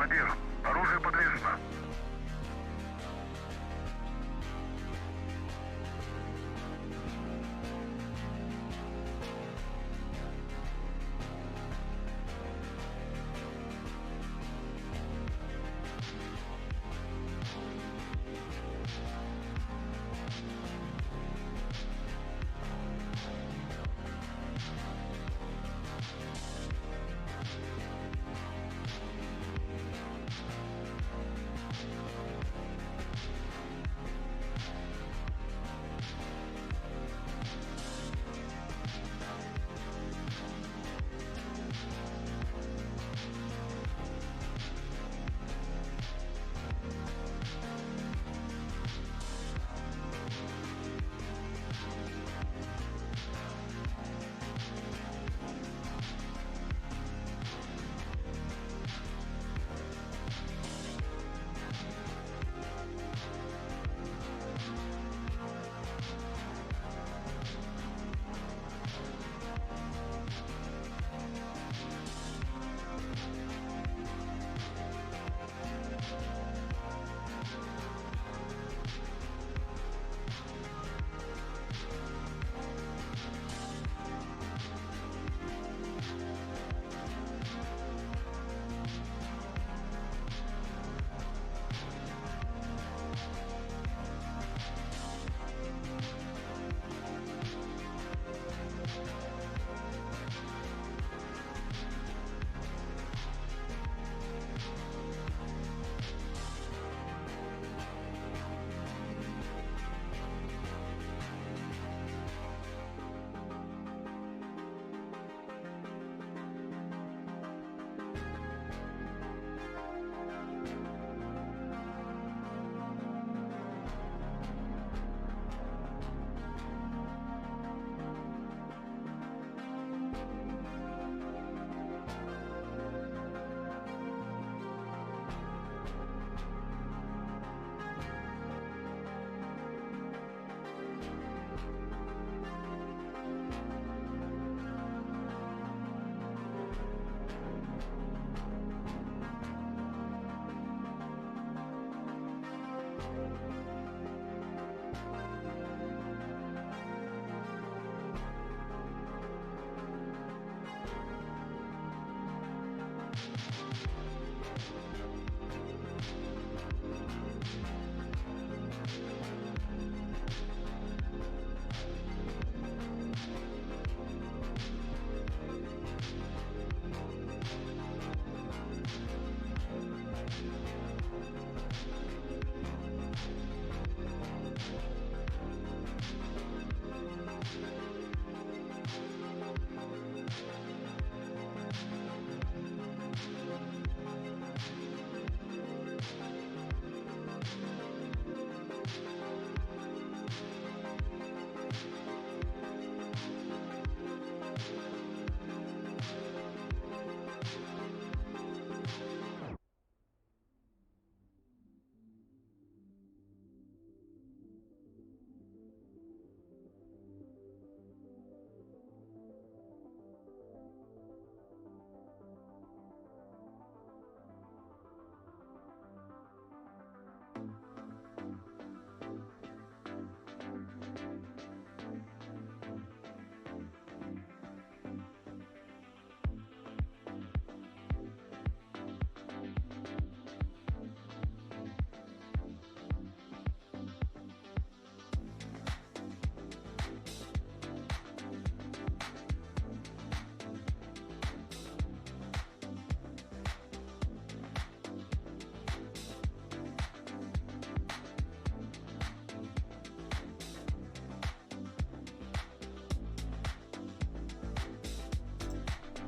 командир. Оружие подвешено.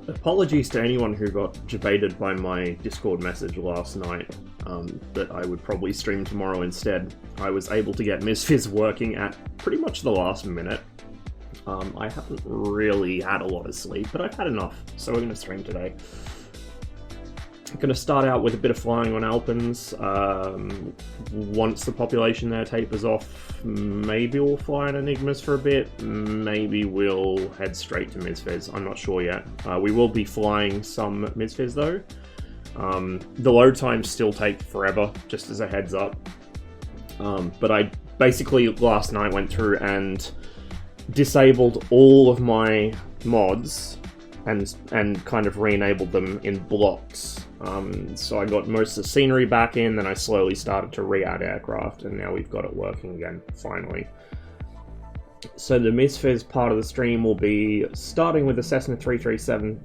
Apologies to anyone who got debated by my Discord message last night that I would probably stream tomorrow instead. I was able to get MSFS working at pretty much the last minute. I haven't really had a lot of sleep, but I've had enough, so we're going to stream today. I'm going to start out with a bit of flying on Alpines. Once the population there tapers off, maybe we'll fly on Enigmas for a bit. Maybe we'll head straight to MSFS. I'm not sure yet. We will be flying some MSFS though. The load times still take forever, just as a heads up. But I basically last night went through and disabled all of my mods and kind of re-enabled them in blocks. So I got most of the scenery back in, then I slowly started to re-add aircraft, and now we've got it working again, finally. So the MSFS part of the stream will be starting with the Cessna 337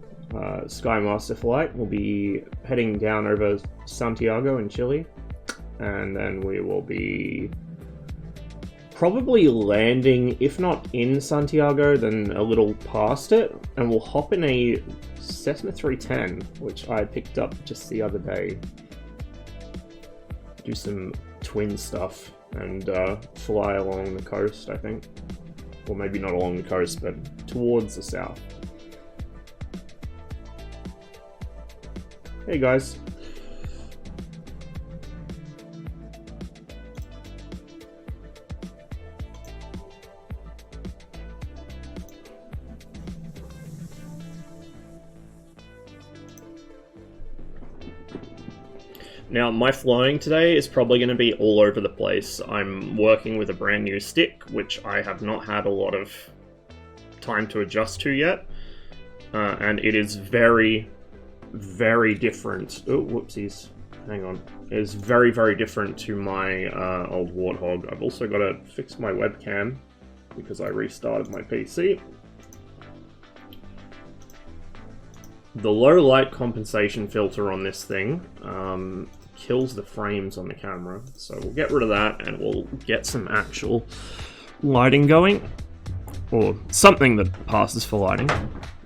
Skymaster flight. We'll be heading down over Santiago in Chile, and then we will be probably landing, if not in Santiago, then a little past it, and we'll hop in a Cessna 310, which I picked up just the other day. Do some twin stuff and fly along the coast, I think. Or maybe not along the coast, but towards the south. Hey guys. Now, my flying today is probably going to be all over the place. I'm working with a brand new stick, which I have not had a lot of time to adjust to yet. And it is very, very different. Oh, whoopsies. Hang on. It is very, very different to my old Warthog. I've also got to fix my webcam because I restarted my PC. The low light compensation filter on this thing kills the frames on the camera, so we'll get rid of that and we'll get some actual lighting going, or something that passes for lighting.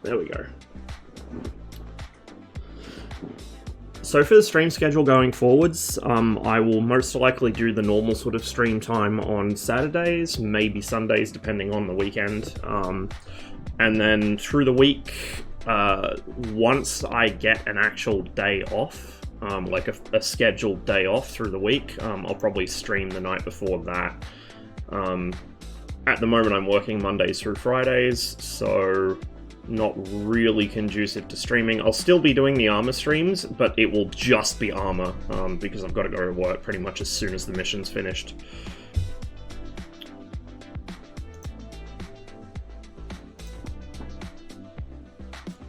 There we go. So for the stream schedule going forwards, I will most likely do the normal sort of stream time on Saturdays, maybe Sundays depending on the weekend, and then through the week, once I get an actual day off, like a scheduled day off through the week, I'll probably stream the night before that. At the moment I'm working Mondays through Fridays, so not really conducive to streaming. I'll still be doing the armor streams, but it will just be armor, because I've got to go to work pretty much as soon as the mission's finished.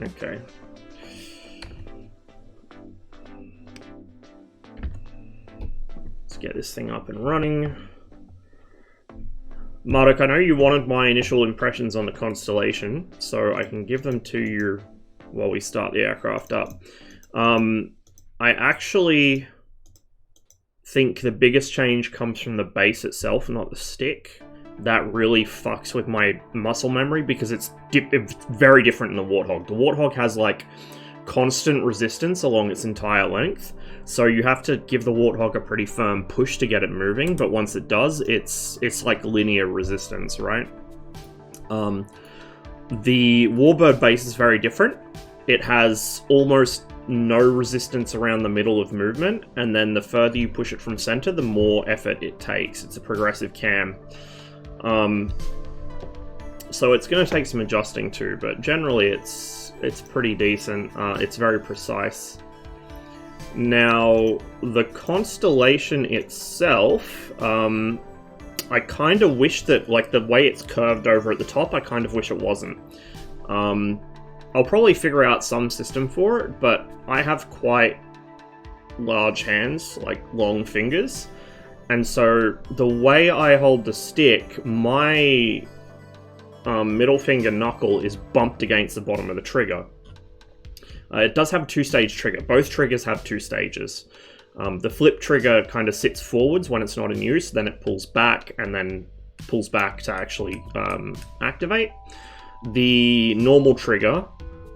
Okay. Let's get this thing up and running. Marduk, I know you wanted my initial impressions on the Constellation, so I can give them to you while we start the aircraft up. I actually think the biggest change comes from the base itself, not the stick. That really fucks with my muscle memory because it's very different than the Warthog. The Warthog has like constant resistance along its entire length, so you have to give the Warthog a pretty firm push to get it moving, but once it does, it's like linear resistance, right? The Warbird base is very different. It has almost no resistance around the middle of movement, and then the further you push it from center, the more effort it takes. It's a progressive cam. So it's going to take some adjusting to, but generally it's pretty decent. It's very precise. Now, the Constellation itself, I kind of wish that, like, the way it's curved over at the top, I kind of wish it wasn't. I'll probably figure out some system for it, but I have quite large hands, like long fingers. And so the way I hold the stick, my middle finger knuckle is bumped against the bottom of the trigger. It does have a two-stage trigger. Both triggers have two stages. The flip trigger kind of sits forwards when it's not in use, then it pulls back, and then pulls back to actually activate. The normal trigger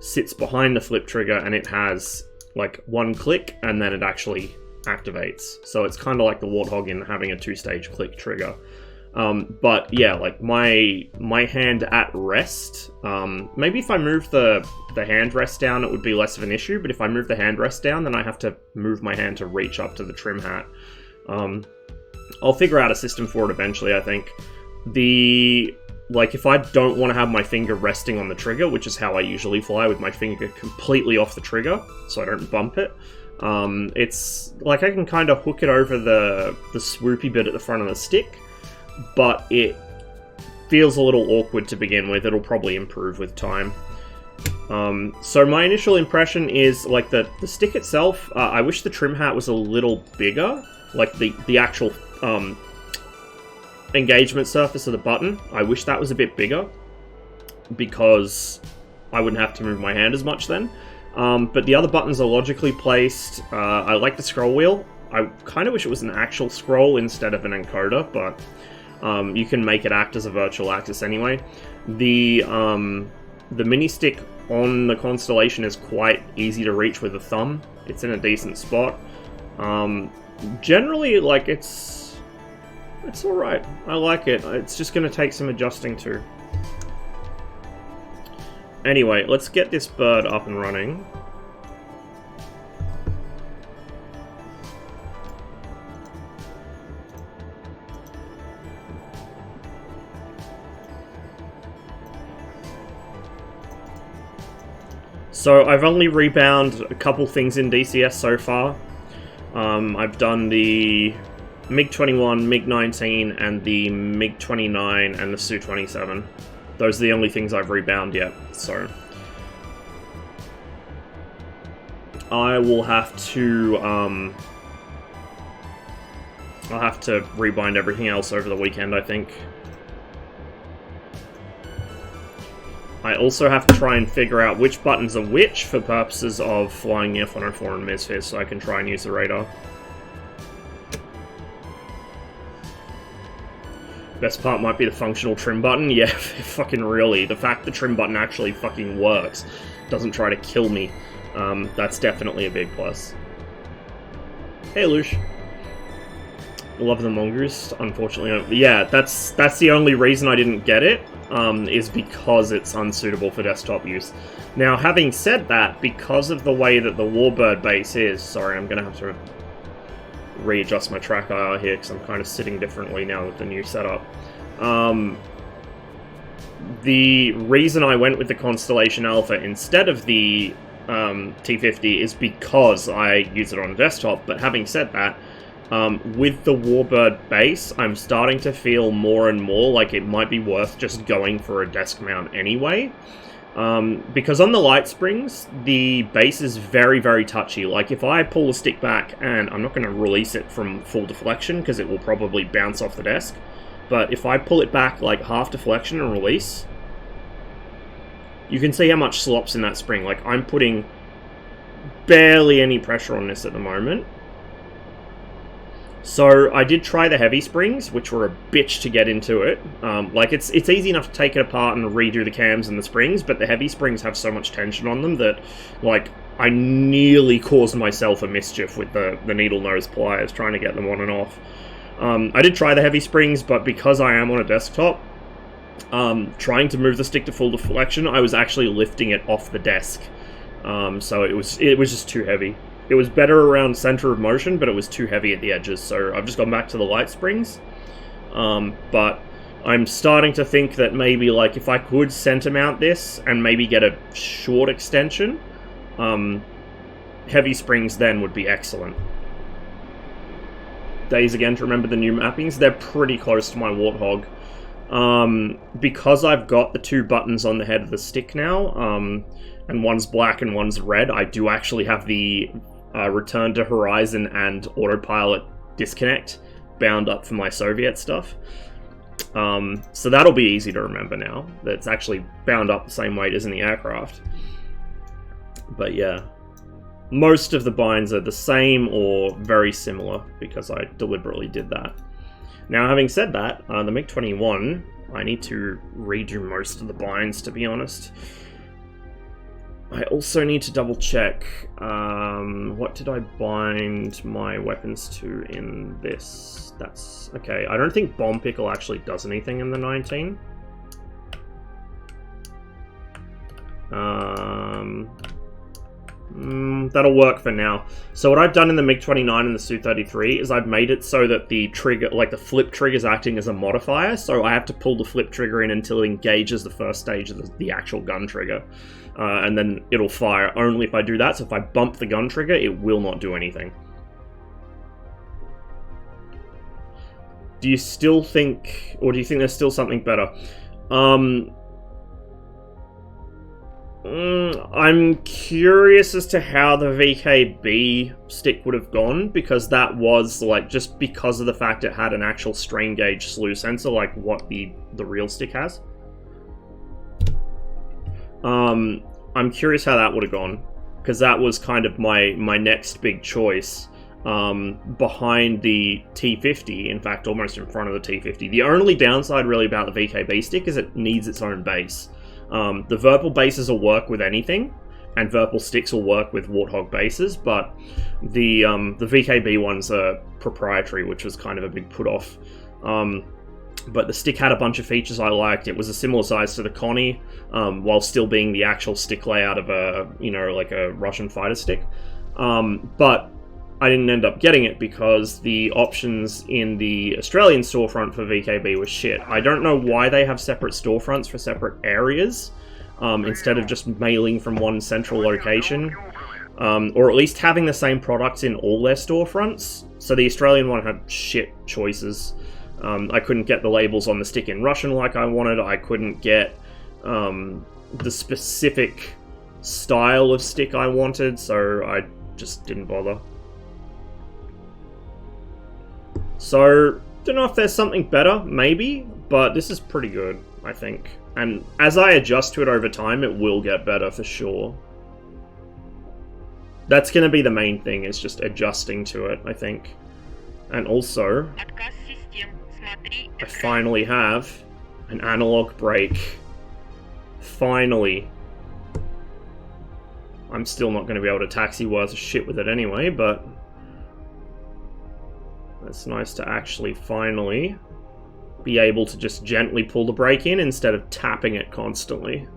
sits behind the flip trigger, and it has like one click, and then it actually activates. So it's kind of like the Warthog in having a two-stage click trigger. But yeah, like my hand at rest, maybe if I move the hand rest down, it would be less of an issue, but if I move the hand rest down, then I have to move my hand to reach up to the trim hat. I'll figure out a system for it eventually, I think. Like, if I don't want to have my finger resting on the trigger, which is how I usually fly, with my finger completely off the trigger, so I don't bump it, It's like I can kind of hook it over the swoopy bit at the front of the stick, but it feels a little awkward to begin with. It'll probably improve with time. So my initial impression is, like, the stick itself, I wish the trim hat was a little bigger, like the actual engagement surface of the button. I wish that was a bit bigger, because I wouldn't have to move my hand as much then. But the other buttons are logically placed. I like the scroll wheel. I kind of wish it was an actual scroll instead of an encoder, but you can make it act as a virtual axis anyway. The mini stick on the Constellation is quite easy to reach with a thumb. It's in a decent spot. Generally, like, it's alright. I like it. It's just going to take some adjusting to. Anyway, let's get this bird up and running. So I've only rebound a couple things in DCS so far. I've done the MiG-21, MiG-19, and the MiG-29 and the Su-27. Those are the only things I've rebound yet, so I will have to I'll have to rebind everything else over the weekend, I think. I also have to try and figure out which buttons are which for purposes of flying the F-104 and MSFS, so I can try and use the radar. Best part might be the functional trim button. Yeah, fucking really. The fact the trim button actually fucking works, doesn't try to kill me, that's definitely a big plus. Hey, Lush. Love the mongoose, unfortunately. Yeah, that's the only reason I didn't get it, is because it's unsuitable for desktop use. Now, having said that, because of the way that the Warbird base is... Sorry, I'm going to have to readjust my track IR here, because I'm kind of sitting differently now with the new setup. The reason I went with the Constellation Alpha instead of the T50 is because I use it on a desktop, but having said that, with the Warbird base, I'm starting to feel more and more like it might be worth just going for a desk mount anyway. Because on the light springs, the base is very, very touchy. Like, if I pull the stick back, and I'm not going to release it from full deflection, because it will probably bounce off the desk, but if I pull it back, like, half deflection and release, you can see how much slops in that spring. Like, I'm putting barely any pressure on this at the moment. So I did try the heavy springs, which were a bitch to get into it. Like, it's easy enough to take it apart and redo the cams and the springs, but the heavy springs have so much tension on them that, like, I nearly caused myself a mischief with the needle nose pliers trying to get them on and off. I did try the heavy springs, but because I am on a desktop, trying to move the stick to full deflection, I was actually lifting it off the desk. So it was just too heavy. It was better around center of motion, but it was too heavy at the edges, so I've just gone back to the light springs. But I'm starting to think that maybe, like, if I could center mount this and maybe get a short extension, heavy springs then would be excellent. Days again to remember the new mappings. They're pretty close to my Warthog. Because I've got the two buttons on the head of the stick now, and one's black and one's red, I do actually have the Return to Horizon and Autopilot disconnect bound up for my Soviet stuff. So that'll be easy to remember now. That's actually bound up the same way it is in the aircraft. But yeah, most of the binds are the same or very similar because I deliberately did that. Now, having said that, the MiG-21, I need to redo most of the binds, to be honest. I also need to double check, what did I bind my weapons to in this? That's, okay, I don't think Bomb Pickle actually does anything in the 19. That'll work for now. So what I've done in the MiG-29 and the Su-33 is I've made it so that the trigger, like the flip trigger, is acting as a modifier, so I have to pull the flip trigger in until it engages the first stage of the actual gun trigger. and then it'll fire only if I do that. So if I bump the gun trigger, it will not do anything. Do you still think, or do you think there's still something better? I'm curious as to how the VKB stick would have gone, because that was, like, just because of the fact it had an actual strain gauge slew sensor, like what the real stick has. I'm curious how that would have gone, because that was kind of my next big choice, behind the T50, in fact, almost in front of the T50. The only downside, really, about the VKB stick is it needs its own base. The Virpil bases will work with anything, and Virpil sticks will work with Warthog bases, but the VKB ones are proprietary, which was kind of a big put-off. But the stick had a bunch of features I liked. It was a similar size to the Connie, while still being the actual stick layout of a, like a Russian fighter stick. But I didn't end up getting it because the options in the Australian storefront for VKB were shit. I don't know why they have separate storefronts for separate areas, instead of just mailing from one central location, or at least having the same products in all their storefronts. So the Australian one had shit choices. I couldn't get the labels on the stick in Russian like I wanted. I couldn't get the specific style of stick I wanted, so I just didn't bother. So, don't know if there's something better, maybe, but this is pretty good, I think. And as I adjust to it over time, it will get better for sure. That's going to be the main thing, is just adjusting to it, I think. And also, I finally have an analog brake. Finally. I'm still not going to be able to taxi worth a shit with it anyway, but it's nice to actually finally be able to just gently pull the brake in instead of tapping it constantly.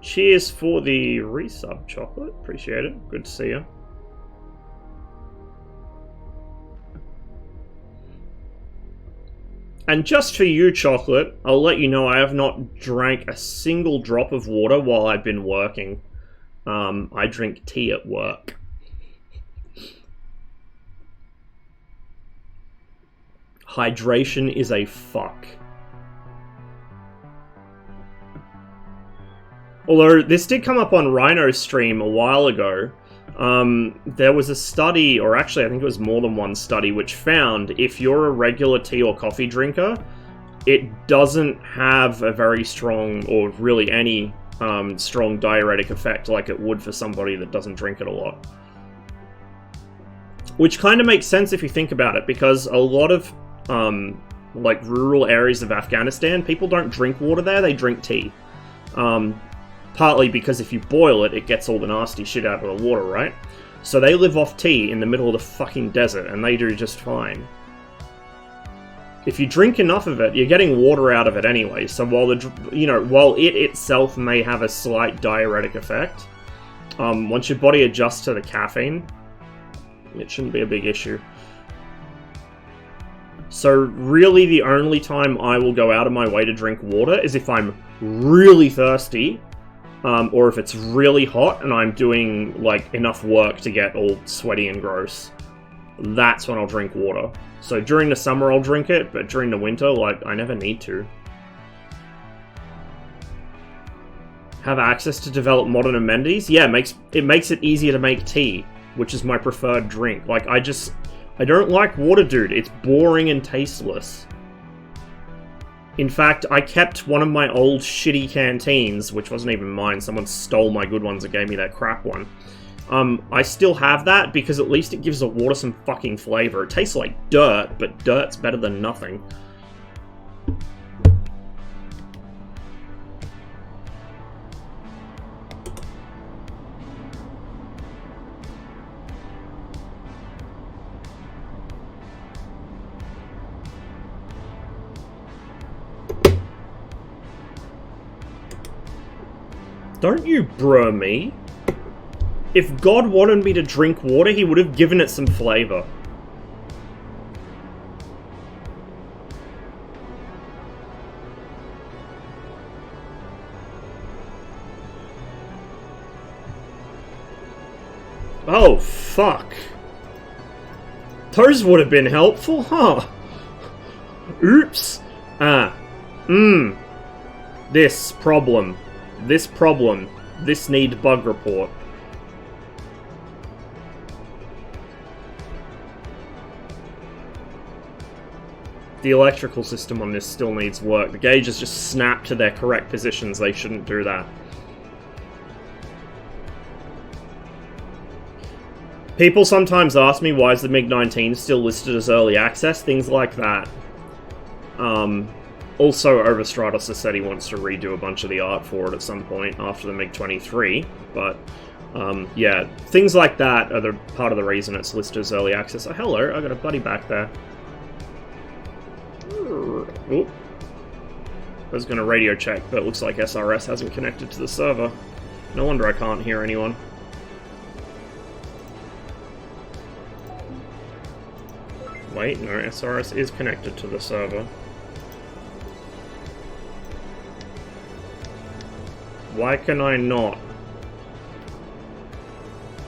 Cheers for the resub, Chocolate. Appreciate it. Good to see you. And just for you, Chocolate, I'll let you know I have not drank a single drop of water while I've been working. I drink tea at work. Hydration is a fuck. Although, this did come up on Rhino's stream a while ago. There was a study, or actually I think it was more than one study, which found if you're a regular tea or coffee drinker, it doesn't have a very strong, or really any strong diuretic effect like it would for somebody that doesn't drink it a lot. Which kind of makes sense if you think about it, because a lot of like rural areas of Afghanistan, people don't drink water there, they drink tea. Partly because if you boil it, it gets all the nasty shit out of the water, right? So they live off tea in the middle of the fucking desert, and they do just fine. If you drink enough of it, you're getting water out of it anyway, so while while it itself may have a slight diuretic effect, once your body adjusts to the caffeine, it shouldn't be a big issue. So really the only time I will go out of my way to drink water is if I'm really thirsty, or if it's really hot and I'm doing like enough work to get all sweaty and gross. That's when I'll drink water. So during the summer I'll drink it, but during the winter, like, I never need to. Have access to develop modern amenities? Yeah, it makes it easier to make tea, which is my preferred drink. Like, I don't like water, dude. It's boring and tasteless. In fact, I kept one of my old shitty canteens, which wasn't even mine. Someone stole my good ones and gave me that crap one. I still have that because at least it gives the water some fucking flavor. It tastes like dirt, but dirt's better than nothing. Don't you bruh me. If God wanted me to drink water, he would have given it some flavor. Oh, fuck. Those would have been helpful, huh? Oops. This problem. This need bug report. The electrical system on this still needs work. The gauges just snap to their correct positions. They shouldn't do that. People sometimes ask me why is the MiG-19 still listed as early access, things like that. Also, Overstratus has said he wants to redo a bunch of the art for it at some point after the MiG-23, but yeah, things like that are the part of the reason it's listed as early access. Oh, hello, I got a buddy back there. Oop. I was going to radio check, but it looks like SRS hasn't connected to the server. No wonder I can't hear anyone. Wait, no, SRS is connected to the server. Why can I not?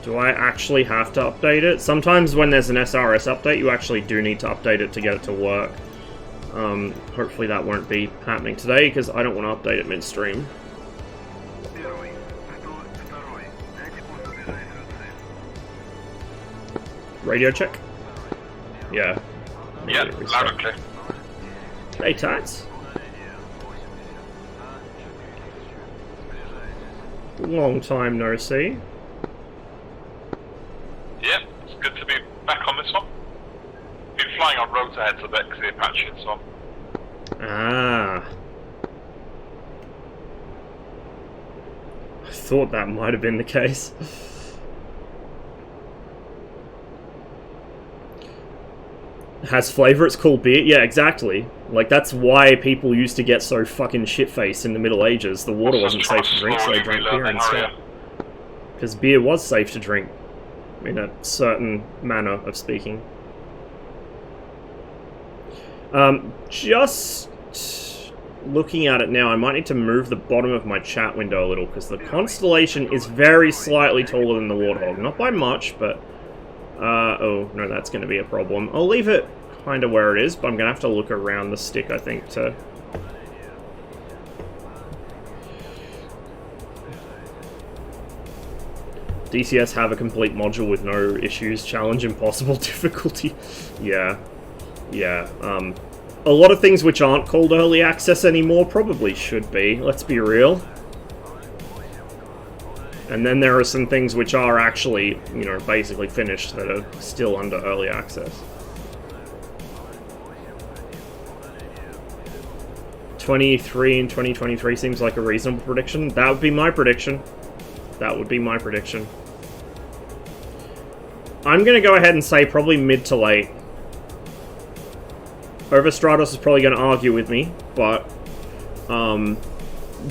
Do I actually have to update it? Sometimes when there's an SRS update, you actually do need to update it to get it to work. Hopefully that won't be happening today, because I don't want to update it midstream. Radio check? Yeah. Yeah, loud and clear. Hey, Tats. Long time no see. Yeah, it's good to be back on this one. Been flying on roads ahead a bit because the Apache and so on. Ah. I thought that might have been the case. Has flavor, it's called beer. Yeah, exactly. Like, that's why people used to get so fucking shit-faced in the Middle Ages. The water wasn't safe to drink, so they drank beer instead. Because beer was safe to drink, in a certain manner of speaking. Just looking at it now, I might need to move the bottom of my chat window a little, because the Constellation is very slightly taller than the Warthog. Not by much, but... oh, no, that's going to be a problem. I'll leave it kind of where it is, but I'm going to have to look around the stick, I think, to... DCS have a complete module with no issues, challenge impossible difficulty. Yeah. Yeah, a lot of things which aren't called early access anymore probably should be, let's be real. And then there are some things which are actually, you know, basically finished that are still under early access. 23 in 2023 seems like a reasonable prediction. That would be my prediction. That would be my prediction. I'm going to go ahead and say probably mid to late. Overstratus is probably going to argue with me, but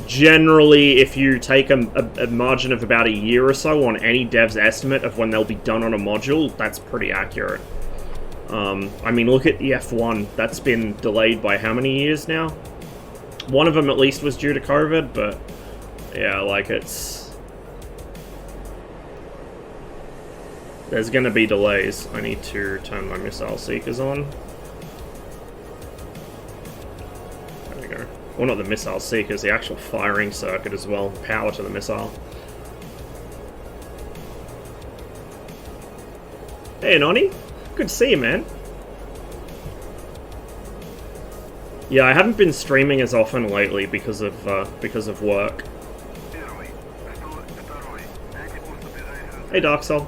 generally, if you take a margin of about a year or so on any dev's estimate of when they'll be done on a module, that's pretty accurate. I mean, look at the F1. That's been delayed by how many years now? One of them at least was due to COVID, but yeah, like it's... There's going to be delays. I need to turn my missile seekers on. There we go. Well, not the missile seekers, the actual firing circuit as well. Power to the missile. Hey, Nonny. Good to see you, man. Yeah, I haven't been streaming as often lately because of work. Hey, Dark Soul.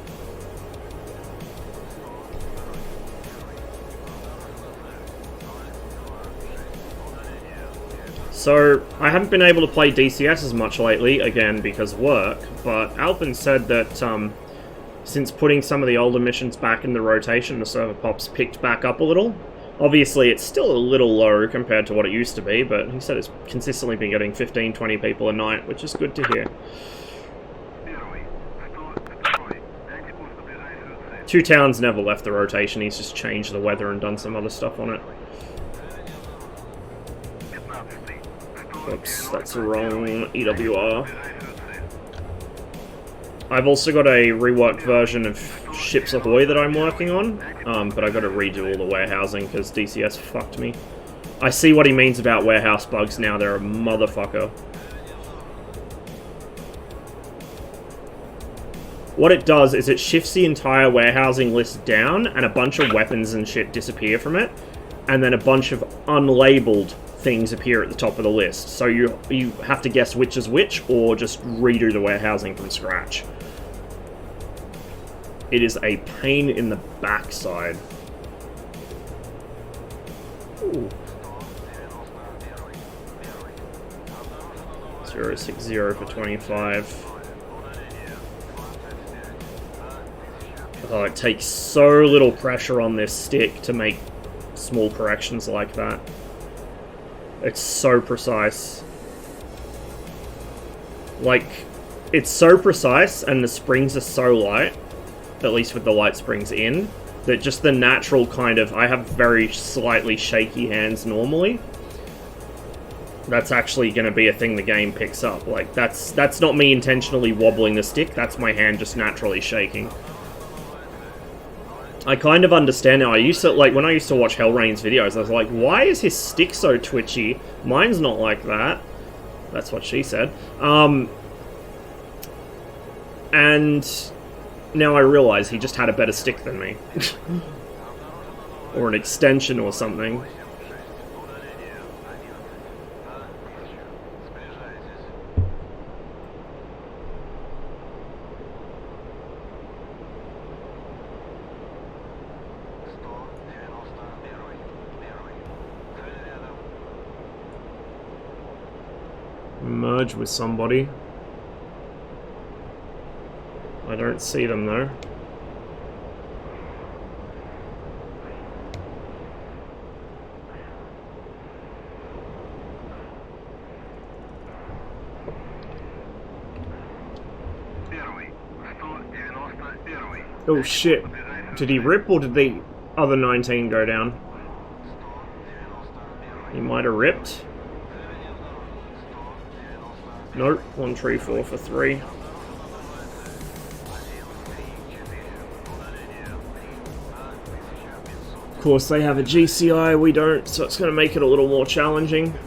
So, I haven't been able to play DCS as much lately, again, because of work, but Alvin said that, since putting some of the older missions back in the rotation, the server pop's picked back up a little. Obviously, it's still a little low compared to what it used to be, but he said it's consistently been getting 15-20 people a night, which is good to hear. 2 Towns never left the rotation, he's just changed the weather and done some other stuff on it. Oops, that's the wrong EWR. I've also got a reworked version of Ships Ahoy that I'm working on, but I got to redo all the warehousing because DCS fucked me. I see what he means about warehouse bugs now. They're a motherfucker. What it does is it shifts the entire warehousing list down, and a bunch of weapons and shit disappear from it, and then a bunch of unlabeled things appear at the top of the list. So you have to guess which is which, or just redo the warehousing from scratch. It is a pain in the backside. Ooh. 060 for 25. Oh, it takes so little pressure on this stick to make small corrections like that. It's so precise. Like, it's so precise and the springs are so light, at least with the light springs in, that just the natural kind of... I have very slightly shaky hands normally. That's actually going to be a thing the game picks up. Like, that's not me intentionally wobbling the stick, that's my hand just naturally shaking. I kind of understand now. I used to, like, when I used to watch Hellrain's videos, I was like, why is his stick so twitchy? Mine's not like that. That's what she said. And now I realize he just had a better stick than me. Or an extension or something. Merge with somebody. I don't see them though. Oh shit. Did he rip or did the other 19 go down? He might have ripped. Nope, 134 for 3. Of course, they have a GCI, we don't, so it's going to make it a little more challenging.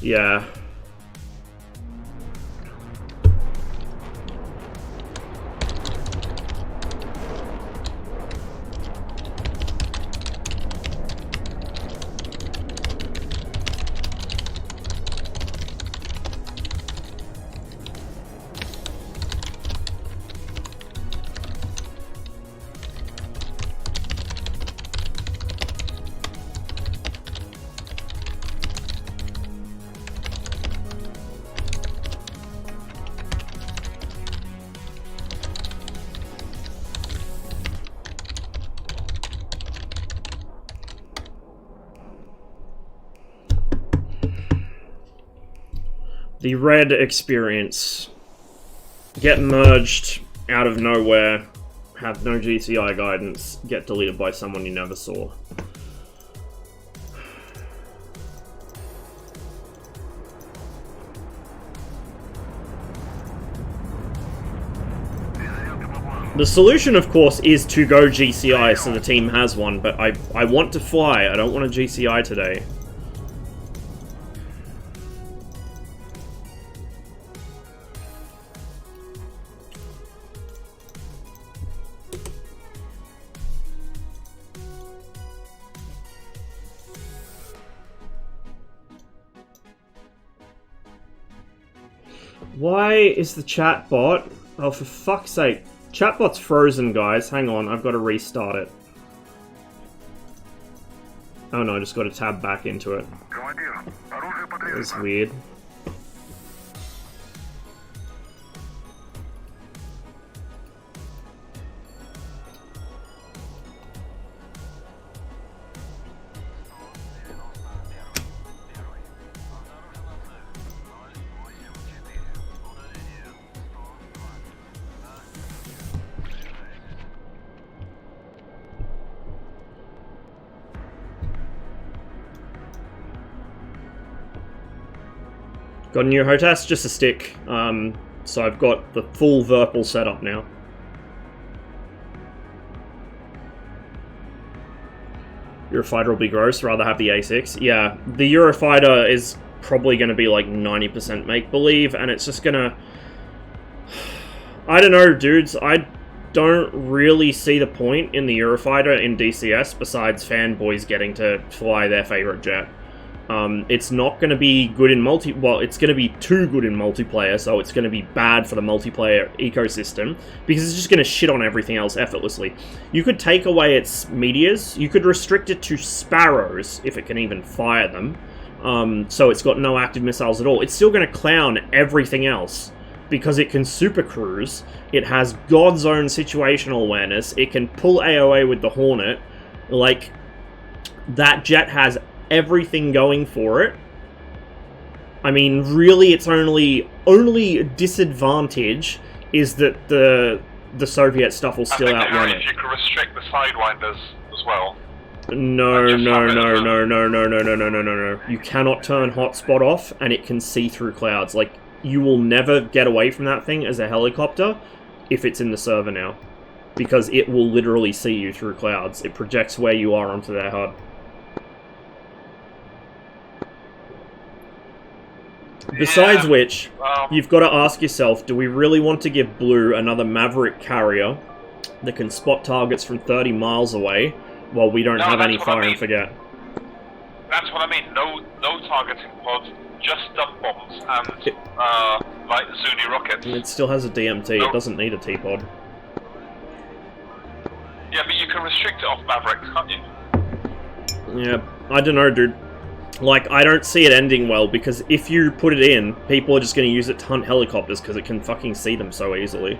Yeah. The red experience. Get merged out of nowhere, have no GCI guidance, get deleted by someone you never saw. The solution, of course, is to go GCI so the team has one, but I want to fly, I don't want a GCI today. Why is the chat bot? Oh, for fuck's sake. Chatbot's frozen, guys. Hang on, I've got to restart it. Oh no, I just got to tab back into it. That's weird. Got a new HOTAS, just a stick. So I've got the full Verpal setup now. Eurofighter will be gross, rather have the A6. Yeah, the Eurofighter is probably going to be like 90% make-believe, and it's just going to... I don't know, dudes. I don't really see the point in the Eurofighter in DCS besides fanboys getting to fly their favorite jet. It's not going to be good in well, it's going to be too good in multiplayer, so it's going to be bad for the multiplayer ecosystem, because it's just going to shit on everything else effortlessly. You could take away its meteors, you could restrict it to sparrows, if it can even fire them, so it's got no active missiles at all. It's still going to clown everything else, because it can super cruise, it has God's own situational awareness, it can pull AOA with the Hornet, like, that jet has everything going for it. I mean, really, its only disadvantage is that the Soviet stuff will still outrun it. You can restrict the sidewinders as well. No. You cannot turn hotspot off, and it can see through clouds. Like, you will never get away from that thing as a helicopter if it's in the server now, because it will literally see you through clouds. It projects where you are onto their HUD. Besides which, you've got to ask yourself, do we really want to give Blue another Maverick carrier that can spot targets from 30 miles away while we don't have any fire and forget? That's what I mean. No targeting pods, just dump bombs and like Zuni rockets. It still has a DMT. It doesn't need a T-pod. Yeah, but you can restrict it off Mavericks, can't you? Yeah, I don't know, dude. Like, I don't see it ending well, because if you put it in, people are just going to use it to hunt helicopters, because it can fucking see them so easily.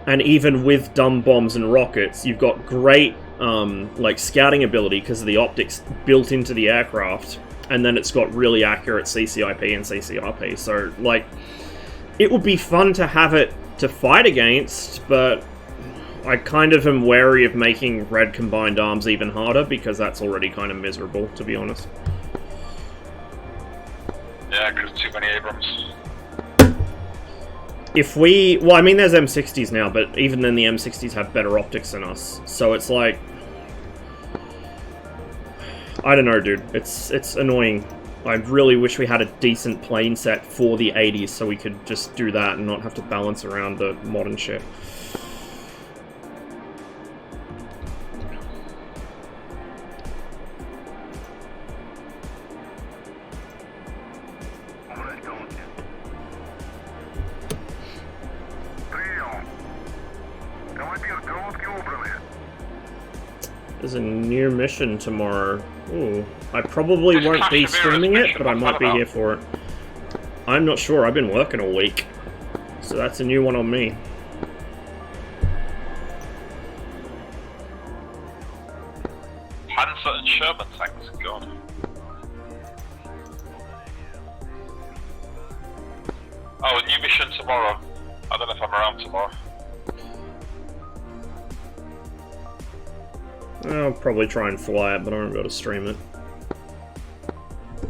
And even with dumb bombs and rockets, you've got great, like, scouting ability, because of the optics built into the aircraft, and then it's got really accurate CCIP and CCRP, so, like, it would be fun to have it to fight against, but I kind of am wary of making red combined arms even harder, because that's already kind of miserable, to be honest. Yeah, because too many Abrams. If we... Well, I mean, there's M60s now, but even then the M60s have better optics than us. So it's like... I don't know, dude. It's annoying. I really wish we had a decent plane set for the 80s so we could just do that and not have to balance around the modern shit. There's a new mission tomorrow. Ooh, I probably won't be streaming it, but I might be here for it. I'm not sure, I've been working all week. So that's a new one on me. Panzer and Sherman tanks, God. Oh, a new mission tomorrow. I don't know if I'm around tomorrow. I'll probably try and fly it, but I won't be able to stream it.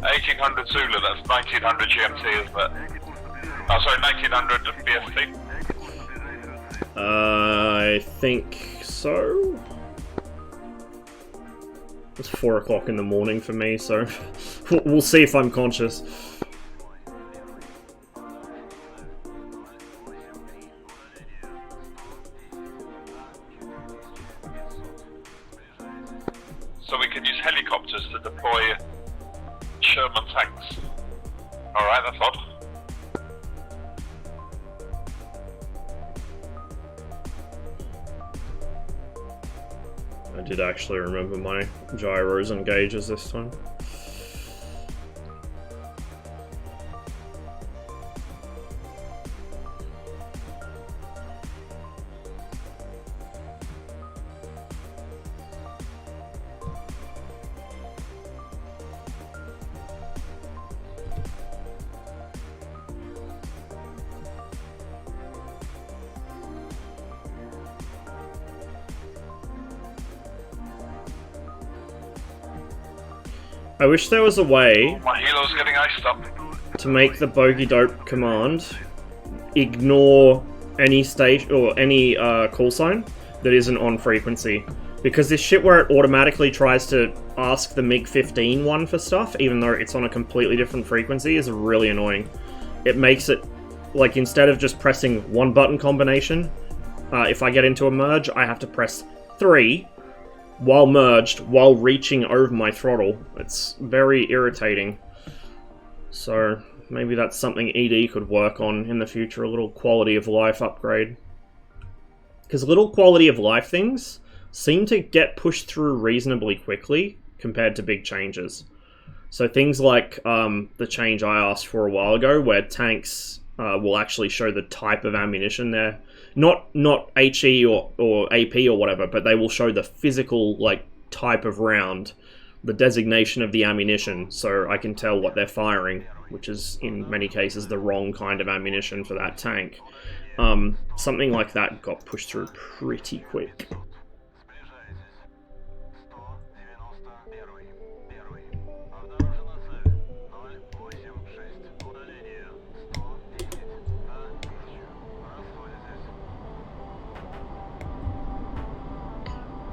1800 Zulu, that's 1900 GMT, isn't it? Oh, sorry, 1900 BST? I think so. It's 4 o'clock in the morning for me, so we'll see if I'm conscious. So we can use helicopters to deploy Sherman tanks. Alright, that's odd. I did actually remember my gyros and gauges this time. I wish there was a way My helo's getting iced up. to make the bogey dope command, ignore any station or any call sign that isn't on frequency. Because this shit where it automatically tries to ask the MiG-15 one for stuff, even though it's on a completely different frequency, is really annoying. It makes it, like, instead of just pressing one button combination, if I get into a merge, I have to press 3 while merged, while reaching over my throttle. It's very irritating. So, maybe that's something ED could work on in the future, a little quality of life upgrade. Because little quality of life things seem to get pushed through reasonably quickly compared to big changes. So things like the change I asked for a while ago, where tanks will actually show the type of ammunition there. Not HE or AP or whatever, but they will show the physical like type of round, the designation of the ammunition, so I can tell what they're firing, which is in many cases the wrong kind of ammunition for that tank. Something like that got pushed through pretty quick.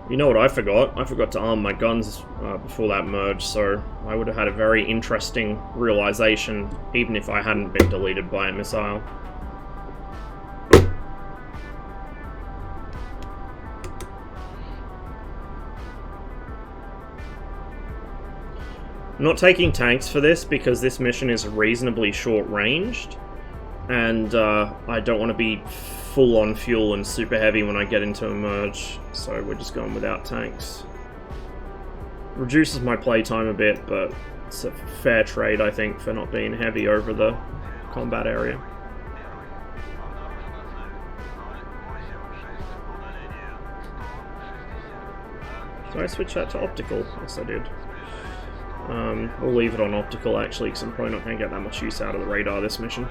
You know what I forgot? I forgot to arm my guns before that merge, so I would have had a very interesting realization, even if I hadn't been deleted by a missile. I'm not taking tanks for this because this mission is reasonably short-ranged, and I don't want to be full on fuel and super heavy when I get into a merge, so we're just going without tanks. Reduces my playtime a bit, but it's a fair trade, I think, for not being heavy over the combat area. Did I switch that to optical? Yes, I did. We'll leave it on optical actually, because I'm probably not going to get that much use out of the radar this mission.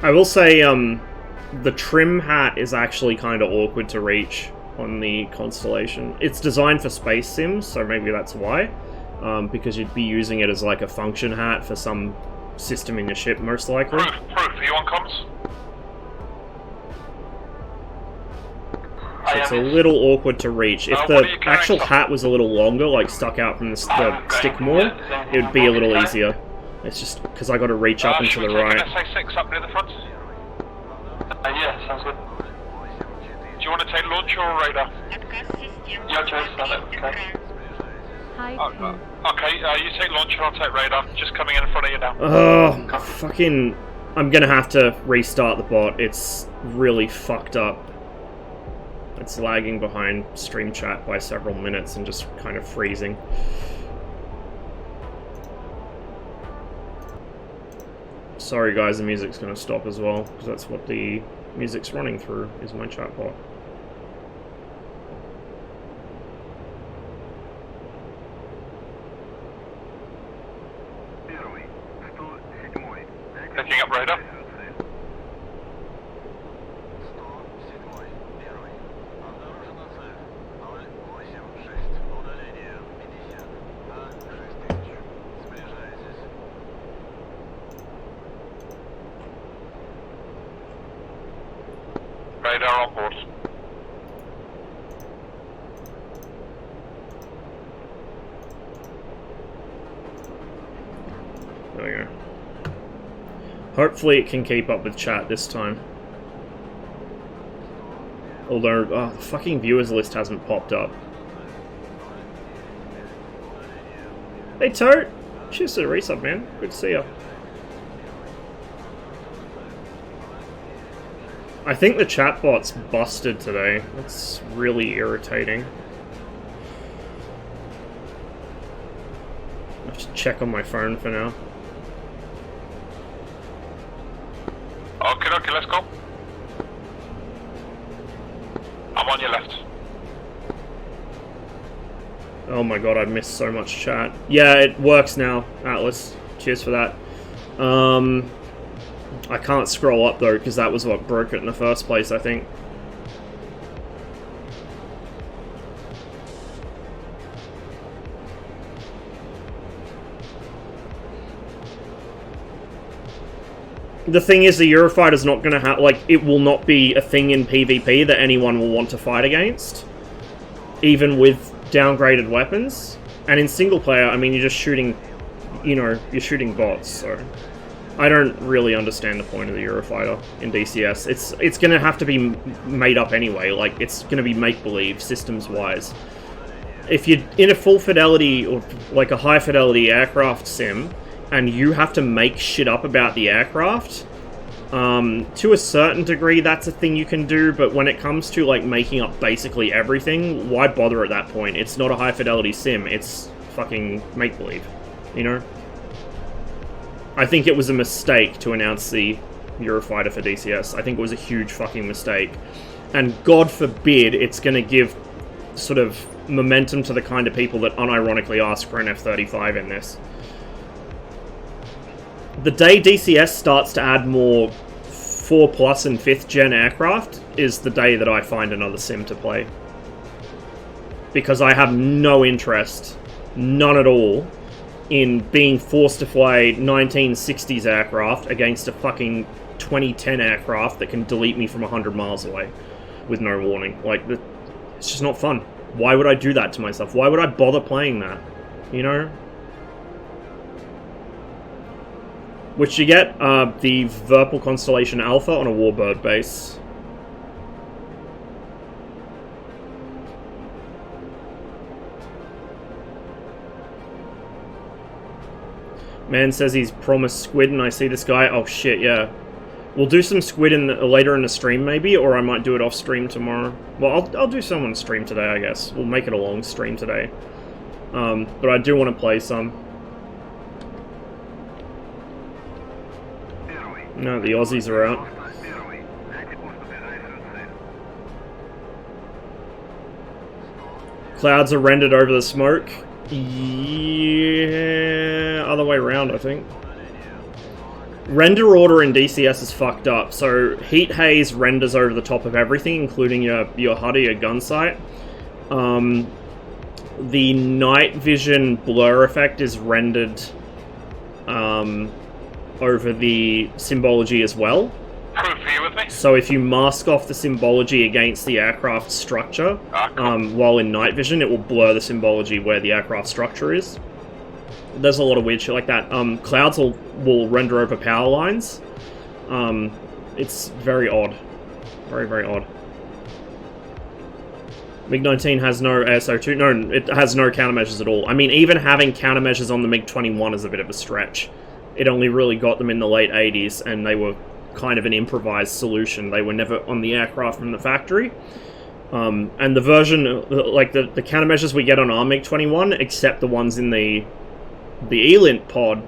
I will say, the trim hat is actually kind of awkward to reach on the Constellation. It's designed for space sims, so maybe that's why. Because you'd be using it as like a function hat for some system in your ship, most likely. Proof, are you on comms? So it's a little awkward to reach. If the actual hat was a little longer, like stuck out from the stick more, it would be a little easier. It's just because I got to reach up and to the right. SA6 up near the front? Yeah, sounds good. Do you want to take launcher or radar? Yeah, okay. Okay, you take launcher, I'll take radar. Just coming in front of you now. Oh, fucking... I'm gonna have to restart the bot. It's really fucked up. It's lagging behind stream chat by several minutes and just kind of freezing. Sorry guys, the music's going to stop as well, because that's what the music's running through, is my chatbot. Picking up radar. Radar on board. Hopefully it can keep up with chat this time. Although, the fucking viewers list hasn't popped up. Hey Toad! Cheers to the resub, man. Good to see ya. I think the chatbot's busted today. That's really irritating. I have to check on my phone for now. Okay, let's go. I'm on your left. Oh my god, I missed so much chat. Yeah, it works now, Atlas. Cheers for that. I can't scroll up though, because that was what broke it in the first place, I think. The thing is, the Eurofighter's not going to have, like, it will not be a thing in PvP that anyone will want to fight against. Even with downgraded weapons. And in single player, I mean, you're just shooting, you know, you're shooting bots, so... I don't really understand the point of the Eurofighter in DCS. It's going to have to be made up anyway, like, it's going to be make-believe, systems-wise. If you're in a full fidelity, or like a high-fidelity aircraft sim, and you have to make shit up about the aircraft, to a certain degree that's a thing you can do, but when it comes to like making up basically everything, why bother at that point? It's not a high-fidelity sim, it's fucking make-believe, you know? I think it was a mistake to announce the Eurofighter for DCS. I think it was a huge fucking mistake. And God forbid it's going to give sort of momentum to the kind of people that unironically ask for an F-35 in this. The day DCS starts to add more 4+ and 5th gen aircraft is the day that I find another sim to play. Because I have no interest, none at all, in being forced to fly 1960s aircraft against a fucking 2010 aircraft that can delete me from 100 miles away with no warning. Like, it's just not fun. Why would I do that to myself? Why would I bother playing that? You know? Which you get the Verpal Constellation Alpha on a Warbird base. Man says he's promised squid and I see this guy. Oh shit, yeah. We'll do some squid later in the stream maybe, or I might do it off stream tomorrow. Well, I'll do some on stream today, I guess. We'll make it a long stream today. But I do want to play some. No, the Aussies are out. Clouds are rendered over the smoke. Yeah, other way around, I think. Render order in DCS is fucked up. So heat haze renders over the top of everything, including your HUD or your gun sight. The night vision blur effect is rendered over the symbology as well. So if you mask off the symbology against the aircraft structure, while in night vision, it will blur the symbology where the aircraft structure is. There's a lot of weird shit like that. Clouds will render over power lines. It's very odd. Very, very odd. MiG-19 has no ASO2. No, it has no countermeasures at all. I mean, even having countermeasures on the MiG-21 is a bit of a stretch. It only really got them in the late 80s, and they were kind of an improvised solution. They were never on the aircraft from the factory. And the version, like the countermeasures we get on our MiG-21, except the ones in the ELINT pod,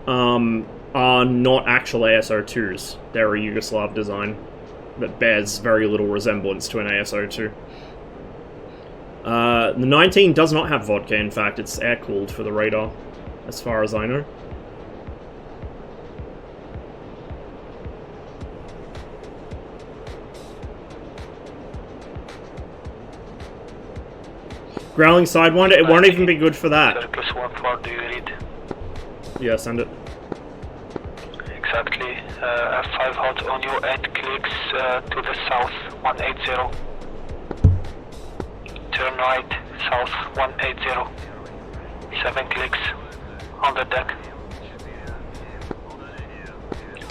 are not actual ASO2s. They're a Yugoslav design that bears very little resemblance to an ASO2. The 19 does not have vodka, in fact. It's air-cooled for the radar, as far as I know. Growling Sidewinder, it won't even be good for that. +1 do you read? Yeah, send it. Exactly. F5 hot on your end, clicks to the south, 180. Turn right, south, 180. 7 clicks on the deck.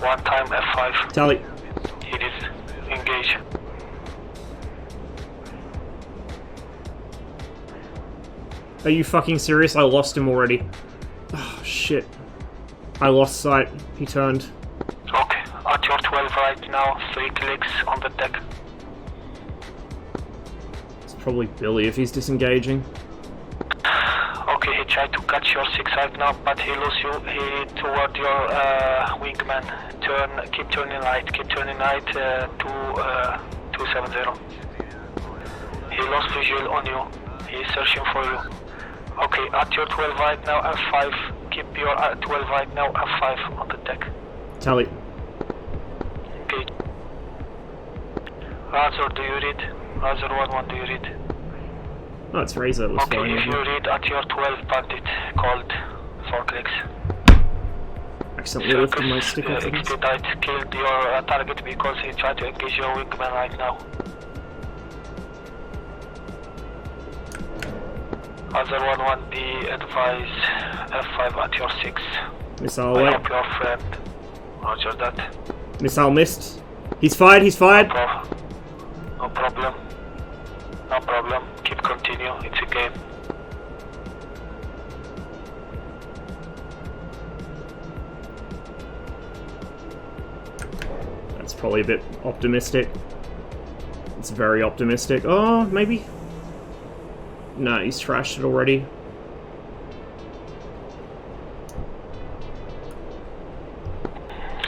One time F5. Tally. It is engage. Are you fucking serious? I lost him already. Oh, shit. I lost sight. He turned. Okay, at your 12 right now, 3 clicks on the deck. It's probably Billy if he's disengaging. Okay, he tried to catch your 6 right now, but he lost you. He toward your wingman. Keep turning right, to 270. He lost visual on you. He's searching for you. Okay, at your 12 right now, F5. Keep your 12 right now, F5 on the deck. Tally. Okay. Razor, do you read? Razor 1-1, do you read? Oh, it's Razor. It was Okay, fine, if wasn't you it? read at your 12 bandit, called 4 clicks. Accidentally lifted my stick off things. Expedite killed your target because he tried to engage your wingman right now. Other 1-1, be advised, F5 at your 6. Missile I away. hope your friend. Roger that. Missile missed. He's fired, he's fired! No problem. No problem. Keep continue. It's a game. That's probably a bit optimistic. It's very optimistic. Oh, maybe? No, he's trashed it already.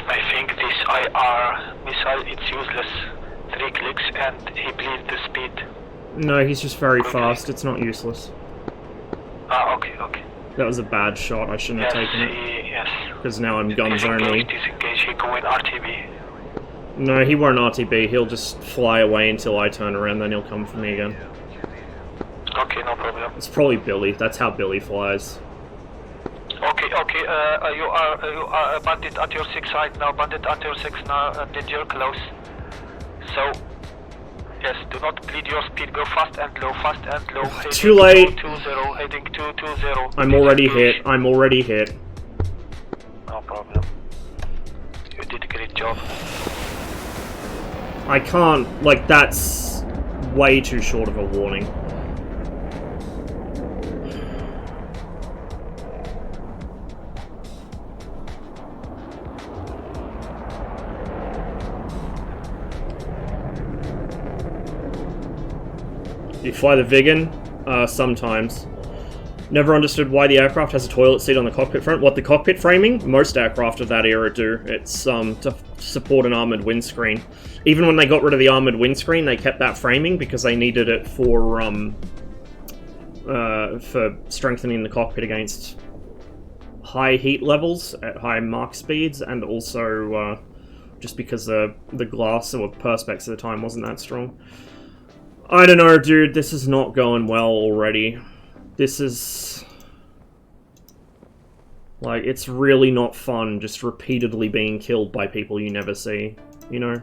I think this IR missile, it's useless. 3 clicks and he bleeds the speed. No, he's just very fast. It's not useless. Ah, okay, okay. That was a bad shot. I shouldn't have taken it. Yes. Because now I'm guns only. Disengage, he go in RTB. No, he won't RTB. He'll just fly away until I turn around, then he'll come for me again. Okay, no problem. It's probably Billy. That's how Billy flies. Okay, you are bandit at your 6 right now, bandit at your 6 now, danger close. So, yes, do not bleed your speed, go fast and low, heading Too late. 220, heading 220. I'm already hit. I'm already hit. No problem. You did a great job. I can't, like, that's way too short of a warning. You fly the Vigan? Sometimes. Never understood why the aircraft has a toilet seat on the cockpit front. What, the cockpit framing? Most aircraft of that era do. It's to support an armoured windscreen. Even when they got rid of the armoured windscreen, they kept that framing because they needed it for strengthening the cockpit against high heat levels at high Mach speeds, and also just because the glass or perspex at the time wasn't that strong. I don't know, dude. This is not going well already. This is... like, it's really not fun just repeatedly being killed by people you never see, you know?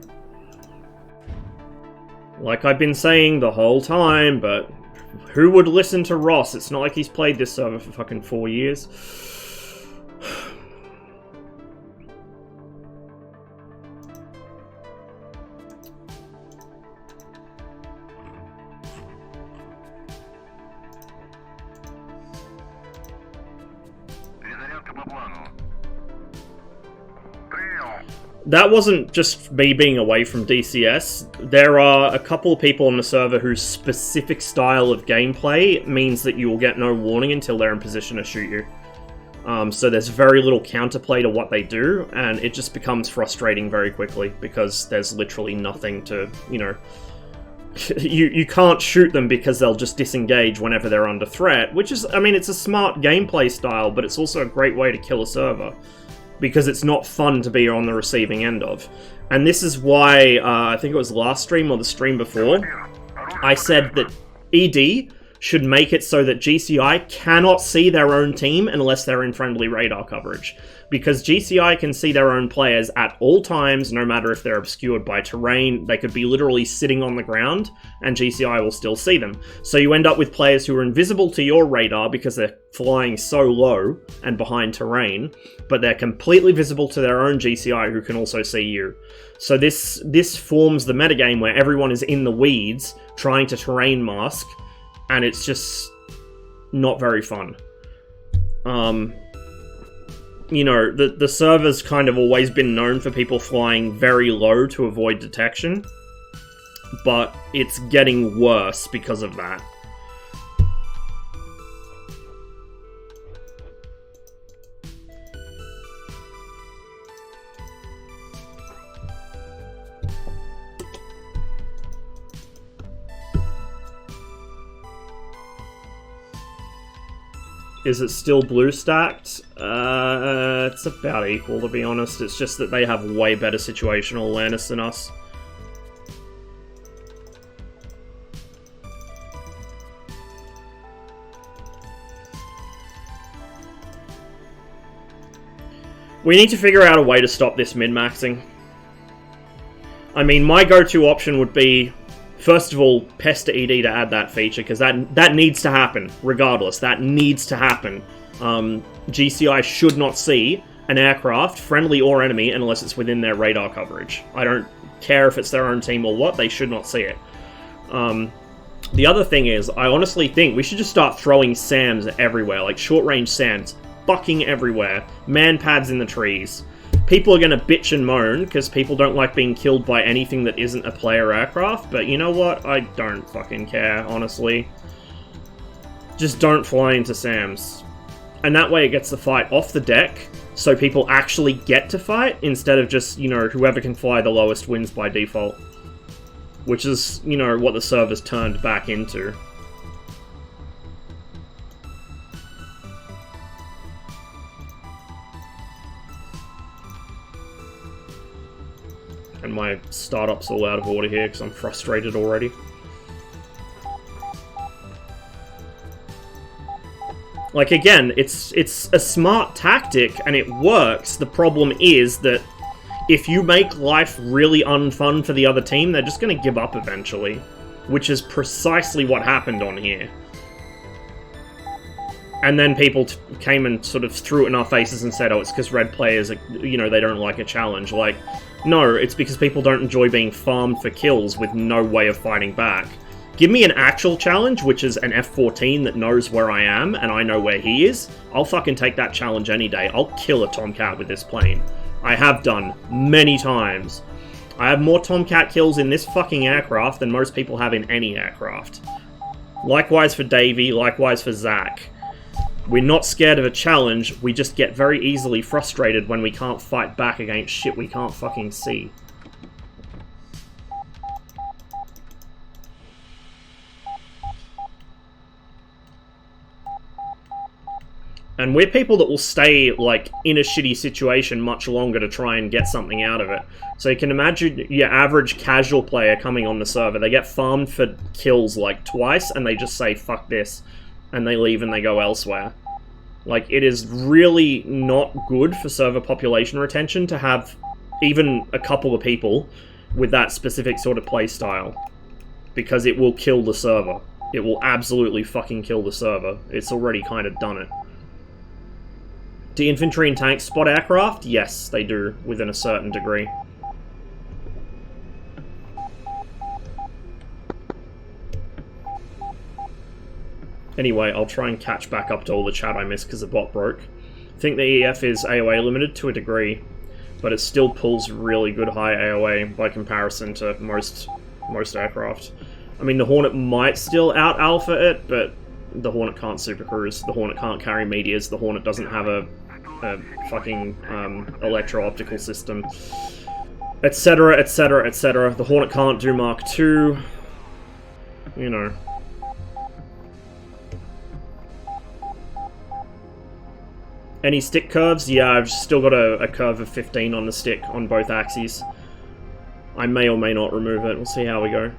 Like I've been saying the whole time, but who would listen to Ross? It's not like he's played this server for fucking 4 years. Перезарядка по плану. Принял. That wasn't just me being away from DCS. There are a couple of people on the server whose specific style of gameplay means that you will get no warning until they're in position to shoot you. So there's very little counterplay to what they do, and it just becomes frustrating very quickly because there's literally nothing to, you know... you can't shoot them because they'll just disengage whenever they're under threat, which is, I mean, it's a smart gameplay style, but it's also a great way to kill a server. Because it's not fun to be on the receiving end of. And this is why, I think it was last stream or the stream before, I said that ED should make it so that GCI cannot see their own team unless they're in friendly radar coverage. Because GCI can see their own players at all times, no matter if they're obscured by terrain. They could be literally sitting on the ground, and GCI will still see them. So you end up with players who are invisible to your radar because they're flying so low and behind terrain, but they're completely visible to their own GCI who can also see you. So this forms the metagame where everyone is in the weeds trying to terrain mask, and it's just not very fun. You know, the server's kind of always been known for people flying very low to avoid detection, but it's getting worse because of that. Is it still blue stacked? It's about equal, to be honest. It's just that they have way better situational awareness than us. We need to figure out a way to stop this min-maxing. I mean, my go-to option would be, first of all, pester ED to add that feature, because that needs to happen, regardless. That needs to happen. GCI should not see an aircraft, friendly or enemy, unless it's within their radar coverage. I don't care if it's their own team or what, they should not see it. The other thing is, I honestly think we should just start throwing SAMs everywhere, like short-range SAMs, fucking everywhere. Man pads in the trees. People are going to bitch and moan because people don't like being killed by anything that isn't a player aircraft, but you know what? I don't fucking care, honestly. Just don't fly into SAMs. And that way it gets the fight off the deck, so people actually get to fight, instead of just, you know, whoever can fly the lowest wins by default. Which is, you know, what the server's turned back into. And my startup's all out of order here because I'm frustrated already. Like, again, it's a smart tactic and it works. The problem is that if you make life really unfun for the other team, they're just going to give up eventually. Which is precisely what happened on here. And then people came and sort of threw it in our faces and said, oh, it's because red players, you know, they don't like a challenge. Like, no, it's because people don't enjoy being farmed for kills with no way of fighting back. Give me an actual challenge, which is an F-14 that knows where I am, and I know where he is. I'll fucking take that challenge any day. I'll kill a Tomcat with this plane. I have done many times. I have more Tomcat kills in this fucking aircraft than most people have in any aircraft. Likewise for Davey, likewise for Zach. We're not scared of a challenge, we just get very easily frustrated when we can't fight back against shit we can't fucking see. And we're people that will stay, like, in a shitty situation much longer to try and get something out of it. So you can imagine your average casual player coming on the server, they get farmed for kills, like, twice, and they just say, fuck this, and they leave and they go elsewhere. Like, it is really not good for server population retention to have even a couple of people with that specific sort of play style. Because it will kill the server. It will absolutely fucking kill the server. It's already kind of done it. Do infantry and tanks spot aircraft? Yes, they do, within a certain degree. Anyway, I'll try and catch back up to all the chat I missed because the bot broke. I think the EF is AOA limited to a degree, but it still pulls really good high AOA by comparison to most aircraft. I mean, the Hornet might still out-alpha it, but the Hornet can't supercruise, the Hornet can't carry meteors, the Hornet doesn't have a fucking electro-optical system, etc, etc, etc. The Hornet can't do Mark II, you know. Any stick curves? Yeah, I've still got a curve of 15 on the stick on both axes. I may or may not remove it, we'll see how we go.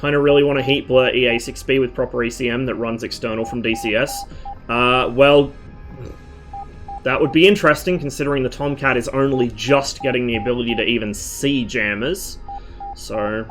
Kind of really want to heat blur EA6B with proper ECM that runs external from DCS. Well, that would be interesting considering the Tomcat is only just getting the ability to even see jammers. So...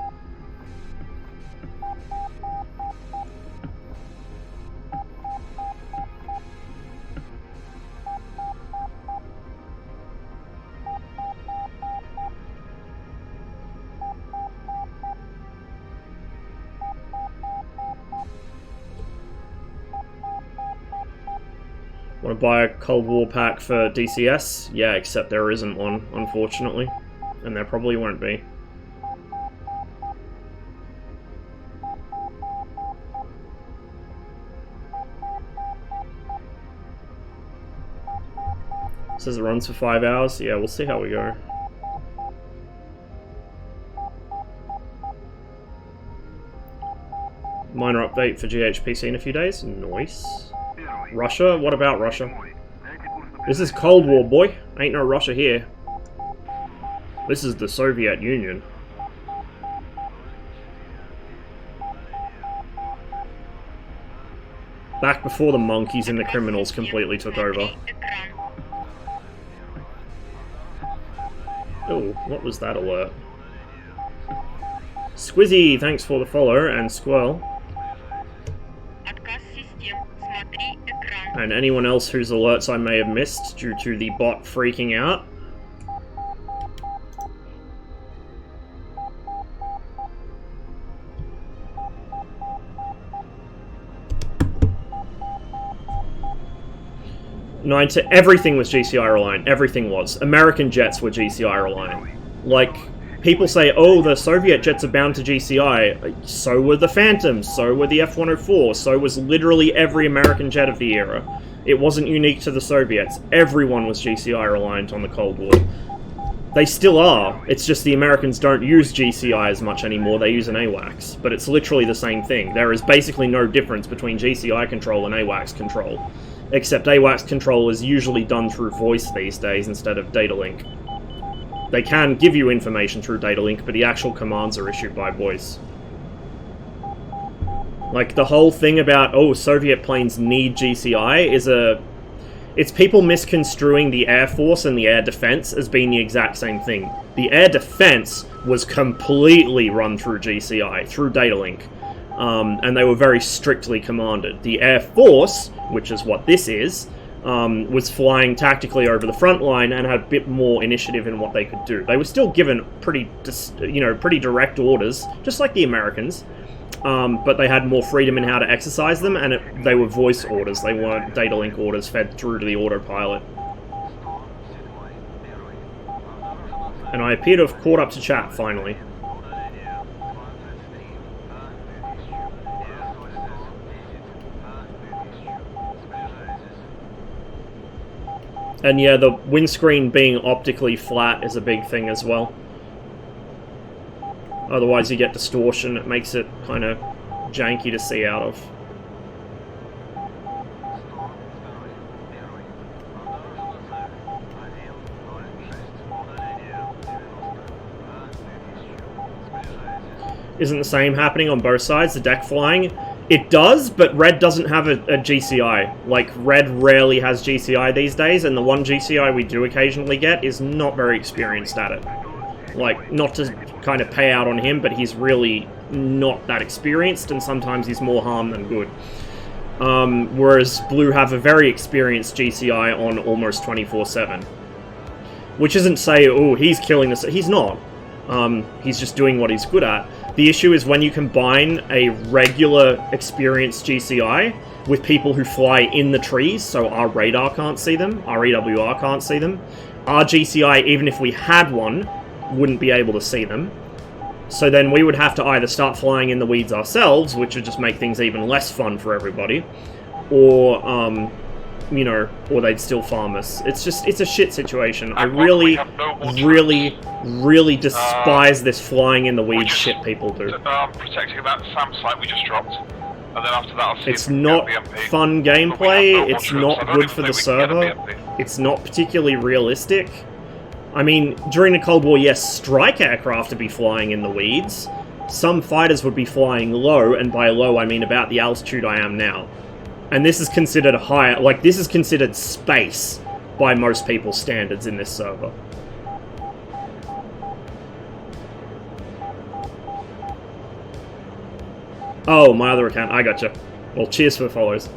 Want to buy a Cold War pack for DCS? Yeah, except there isn't one, unfortunately. And there probably won't be. Says it runs for 5 hours. Yeah, we'll see how we go. Minor update for GHPC in a few days. Nice. Russia? What about Russia? This is Cold War, boy. Ain't no Russia here. This is the Soviet Union. Back before the monkeys and the criminals completely took over. Oh, what was that alert? Squizzy, thanks for the follow, and Squirrel. And anyone else whose alerts I may have missed due to the bot freaking out. Everything was GCI reliant. Everything was. American jets were GCI reliant. Like, people say, oh, the Soviet jets are bound to GCI. So were the Phantoms, so were the F-104, so was literally every American jet of the era. It wasn't unique to the Soviets. Everyone was GCI reliant on the Cold War. They still are. It's just the Americans don't use GCI as much anymore. They use an AWACS. But it's literally the same thing. There is basically no difference between GCI control and AWACS control. Except AWACS control is usually done through voice these days instead of data link. They can give you information through data link, but the actual commands are issued by voice. Like, the whole thing about, oh, Soviet planes need GCI is it's people misconstruing the Air Force and the Air Defense as being the exact same thing. The Air Defense was completely run through GCI, through data link. And they were very strictly commanded. The Air Force, which is what this is, was flying tactically over the front line and had a bit more initiative in what they could do. They were still given pretty direct orders, just like the Americans, but they had more freedom in how to exercise them, and they were voice orders. They weren't data link orders fed through to the autopilot. And I appear to have caught up to chat, finally. And yeah, the windscreen being optically flat is a big thing as well. Otherwise you get distortion, it makes it kind of janky to see out of. Isn't the same happening on both sides, the deck flying? It does, but Red doesn't have a GCI. Like, Red rarely has GCI these days, and the one GCI we do occasionally get is not very experienced at it. Like, not to kind of pay out on him, but he's really not that experienced, and sometimes he's more harm than good. Whereas Blue have a very experienced GCI on almost 24/7. Which isn't say, oh, he's killing this. He's not. He's just doing what he's good at. The issue is when you combine a regular experienced GCI with people who fly in the trees, so our radar can't see them, our EWR can't see them. Our GCI, even if we had one, wouldn't be able to see them. So then we would have to either start flying in the weeds ourselves, which would just make things even less fun for everybody, or, or they'd still farm us. It's a shit situation. I really despise this flying in the weeds shit people do. Protecting that SAM site we just dropped. And then after that I'll see it's not fun gameplay, it's not good for the server, it's not particularly realistic. I mean, during the Cold War, yes, strike aircraft would be flying in the weeds, some fighters would be flying low, and by low I mean about the altitude I am now. And this is considered higher, like this is considered space by most people's standards in this server. Oh, my other account, I gotcha. Well, cheers for the follows.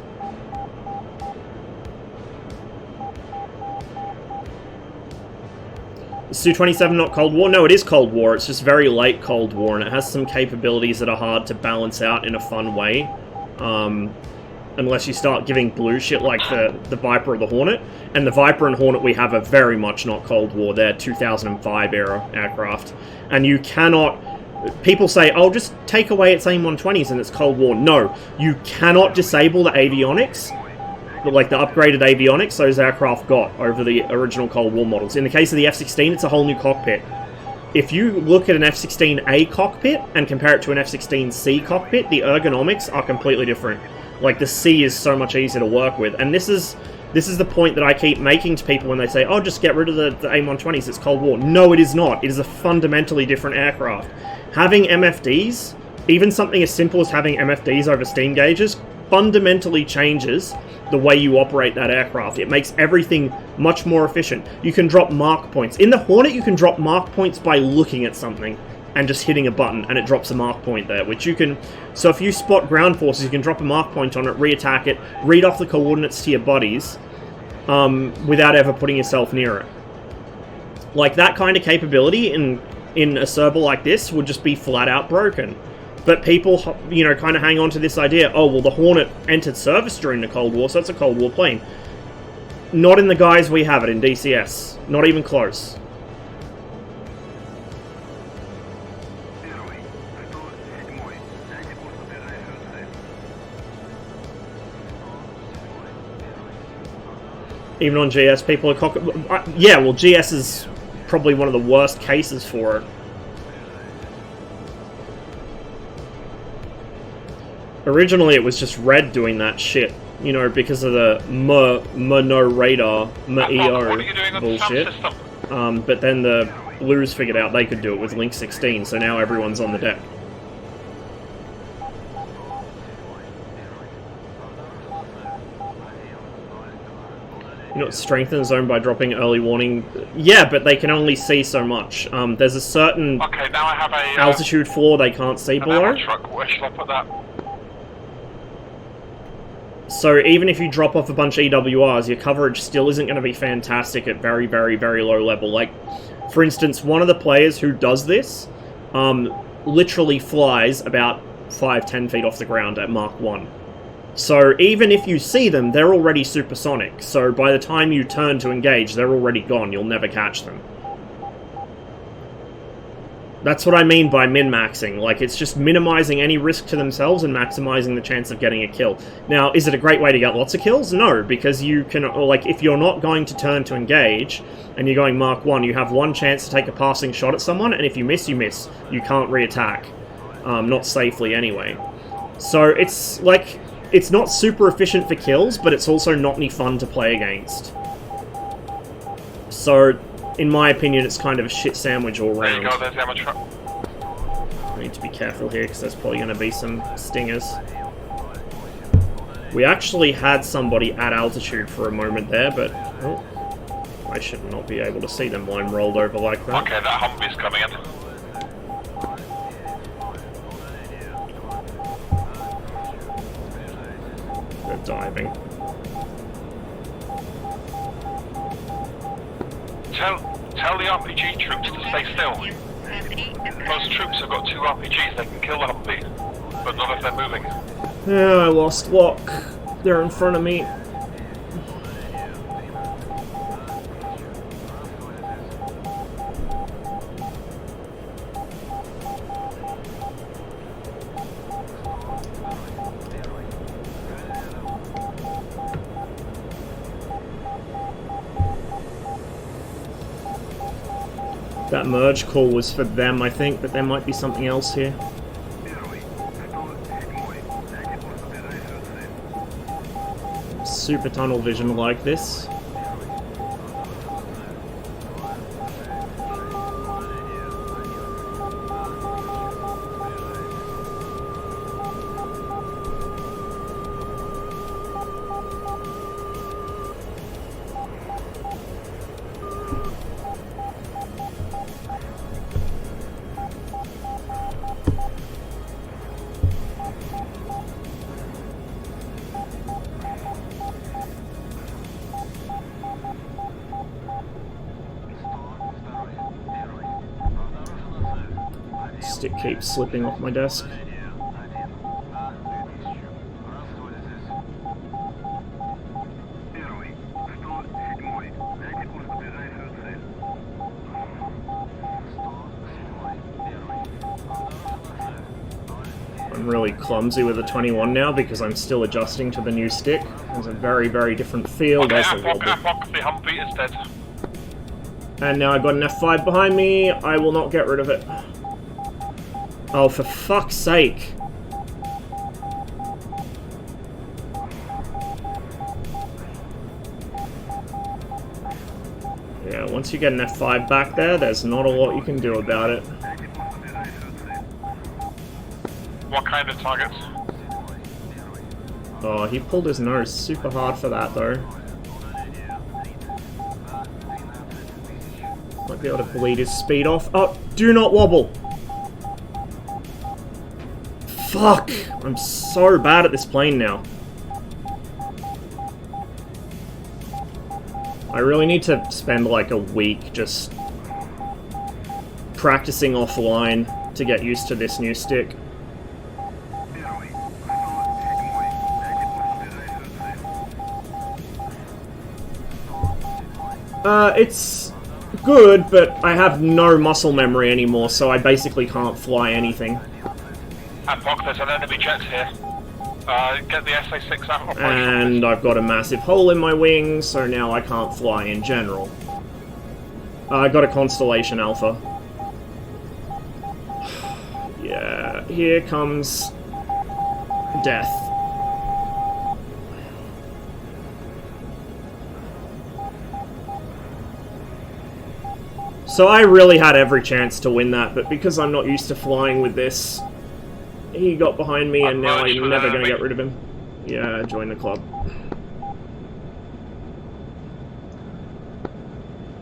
Su-27 not Cold War? No, it is Cold War. It's just very late Cold War, and it has some capabilities that are hard to balance out in a fun way. Unless you start giving blue shit like the Viper or the Hornet. And the Viper and Hornet we have are very much not Cold War. They're 2005 era aircraft. And you cannot... People say, oh, just take away its AIM-120s and it's Cold War. No, you cannot disable the avionics, like the upgraded avionics those aircraft got over the original Cold War models. In the case of the F-16, it's a whole new cockpit. If you look at an F-16A cockpit and compare it to an F-16C cockpit, the ergonomics are completely different. Like, the C is so much easier to work with. And this is the point that I keep making to people when they say, oh, just get rid of the AIM-120s, it's Cold War. No, it is not. It is a fundamentally different aircraft. Having MFDs, even something as simple as having MFDs over steam gauges, fundamentally changes the way you operate that aircraft. It makes everything much more efficient. You can drop mark points. In the Hornet, you can drop mark points by looking at something and just hitting a button, and it drops a mark point there, which you can... So if you spot ground forces, you can drop a mark point on it, re-attack it, read off the coordinates to your buddies, without ever putting yourself near it. Like, that kind of capability in a server like this would just be flat out broken. But people, you know, kind of hang on to this idea, oh, well, the Hornet entered service during the Cold War, so it's a Cold War plane. Not in the guise we have it in DCS. Not even close. Even on GS, people are yeah, well, GS is probably one of the worst cases for it. Originally, it was just Red doing that shit, you know, because of the no radar, EO bullshit. But then the Blues figured out they could do it with Link 16, so now everyone's on the deck. You know, strengthen the zone by dropping early warning. Yeah, but they can only see so much. There's a certain okay, now I have a, altitude floor they can't see below. Truck. Where should I put that? So even if you drop off a bunch of EWRs, your coverage still isn't going to be fantastic at very, very, very low level. Like, for instance, one of the players who does this literally flies about 5-10 feet off the ground at Mark 1. So even if you see them, they're already supersonic. So by the time you turn to engage, they're already gone. You'll never catch them. That's what I mean by min-maxing. Like, it's just minimizing any risk to themselves and maximizing the chance of getting a kill. Now, is it a great way to get lots of kills? No, because you can, like, if you're not going to turn to engage, and you're going Mark 1, you have one chance to take a passing shot at someone, and if you miss, you miss. You can't re-attack. Not safely, anyway. So, it's, like... It's not super efficient for kills, but it's also not any fun to play against. So, in my opinion, it's kind of a shit sandwich all round. There you go, there's the ammo truck. I need to be careful here, because there's probably going to be some stingers. We actually had somebody at altitude for a moment there, but... Oh, I should not be able to see them while I'm rolled over like that. Okay, that Humvee's coming in. They're diving. Tell the RPG troops to stay still. Most troops have got 2 RPGs, they can kill the Humvee, but not if they're moving. Yeah, I lost lock. They're in front of me. That merge call was for them, I think, but there might be something else here. Super tunnel vision like this. stick keeps slipping off my desk. I'm really clumsy with a 21 now because I'm still adjusting to the new stick. There's a very, very different feel. Okay, There's the F1, wobble. F1, the Humvee is dead. And now I've got an F5 behind me. I will not get rid of it. Oh, for fuck's sake. Yeah, once you get an F5 back there, there's not a lot you can do about it. What kind of targets? Oh, he pulled his nose super hard for that, though. Might be able to bleed his speed off. Oh, do not wobble! Fuck! I'm so bad at this plane now. I really need to spend like a week just practicing offline to get used to this new stick. It's good, but I have no muscle memory anymore, so I basically can't fly anything. F1, there's an enemy jet here. Get the SA-6 out of operation. And I've got a massive hole in my wings, so now I can't fly in general. I got a Constellation Alpha. Yeah, here comes death. So I really had every chance to win that, but because I'm not used to flying with this, he got behind me and now I'm never going to get rid of him. Yeah, join the club.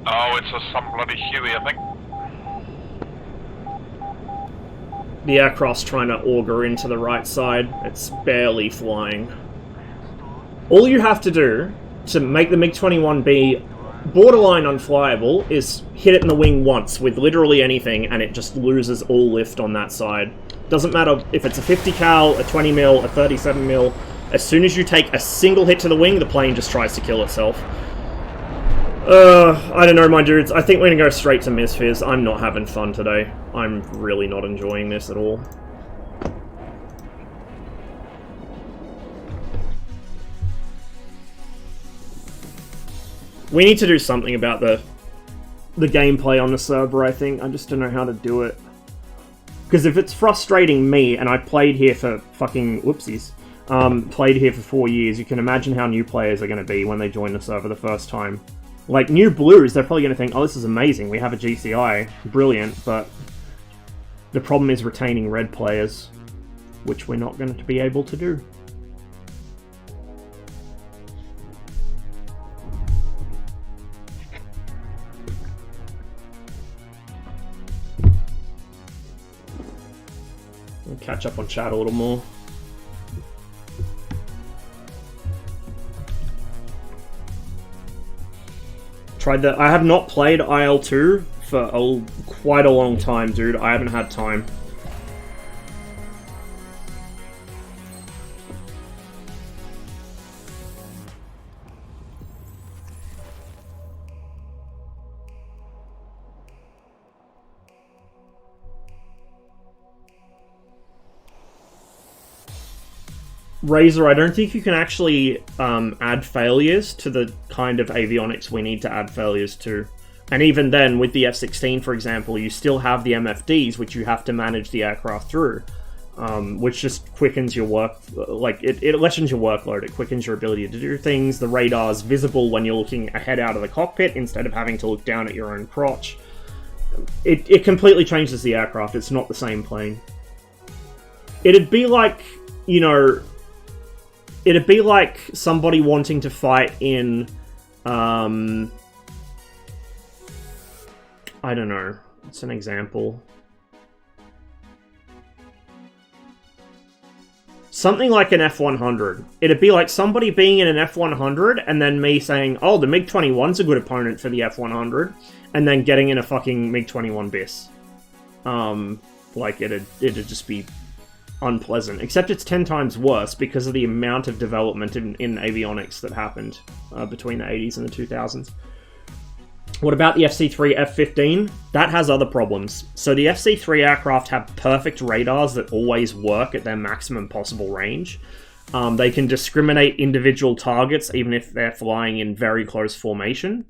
Oh, it's some bloody Huey, I think. The aircraft's trying to auger into the right side. It's barely flying. All you have to do to make the MiG-21 be borderline unflyable is hit it in the wing once with literally anything and it just loses all lift on that side. Doesn't matter if it's a 50 cal, a 20 mil, a 37 mil. As soon as you take a single hit to the wing, the plane just tries to kill itself. I don't know, my dudes. I think we're gonna go straight to MSFS. I'm not having fun today. I'm really not enjoying this at all. We need to do something about the gameplay on the server, I think. I just don't know how to do it. Because if it's frustrating me, and I played here for fucking... whoopsies. Played here for 4 years, you can imagine how new players are going to be when they join the server the first time. Like, new blues, they're probably going to think, oh, this is amazing, we have a GCI. Brilliant, but... the problem is retaining red players, which we're not going to be able to do. I'll catch up on chat a little more. I have not played IL-2 for quite a long time, dude. I haven't had time. Razor, I don't think you can actually add failures to the kind of avionics we need to add failures to. And even then, with the F-16, for example, you still have the MFDs, which you have to manage the aircraft through, which just quickens your work, like, it lessens your workload, it quickens your ability to do things. The radar's visible when you're looking ahead out of the cockpit, instead of having to look down at your own crotch. It completely changes the aircraft, it's not the same plane. It'd be like, you know... it'd be like somebody wanting to fight in, I don't know, it's an example. Something like an F-100. It'd be like somebody being in an F-100 and then me saying, oh, the MiG-21's a good opponent for the F-100, and then getting in a fucking MiG-21 bis. Like, it'd just be unpleasant. Except it's 10 times worse because of the amount of development in avionics that happened between the 80s and the 2000s. What about the FC-3 F-15? That has other problems. So the FC-3 aircraft have perfect radars that always work at their maximum possible range. They can discriminate individual targets even if they're flying in very close formation.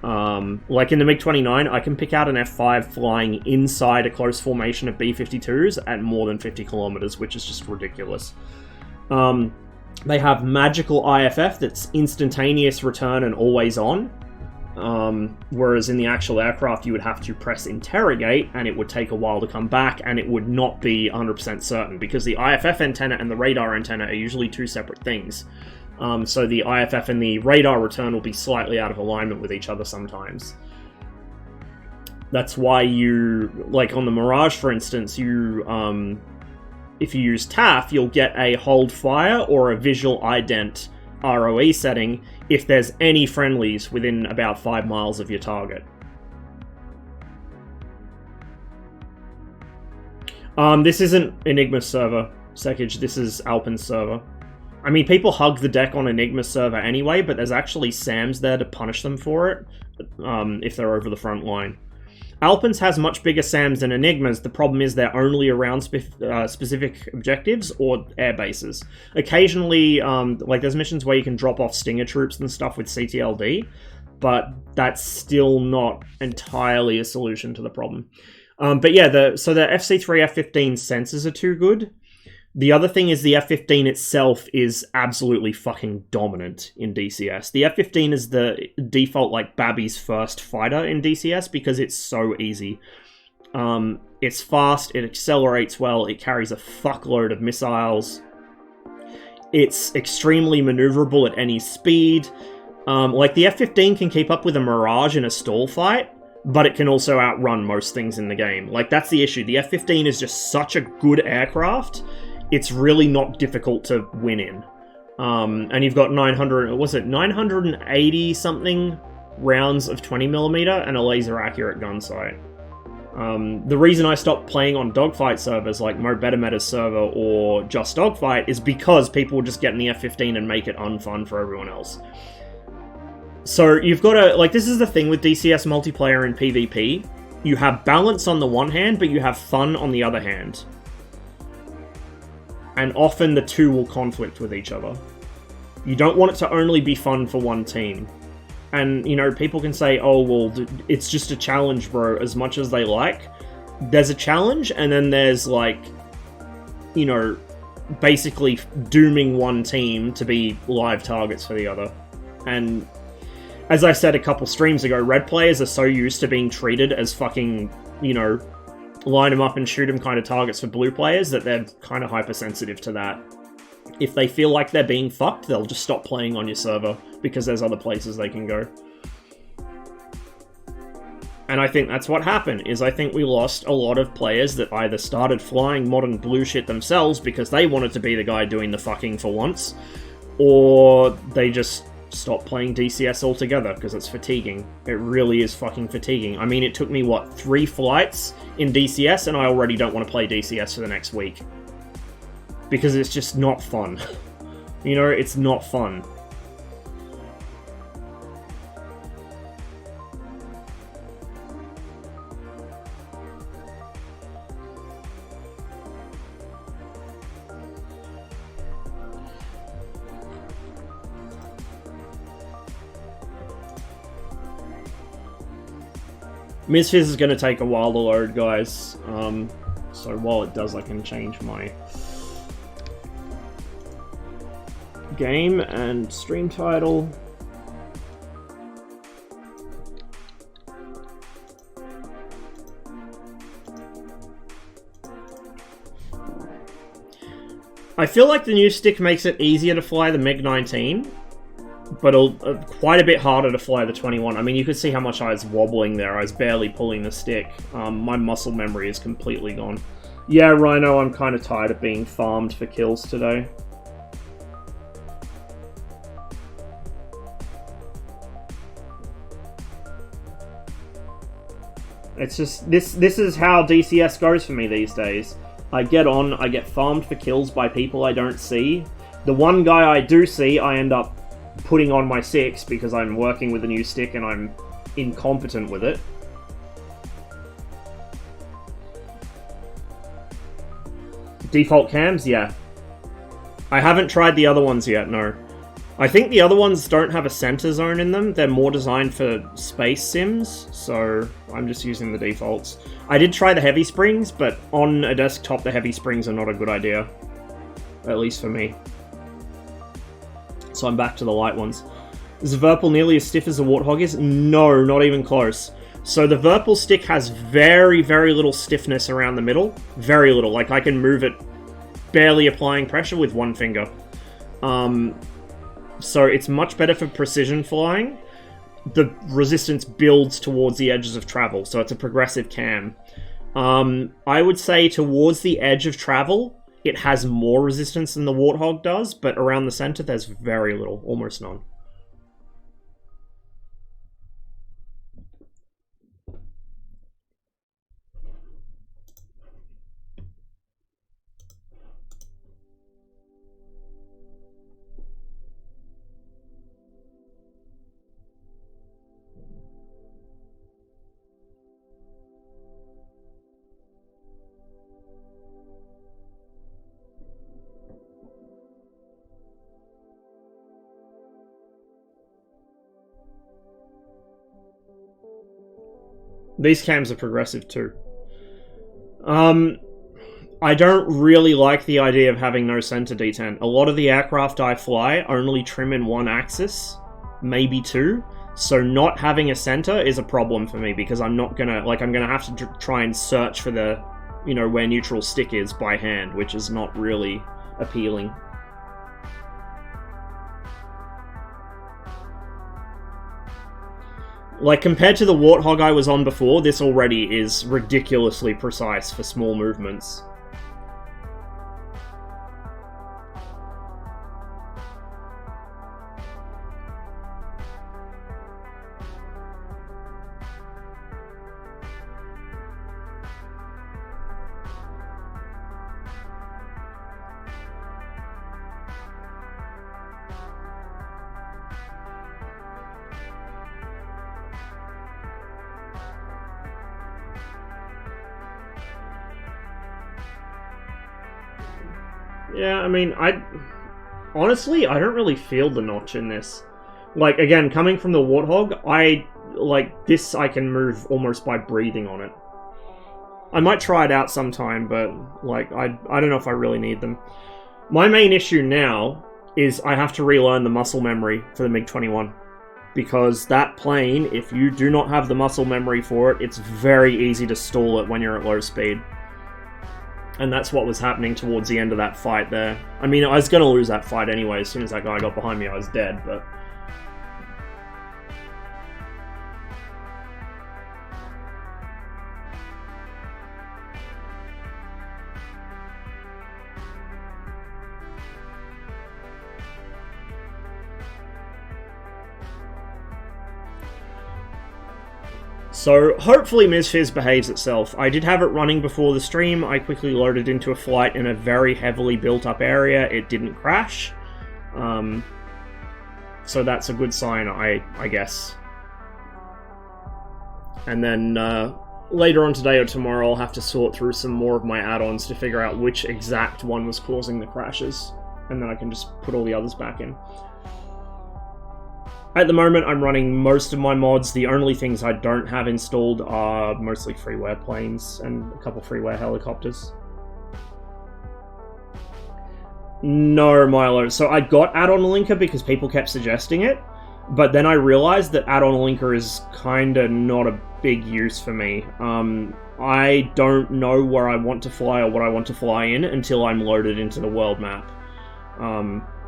Like in the MiG-29, I can pick out an F-5 flying inside a close formation of B-52s at more than 50 kilometers, which is just ridiculous. They have magical IFF that's instantaneous return and always on. Whereas in the actual aircraft you would have to press interrogate and it would take a while to come back, and it would not be 100% certain because the IFF antenna and the radar antenna are usually two separate things. So the IFF and the radar return will be slightly out of alignment with each other sometimes. That's why you, like on the Mirage for instance, you if you use TAF, you'll get a hold fire or a visual ident ROE setting if there's any friendlies within about 5 miles of your target. This isn't Enigma's server, Sekage, this is Alpen's server. I mean, people hug the deck on Enigma's server anyway, but there's actually SAMs there to punish them for it, if they're over the front line. Alpen's has much bigger SAMs than Enigma's. The problem is they're only around specific objectives or air bases. Occasionally, like there's missions where you can drop off Stinger troops and stuff with CTLD, but that's still not entirely a solution to the problem. But yeah, so the FC-3 F-15 sensors are too good. The other thing is the F-15 itself is absolutely fucking dominant in DCS. The F-15 is the default, like, Babby's first fighter in DCS because it's so easy. It's fast, it accelerates well, it carries a fuckload of missiles. It's extremely maneuverable at any speed. Like, the F-15 can keep up with a Mirage in a stall fight, but it can also outrun most things in the game. Like, that's the issue. The F-15 is just such a good aircraft, it's really not difficult to win in. And you've got 980 something rounds of 20mm and a laser accurate gun sight. The reason I stopped playing on dogfight servers like Mo Better Meta's server or Just Dogfight is because people would just get in the F-15 and make it unfun for everyone else. So you've got to, like, this is the thing with DCS multiplayer and PvP. You have balance on the one hand, but you have fun on the other hand. And often the two will conflict with each other. You don't want it to only be fun for one team. And, you know, people can say, oh, well, it's just a challenge, bro, as much as they like. There's a challenge, and then there's, like, you know, basically dooming one team to be live targets for the other. And as I said a couple streams ago, red players are so used to being treated as fucking, you know, line them up and shoot them kind of targets for blue players that they're kind of hypersensitive to that. If they feel like they're being fucked, they'll just stop playing on your server because there's other places they can go. And I think that's what happened, is I think we lost a lot of players that either started flying modern blue shit themselves because they wanted to be the guy doing the fucking for once, or they just stopped playing DCS altogether because it's fatiguing. It really is fucking fatiguing. I mean, it took me, what, 3 flights in DCS, and I already don't want to play DCS for the next week. Because it's just not fun. You know, it's not fun. MSFS is going to take a while to load, guys. So while it does, I can change my game and stream title. I feel like the new stick makes it easier to fly the MiG-19. But quite a bit harder to fly the 21. I mean, you could see how much I was wobbling there. I was barely pulling the stick. My muscle memory is completely gone. Yeah, Rhino, I'm kind of tired of being farmed for kills today. It's just, this is how DCS goes for me these days. I get on, I get farmed for kills by people I don't see. The one guy I do see, I end up putting on my 6 because I'm working with a new stick and I'm incompetent with it. Default cams? Yeah. I haven't tried the other ones yet, no. I think the other ones don't have a center zone in them. They're more designed for space sims, so I'm just using the defaults. I did try the heavy springs, but on a desktop the heavy springs are not a good idea. At least for me. So I'm back to the light ones. Is the Verpal nearly as stiff as the Warthog is? No, not even close. So the Verpal stick has very, very little stiffness around the middle. Very little. Like, I can move it barely applying pressure with one finger. So it's much better for precision flying. The resistance builds towards the edges of travel, so it's a progressive cam. I would say towards the edge of travel, it has more resistance than the Warthog does, but around the center, there's very little, almost none. These cams are progressive too. I don't really like the idea of having no center detent. A lot of the aircraft I fly only trim in one axis, maybe two. So not having a center is a problem for me because I'm not gonna, like, I'm gonna have to try and search for the, you know, where neutral stick is by hand, which is not really appealing. Like, compared to the Warthog I was on before, this already is ridiculously precise for small movements. Yeah, I mean, honestly, I don't really feel the notch in this. Like, again, coming from the Warthog, this I can move almost by breathing on it. I might try it out sometime, but, like, I don't know if I really need them. My main issue now is I have to relearn the muscle memory for the MiG-21. Because that plane, if you do not have the muscle memory for it, it's very easy to stall it when you're at low speed. And that's what was happening towards the end of that fight there. I mean, I was going to lose that fight anyway. As soon as that guy got behind me, I was dead, but... So, hopefully MSFS behaves itself. I did have it running before the stream. I quickly loaded into a flight in a very heavily built up area. It didn't crash. So that's a good sign, I guess. And then later on today or tomorrow I'll have to sort through some more of my add-ons to figure out which exact one was causing the crashes. And then I can just put all the others back in. At the moment, I'm running most of my mods. The only things I don't have installed are mostly freeware planes and a couple freeware helicopters. No, Milo. So I got add-on linker because people kept suggesting it, but then I realized that add-on linker is kinda not a big use for me. I don't know where I want to fly or what I want to fly in until I'm loaded into the world map.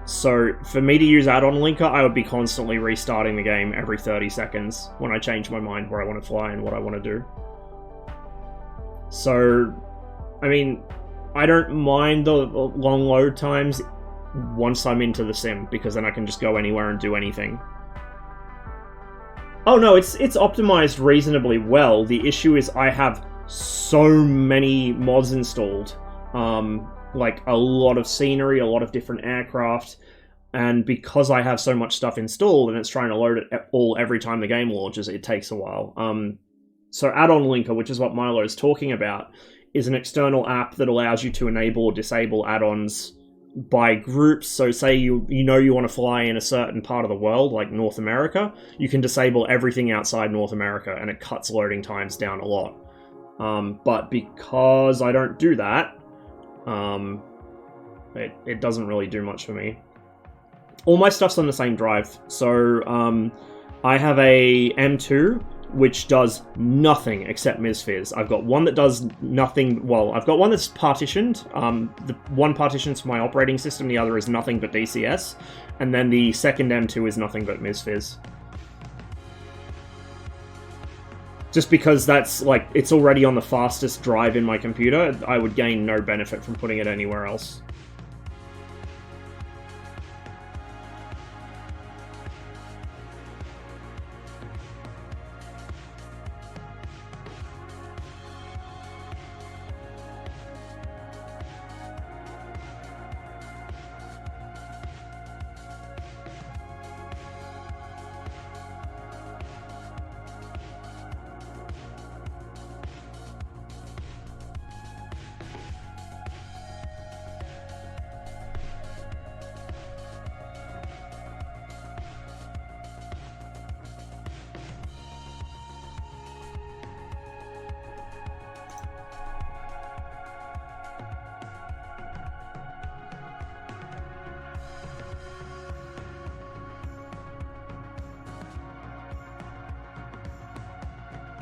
So, for me to use add-on linker, I would be constantly restarting the game every 30 seconds when I change my mind where I want to fly and what I want to do. So, I mean, I don't mind the long load times once I'm into the sim, because then I can just go anywhere and do anything. Oh no, it's optimized reasonably well. The issue is I have so many mods installed. Like a lot of scenery, a lot of different aircraft, and because I have so much stuff installed and it's trying to load it all every time the game launches, it takes a while. So Add-on Linker, which is what Milo is talking about, is an external app that allows you to enable or disable add-ons by groups. So say you want to fly in a certain part of the world, like North America, you can disable everything outside North America, and it cuts loading times down a lot. But because I don't do that, it doesn't really do much for me. All my stuff's on the same drive, so I have a M2 which does nothing except MSFS. I've got one that does nothing. Well, I've got one that's partitioned. The one partition's for my operating system, the other is nothing but DCS, and then the second M2 is nothing but MSFS. Just because that's, like, it's already on the fastest drive in my computer, I would gain no benefit from putting it anywhere else.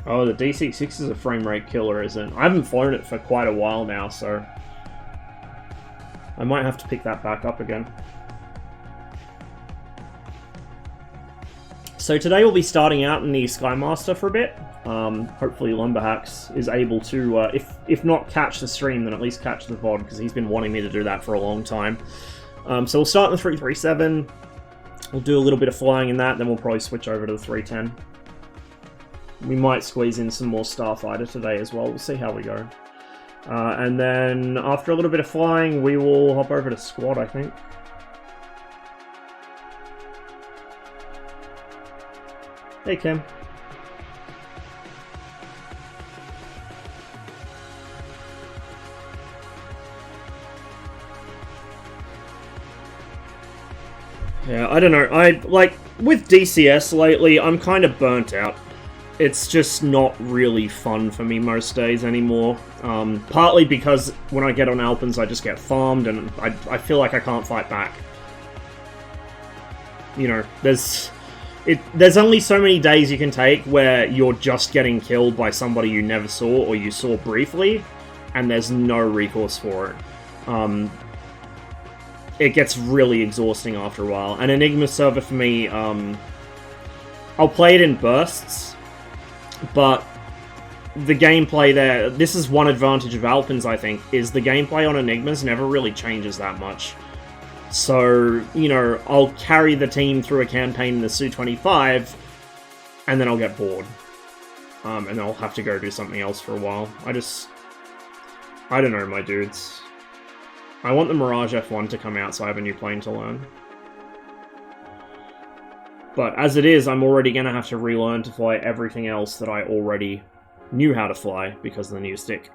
Oh, the DC6 is a frame rate killer, isn't it? I haven't flown it for quite a while now, so I might have to pick that back up again. So today we'll be starting out in the Skymaster for a bit. Hopefully Lumberhacks is able to, if not catch the stream, then at least catch the VOD, because he's been wanting me to do that for a long time. So we'll start in the 337. We'll do a little bit of flying in that, then we'll probably switch over to the 310. We might squeeze in some more Starfighter today as well. We'll see how we go. And then after a little bit of flying, we will hop over to Squad, I think. Hey, Kim. Yeah, I don't know. With DCS lately, I'm kind of burnt out. It's just not really fun for me most days anymore. Partly because when I get on Alpines, I just get farmed, and I feel like I can't fight back. You know, there's only so many days you can take where you're just getting killed by somebody you never saw or you saw briefly, and there's no recourse for it. It gets really exhausting after a while. An Enigma server for me, I'll play it in bursts. But the gameplay there, this is one advantage of Alpines, I think, is the gameplay on Enigmas never really changes that much. So, you know, I'll carry the team through a campaign in the Su-25, and then I'll get bored. And I'll have to go do something else for a while. I don't know, my dudes. I want the Mirage F1 to come out so I have a new plane to learn. But as it is, I'm already going to have to relearn to fly everything else that I already knew how to fly because of the new stick.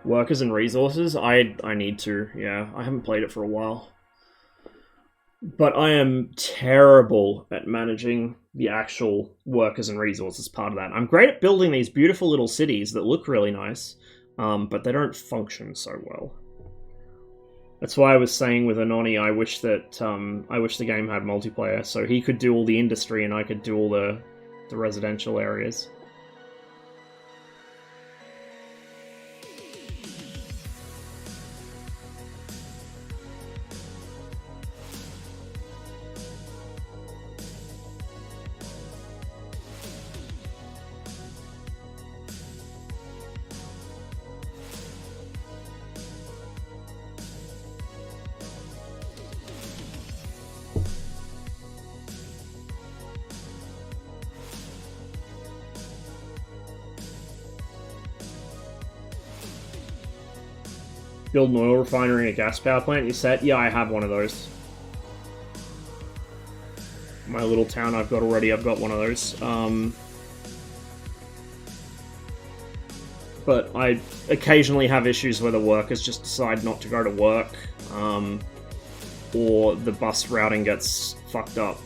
Workers and resources? I need to, yeah. I haven't played it for a while. But I am terrible at managing the actual workers and resources part of that. I'm great at building these beautiful little cities that look really nice, but they don't function so well. That's why I was saying with Anoni, I wish the game had multiplayer, so he could do all the industry and I could do all the residential areas. Build an oil refinery and a gas power plant, you set? Yeah, I have one of those. My little town I've got already, I've got one of those. But I occasionally have issues where the workers just decide not to go to work, or the bus routing gets fucked up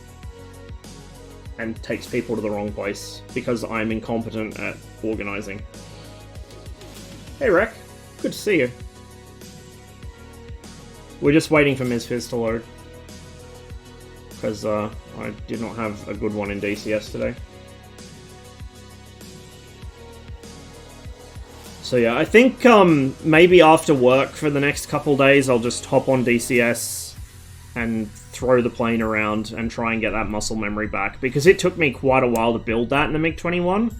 and takes people to the wrong place because I'm incompetent at organising. Hey Rek, good to see you. We're just waiting for MSFS to load, because I did not have a good one in DCS today. So yeah, I think maybe after work for the next couple days I'll just hop on DCS and throw the plane around and try and get that muscle memory back, because it took me quite a while to build that in the MiG-21,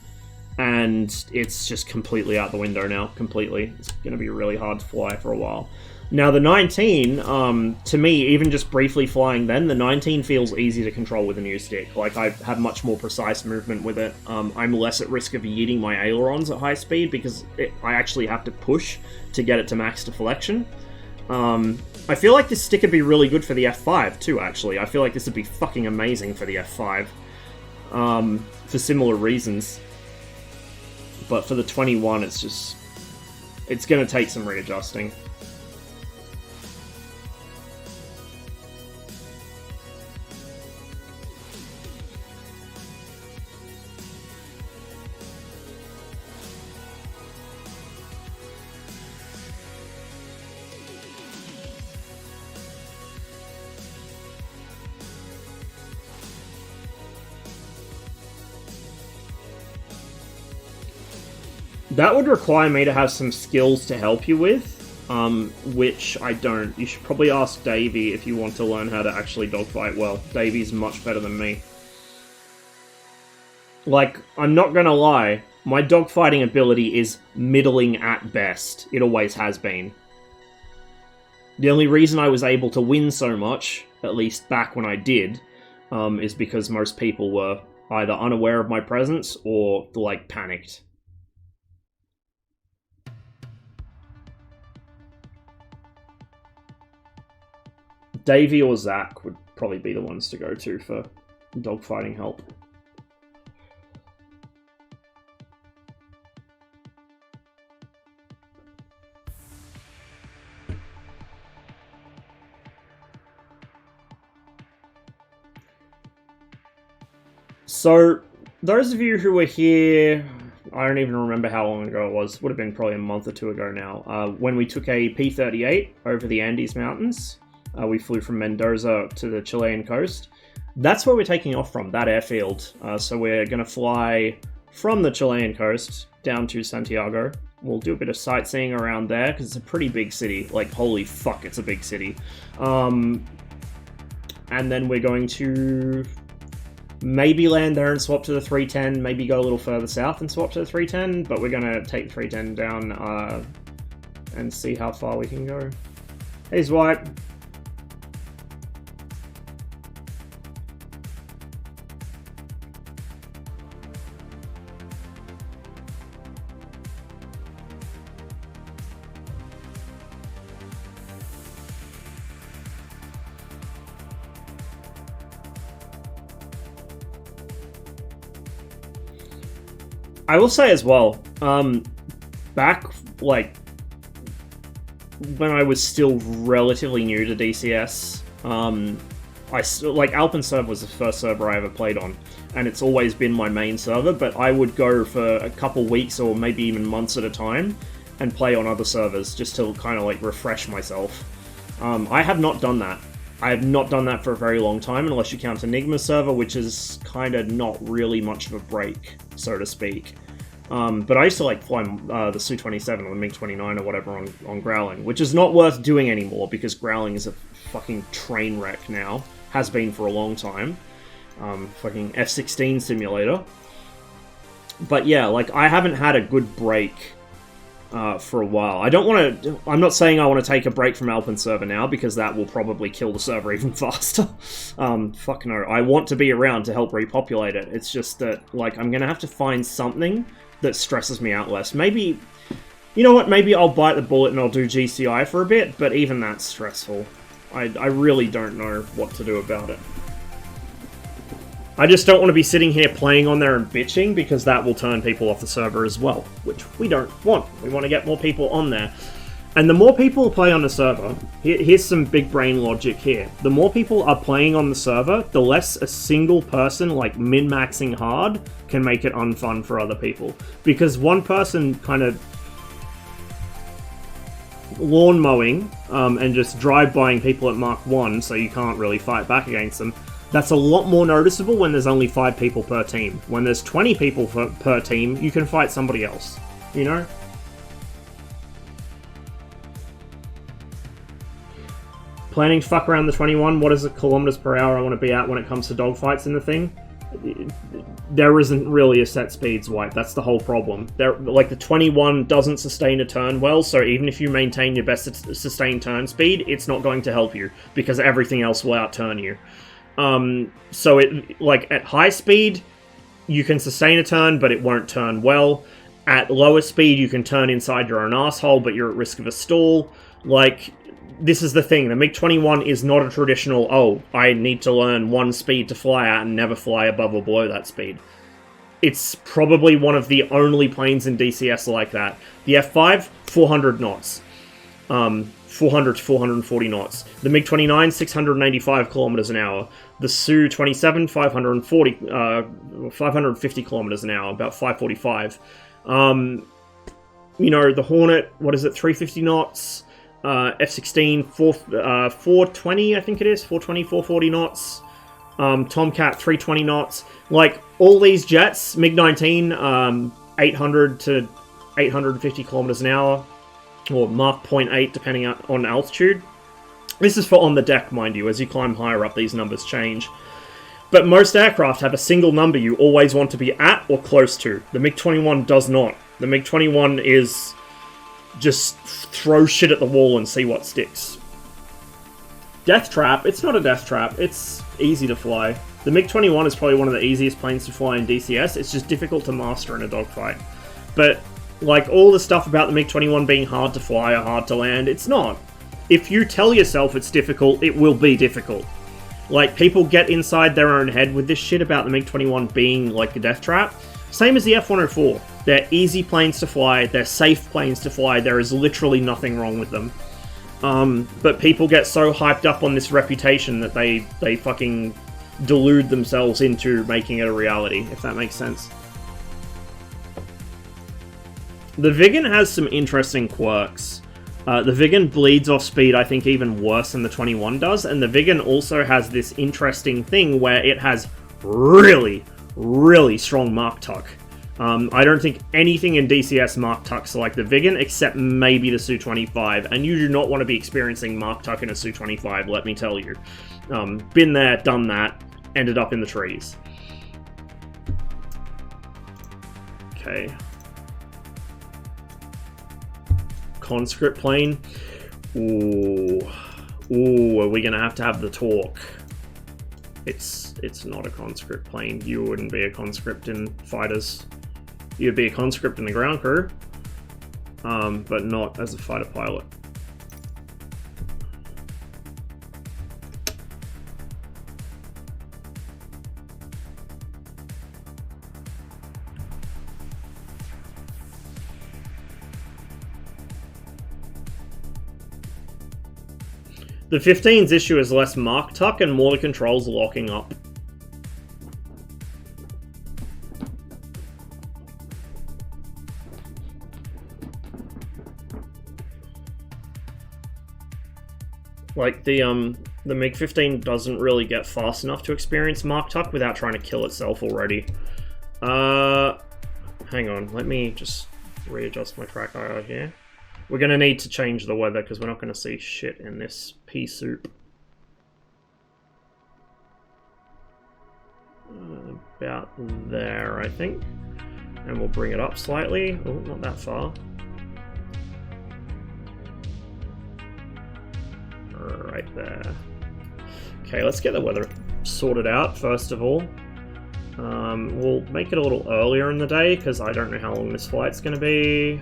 and it's just completely out the window now, completely. It's going to be really hard to fly for a while. Now the 19, to me, even just briefly flying then, the 19 feels easy to control with a new stick. Like, I have much more precise movement with it. I'm less at risk of yeeting my ailerons at high speed, because I actually have to push to get it to max deflection. I feel like this stick would be really good for the F5 too, actually. I feel like this would be fucking amazing for the F5. For similar reasons. But for the 21, it's just... it's going to take some readjusting. That would require me to have some skills to help you with, which I don't. You should probably ask Davey if you want to learn how to actually dogfight well. Davey's much better than me. Like, I'm not gonna lie, my dogfighting ability is middling at best. It always has been. The only reason I was able to win so much, at least back when I did, is because most people were either unaware of my presence or, like, panicked. Davey or Zach would probably be the ones to go to for dogfighting help. So, those of you who were here, I don't even remember how long ago it was, would have been probably a month or two ago now, when we took a P-38 over the Andes Mountains. We flew from Mendoza to the Chilean coast. That's where we're taking off from, that airfield. So we're going to fly from the Chilean coast down to Santiago. We'll do a bit of sightseeing around there, because it's a pretty big city. Like, holy fuck, it's a big city. And then we're going to maybe land there and swap to the 310, maybe go a little further south and swap to the 310, but we're going to take the 310 down and see how far we can go. Hey, Dwight. I will say as well, back, like, when I was still relatively new to DCS, Alpenserve was the first server I ever played on, and it's always been my main server, but I would go for a couple weeks or maybe even months at a time and play on other servers just to kind of, like, refresh myself. I have not done that. I have not done that for a very long time, unless you count Enigma's server, which is kind of not really much of a break, so to speak. But I used to like fly the Su-27 or the MiG-29 or whatever on Growling, which is not worth doing anymore because Growling is a fucking train wreck now. Has been for a long time. Fucking F-16 simulator. But yeah, like, I haven't had a good break for a while. I'm not saying I want to take a break from Alpenserver now, because that will probably kill the server even faster. Fuck no. I want to be around to help repopulate it. It's just that, like, I'm gonna have to find something that stresses me out less. Maybe You know what, maybe I'll bite the bullet and I'll do GCI for a bit, but even that's stressful. I really don't know what to do about it. I just don't want to be sitting here playing on there and bitching, because that will turn people off the server as well, which we don't want. We want to get more people on there. And the more people play on the server, here's some big brain logic here. The more people are playing on the server, the less a single person, like, min-maxing hard can make it unfun for other people. Because one person kind of lawn mowing and just drive-buying people at Mark 1 so you can't really fight back against them, that's a lot more noticeable when there's only 5 people per team. When there's 20 people per team, you can fight somebody else, you know? Planning to fuck around the 21, what is the kilometers per hour I want to be at when it comes to dogfights in the thing? There isn't really a set speeds, White. That's the whole problem. Like, the 21 doesn't sustain a turn well, so even if you maintain your best sustained turn speed, it's not going to help you, because everything else will outturn you. So like, at high speed, you can sustain a turn, but it won't turn well. At lower speed, you can turn inside your own asshole, but you're at risk of a stall. Like, this is the thing, the MiG-21 is not a traditional, oh, I need to learn one speed to fly at and never fly above or below that speed. It's probably one of the only planes in DCS like that. The F-5, 400 knots. 400 to 440 knots. The MiG-29, 685 kilometers an hour. The Su-27, 550 kilometers an hour, about 545. You know, the Hornet, what is it, 350 knots? F-16, 420, I think it is, 420, 440 knots. Tomcat, 320 knots. Like, all these jets, MiG-19, 800 to 850 kilometers an hour, or Mach 0.8, depending on altitude. This is for on the deck, mind you. As you climb higher up, these numbers change. But most aircraft have a single number you always want to be at or close to. The MiG-21 does not. The MiG-21 is just throw shit at the wall and see what sticks. Death Trap, it's not a death trap, it's easy to fly. The MiG-21 is probably one of the easiest planes to fly in DCS, it's just difficult to master in a dogfight. But, like, all the stuff about the MiG-21 being hard to fly or hard to land, it's not. If you tell yourself it's difficult, it will be difficult. Like, people get inside their own head with this shit about the MiG-21 being, like, a death trap. Same as the F-104. They're easy planes to fly, they're safe planes to fly, there is literally nothing wrong with them. But people get so hyped up on this reputation that they fucking delude themselves into making it a reality, if that makes sense. The Viggen has some interesting quirks. The Viggen bleeds off speed, I think, even worse than the 21 does, and the Viggen also has this interesting thing where it has really strong Mark Tuck. I don't think anything in DCS Mark Tucks like the Viggen, except maybe the Su-25, and you do not want to be experiencing Mark Tuck in a Su-25, let me tell you. Been there, done that, ended up in the trees. Okay. Conscript plane. Ooh, are we gonna have the torque? It's not a conscript plane. You wouldn't be a conscript in fighters. You'd be a conscript in the ground crew, but not as a fighter pilot. The 15's issue is less Mark Tuck and more the controls locking up. Like, the MiG-15 doesn't really get fast enough to experience Mark Tuck without trying to kill itself already. Hang on, let me just readjust my track IR here. We're going to need to change the weather because we're not going to see shit in this pea soup. About there, I think. And we'll bring it up slightly. Oh, not that far. Right there. Okay, let's get the weather sorted out first of all. We'll make it a little earlier in the day because I don't know how long this flight's going to be.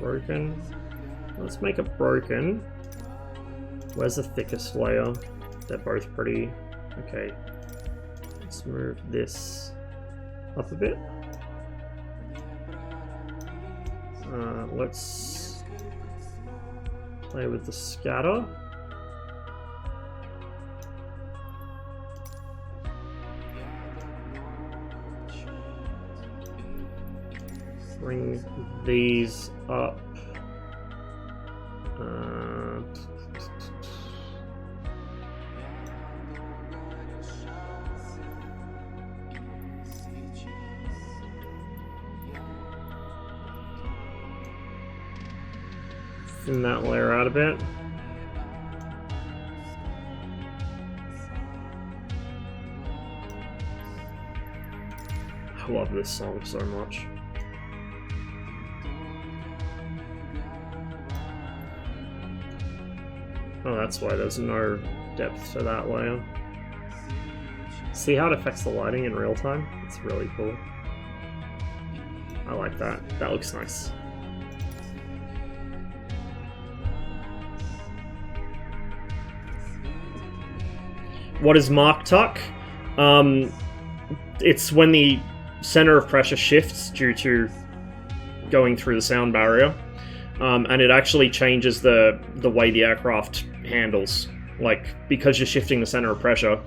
Broken. Let's make it broken. Where's the thickest layer? They're both pretty. Okay. Let's move this up a bit. Let's play with the scatter. Bring these up. Thin that layer out a bit. I love this song so much. Oh, that's why there's no depth to that layer. See how it affects the lighting in real time? It's really cool. I like that. That looks nice. What is Mark Tuck? It's when the center of pressure shifts due to going through the sound barrier, and it actually changes the way the aircraft handles. Like, because you're shifting the center of pressure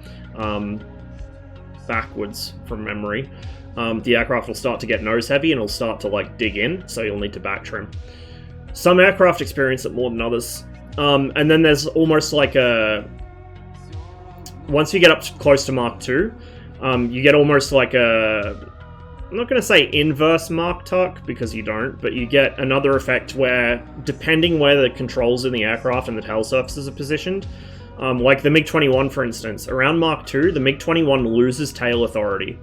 backwards from memory, the aircraft will start to get nose heavy and it'll start to like dig in, so you'll need to back trim. Some aircraft experience it more than others. And then there's almost like a... Once you get up close to Mark II, you get almost like a... I'm not going to say inverse Mark Tuck, because you don't, but you get another effect where, depending where the controls in the aircraft and the tail surfaces are positioned, like the MiG-21 for instance, around Mark II, the MiG-21 loses tail authority.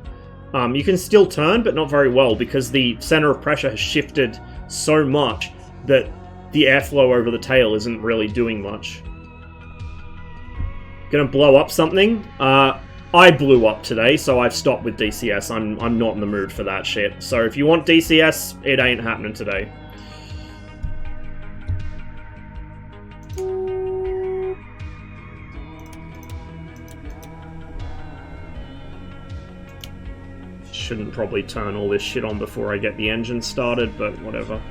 You can still turn, but not very well, because the center of pressure has shifted so much that the airflow over the tail isn't really doing much. Gonna blow up something? I blew up today, so I've stopped with DCS. I'm not in the mood for that shit. So if you want DCS, it ain't happening today. Shouldn't probably turn all this shit on before I get the engine started, but whatever.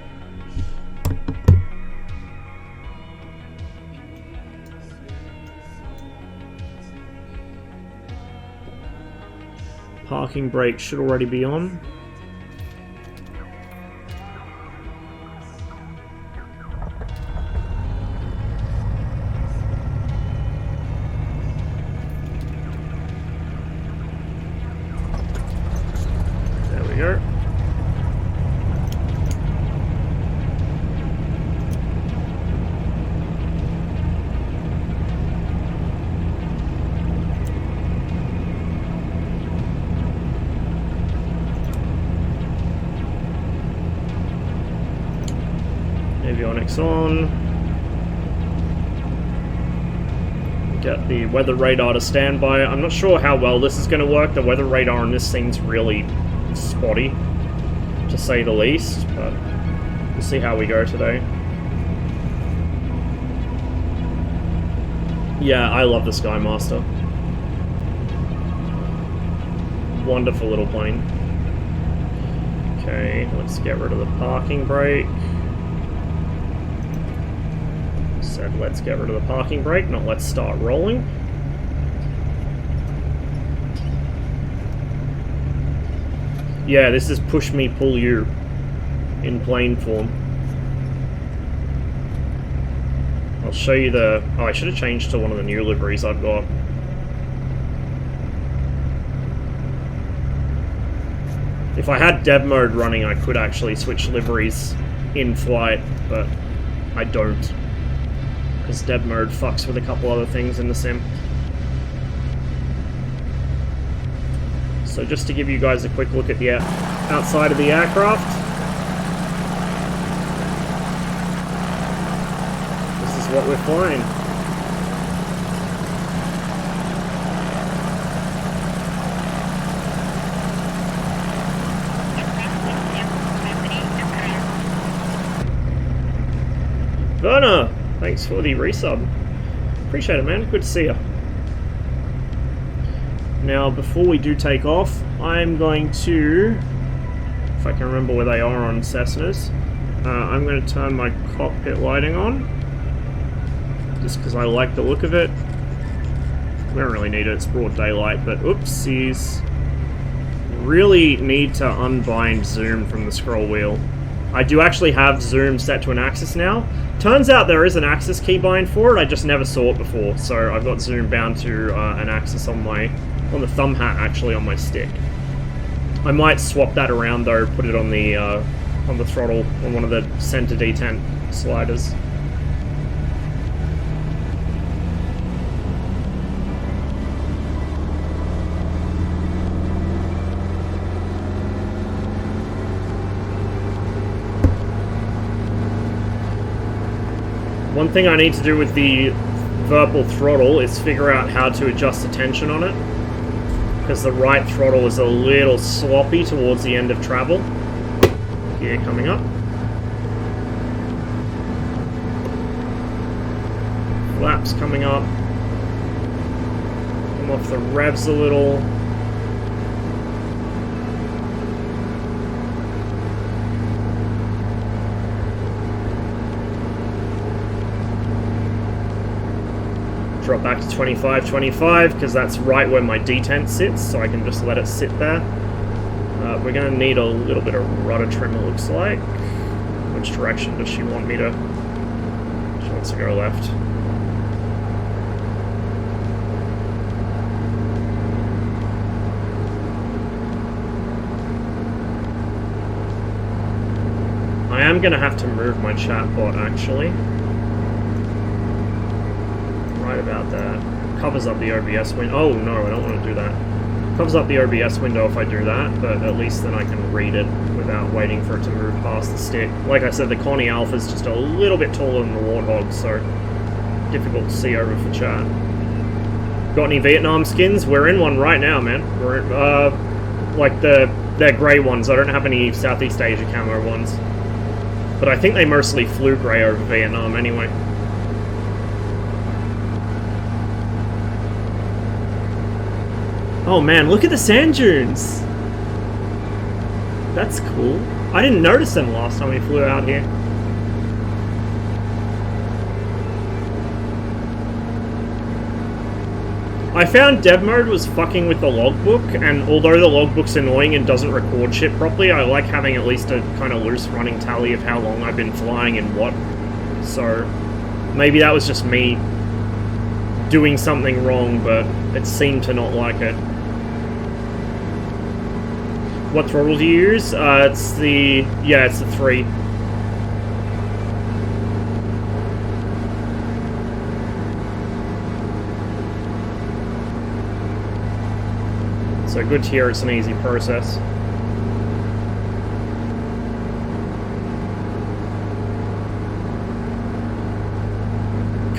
Parking brake should already be on. There we go. Avionics on. Get the weather radar to standby. I'm not sure how well this is going to work. The weather radar on this thing's really spotty, to say the least, but we'll see how we go today. Yeah, I love the Skymaster. Wonderful little plane. Okay, let's get rid of the parking brake. Said let's get rid of the parking brake, not let's start rolling. Yeah, this is push me, pull you in plane form. I'll show you the... Oh, I should have changed to one of the new liveries I've got. If I had dev mode running, I could actually switch liveries in flight, but I don't. Because dev mode fucks with a couple other things in the sim. So just to give you guys a quick look at the outside of the aircraft. This is what we're flying. Werner, thanks for the resub. Appreciate it, man. Good to see you. Now, before we do take off, I'm going to, if I can remember where they are on Cessnas, I'm going to turn my cockpit lighting on, just because I like the look of it. We don't really need it, it's broad daylight, but oopsies. Really need to unbind zoom from the scroll wheel. I do actually have zoom set to an axis now. Turns out there is an axis keybind for it, I just never saw it before, so I've got zoom bound to an axis on the thumb hat actually on my stick. I might swap that around though, put it on the throttle on one of the center detent sliders. One thing I need to do with the Virpil throttle is figure out how to adjust the tension on it, because the right throttle is a little sloppy towards the end of travel. Gear coming up. Flaps coming up. Come off the revs a little. Drop back to 25, because that's right where my detent sits, so I can just let it sit there. We're going to need a little bit of rudder trim, it looks like. Which direction does she want me to... She wants to go left. I am going to have to move my chatbot, actually. Right about that. Covers up the OBS window. Oh no, I don't want to do that. Covers up the OBS window if I do that, but at least then I can read it without waiting for it to move past the stick. Like I said, the Connie Alpha is just a little bit taller than the Warthog, so difficult to see over for chat. Got any Vietnam skins? We're in one right now, man. We're like they're grey ones. I don't have any Southeast Asia camo ones, but I think they mostly flew grey over Vietnam anyway. Oh man, look at the sand dunes! That's cool. I didn't notice them last time we flew out here. I found dev mode was fucking with the logbook, and although the logbook's annoying and doesn't record shit properly, I like having at least a kind of loose running tally of how long I've been flying and what. So, maybe that was just me doing something wrong, but it seemed to not like it. What throttle do you use? It's the 3. So good to hear it's an easy process.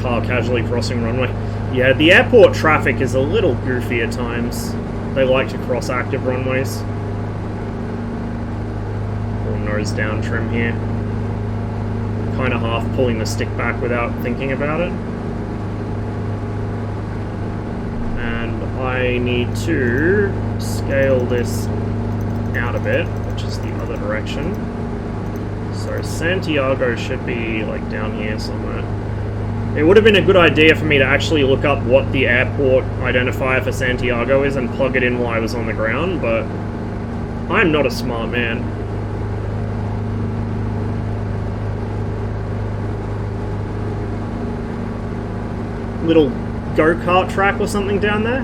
Car casually crossing runway. Yeah, the airport traffic is a little goofy at times. They like to cross active runways. Nose down trim here. Kind of half pulling the stick back without thinking about it. And I need to scale this out a bit, which is the other direction. So Santiago should be like down here somewhere. It would have been a good idea for me to actually look up what the airport identifier for Santiago is and plug it in while I was on the ground, but I'm not a smart man. Little go-kart track or something down there?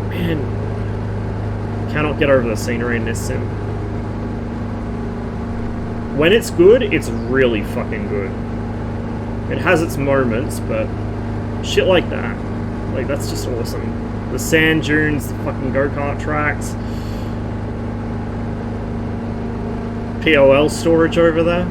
Man, cannot get over the scenery in this sim. When it's good, it's really fucking good. It has its moments, but shit like that. Like, that's just awesome. The sand dunes, the fucking go-kart tracks. POL storage over there.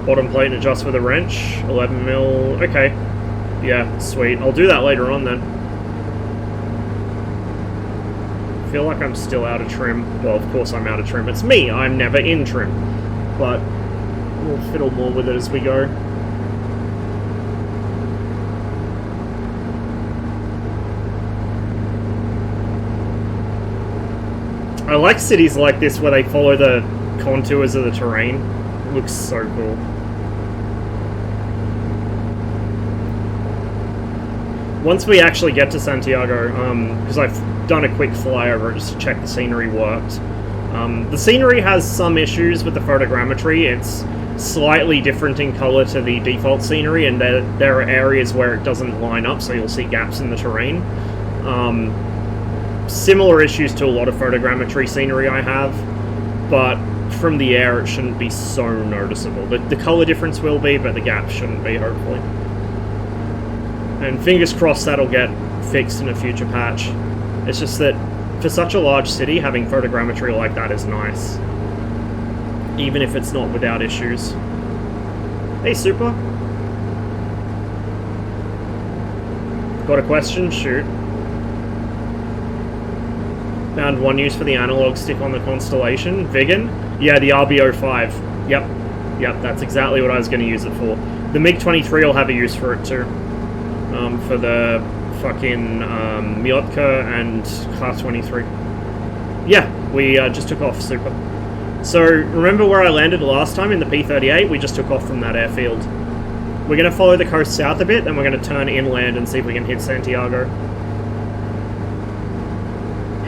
Bottom plate and adjust with a wrench. 11 mil. Okay. Yeah, sweet. I'll do that later on then. I feel like I'm still out of trim. Well, of course I'm out of trim. It's me. I'm never in trim. But we'll fiddle more with it as we go. I like cities like this where they follow the contours of the terrain. It looks so cool. Once we actually get to Santiago, because I've done a quick flyover just to check the scenery worked. The scenery has some issues with the photogrammetry. It's slightly different in color to the default scenery, and there are areas where it doesn't line up, so you'll see gaps in the terrain. Similar issues to a lot of photogrammetry scenery I have, but from the air it shouldn't be so noticeable. The color difference will be, but the gaps shouldn't be, hopefully. And fingers crossed that'll get fixed in a future patch. It's just that for such a large city, having photogrammetry like that is nice. Even if it's not without issues. Hey, Super. Got a question? Shoot. Found one use for the analog stick on the Constellation. Vegan? Yeah, the RB05. Yep, that's exactly what I was going to use it for. The MiG-23 will have a use for it too. For the fucking Miotka and Kar-23. Yeah, we just took off, Super. So, remember where I landed last time in the P-38? We just took off from that airfield. We're going to follow the coast south a bit, then we're going to turn inland and see if we can hit Santiago.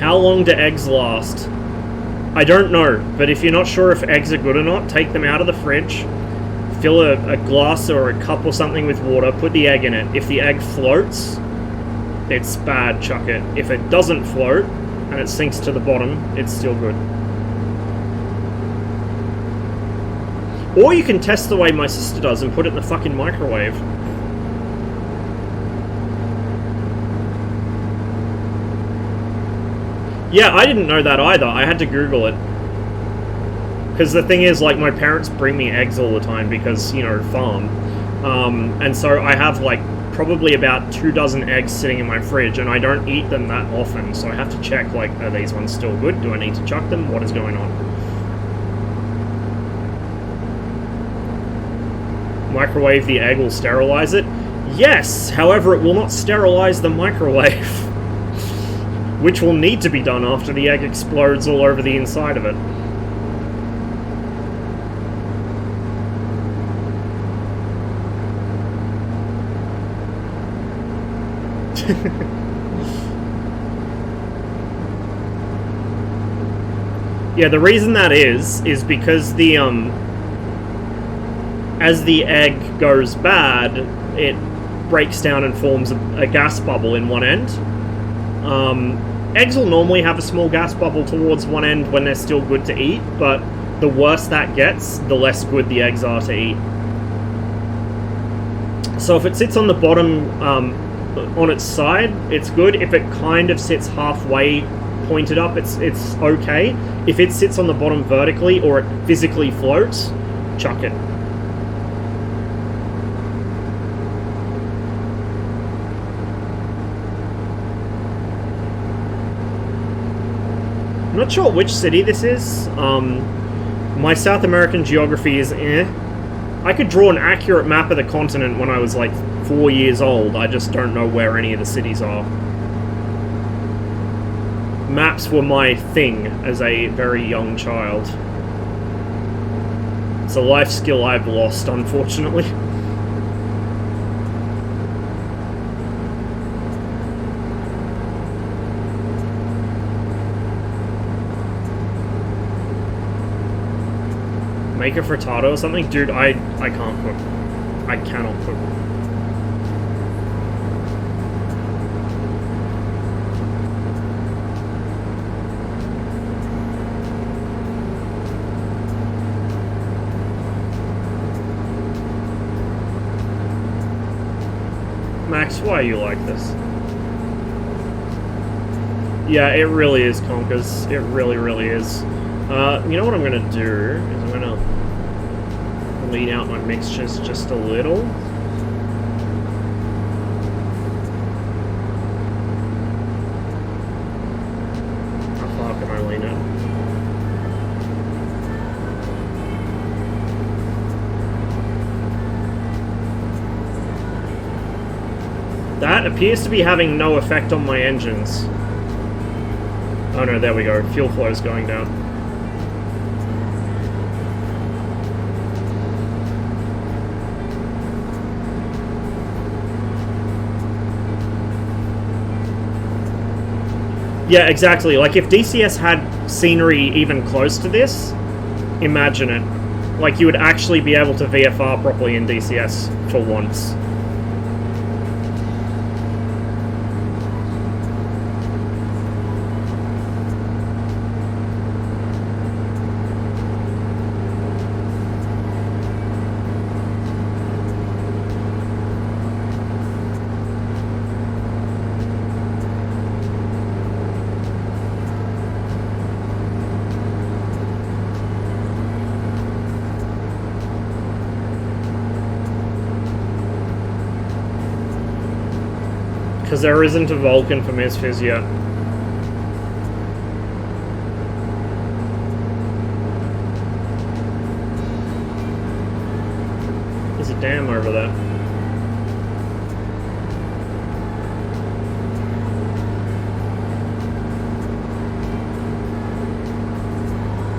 How long do eggs last? I don't know, but if you're not sure if eggs are good or not, take them out of the fridge, fill a glass or a cup or something with water, put the egg in it. If the egg floats, it's bad, chuck it. If it doesn't float, and it sinks to the bottom, it's still good. Or you can test the way my sister does and put it in the fucking microwave. Yeah, I didn't know that either. I had to Google it. Because the thing is, like, my parents bring me eggs all the time because, you know, farm. And so I have, like, probably about 24 eggs sitting in my fridge, and I don't eat them that often, so I have to check, like, are these ones still good? Do I need to chuck them? What is going on? Microwave the egg will sterilize it? Yes! However, it will not sterilize the microwave. Which will need to be done after the egg explodes all over the inside of it. Yeah, the reason that is because the, as the egg goes bad, it breaks down and forms a gas bubble in one end. Eggs will normally have a small gas bubble towards one end when they're still good to eat, but the worse that gets, the less good the eggs are to eat. So if it sits on the bottom, on its side, it's good. If it kind of sits halfway pointed up, it's okay. If it sits on the bottom vertically or it physically floats, chuck it. I'm not sure which city this is. My South American geography is eh. I could draw an accurate map of the continent when I was like 4 years old. I just don't know where any of the cities are. Maps were my thing as a very young child. It's a life skill I've lost, unfortunately. Make a frittata or something? Dude, I can't cook. I cannot cook. Max, why are you like this? Yeah, it really is conkers. It really, really is. You know what I'm gonna do is I'm bleed out my mixtures just a little. How far can I lean it? That appears to be having no effect on my engines. Oh no, there we go. Fuel flow is going down. Yeah, exactly. Like, if DCS had scenery even close to this, imagine it. Like, you would actually be able to VFR properly in DCS for once. Because there isn't a Vulcan for MSFS yet. There's a dam over there.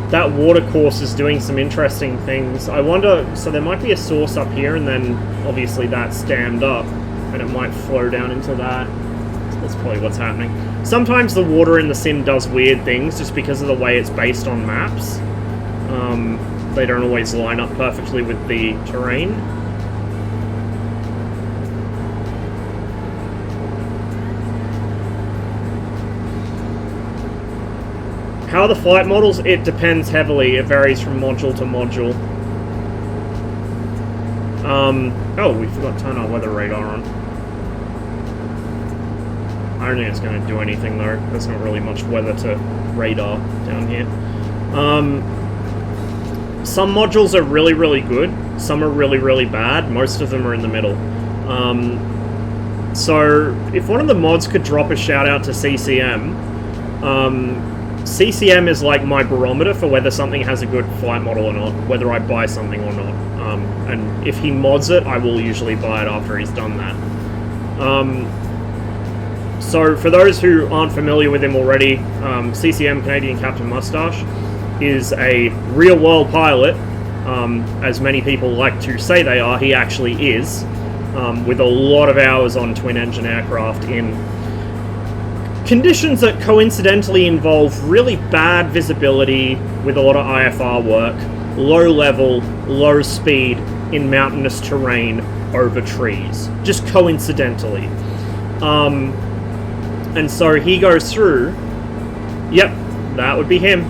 That water course is doing some interesting things. I wonder, so there might be a source up here, and then obviously that's dammed up. And it might flow down into that. So that's probably what's happening. Sometimes the water in the sim does weird things just because of the way it's based on maps. They don't always line up perfectly with the terrain. How are the flight models? It depends heavily. It varies from module to module. Oh, we forgot to turn our weather radar on. I don't think it's going to do anything though. There's not really much weather to radar down here. Some modules are really, really good. Some are really, really bad. Most of them are in the middle. So, if one of the mods could drop a shout out to CCM, CCM is like my barometer for whether something has a good flight model or not, whether I buy something or not. And if he mods it, I will usually buy it after he's done that. So for those who aren't familiar with him already, CCM, Canadian Captain Mustache, is a real-world pilot, as many people like to say they are. He actually is, with a lot of hours on twin-engine aircraft in conditions that coincidentally involve really bad visibility with a lot of IFR work, low level, low speed in mountainous terrain over trees, just coincidentally. And so he goes through, yep, that would be him.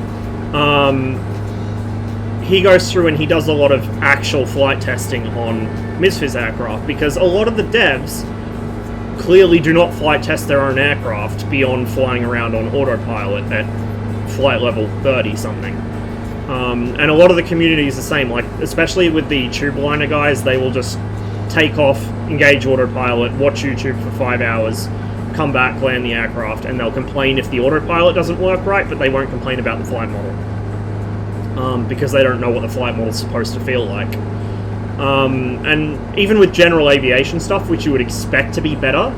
He goes through and he does a lot of actual flight testing on MSFS aircraft, because a lot of the devs clearly do not flight test their own aircraft beyond flying around on autopilot at flight level 30 something. And a lot of the community is the same, like especially with the tube liner guys, they will just take off, engage autopilot, watch YouTube for 5 hours, come back, land the aircraft, and they'll complain if the autopilot doesn't work right, but they won't complain about the flight model. Because they don't know what the flight model is supposed to feel like. And even with general aviation stuff, which you would expect to be better,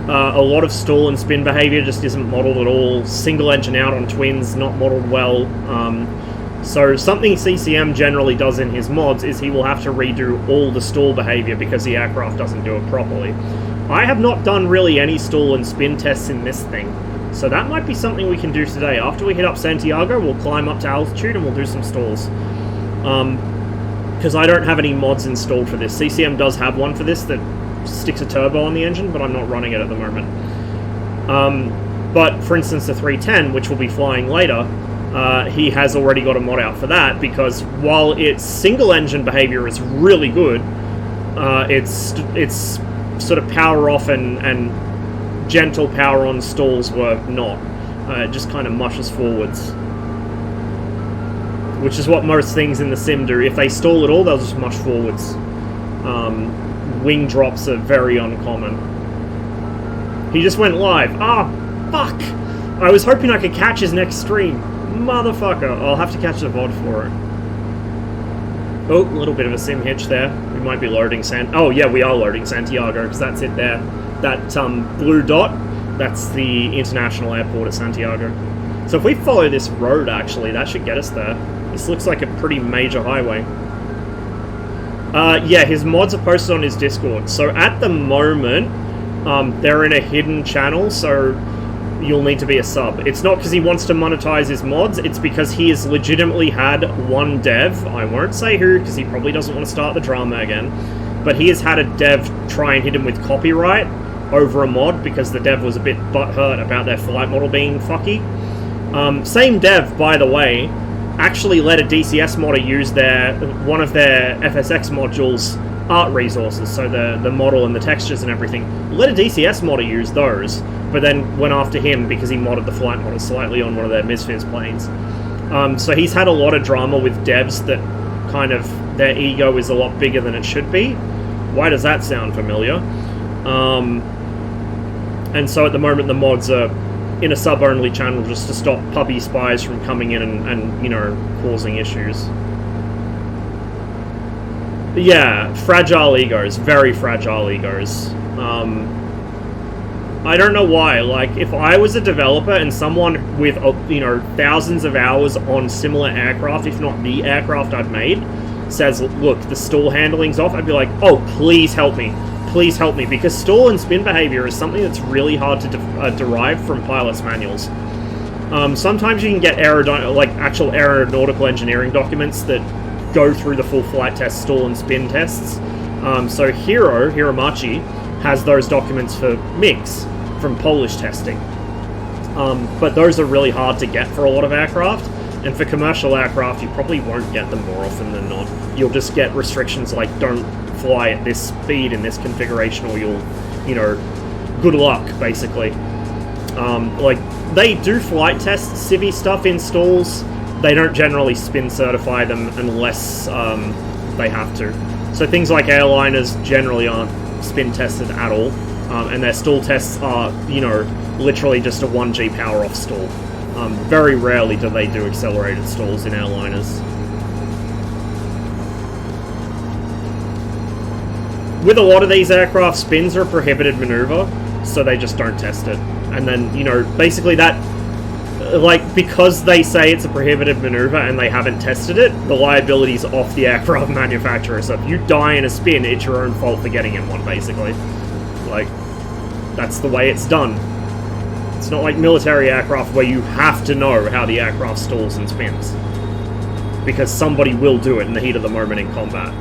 a lot of stall and spin behavior just isn't modeled at all. Single engine out on twins, not modeled well. So something CCM generally does in his mods is he will have to redo all the stall behavior because the aircraft doesn't do it properly. I have not done really any stall and spin tests in this thing, so that might be something we can do today. After we hit up Santiago, we'll climb up to altitude and we'll do some stalls. Because I don't have any mods installed for this. CCM does have one for this that sticks a turbo on the engine, but I'm not running it at the moment. But for instance, the 310, which we'll be flying later, he has already got a mod out for that, because while its single engine behavior is really good, its sort of power off and gentle power on stalls were not. It just kind of mushes forwards. which is what most things in the sim do. If they stall at all, they'll just mush forwards. Wing drops are very uncommon. He just went live. Ah, fuck! I was hoping I could catch his next stream. Motherfucker. I'll have to catch the VOD for it. Oh, a little bit of a sim hitch there. We might be loading Oh, yeah, we are loading Santiago, because that's it there. That blue dot, that's the international airport at Santiago. So if we follow this road, actually, that should get us there. This looks like a pretty major highway. Yeah, his mods are posted on his Discord. So at the moment, they're in a hidden channel, so you'll need to be a sub. It's not because he wants to monetize his mods, it's because he has legitimately had one dev, I won't say who, because he probably doesn't want to start the drama again, but he has had a dev try and hit him with copyright over a mod, because the dev was a bit butthurt about their flight model being fucky. Same dev, by the way, actually let a DCS modder use one of their FSX modules art resources, so the model and the textures and everything. Let a DCS modder use those, but then went after him because he modded the flight model slightly on one of their MSFS planes. So he's had a lot of drama with devs that kind of, their ego is a lot bigger than it should be. Why does that sound familiar? And so at the moment the mods are in a sub-only channel just to stop puppy spies from coming in and you know, causing issues. But yeah, fragile egos, very fragile egos. I don't know why, like, if I was a developer and someone with, you know, thousands of hours on similar aircraft, if not the aircraft I've made, says, look, the stall handling's off, I'd be like, oh, please help me, because stall and spin behavior is something that's really hard to derive from pilot's manuals. Sometimes you can get actual aeronautical engineering documents that go through the full flight test, stall and spin tests. So Hiromachi, has those documents for MiGs from Polish testing. But those are really hard to get for a lot of aircraft, and for commercial aircraft you probably won't get them more often than not. You'll just get restrictions like don't fly at this speed in this configuration, or you'll, you know, good luck, basically. Like, they do flight test civvy stuff in stalls. They don't generally spin certify them unless they have to. So things like airliners generally aren't spin tested at all, and their stall tests are, you know, literally just a 1G power off stall. Very rarely do they do accelerated stalls in airliners. With a lot of these aircraft, spins are a prohibited maneuver, so they just don't test it. And then, you know, basically that, like, because they say it's a prohibited maneuver and they haven't tested it, the liability's off the aircraft manufacturer. So if you die in a spin, it's your own fault for getting in one, basically. Like, that's the way it's done. It's not like military aircraft where you have to know how the aircraft stalls and spins, because somebody will do it in the heat of the moment in combat.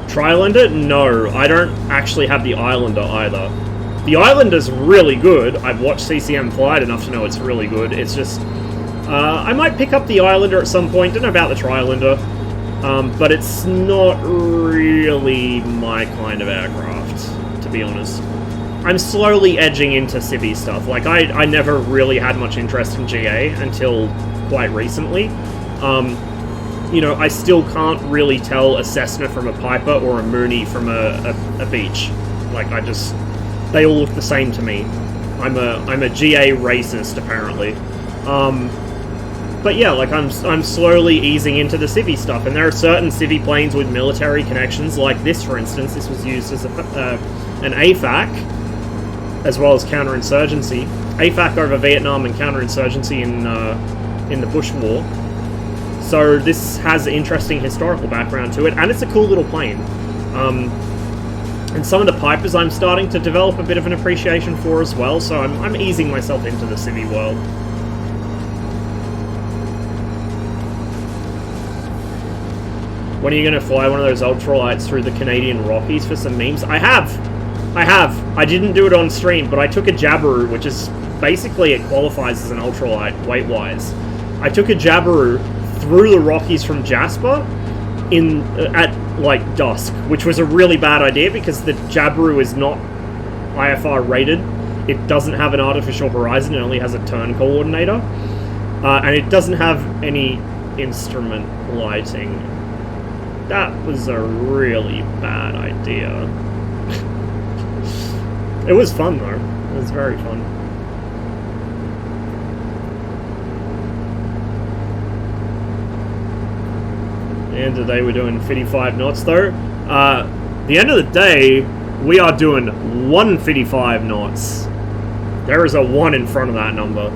Trilander? No, I don't actually have the Islander either. The Islander's really good. I've watched CCM flight enough to know it's really good. It's just, I might pick up the Islander at some point. Don't know about the Trilander, but it's not really my kind of aircraft, to be honest. I'm slowly edging into civvy stuff. Like, I never really had much interest in GA until quite recently. You know, I still can't really tell a Cessna from a Piper or a Mooney from a Beach. Like, they all look the same to me. I'm a GA racist, apparently. But yeah, like, I'm slowly easing into the civvy stuff, and there are certain civvy planes with military connections, like this, for instance. This was used as an AFAC, as well as counterinsurgency. AFAC over Vietnam and counterinsurgency in the Bush War. So this has an interesting historical background to it, and it's a cool little plane. And some of the Pipers I'm starting to develop a bit of an appreciation for as well, so I'm easing myself into the civvy world. When are you going to fly one of those ultralights through the Canadian Rockies for some memes? I have! I didn't do it on stream, but I took a Jabiru, which is basically, it qualifies as an ultralight weight-wise. I took a Jabiru through the Rockies from Jasper at like dusk, which was a really bad idea because the Jabiru is not IFR rated. It doesn't have an artificial horizon, it only has a turn coordinator. And it doesn't have any instrument lighting. That was a really bad idea. It was fun though. It was very fun. The end of the day we're doing 55 knots though. The end of the day we are doing 155 knots. There is a 1 in front of that number.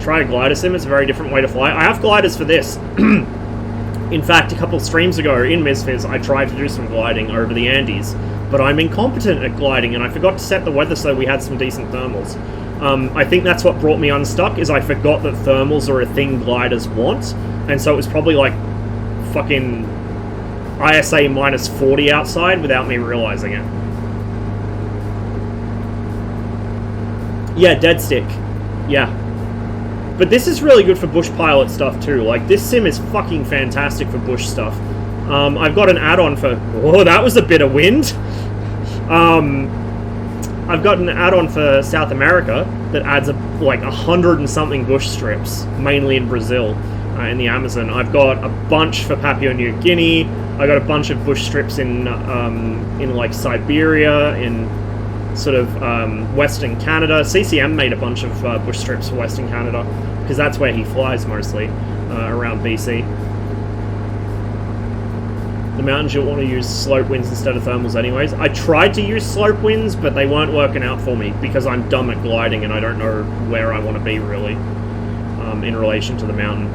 Try a glider sim, it's a very different way to fly. I have gliders for this. In fact, a couple streams ago in MSFS, I tried to do some gliding over the Andes, but I'm incompetent at gliding, and I forgot to set the weather so we had some decent thermals. I think that's what brought me unstuck, is I forgot that thermals are a thing gliders want, and so it was probably like fucking ISA minus 40 outside without me realizing it. Yeah, dead stick. Yeah. But this is really good for bush pilot stuff too. Like, this sim is fucking fantastic for bush stuff. I've got an add-on for... Oh, that was a bit of wind! I've got an add-on for South America that adds like 100 and something bush strips, mainly in Brazil, in the Amazon. I've got a bunch for Papua New Guinea. I got a bunch of bush strips in like Siberia, in sort of Western Canada. CCM made a bunch of bush strips for Western Canada, because that's where he flies mostly, around BC. The mountains you'll want to use slope winds instead of thermals anyways. I tried to use slope winds, but they weren't working out for me, because I'm dumb at gliding and I don't know where I want to be really, in relation to the mountain.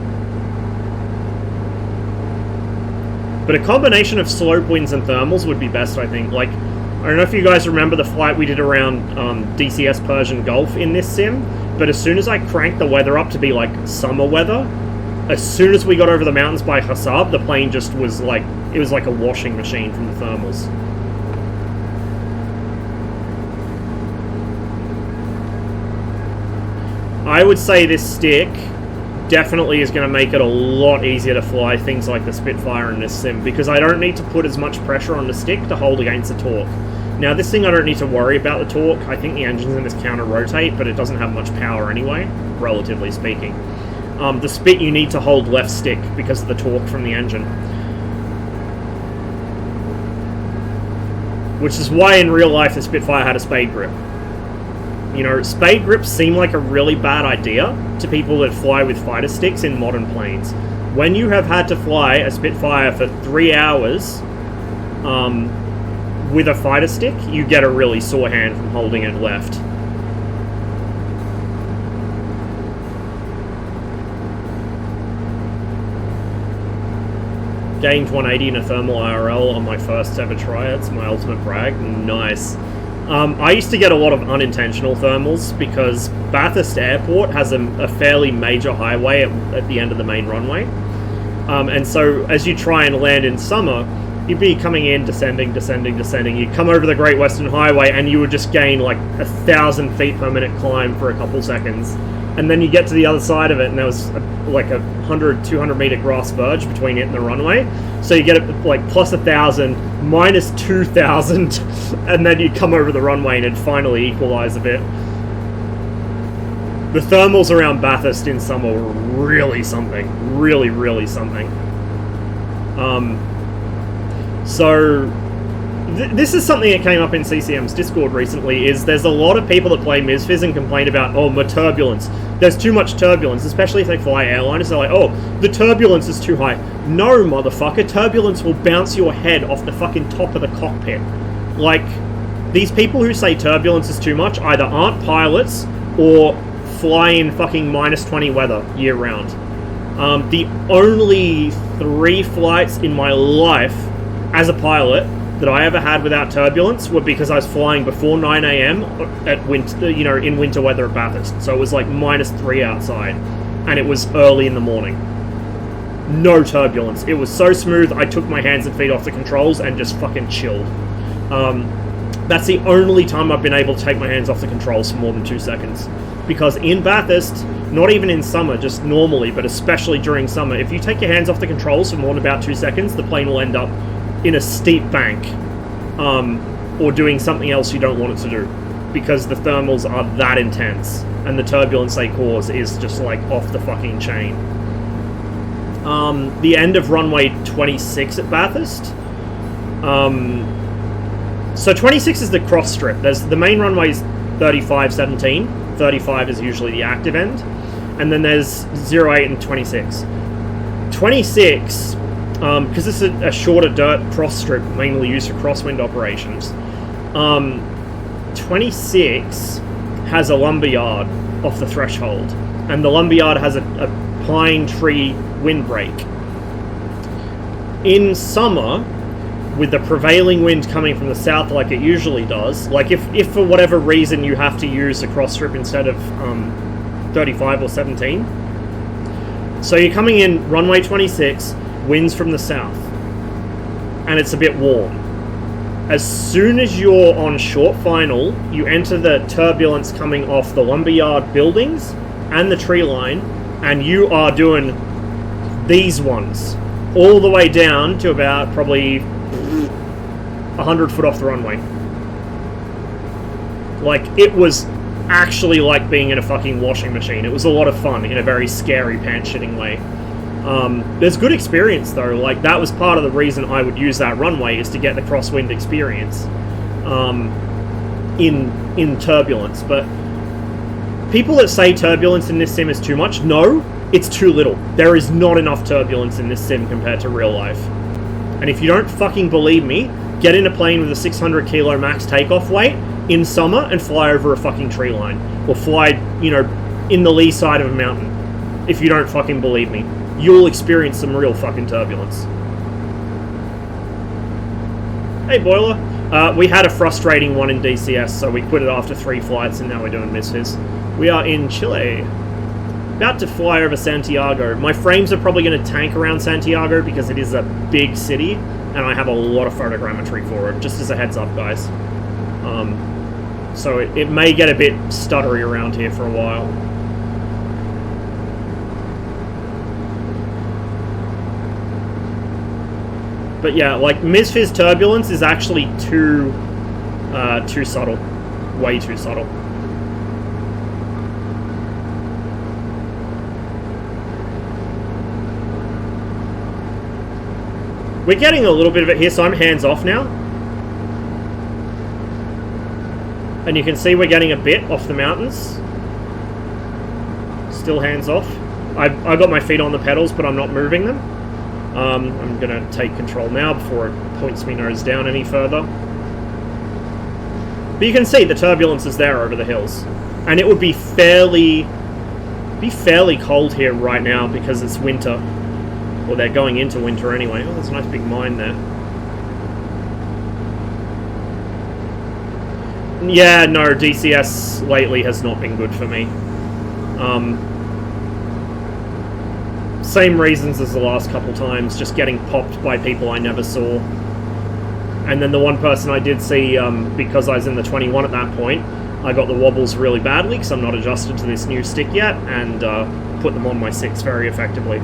But a combination of slope winds and thermals would be best, I think. Like, I don't know if you guys remember the flight we did around DCS Persian Gulf in this sim, but as soon as I cranked the weather up to be like summer weather, as soon as we got over the mountains by Hasab, the plane just was like, it was like a washing machine from the thermals. I would say this stick definitely is going to make it a lot easier to fly things like the Spitfire in this sim, because I don't need to put as much pressure on the stick to hold against the torque. Now this thing I don't need to worry about the torque. I think the engines in this counter-rotate, but it doesn't have much power anyway, relatively speaking. The Spit you need to hold left stick because of the torque from the engine. Which is why in real life the Spitfire had a spade grip. You know, spade grips seem like a really bad idea to people that fly with fighter sticks in modern planes. When you have had to fly a Spitfire for 3 hours with a fighter stick, you get a really sore hand from holding it left. Gained 180 in a thermal IRL on my first ever try. It's my ultimate brag. Nice. I used to get a lot of unintentional thermals because Bathurst Airport has a fairly major highway at the end of the main runway. And so as you try and land in summer, you'd be coming in, descending. You'd come over the Great Western Highway and you would just gain like 1,000 feet per minute climb for a couple seconds. And then you get to the other side of it and there was like a 100, 200 meter grass verge between it and the runway. So you get it like plus 1,000, minus 2,000, and then you'd come over the runway and it'd finally equalize a bit. The thermals around Bathurst in summer were really something. Really, really something. This is something that came up in CCM's Discord recently, is there's a lot of people that play MSFS and complain about, oh, my turbulence. There's too much turbulence, especially if they fly airliners. They're like, oh, the turbulence is too high. No, motherfucker, turbulence will bounce your head off the fucking top of the cockpit. Like, these people who say turbulence is too much either aren't pilots or fly in fucking minus 20 weather year round. The only 3 flights in my life as a pilot that I ever had without turbulence were because I was flying before 9 AM at winter, you know, in winter weather at Bathurst. So it was like minus 3 outside, and it was early in the morning. No turbulence. It was so smooth, I took my hands and feet off the controls and just fucking chilled. That's the only time I've been able to take my hands off the controls for more than 2 seconds. Because in Bathurst, not even in summer, just normally, but especially during summer, if you take your hands off the controls for more than about 2 seconds, the plane will end up in a steep bank, or doing something else you don't want it to do. because the thermals are that intense, and the turbulence they cause is just like off the fucking chain. The end of runway 26 at Bathurst. So 26 is the cross strip. There's the main runway's 35, 17. 35 is usually the active end, and then there's 08 and 26. 26, because this is a shorter dirt cross strip, mainly used for crosswind operations. 26 has a lumberyard off the threshold, and the lumberyard has a pine tree windbreak. In summer, with the prevailing wind coming from the south like it usually does, like if for whatever reason you have to use a cross strip instead of 35 or 17, so you're coming in runway 26, winds from the south, and it's a bit warm. As soon as you're on short final, you enter the turbulence coming off the lumberyard buildings and the tree line, and you are doing these ones all the way down to about probably 100 foot off the runway. Like, it was actually like being in a fucking washing machine. It was a lot of fun in a very scary, pants-shitting way. There's good experience though. Like, that was part of the reason I would use that runway, is to get the crosswind experience in turbulence. But people that say turbulence in this sim is too much, no, it's too little. There is not enough turbulence in this sim compared to real life. And if you don't fucking believe me, get in a plane with a 600 kilo max takeoff weight in summer and fly over a fucking tree line. Or fly, in the lee side of a mountain. If you don't fucking believe me, you'll experience some real fucking turbulence. Hey, Boiler. We had a frustrating one in DCS, so we quit it after 3 flights, and now we're doing MSFS. We are in Chile. About to fly over Santiago. My frames are probably going to tank around Santiago because it is a big city, and I have a lot of photogrammetry for it, just as a heads up, guys. So it may get a bit stuttery around here for a while. But yeah, like, MSFS turbulence is actually too subtle. Way too subtle. We're getting a little bit of it here, so I'm hands off now. And you can see we're getting a bit off the mountains. Still hands off. I got my feet on the pedals, but I'm not moving them. I'm going to take control now before it points me nose down any further. But you can see the turbulence is there over the hills. And it would be fairly cold here right now because it's winter. Well, they're going into winter anyway. Oh, there's a nice big mine there. Yeah, no, DCS lately has not been good for me. Same reasons as the last couple times, just getting popped by people I never saw. And then the one person I did see, because I was in the 21 at that point, I got the wobbles really badly because I'm not adjusted to this new stick yet, and put them on my 6 very effectively.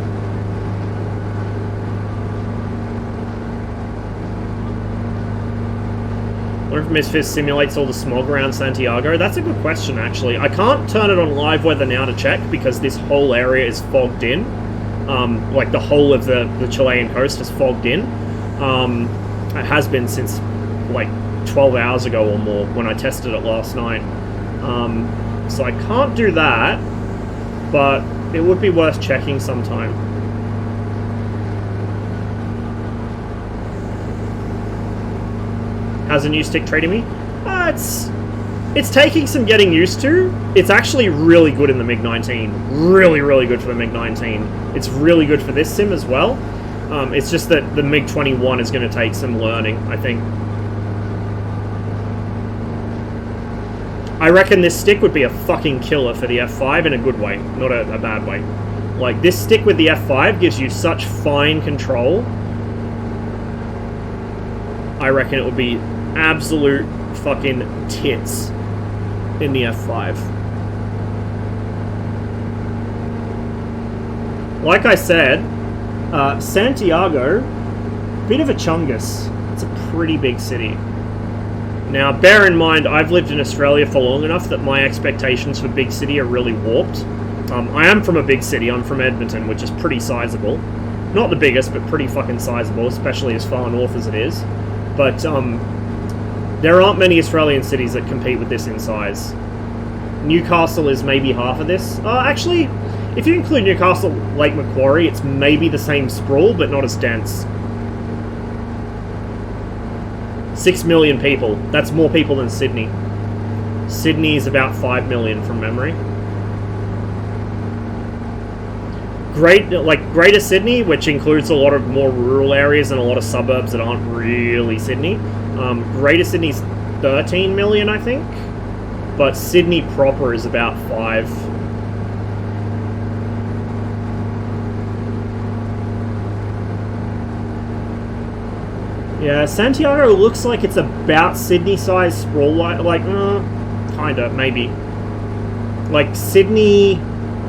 I wonder if MSFS simulates all the smog around Santiago. That's a good question, actually. I can't turn it on live weather now to check because this whole area is fogged in. Like, the whole of the Chilean coast is fogged in. It has been since, like, 12 hours ago or more when I tested it last night. So I can't do that, but it would be worth checking sometime. How's a new stick treating me? It's taking some getting used to. It's actually really good in the MiG-19. Really, really good for the MiG-19. It's really good for this sim as well. It's just that the MiG-21 is going to take some learning, I think. I reckon this stick would be a fucking killer for the F5 in a good way, not a bad way. Like, this stick with the F5 gives you such fine control. I reckon it would be absolute fucking tits in the F5. Like I said, Santiago, bit of a chungus. It's a pretty big city. Now, bear in mind, I've lived in Australia for long enough that my expectations for big city are really warped. I am from a big city. I'm from Edmonton, which is pretty sizable. Not the biggest, but pretty fucking sizable, especially as far north as it is. But there aren't many Australian cities that compete with this in size. Newcastle is maybe half of this. Actually, if you include Newcastle, Lake Macquarie, it's maybe the same sprawl, but not as dense. 6 million people. That's more people than Sydney. Sydney is about 5 million from memory. Greater Sydney, which includes a lot of more rural areas and a lot of suburbs that aren't really Sydney. Greater Sydney's 13 million, I think. But Sydney proper is about 5. Yeah, Santiago looks like it's about Sydney-sized sprawl, kinda, maybe. Like, Sydney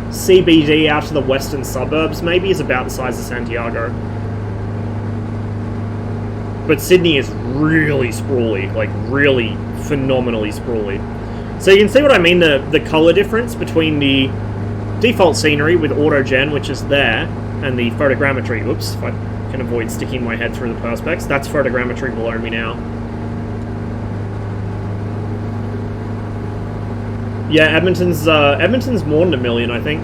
CBD out to the western suburbs, maybe, is about the size of Santiago. But Sydney is really sprawly, like, really phenomenally sprawly. So you can see what I mean, the colour difference between the default scenery with auto-gen, which is there, and the photogrammetry. Oops, if I can avoid sticking my head through the perspex. That's photogrammetry below me now. Yeah, Edmonton's more than 1 million, I think.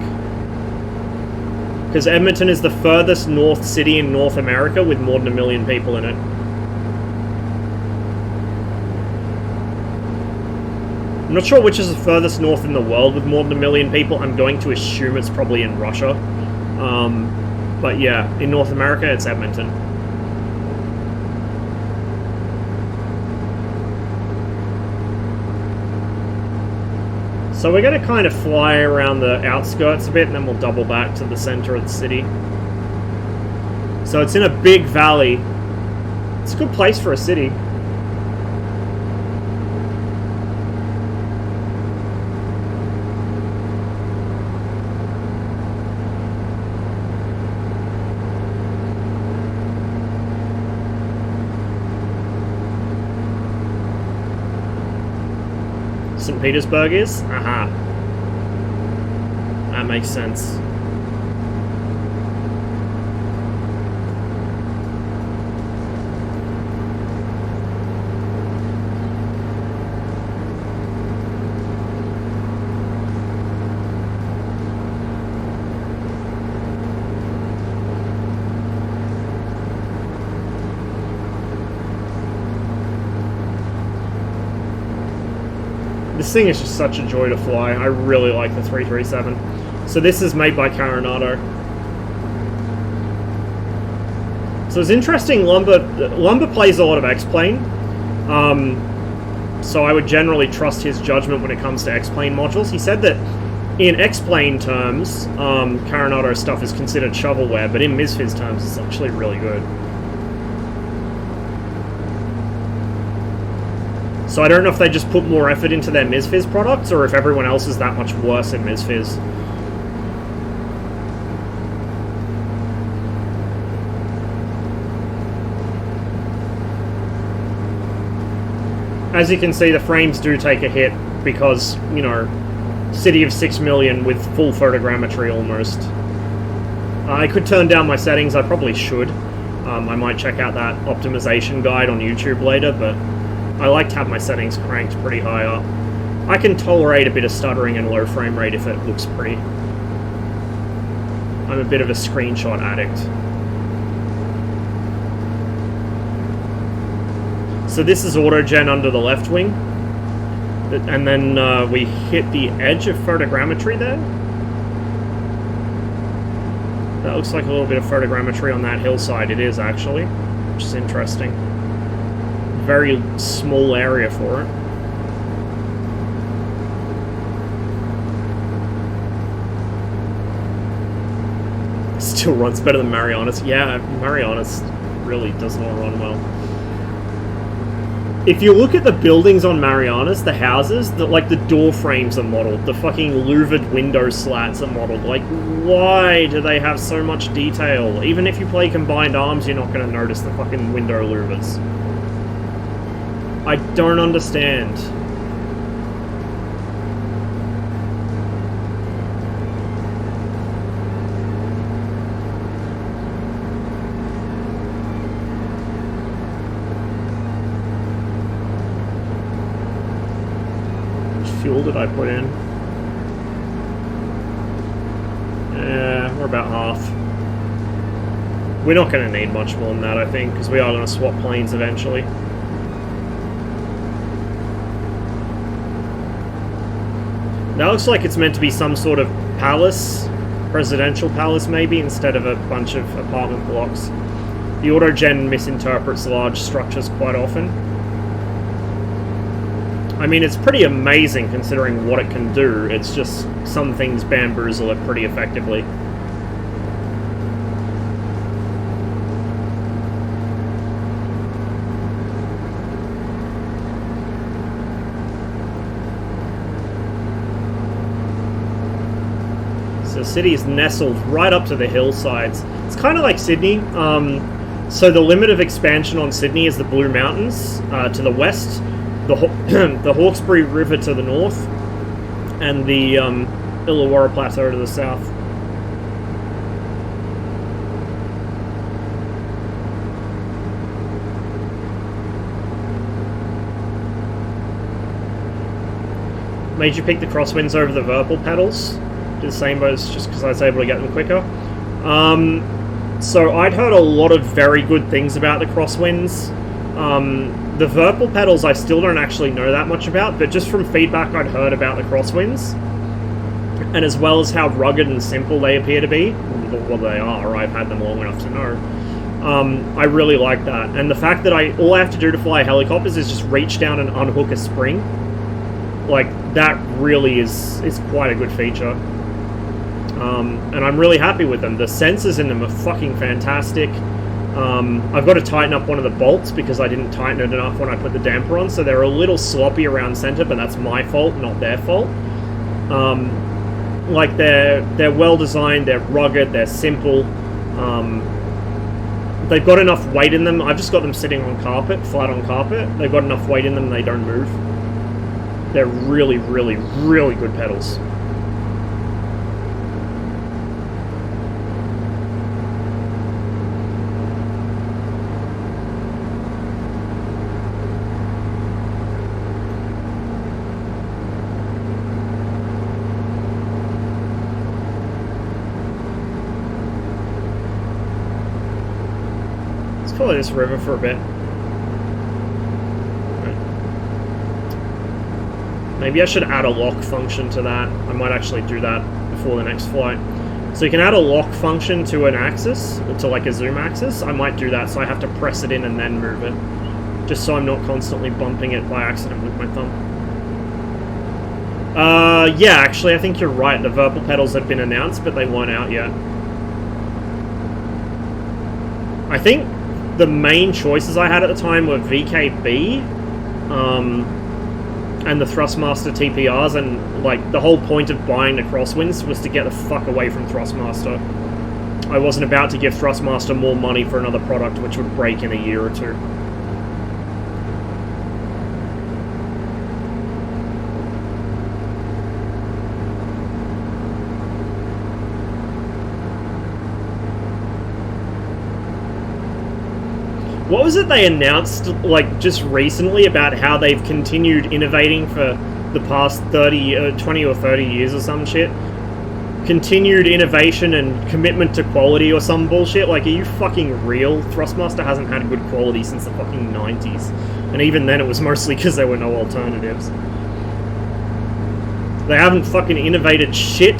Because Edmonton is the furthest north city in North America with more than 1 million people in it. I'm not sure which is the furthest north in the world with more than 1 million people. I'm going to assume it's probably in Russia. But yeah, in North America, it's Edmonton. So we're going to kind of fly around the outskirts a bit, and then we'll double back to the center of the city. So it's in a big valley. It's a good place for a city. St. Petersburg is? Aha. That makes sense. This thing is just such a joy to fly. I really like the 337. So this is made by Carenado. So it's interesting, Lumber plays a lot of X-Plane. So I would generally trust his judgment when it comes to X-Plane modules. He said that in X-Plane terms, Carenado stuff is considered shovelware, but in MSFS terms, it's actually really good. So I don't know if they just put more effort into their MSFS products, or if everyone else is that much worse in MSFS. As you can see, the frames do take a hit because, you know, city of 6 million with full photogrammetry almost. I could turn down my settings, I probably should. I might check out that optimization guide on YouTube later, but I like to have my settings cranked pretty high up. I can tolerate a bit of stuttering and low frame rate if it looks pretty. I'm a bit of a screenshot addict. So this is auto-gen under the left wing. And then we hit the edge of photogrammetry there. That looks like a little bit of photogrammetry on that hillside. It is, actually, which is interesting. Very small area for it. Still runs better than Marianas. Yeah, Marianas really does not run well. If you look at the buildings on Marianas, the houses, like the door frames are modeled, the fucking louvered window slats are modeled. Like, why do they have so much detail? Even if you play Combined Arms, you're not going to notice the fucking window louvers. I don't understand. Fuel did I put in? Yeah, we're about half. We're not going to need much more than that, I think, because we are going to swap planes eventually. That looks like it's meant to be some sort of palace, presidential palace maybe, instead of a bunch of apartment blocks. The autogen misinterprets large structures quite often. I mean, it's pretty amazing considering what it can do, it's just some things bamboozle it pretty effectively. So the city is nestled right up to the hillsides. It's kind of like Sydney. So the limit of expansion on Sydney is the Blue Mountains to the west, the Hawkesbury River to the north, and the Illawarra Plateau to the south. Made you pick the crosswinds over the Virpil pedals. Did the same boats just because I was able to get them quicker. So I'd heard a lot of very good things about the crosswinds. The Virpil pedals I still don't actually know that much about, but just from feedback I'd heard about the crosswinds, and as well as how rugged and simple they appear to be, well they are, I've had them long enough to know, I really like that. And the fact that all I have to do to fly helicopters is just reach down and unhook a spring, like, that really is quite a good feature. And I'm really happy with them. The sensors in them are fucking fantastic. I've got to tighten up one of the bolts because I didn't tighten it enough when I put the damper on, so they're a little sloppy around center, but that's my fault, not their fault. Like, they're well designed, they're rugged, they're simple. They've got enough weight in them. I've just got them sitting on carpet, flat on carpet. They've got enough weight in them, they don't move. They're really, really, really good pedals. Follow this river for a bit. Maybe I should add a lock function to that. I might actually do that before the next flight. So you can add a lock function to an axis, to like a zoom axis. I might do that, so I have to press it in and then move it, just so I'm not constantly bumping it by accident with my thumb. Yeah, actually, I think you're right. The Virpil pedals have been announced, but they weren't out yet. I think the main choices I had at the time were VKB, and the Thrustmaster TPRs, and like the whole point of buying the crosswinds was to get the fuck away from Thrustmaster. I wasn't about to give Thrustmaster more money for another product which would break in a year or two. What was it they announced, like, just recently about how they've continued innovating for the past 20 or 30 years or some shit? Continued innovation and commitment to quality or some bullshit? Like, are you fucking real? Thrustmaster hasn't had good quality since the fucking 90s. And even then it was mostly because there were no alternatives. They haven't fucking innovated shit.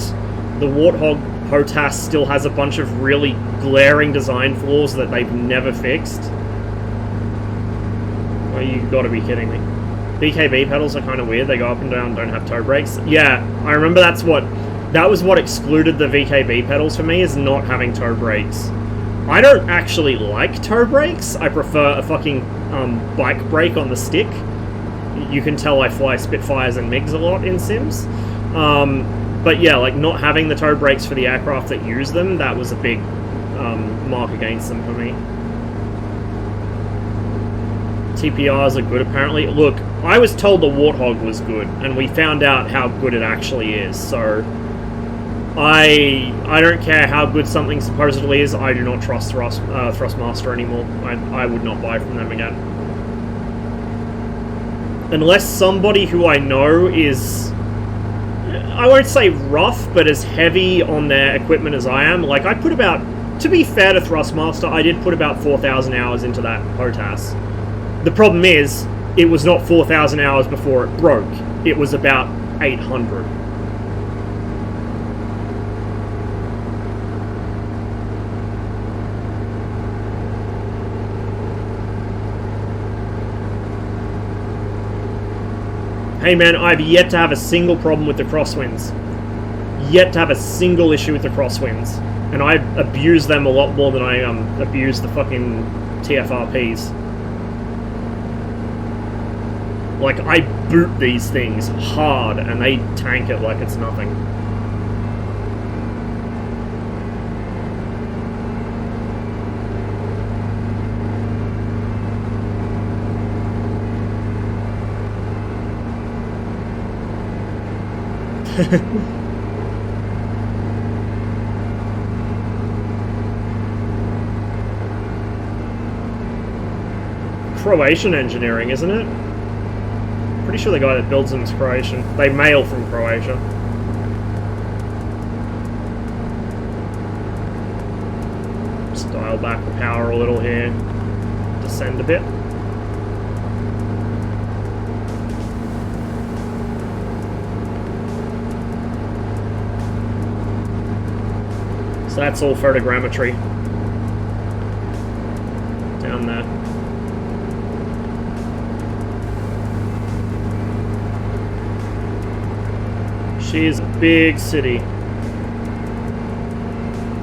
The Warthog POTAS still has a bunch of really glaring design flaws that they've never fixed. Oh, you gotta be kidding me. BKB pedals are kind of weird. They go up and down, don't have toe brakes. Yeah, I remember that was what excluded the VKB pedals for me, is not having toe brakes. I don't actually like toe brakes. I prefer a fucking bike brake on the stick. You can tell I fly Spitfires and MiGs a lot in Sims. But yeah, like, not having the toe brakes for the aircraft that use them, that was a big mark against them for me. TPRs are good apparently. Look, I was told the Warthog was good, and we found out how good it actually is, so... I don't care how good something supposedly is, I do not trust Thrustmaster anymore. I would not buy from them again. Unless somebody who I know is... I won't say rough, but as heavy on their equipment as I am. Like, I put about... To be fair to Thrustmaster, I did put about 4,000 hours into that POTAS. The problem is, it was not 4,000 hours before it broke. It was about 800. Hey man, I've yet to have a single problem with the crosswinds. Yet to have a single issue with the crosswinds. And I abuse them a lot more than I abuse the fucking TFRPs. Like, I boot these things hard and they tank it like it's nothing. Croatian engineering, isn't it? Pretty sure the guy that builds them is Croatian. They mail from Croatia. Just dial back the power a little here. Descend a bit. So that's all photogrammetry. Down there. She is a big city.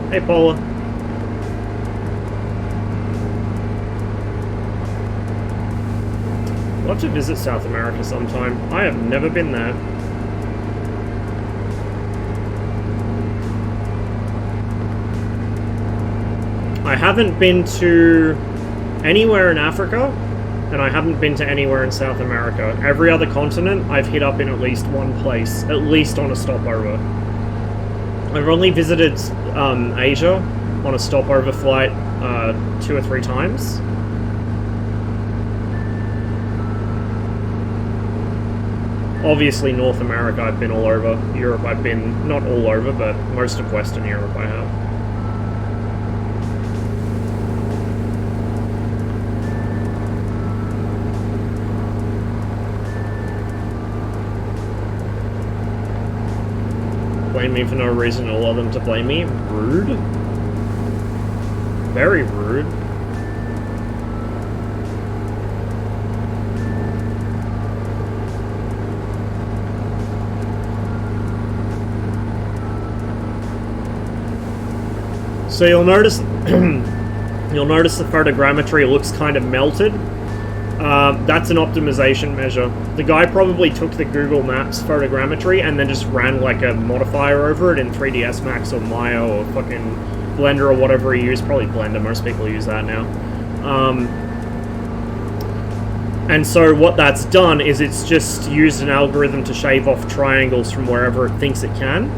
Hey, Paula. I'd love to visit South America sometime. I have never been there. I haven't been to anywhere in Africa, and I haven't been to anywhere in South America. Every other continent, I've hit up in at least one place, at least on a stopover. I've only visited Asia on a stopover flight 2 or 3 times. Obviously, North America, I've been all over. Europe, I've been not all over, but most of Western Europe I have. Blame me for no reason and allow them to blame me? Rude. Very rude. So you'll notice the photogrammetry looks kind of melted. That's an optimization measure. The guy probably took the Google Maps photogrammetry and then just ran like a modifier over it in 3ds Max or Maya or fucking Blender or whatever he used. Probably Blender, most people use that now. And so what that's done is it's just used an algorithm to shave off triangles from wherever it thinks it can.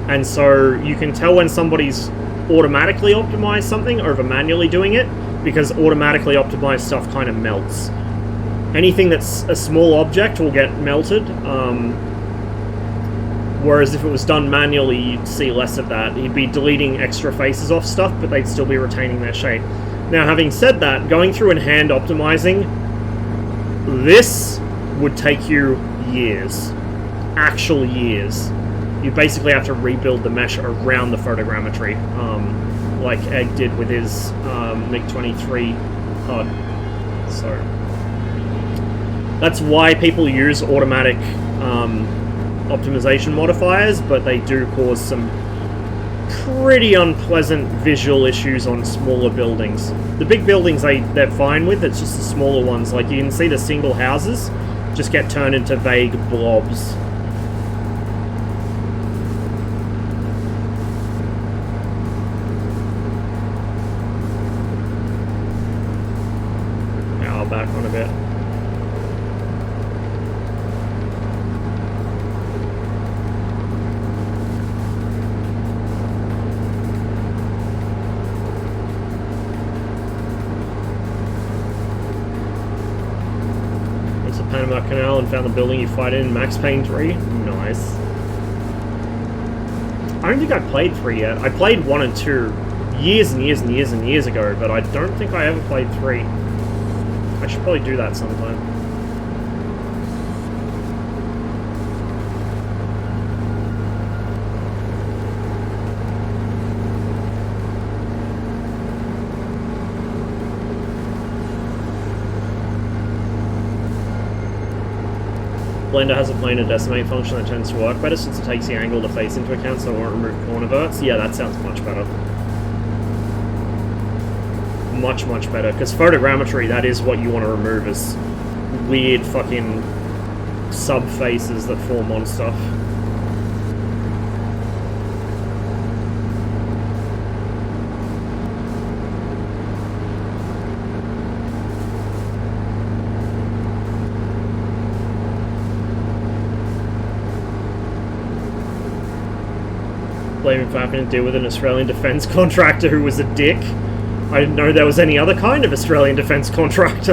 And so you can tell when somebody's automatically optimized something over manually doing it, because automatically optimized stuff kind of melts. Anything that's a small object will get melted, whereas if it was done manually, you'd see less of that. You'd be deleting extra faces off stuff, but they'd still be retaining their shape. Now, having said that, going through and hand optimizing, this would take you years. Actual years. You basically have to rebuild the mesh around the photogrammetry, like Egg did with his MiG-23 HUD. So that's why people use automatic optimization modifiers, but they do cause some pretty unpleasant visual issues on smaller buildings. The big buildings they're fine with, it's just the smaller ones. Like you can see the single houses just get turned into vague blobs. Back on a bit. Panama Canal and found the building you fight in. Max Payne 3. Nice. I don't think I played 3 yet. I played 1 and 2 years and years and years and years ago, but I don't think I ever played 3. I should probably do that sometime. Blender has a planar decimate function that tends to work better since it takes the angle of the face into account, so it won't remove corner verts. Yeah, that sounds much better. Much, much better. Because photogrammetry, that is what you want to remove, is weird fucking sub-faces that form on stuff. Blaming for having to deal with an Australian defence contractor who was a dick. I didn't know there was any other kind of Australian defence contractor.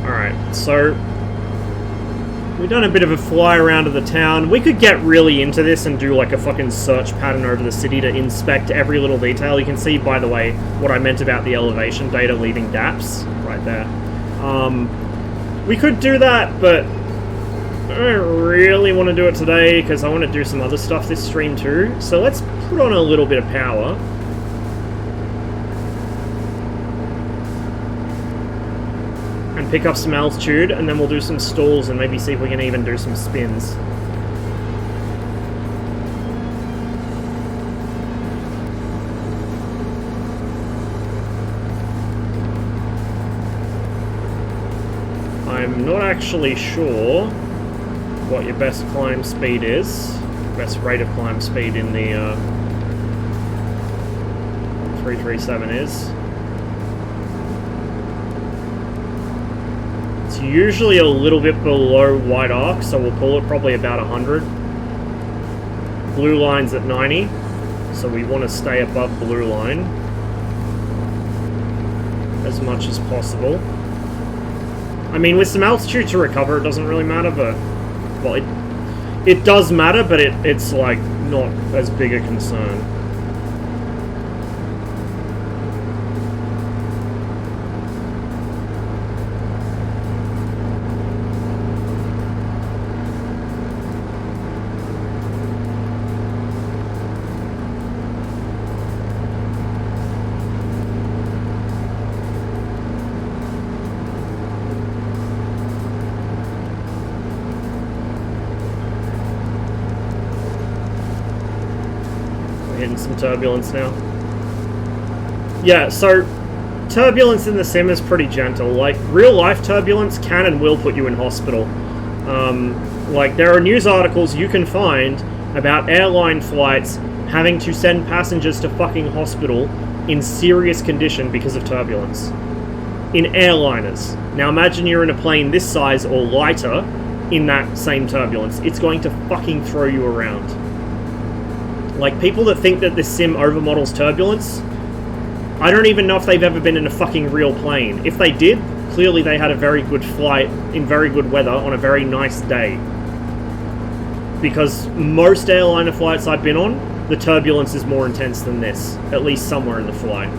Alright, so we've done a bit of a fly around of the town. We could get really into this and do like a fucking search pattern over the city to inspect every little detail. You can see, by the way, what I meant about the elevation data leaving gaps right there. We could do that, but I don't really want to do it today because I want to do some other stuff this stream too. So let's put on a little bit of power. And pick up some altitude, and then we'll do some stalls and maybe see if we can even do some spins. I'm not actually sure what your best climb speed is. Best rate of climb speed in the 337 is. It's usually a little bit below white arc, so we'll call it probably about 100. Blue line's at 90, so we want to stay above blue line as much as possible. I mean, with some altitude to recover, it doesn't really matter, but... Well, it does matter, but it's, like, not as big a concern. Some turbulence now. Yeah, so turbulence in the sim is pretty gentle. Like, real life turbulence can and will put you in hospital. Like, there are news articles you can find about airline flights having to send passengers to fucking hospital in serious condition because of turbulence. In airliners. Now imagine you're in a plane this size or lighter in that same turbulence. It's going to fucking throw you around. Like, people that think that this sim overmodels turbulence, I don't even know if they've ever been in a fucking real plane. If they did, clearly they had a very good flight in very good weather on a very nice day. Because most airliner flights I've been on, the turbulence is more intense than this, at least somewhere in the flight.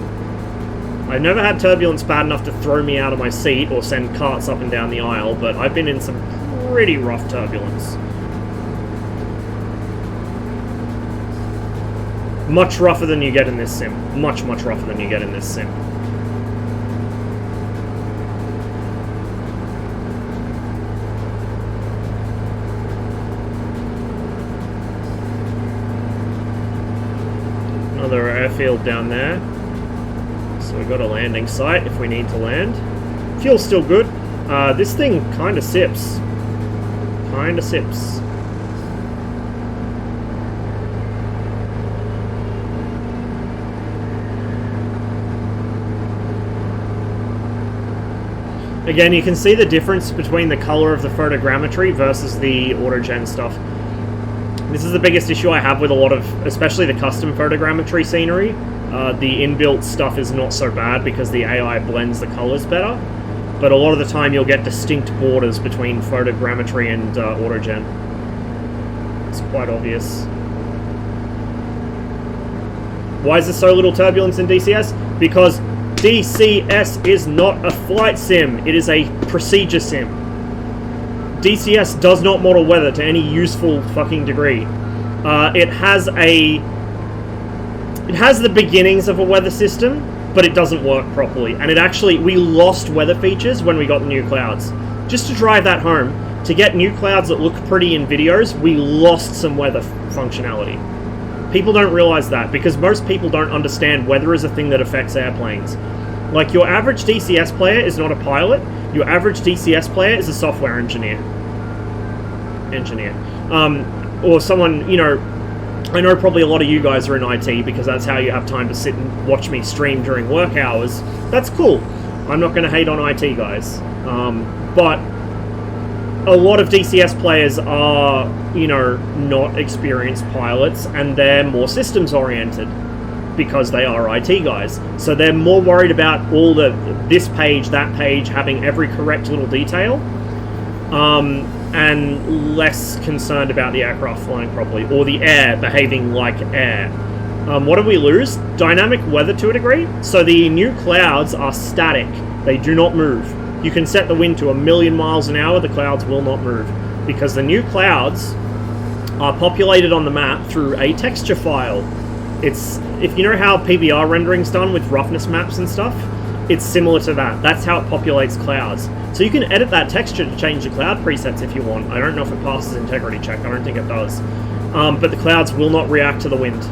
I've never had turbulence bad enough to throw me out of my seat or send carts up and down the aisle, but I've been in some pretty rough turbulence. Much rougher than you get in this sim. Much, much rougher than you get in this sim. Another airfield down there. So we've got a landing site if we need to land. Fuel's still good. This thing kinda sips. Kinda sips. Again, you can see the difference between the color of the photogrammetry versus the autogen stuff. This is the biggest issue I have with a lot of, especially the custom photogrammetry scenery. The inbuilt stuff is not so bad because the AI blends the colors better, but a lot of the time you'll get distinct borders between photogrammetry and autogen. It's quite obvious. Why is there so little turbulence in DCS? Because DCS is not a flight sim, it is a procedure sim. DCS does not model weather to any useful fucking degree. It has the beginnings of a weather system, but it doesn't work properly. And we lost weather features when we got the new clouds. Just to drive that home, to get new clouds that look pretty in videos, we lost some weather functionality. People don't realize that, because most people don't understand weather is a thing that affects airplanes. Like, your average DCS player is not a pilot, your average DCS player is a software engineer. Or someone, you know, I know probably a lot of you guys are in IT because that's how you have time to sit and watch me stream during work hours. That's cool. I'm not going to hate on IT guys. But a lot of DCS players are, you know, not experienced pilots, and they're more systems oriented because they are IT guys. So they're more worried about all this page, that page, having every correct little detail, and less concerned about the aircraft flying properly, or the air behaving like air. What do we lose? Dynamic weather to a degree. So the new clouds are static. They do not move. You can set the wind to 1,000,000 miles an hour, the clouds will not move. Because the new clouds are populated on the map through a texture file. If you know how PBR rendering's done with roughness maps and stuff, it's similar to that. That's how it populates clouds. So you can edit that texture to change the cloud presets if you want. I don't know if it passes integrity check, I don't think it does. But the clouds will not react to the wind.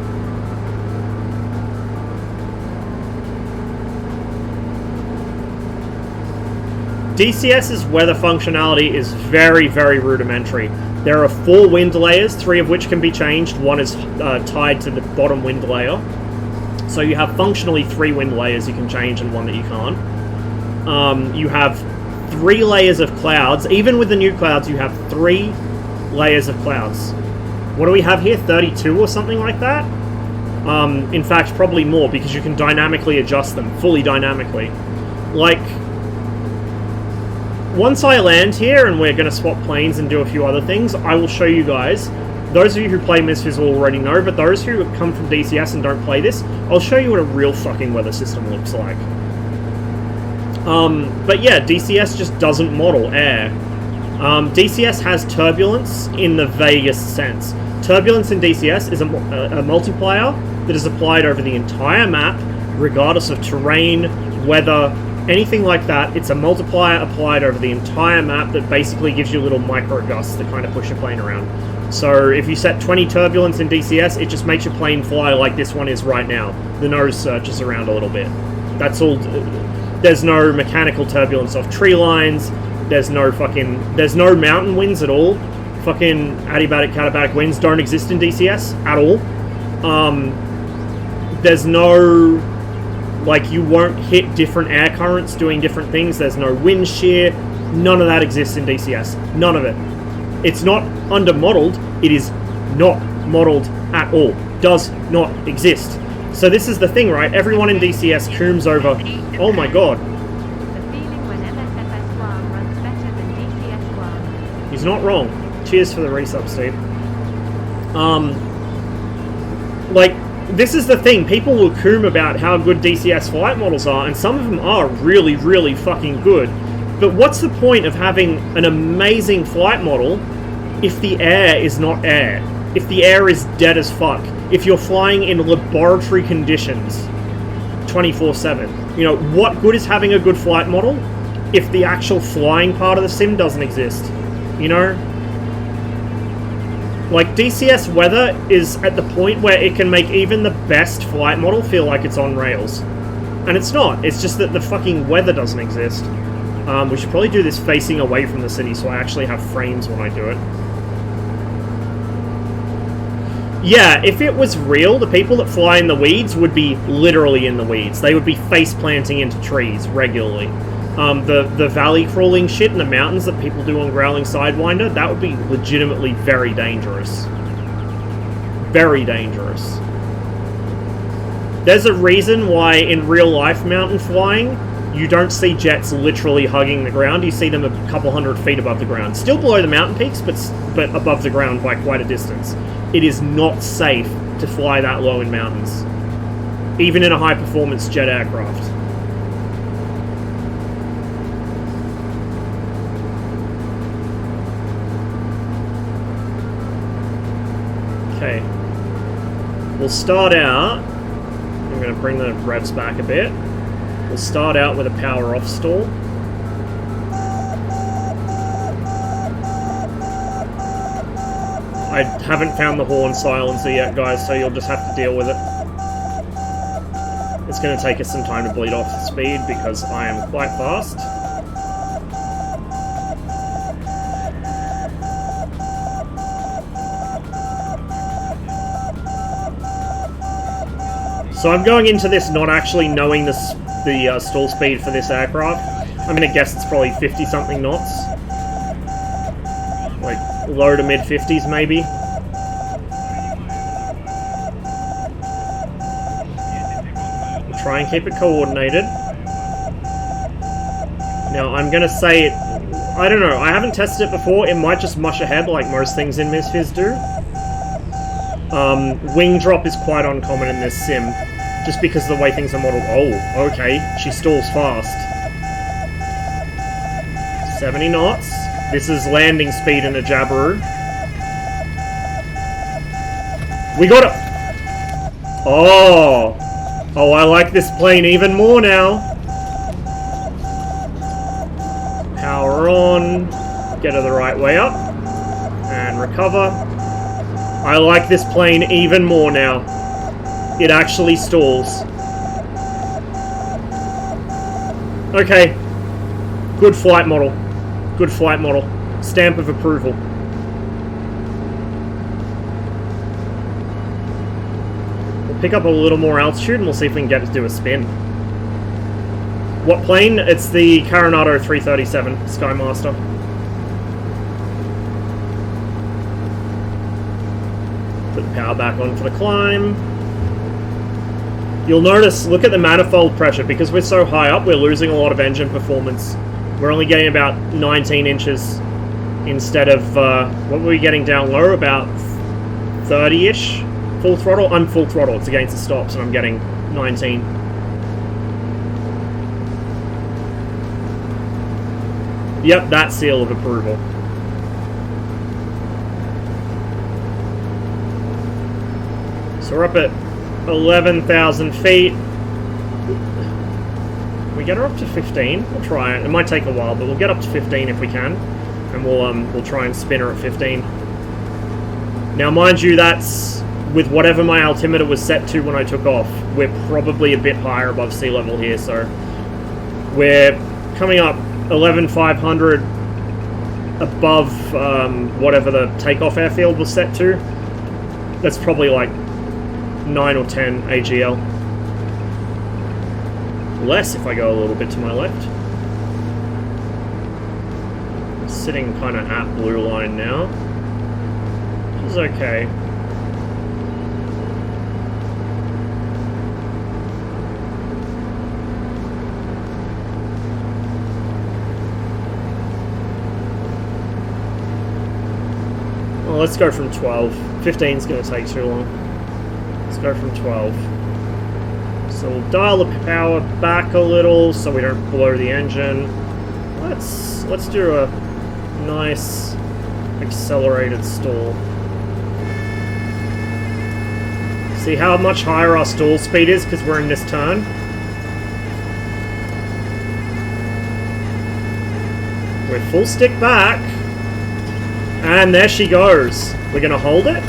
DCS's weather functionality is very, very rudimentary. There are 4 wind layers, 3 of which can be changed. One is tied to the bottom wind layer. So you have functionally 3 wind layers you can change and 1 that you can't. You have 3 layers of clouds. Even with the new clouds, you have 3 layers of clouds. What do we have here? 32 or something like that? In fact, probably more, because you can dynamically adjust them, fully dynamically. Like, once I land here and we're going to swap planes and do a few other things, I will show you guys. Those of you who play MSFS will already know, but those who come from DCS and don't play this, I'll show you what a real fucking weather system looks like. But yeah, DCS just doesn't model air. DCS has turbulence in the vaguest sense. Turbulence in DCS is a multiplier that is applied over the entire map, regardless of terrain, weather, anything like that. It's a multiplier applied over the entire map that basically gives you little micro gusts that kind of push your plane around. So if you set 20 turbulence in DCS, it just makes your plane fly like this one is right now. The nose surges around a little bit. That's all. There's no mechanical turbulence off tree lines. There's no mountain winds at all. Fucking adiabatic, katabatic winds don't exist in DCS at all. There's no, like, you won't hit different air currents doing different things. There's no wind shear. None of that exists in DCS. None of it. It's not under-modeled. It is not modeled at all. Does not exist. So this is the thing, right? Everyone in DCS cooms over, oh my god. The feeling when MSFS WAM runs better than DCS WAM. He's not wrong. Cheers for the resub, Steve. Like, this is the thing. People will coom about how good DCS flight models are, and some of them are really, really fucking good. But what's the point of having an amazing flight model if the air is not air? If the air is dead as fuck? If you're flying in laboratory conditions 24/7? You know, what good is having a good flight model if the actual flying part of the sim doesn't exist? You know? Like, DCS weather is at the point where it can make even the best flight model feel like it's on rails. And it's not. It's just that the fucking weather doesn't exist. We should probably do this facing away from the city so I actually have frames when I do it. Yeah, if it was real, the people that fly in the weeds would be literally in the weeds. They would be face planting into trees regularly. The valley crawling shit in the mountains that people do on Growling Sidewinder, that would be legitimately very dangerous. very dangerous. There's a reason why in real life mountain flying, you don't see jets literally hugging the ground. You see them a couple hundred feet above the ground. Still below the mountain peaks, but above the ground by quite a distance. It is not safe to fly that low in mountains, even in a high-performance jet aircraft. Okay. We'll start out... I'm going to bring the revs back a bit. We'll start out with a power off stall. I haven't found the horn silencer yet, guys, so you'll just have to deal with it. It's going to take us some time to bleed off the speed because I am quite fast. So I'm going into this not actually knowing the stall speed for this aircraft. I'm going to guess it's probably 50-something knots. Like, low to mid-50s, maybe. We'll try and keep it coordinated. Now, I'm going to say... I don't know, I haven't tested it before. It might just mush ahead like most things in MSFS do. Wing drop is quite uncommon in this sim, just because of the way things are modeled. Oh, okay, she stalls fast. 70 knots. This is landing speed in a Jabiru. We got it! Oh! Oh, I like this plane even more now. Power on. Get her the right way up. And recover. I like this plane even more now. It actually stalls. Okay. Good flight model. Good flight model. Stamp of approval. We'll pick up a little more altitude and we'll see if we can get it to do a spin. What plane? It's the Coronado 337 Skymaster. Put the power back on for the climb. You'll notice, look at the manifold pressure. Because we're so high up, we're losing a lot of engine performance. We're only getting about 19 inches instead of, what were we getting down low? About 30-ish? Full throttle? I'm full throttle. It's against the stops and I'm getting 19. Yep, that seal of approval. So we're up at 11,000 feet. Can we get her up to 15? We'll try it. It might take a while, but we'll get up to 15 if we can. And we'll try and spin her at 15. Now, mind you, that's with whatever my altimeter was set to when I took off. We're probably a bit higher above sea level here, so we're coming up 11,500 above whatever the takeoff airfield was set to. That's probably like 9 or 10 AGL. Less if I go a little bit to my left. Sitting kind of at blue line now, which is okay. Well, let's go from 12. 15 is going to take too long. Let's go from 12. So we'll dial the power back a little so we don't blow the engine. Let's do a nice accelerated stall. See how much higher our stall speed is because we're in this turn? We're full stick back. And there she goes. We're going to hold it.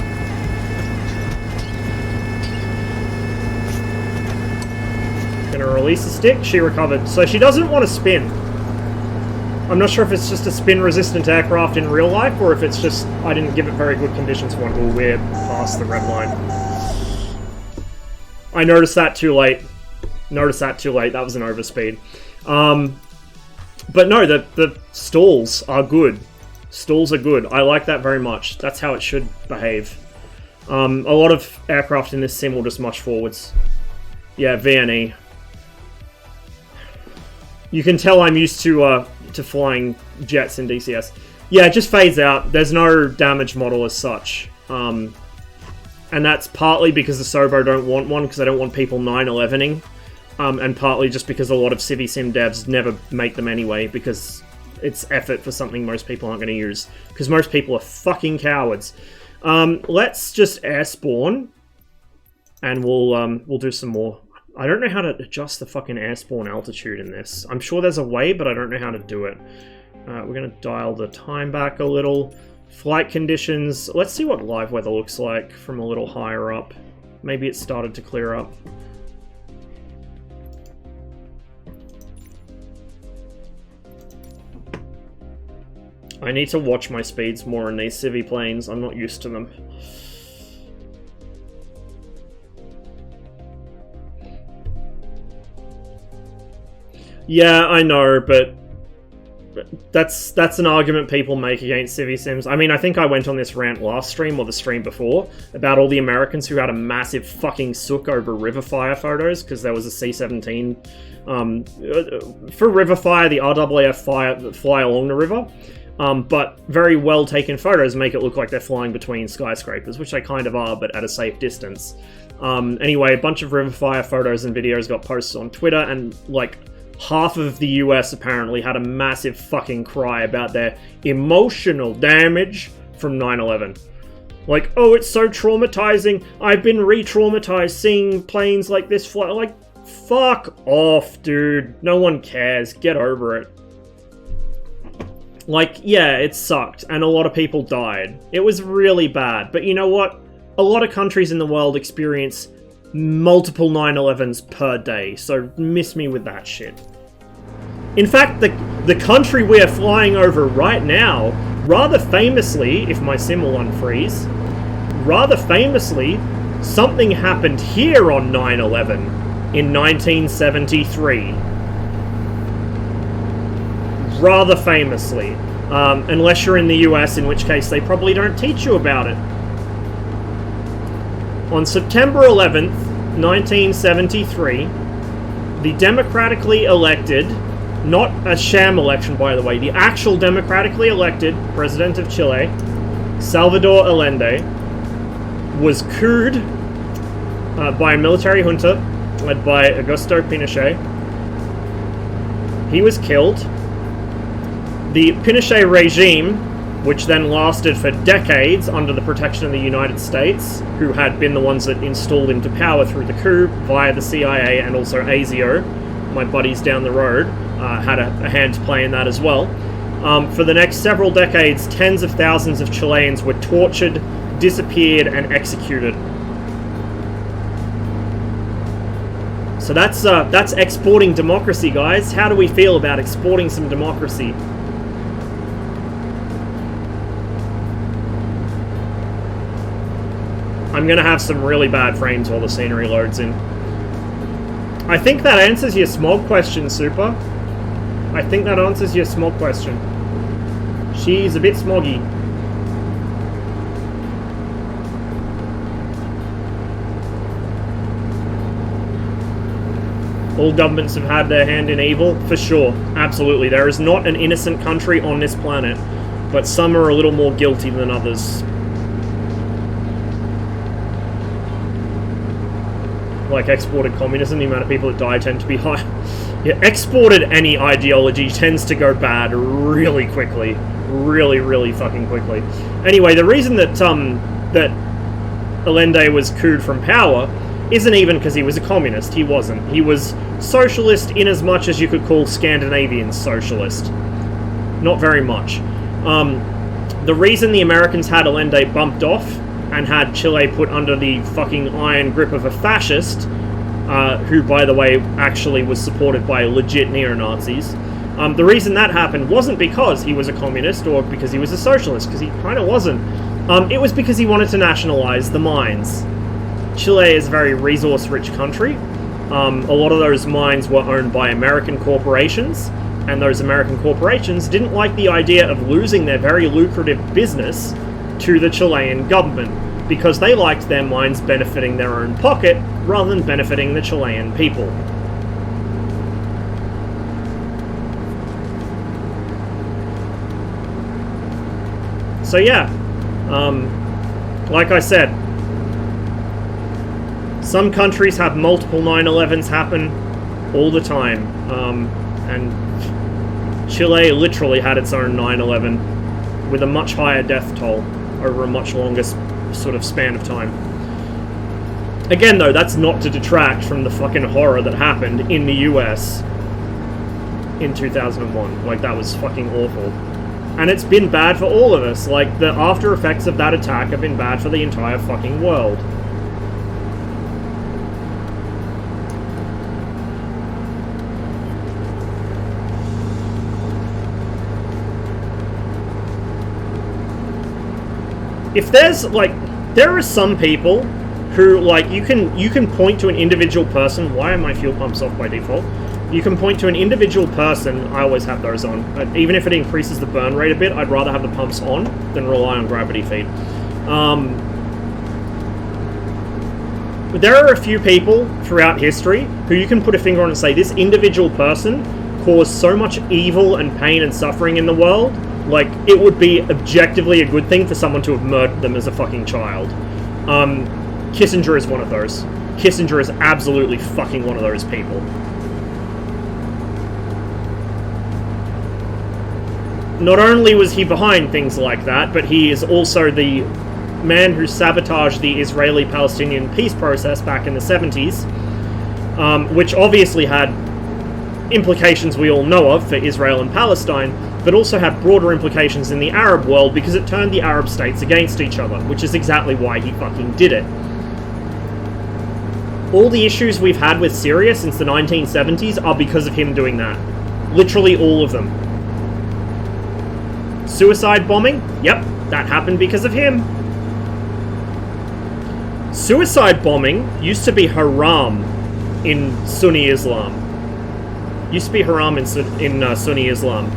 Going to release the stick. She recovered. So she doesn't want to spin. I'm not sure if it's just a spin-resistant aircraft in real life, or if it's just I didn't give it very good conditions for one. Oh, we're past the red line. I noticed that too late. That was an overspeed. But no, the stalls are good. Stalls are good. I like that very much. That's how it should behave. A lot of aircraft in this sim will just march forwards. Yeah, VNE. You can tell I'm used to flying jets in DCS. Yeah, it just fades out. There's no damage model as such. And that's partly because the Sobo don't want one, because they don't want people 9/11ing. And partly just because a lot of CiviSim devs never make them anyway, because it's effort for something most people aren't going to use. Because most people are fucking cowards. Let's just air spawn, and we'll do some more. I don't know how to adjust the fucking air spawn altitude in this. I'm sure there's a way, but I don't know how to do it. We're going to dial the time back a little. Flight conditions. Let's see what live weather looks like from a little higher up. Maybe it started to clear up. I need to watch my speeds more in these Civi planes. I'm not used to them. Yeah, I know, but that's an argument people make against CiviSims. I mean, I think I went on this rant last stream or the stream before about all the Americans who had a massive fucking sook over river fire photos because there was a C-17 for river fire, the RAAF fly along the river. But very well taken photos make it look like they're flying between skyscrapers, which they kind of are, but at a safe distance. Anyway, a bunch of river fire photos and videos got posted on Twitter, and like half of the US apparently had a massive fucking cry about their emotional damage from 9/11. Like, oh, it's so traumatizing. I've been re-traumatized seeing planes like this fly. Like, fuck off, dude. No one cares. Get over it. Like, yeah, it sucked, and a lot of people died. It was really bad, but you know what? A lot of countries in the world experience multiple 9/11s per day, so miss me with that shit. In fact, the country we are flying over right now, rather famously, if my sim will unfreeze, rather famously, something happened here on 9/11 in 1973. Rather famously. Unless you're in the US, in which case they probably don't teach you about it. On September 11th, 1973, the democratically elected, not a sham election by the way, the actual democratically elected president of Chile, Salvador Allende, was couped by a military junta led by Augusto Pinochet. He was killed. The Pinochet regime, which then lasted for decades under the protection of the United States, who had been the ones that installed him to power through the coup via the CIA and also ASIO, my buddies down the road, had a hand to play in that as well. For the next several decades, tens of thousands of Chileans were tortured, disappeared, and executed. So that's exporting democracy, guys. How do we feel about exporting some democracy? I'm going to have some really bad frames while the scenery loads in. I think that answers your smog question, Super. I think that answers your smog question. She's a bit smoggy. All governments have had their hand in evil, for sure. Absolutely. There is not an innocent country on this planet, but some are a little more guilty than others. Like exported communism, the amount of people that die tend to be high. Yeah, exported any ideology tends to go bad really quickly. Really, really fucking quickly. Anyway, the reason that that Allende was couped from power isn't even because he was a communist. He wasn't. He was socialist in as much as you could call Scandinavians socialist. Not very much. The reason the Americans had Allende bumped off and had Chile put under the fucking iron grip of a fascist, who, by the way, actually was supported by legit neo-Nazis. The reason that happened wasn't because he was a communist or because he was a socialist, because he kind of wasn't. It was because he wanted to nationalize the mines. Chile is a very resource-rich country. A lot of those mines were owned by American corporations, and those American corporations didn't like the idea of losing their very lucrative business to the Chilean government. because they liked their mines benefiting their own pocket rather than benefiting the Chilean people. So yeah, like I said, some countries have multiple 9/11s happen all the time, and Chile literally had its own 9/11 with a much higher death toll over a much longer sort of span of time. Again though, that's not to detract from the fucking horror that happened in the US in 2001. Like, that was fucking awful. And it's been bad for all of us. Like, the after effects of that attack have been bad for the entire fucking world. If there's, like, there are some people who, like, you can point to an individual person. Why are my fuel pumps off by default? You can point to an individual person. I always have those on. Even if it increases the burn rate a bit, I'd rather have the pumps on than rely on gravity feed. There are a few people throughout history who you can put a finger on and say, this individual person caused so much evil and pain and suffering in the world, like, it would be objectively a good thing for someone to have murdered them as a fucking child. Kissinger is one of those. Kissinger is absolutely fucking one of those people. Not only was he behind things like that, but he is also the man who sabotaged the Israeli-Palestinian peace process back in the 70s, which obviously had implications we all know of for Israel and Palestine, but also had broader implications in the Arab world because it turned the Arab states against each other, which is exactly why he fucking did it. All the issues we've had with Syria since the 1970s are because of him doing that. Literally all of them. Suicide bombing? Yep, that happened because of him. Suicide bombing used to be haram in Sunni Islam. Used to be haram in Sunni Islam.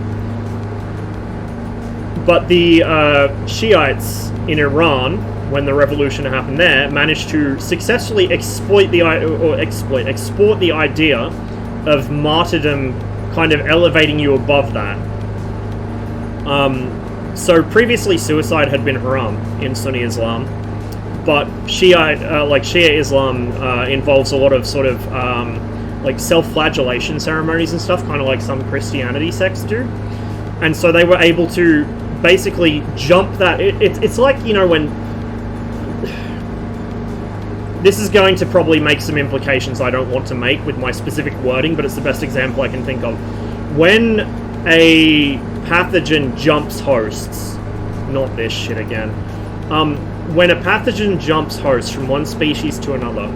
But the Shiites in Iran, when the revolution happened there, managed to successfully export the idea of martyrdom, kind of elevating you above that. So previously suicide had been haram in Sunni Islam, but Shia Islam involves a lot of sort of like self-flagellation ceremonies and stuff, kind of like some Christianity sects do. And so they were able to basically jump that. It's like, you know, when... This is going to probably make some implications I don't want to make with my specific wording, but it's the best example I can think of. When a pathogen jumps hosts, not this shit again, when a pathogen jumps hosts from one species to another,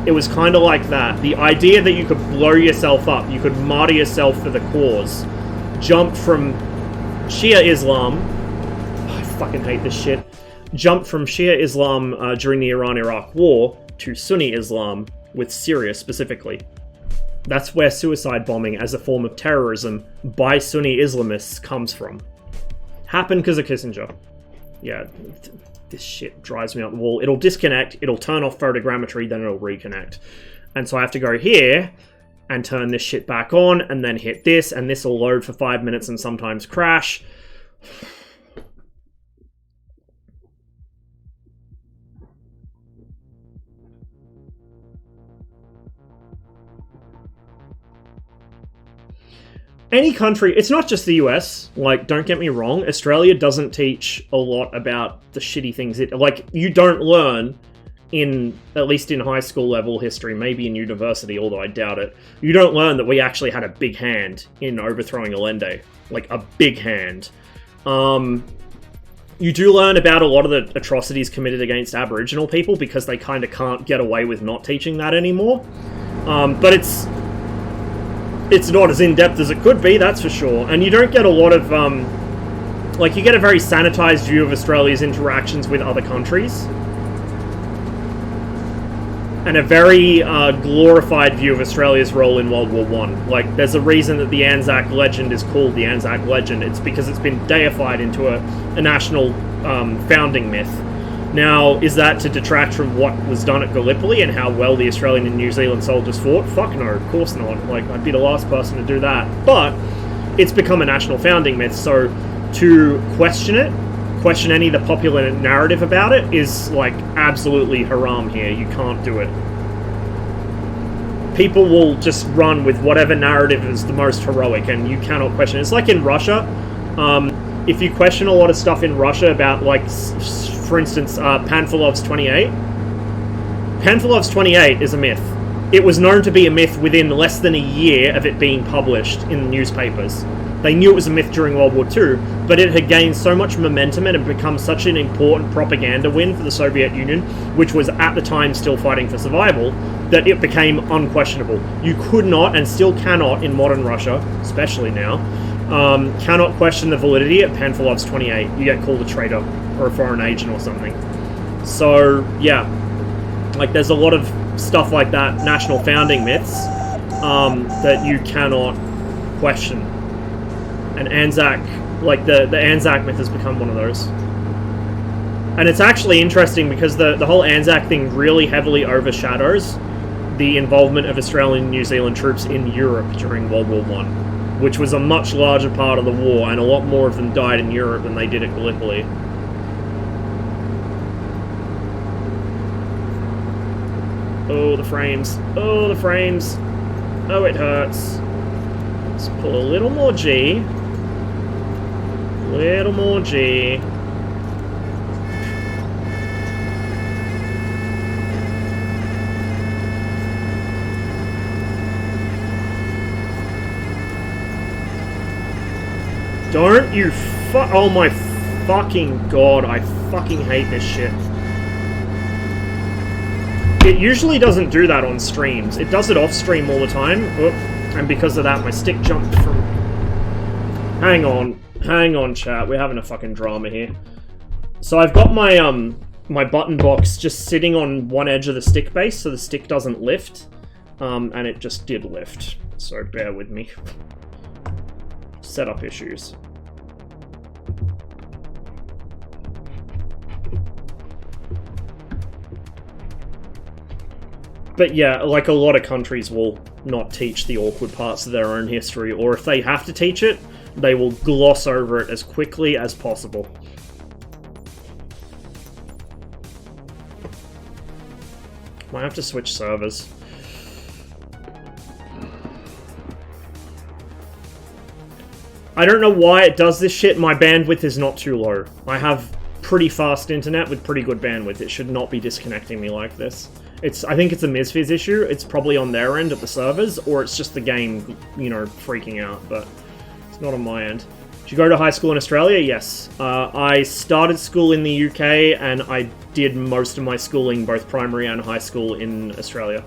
it was kind of like that. The idea that you could blow yourself up, you could martyr yourself for the cause, jumped from Shia Islam, I fucking hate this shit, jumped from Shia Islam during the Iran-Iraq War to Sunni Islam with Syria specifically. That's where suicide bombing as a form of terrorism by Sunni Islamists comes from. Happened because of Kissinger. Yeah, this shit drives me up the wall. It'll disconnect, it'll turn off photogrammetry, then it'll reconnect. And so I have to go here and turn this shit back on, and then hit this, and this will load for 5 minutes and sometimes crash. Any country, it's not just the US, like, don't get me wrong, Australia doesn't teach a lot about the shitty things like, you don't learn in, at least in high school level history, maybe in university, although I doubt it, you don't learn that we actually had a big hand in overthrowing Allende. Like, a big hand. You do learn about a lot of the atrocities committed against Aboriginal people because they kind of can't get away with not teaching that anymore. But it's not as in-depth as it could be, that's for sure. And you don't get a lot of, like, you get a very sanitized view of Australia's interactions with other countries. And a very glorified view of Australia's role in World War I. Like, there's a reason that the Anzac Legend is called the Anzac Legend. It's because it's been deified into a national founding myth. Now, is that to detract from what was done at Gallipoli and how well the Australian and New Zealand soldiers fought? Fuck no, of course not. Like, I'd be the last person to do that. But it's become a national founding myth, so to question it, question any of the popular narrative about it, is, like, absolutely haram here. You can't do it. People will just run with whatever narrative is the most heroic, and you cannot question it. It's like in Russia. If you question a lot of stuff in Russia about, like, for instance, Panfilov's 28. Panfilov's 28 is a myth. It was known to be a myth within less than a year of it being published in the newspapers. They knew it was a myth during World War II, but it had gained so much momentum and had become such an important propaganda win for the Soviet Union, which was at the time still fighting for survival, that it became unquestionable. You could not, and still cannot in modern Russia, especially now, cannot question the validity of Panfilov's 28. You get called a traitor or a foreign agent or something. So, yeah. Like, there's a lot of stuff like that, national founding myths, that you cannot question. And Anzac, like, the Anzac myth has become one of those. And it's actually interesting because the whole Anzac thing really heavily overshadows the involvement of Australian and New Zealand troops in Europe during World War I, which was a much larger part of the war, and a lot more of them died in Europe than they did at Gallipoli. Oh, the frames. Oh, the frames. Oh, it hurts. Let's pull a little more G. Little more G. Don't you oh my fucking god, I fucking hate this shit. It usually doesn't do that on streams. It does it off stream all the time. Oop. And because of that, my stick jumped from... Hang on, chat. We're having a fucking drama here. So I've got my my button box just sitting on one edge of the stick base, so the stick doesn't lift. And it just did lift. So bear with me. Setup issues. But yeah, like, a lot of countries will not teach the awkward parts of their own history, or if they have to teach it, they will gloss over it as quickly as possible. Might have to switch servers. I don't know why it does this shit. My bandwidth is not too low. I have pretty fast internet with pretty good bandwidth. It should not be disconnecting me like this. I think it's a MSFS issue. It's probably on their end at the servers, or it's just the game, you know, freaking out, but it's not on my end. Did you go to high school in Australia? Yes. I started school in the UK, and I did most of my schooling, both primary and high school, in Australia.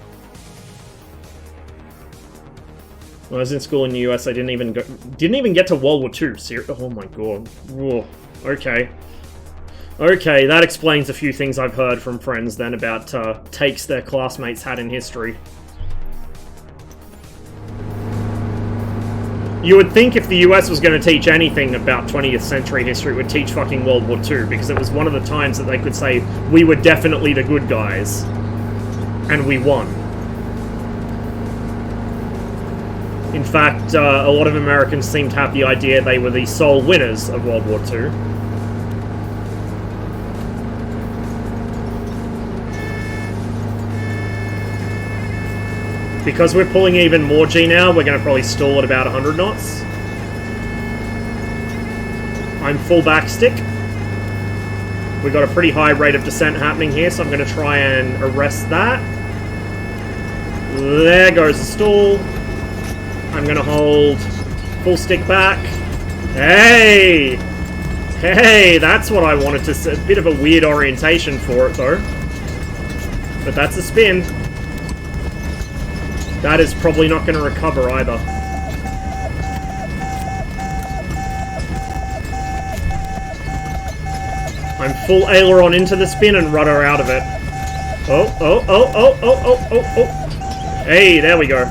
When I was in school in the US, I didn't even get to World War II. Oh my god. Whoa. Okay. Okay, that explains a few things I've heard from friends then about takes their classmates had in history. You would think if the US was going to teach anything about 20th century history, it would teach fucking World War II, because it was one of the times that they could say, we were definitely the good guys. And we won. In fact, a lot of Americans seem to have the idea they were the sole winners of World War II. Because we're pulling even more G now, we're going to probably stall at about 100 knots. I'm full backstick. We've got a pretty high rate of descent happening here, so I'm going to try and arrest that. There goes the stall. I'm going to hold full stick back. Hey! Hey, that's what I wanted to say. A bit of a weird orientation for it, though. But that's a spin. That is probably not going to recover either. I'm full aileron into the spin and rudder out of it. Oh, oh, oh, oh, oh, oh, oh, oh. Hey, there we go.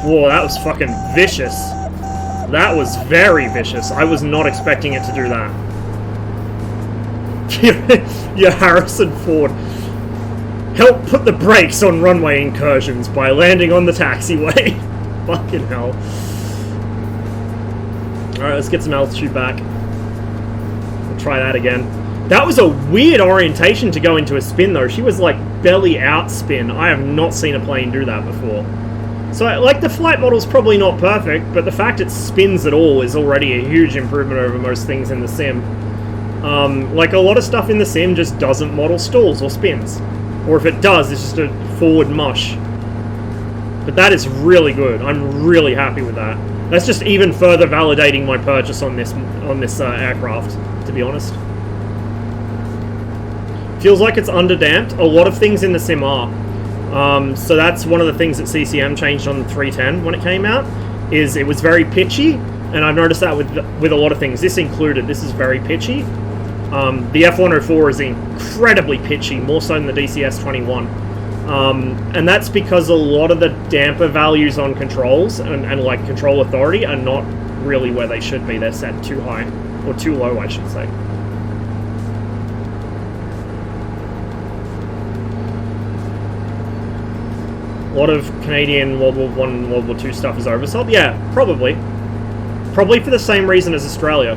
Whoa, that was fucking vicious. That was very vicious. I was not expecting it to do that. Your Harrison Ford. Help put the brakes on runway incursions by landing on the taxiway. Fucking hell. Alright, let's get some altitude back. We'll try that again. That was a weird orientation to go into a spin, though. She was like belly out spin. I have not seen a plane do that before. So, like, the flight model's probably not perfect, but the fact it spins at all is already a huge improvement over most things in the sim. Like, a lot of stuff in the sim just doesn't model stalls or spins. Or if it does, it's just a forward mush. But that is really good. I'm really happy with that. That's just even further validating my purchase on this aircraft, to be honest. Feels like it's underdamped. A lot of things in the sim are. So that's one of the things that CCM changed on the 310 when it came out, is it was very pitchy, and I've noticed that with a lot of things. This included. This is very pitchy. The F104 is incredibly pitchy, more so than the DCS 21. And that's because a lot of the damper values on controls and like control authority are not really where they should be. They're set too high, or too low, I should say. A lot of Canadian World War I and World War II stuff is oversold. Yeah, probably. Probably for the same reason as Australia.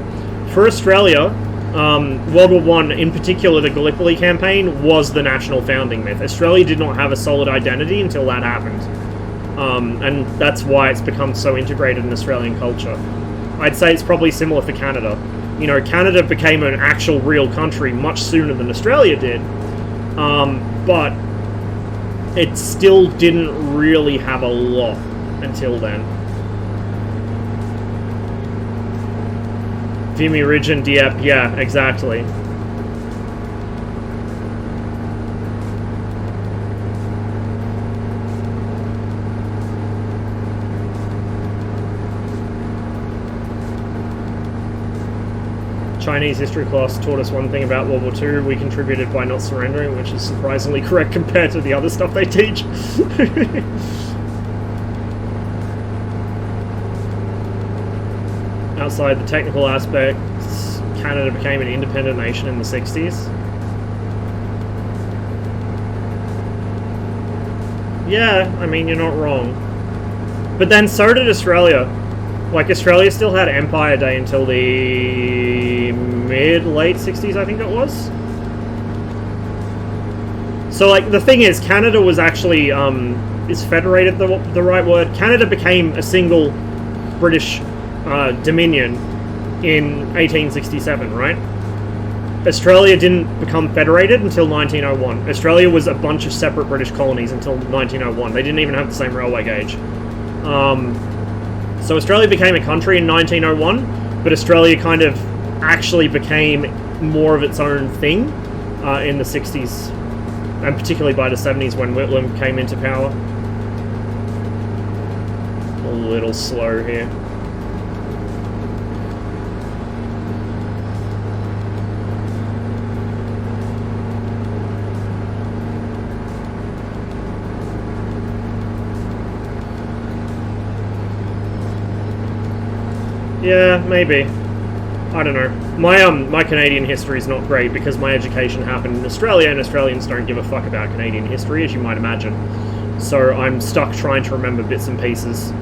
For Australia, World War I, in particular the Gallipoli campaign, was the national founding myth. Australia did not have a solid identity until that happened. And that's why it's become so integrated in Australian culture. I'd say it's probably similar for Canada. You know, Canada became an actual real country much sooner than Australia did. But it still didn't really have a lot until then. Vimy Ridge and Dieppe, yeah, exactly. Chinese history class taught us one thing about World War II. We contributed by not surrendering, which is surprisingly correct compared to the other stuff they teach. Outside the technical aspects, Canada became an independent nation in the 60s. Yeah, I mean, you're not wrong. But then so did Australia. Like, Australia still had Empire Day until the mid-late 60s, I think it was. So, like, the thing is, Canada was actually, is federated the right word? Canada became a single British dominion in 1867, right? Australia didn't become federated until 1901. Australia was a bunch of separate British colonies until 1901. They didn't even have the same railway gauge. So Australia became a country in 1901, but Australia kind of actually became more of its own thing in the 60s, and particularly by the 70s when Whitlam came into power. A little slow here. Yeah, maybe. I don't know. My Canadian history is not great because my education happened in Australia, and Australians don't give a fuck about Canadian history, as you might imagine. So I'm stuck trying to remember bits and pieces.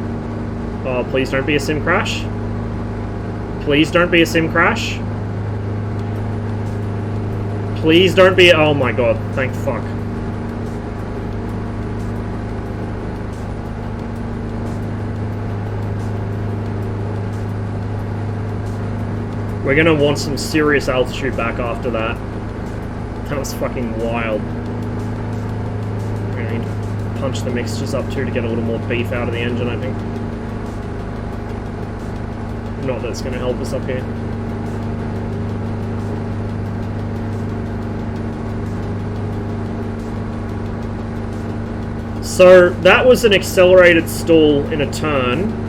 Oh, please don't be a sim crash. Please don't be a sim crash. Please don't be... Oh my god, thank fuck. We're gonna want some serious altitude back after that. That was fucking wild. We're gonna need to punch the mixtures up too to get a little more beef out of the engine, I think. Not that it's gonna help us up here. So that was an accelerated stall in a turn.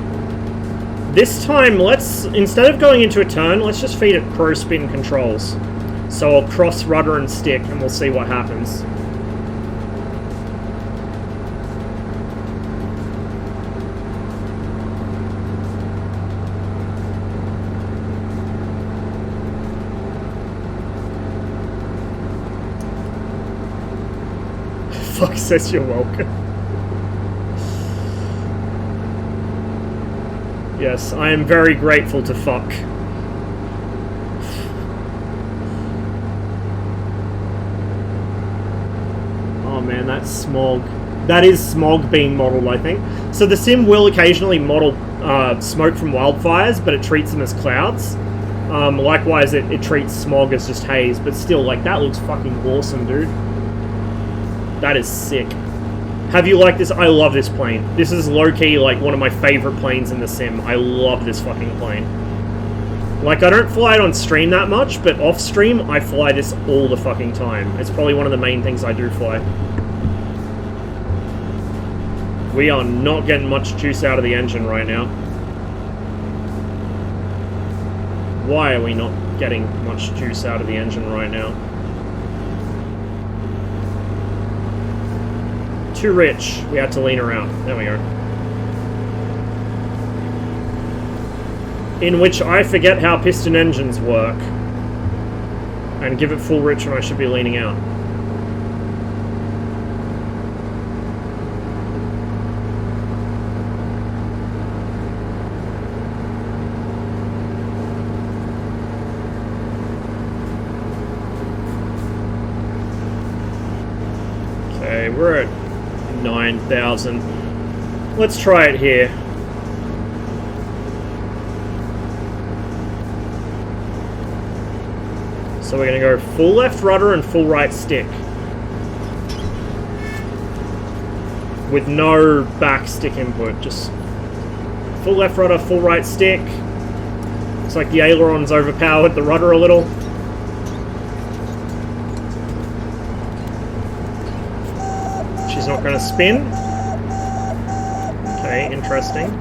This time, instead of going into a turn, let's just feed it pro spin controls. So I'll cross rudder and stick and we'll see what happens. says you're welcome. Yes, I am very grateful to fuck. Oh man, that's smog. That is smog being modelled, I think. So the sim will occasionally model smoke from wildfires, but it treats them as clouds. Likewise, it treats smog as just haze, but still, like, that looks fucking awesome, dude. That is sick. Have you liked this? I love this plane. This is low-key, like, one of my favourite planes in the sim. I love this fucking plane. Like, I don't fly it on stream that much, but off-stream, I fly this all the fucking time. It's probably one of the main things I do fly. We are not getting much juice out of the engine right now. Why are we not getting much juice out of the engine right now? Too rich. We had to lean around. There we go. In which I forget how piston engines work. And give it full rich when I should be leaning out. Okay, we're at 9,000. Let's try it here. So we're going to go full left rudder and full right stick. With no back stick input, just full left rudder, full right stick. Looks like the aileron's overpowered the rudder a little. She's not going to spin. Okay, interesting.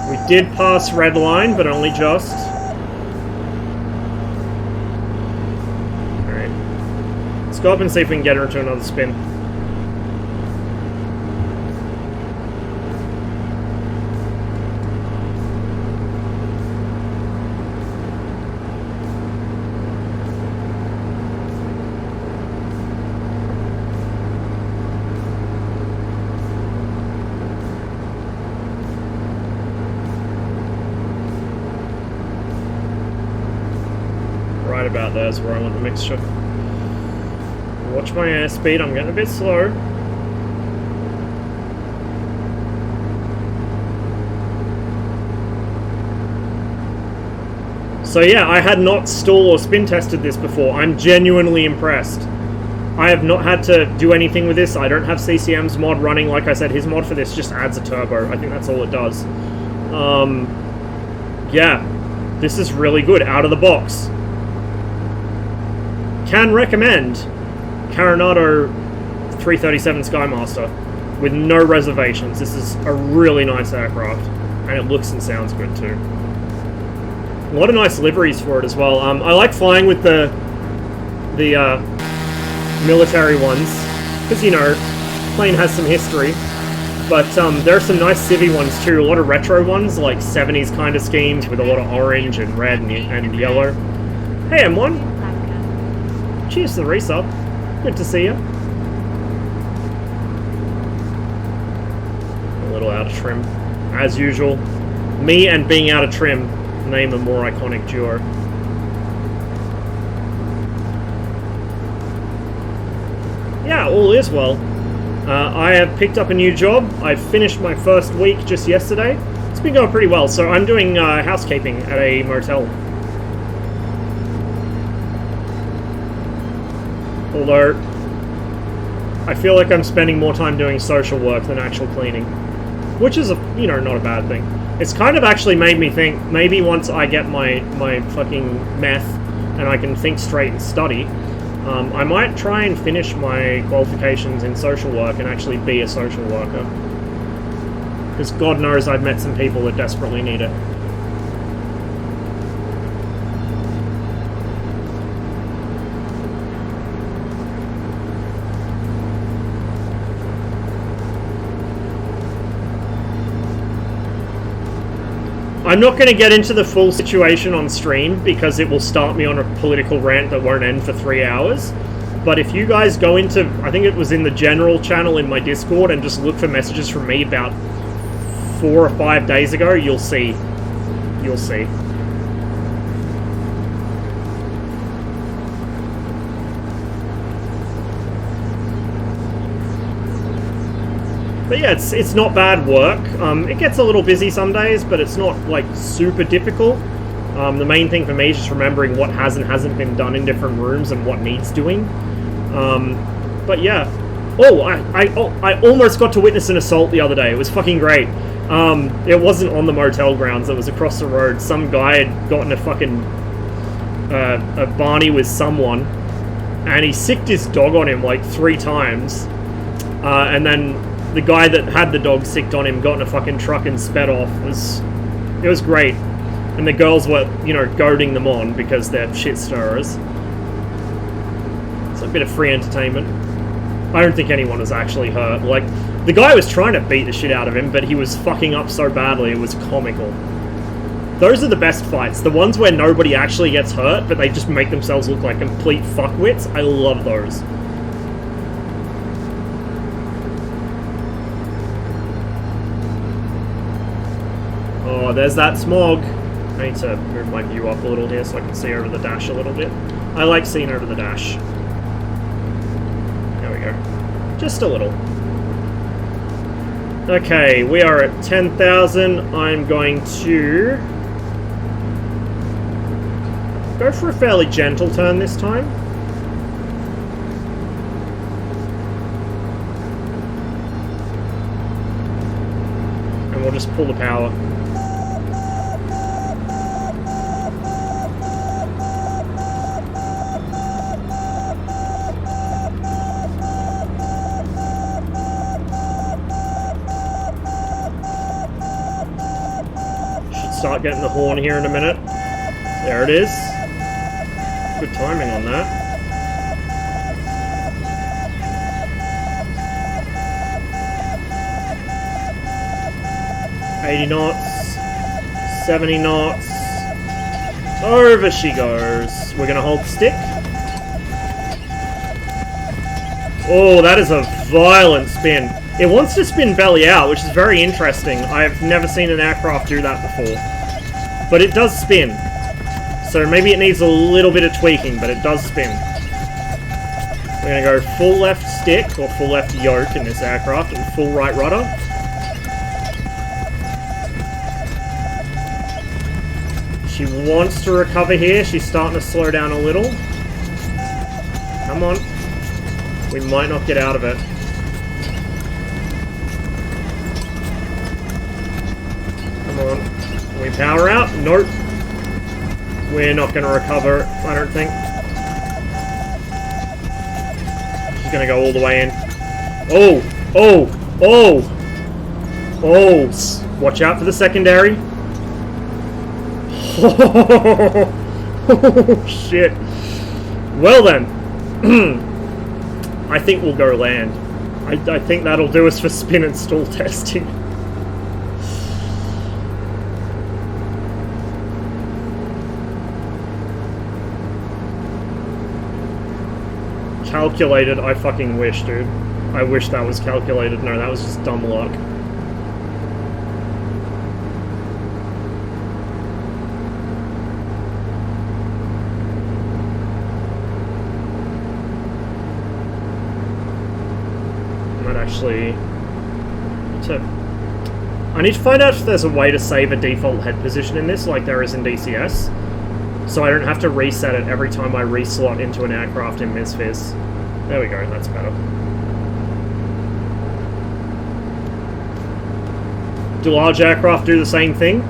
We did pass red line, but only just. Alright. Let's go up and see if we can get her into another spin. About there is where I want the mixture. Watch my airspeed, I'm getting a bit slow. So yeah, I had not stall or spin tested this before. I'm genuinely impressed. I have not had to do anything with this. I don't have CCM's mod running. Like I said, his mod for this just adds a turbo. I think that's all it does. Yeah, this is really good out of the box. Can recommend Caronado 337 Skymaster with no reservations. This is a really nice aircraft, and it looks and sounds good too. A lot of nice liveries for it as well. I like flying with the military ones because, you know, plane has some history. But there are some nice civvy ones too. A lot of retro ones, like 70s kind of schemes with a lot of orange and red and yellow. Hey M1. Cheers to the resub. Good to see you. A little out of trim. As usual. Me and being out of trim name a more iconic duo. Yeah, all is well. I have picked up a new job. I finished my first week just yesterday. It's been going pretty well. So I'm doing housekeeping at a motel. Although, I feel like I'm spending more time doing social work than actual cleaning. Which is, you know, not a bad thing. It's kind of actually made me think, maybe once I get my fucking meth and I can think straight and study, I might try and finish my qualifications in social work and actually be a social worker. Because God knows I've met some people that desperately need it. I'm not going to get into the full situation on stream because it will start me on a political rant that won't end for 3 hours. but if you guys go into, I think it was in the general channel in my Discord, and just look for messages from me about 4 or 5 days ago, you'll see. You'll see. But yeah, it's not bad work. It gets a little busy some days, but it's not like super difficult. The main thing for me is just remembering what has and hasn't been done in different rooms and what needs doing. But yeah. Oh, I almost got to witness an assault the other day. It was fucking great. It wasn't on the motel grounds. It was across the road. Some guy had gotten a fucking a Barney with someone, and he sicked his dog on him like 3 times, and then the guy that had the dog sicked on him got in a fucking truck and sped off. It was great. And the girls were, you know, goading them on because they're shit stirrers. It's a bit of free entertainment. I don't think anyone was actually hurt. Like, the guy was trying to beat the shit out of him, but he was fucking up so badly, it was comical. Those are the best fights. The ones where nobody actually gets hurt, but they just make themselves look like complete fuckwits. I love those. Oh, there's that smog. I need to move my view up a little here so I can see over the dash a little bit. I like seeing over the dash. There we go. Just a little. Okay, we are at 10,000. I'm going to go for a fairly gentle turn this time. And we'll just pull the power. Start getting the horn here in a minute. There it is. Good timing on that. $80 knots. 70 knots. Over she goes. We're gonna hold the stick. Oh, that is a violent spin. It wants to spin belly out, which is very interesting. I've never seen an aircraft do that before. But it does spin. So maybe it needs a little bit of tweaking, but it does spin. We're going to go full left stick, or full left yoke in this aircraft, and full right rudder. She wants to recover here. She's starting to slow down a little. Come on. We might not get out of it. Come on. Can we power out? Nope. We're not going to recover, I don't think. She's going to go all the way in. Oh! Oh! Oh! Oh! Watch out for the secondary. Oh, shit. Well then. I think we'll go land. I think that'll do us for spin and stall testing. Calculated, I fucking wish, dude. I wish that was calculated. No, that was just dumb luck. I need to find out if there's a way to save a default head position in this, like there is in DCS, so I don't have to reset it every time I reslot into an aircraft in MSFS. There we go, that's better. Do large aircraft do the same thing?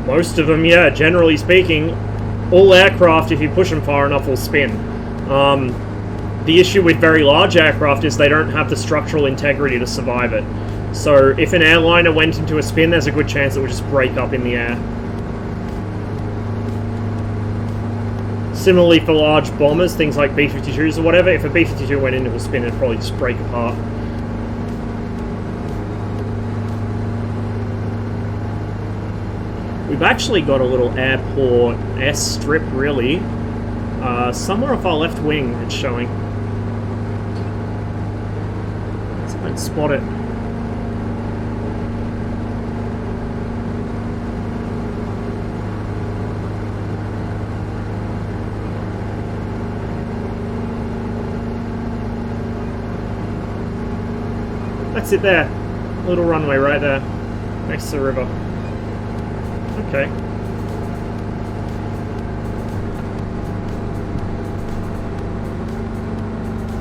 Most of them, yeah, generally speaking. All aircraft, if you push them far enough, will spin. The issue with very large aircraft is they don't have the structural integrity to survive it. So if an airliner went into a spin, there's a good chance it would just break up in the air. Similarly for large bombers, things like B-52s or whatever, if a B-52 went into a spin, it'd probably just break apart. We've actually got a little airport S-strip, really. Somewhere off our left wing, it's showing. So I can spot it. That's it there. Little runway right there. Next to the river. Okay.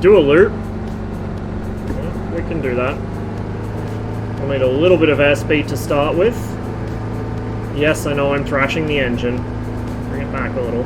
Do a loop. Well, we can do that. We'll need a little bit of airspeed to start with. Yes, I know I'm thrashing the engine. Bring it back a little.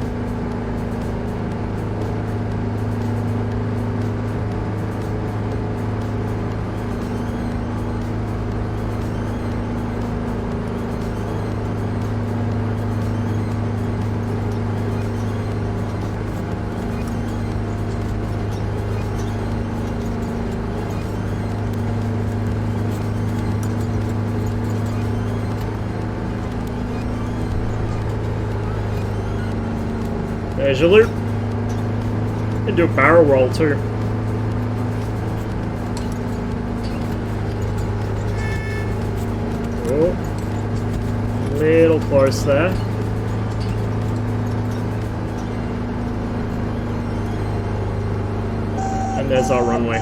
There's your loop. And do a barrel roll too. Oh, little close there. And there's our runway.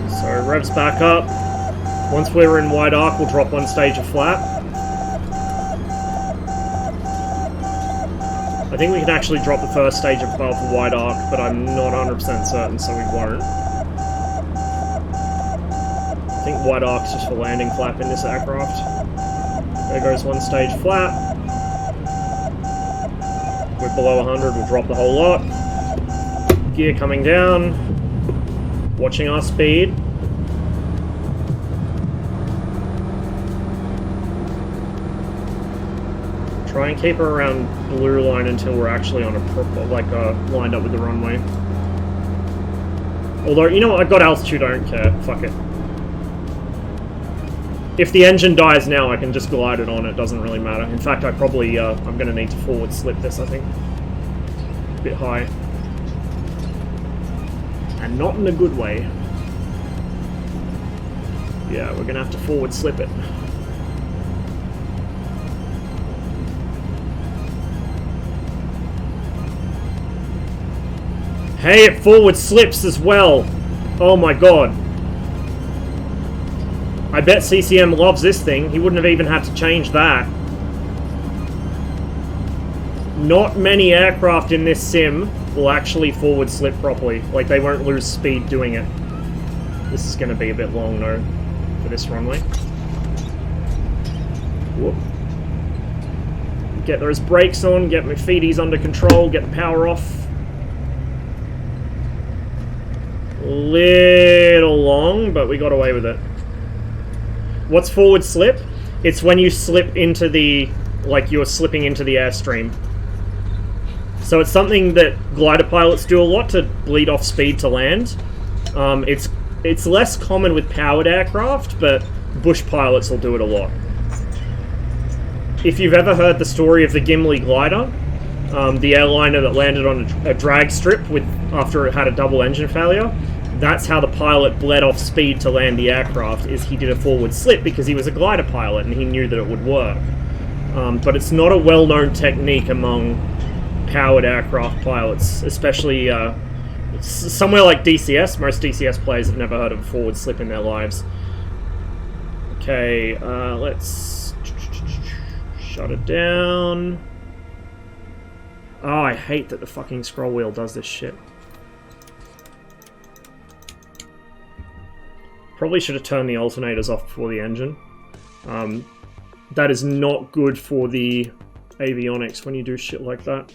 So revs back up. Once we're in wide arc, we'll drop one stage of flap. I think we can actually drop the first stage above the wide arc, but I'm not 100% certain, so we won't. I think wide arc's just for landing flap in this aircraft. There goes one stage flap. We're below 100, we'll drop the whole lot. Gear coming down. Watching our speed. Try and keep her around blue line until we're actually on a purple, like lined up with the runway. Although, you know what, I've got altitude, I don't care. Fuck it. If the engine dies now, I can just glide it on, it doesn't really matter. In fact, I'm going to need to forward slip this, I think. A bit high. And not in a good way. Yeah, we're going to have to forward slip it. Hey, it forward slips as well. Oh my god. I bet CCM loves this thing. He wouldn't have even had to change that. Not many aircraft in this sim will actually forward slip properly. Like, they won't lose speed doing it. This is going to be a bit long, though, for this runway. Whoop. Get those brakes on, get my feeties under control, get the power off. Little long, but we got away with it. What's forward slip? It's when you slip into the, like you're slipping into the airstream. So it's something that glider pilots do a lot to bleed off speed to land. It's less common with powered aircraft, but bush pilots will do it a lot. If you've ever heard the story of the Gimli glider, the airliner that landed on a drag strip after it had a double engine failure, that's how the pilot bled off speed to land the aircraft, is he did a forward slip because he was a glider pilot and he knew that it would work. But it's not a well-known technique among powered aircraft pilots, especially somewhere like DCS. Most DCS players have never heard of a forward slip in their lives. Okay, let's shut it down. Oh, I hate that the fucking scroll wheel does this shit. Probably should have turned the alternators off before the engine. That is not good for the avionics when you do shit like that.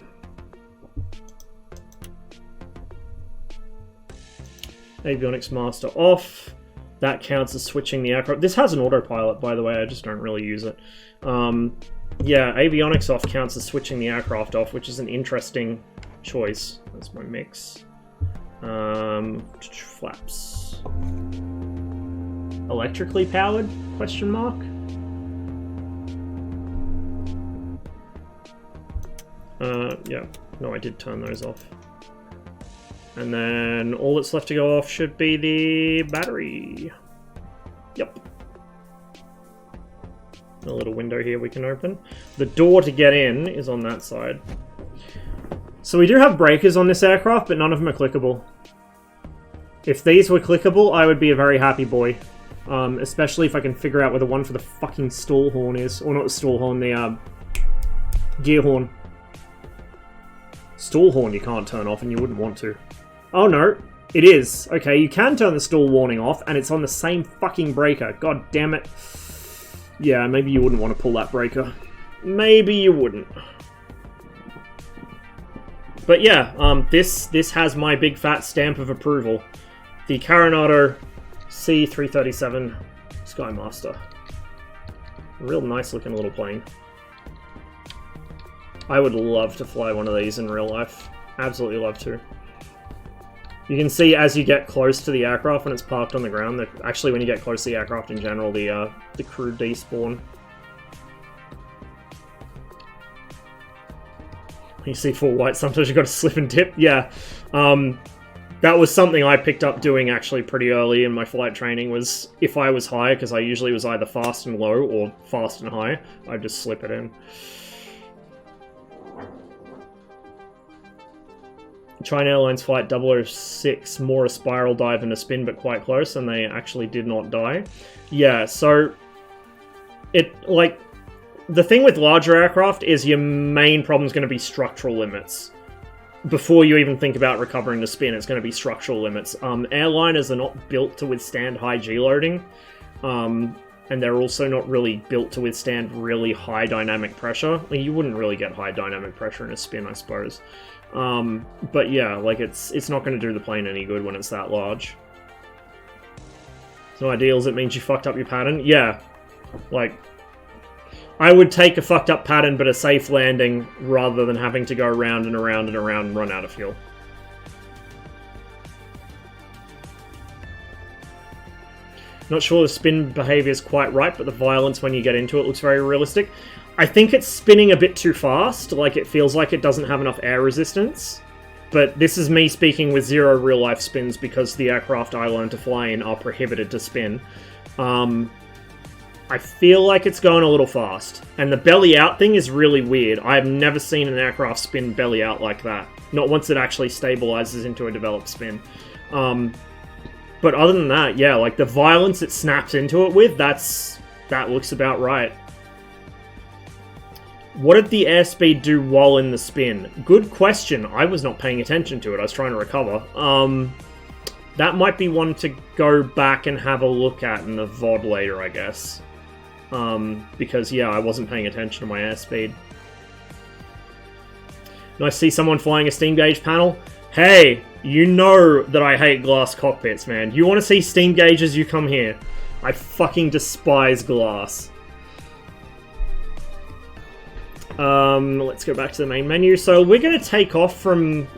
Avionics master off. That counts as switching the aircraft. This has an autopilot, by the way, I just don't really use it. Yeah, avionics off counts as switching the aircraft off, which is an interesting choice. That's my mix. Flaps. Electrically powered? Question mark? Yeah. No, I did turn those off. And then all that's left to go off should be the battery. Yep. A little window here we can open. The door to get in is on that side. So we do have breakers on this aircraft, but none of them are clickable. If these were clickable, I would be a very happy boy. Especially if I can figure out where the one for the fucking stall horn is. Or not the stall horn, the gear horn. Stall horn you can't turn off and you wouldn't want to. Oh no, it is. Okay, you can turn the stall warning off and it's on the same fucking breaker. God damn it. Yeah, maybe you wouldn't want to pull that breaker. Maybe you wouldn't. But yeah, this has my big fat stamp of approval. The Coronado C337 Skymaster. Real nice looking little plane. I would love to fly one of these in real life. Absolutely love to. You can see as you get close to the aircraft when it's parked on the ground, that actually when you get close to the aircraft in general, the crew despawn. You see full white, sometimes you've got to slip and dip. Yeah, that was something I picked up doing actually pretty early in my flight training, was if I was high, because I usually was either fast and low or fast and high, I'd just slip it in. China Airlines Flight 006, more a spiral dive and a spin, but quite close, and they actually did not die. Yeah, so the thing with larger aircraft is your main problem is going to be structural limits. Before you even think about recovering the spin, it's going to be structural limits. Airliners are not built to withstand high G loading, and they're also not really built to withstand really high dynamic pressure. Like, you wouldn't really get high dynamic pressure in a spin, I suppose. But yeah, like it's not going to do the plane any good when it's that large. So ideals, it means you fucked up your pattern. Yeah, like I would take a fucked up pattern but a safe landing rather than having to go around and around and around and run out of fuel. Not sure the spin behavior is quite right, but the violence when you get into it looks very realistic. I think it's spinning a bit too fast, like it feels like it doesn't have enough air resistance. But this is me speaking with zero real-life spins because the aircraft I learned to fly in are prohibited to spin. I feel like it's going a little fast. And the belly out thing is really weird. I've never seen an aircraft spin belly out like that. Not once it actually stabilizes into a developed spin. But other than that, yeah, like the violence it snaps into it with, that looks about right. What did the airspeed do while in the spin? Good question. I was not paying attention to it. I was trying to recover. That might be one to go back and have a look at in the VOD later, I guess. Because, yeah, I wasn't paying attention to my airspeed. Do I see someone flying a steam gauge panel? Hey, you know that I hate glass cockpits, man. You want to see steam gauges, you come here. I fucking despise glass. Let's go back to the main menu. So we're going to take off from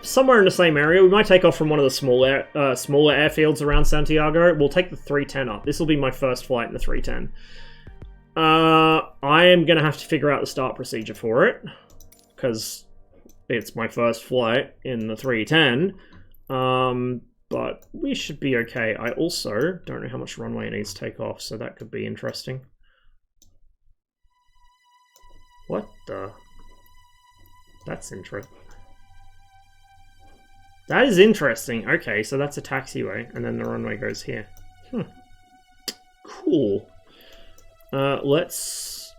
somewhere in the same area. We might take off from one of the smaller airfields around Santiago. We'll take the 310 up. This will be my first flight in the 310. I am going to have to figure out the start procedure for it, because it's my first flight in the 310. But we should be okay. I also don't know how much runway it needs to take off, so that could be interesting. What the? That's interesting. That is interesting. Okay, so that's a taxiway, and then the runway goes here. Cool. Let's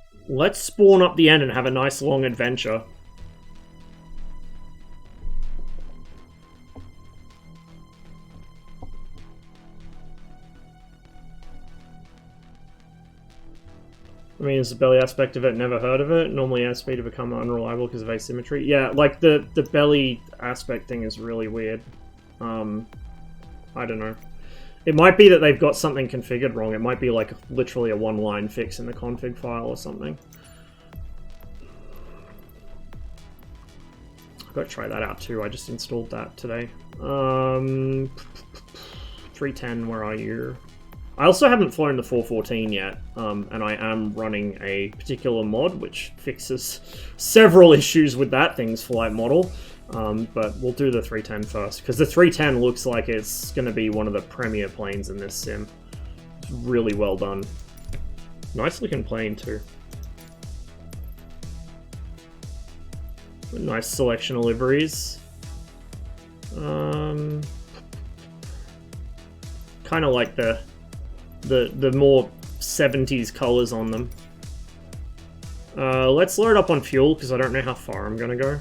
spawn up the end and have a nice long adventure. I mean, it's the belly aspect of it, never heard of it. Normally airspeed to become unreliable because of asymmetry. Yeah, like the belly aspect thing is really weird. I don't know. It might be that they've got something configured wrong. It might be like literally a one-line fix in the config file or something. I've got to try that out too. I just installed that today. 310, where are you? I also haven't flown the 414 yet, and I am running a particular mod which fixes several issues with that thing's flight model. But we'll do the 310 first, because the 310 looks like it's going to be one of the premier planes in this sim. It's really well done. Nice looking plane too. A nice selection of liveries. Kind of like the more 70s colors on them. Let's load up on fuel, because I don't know how far I'm going to go.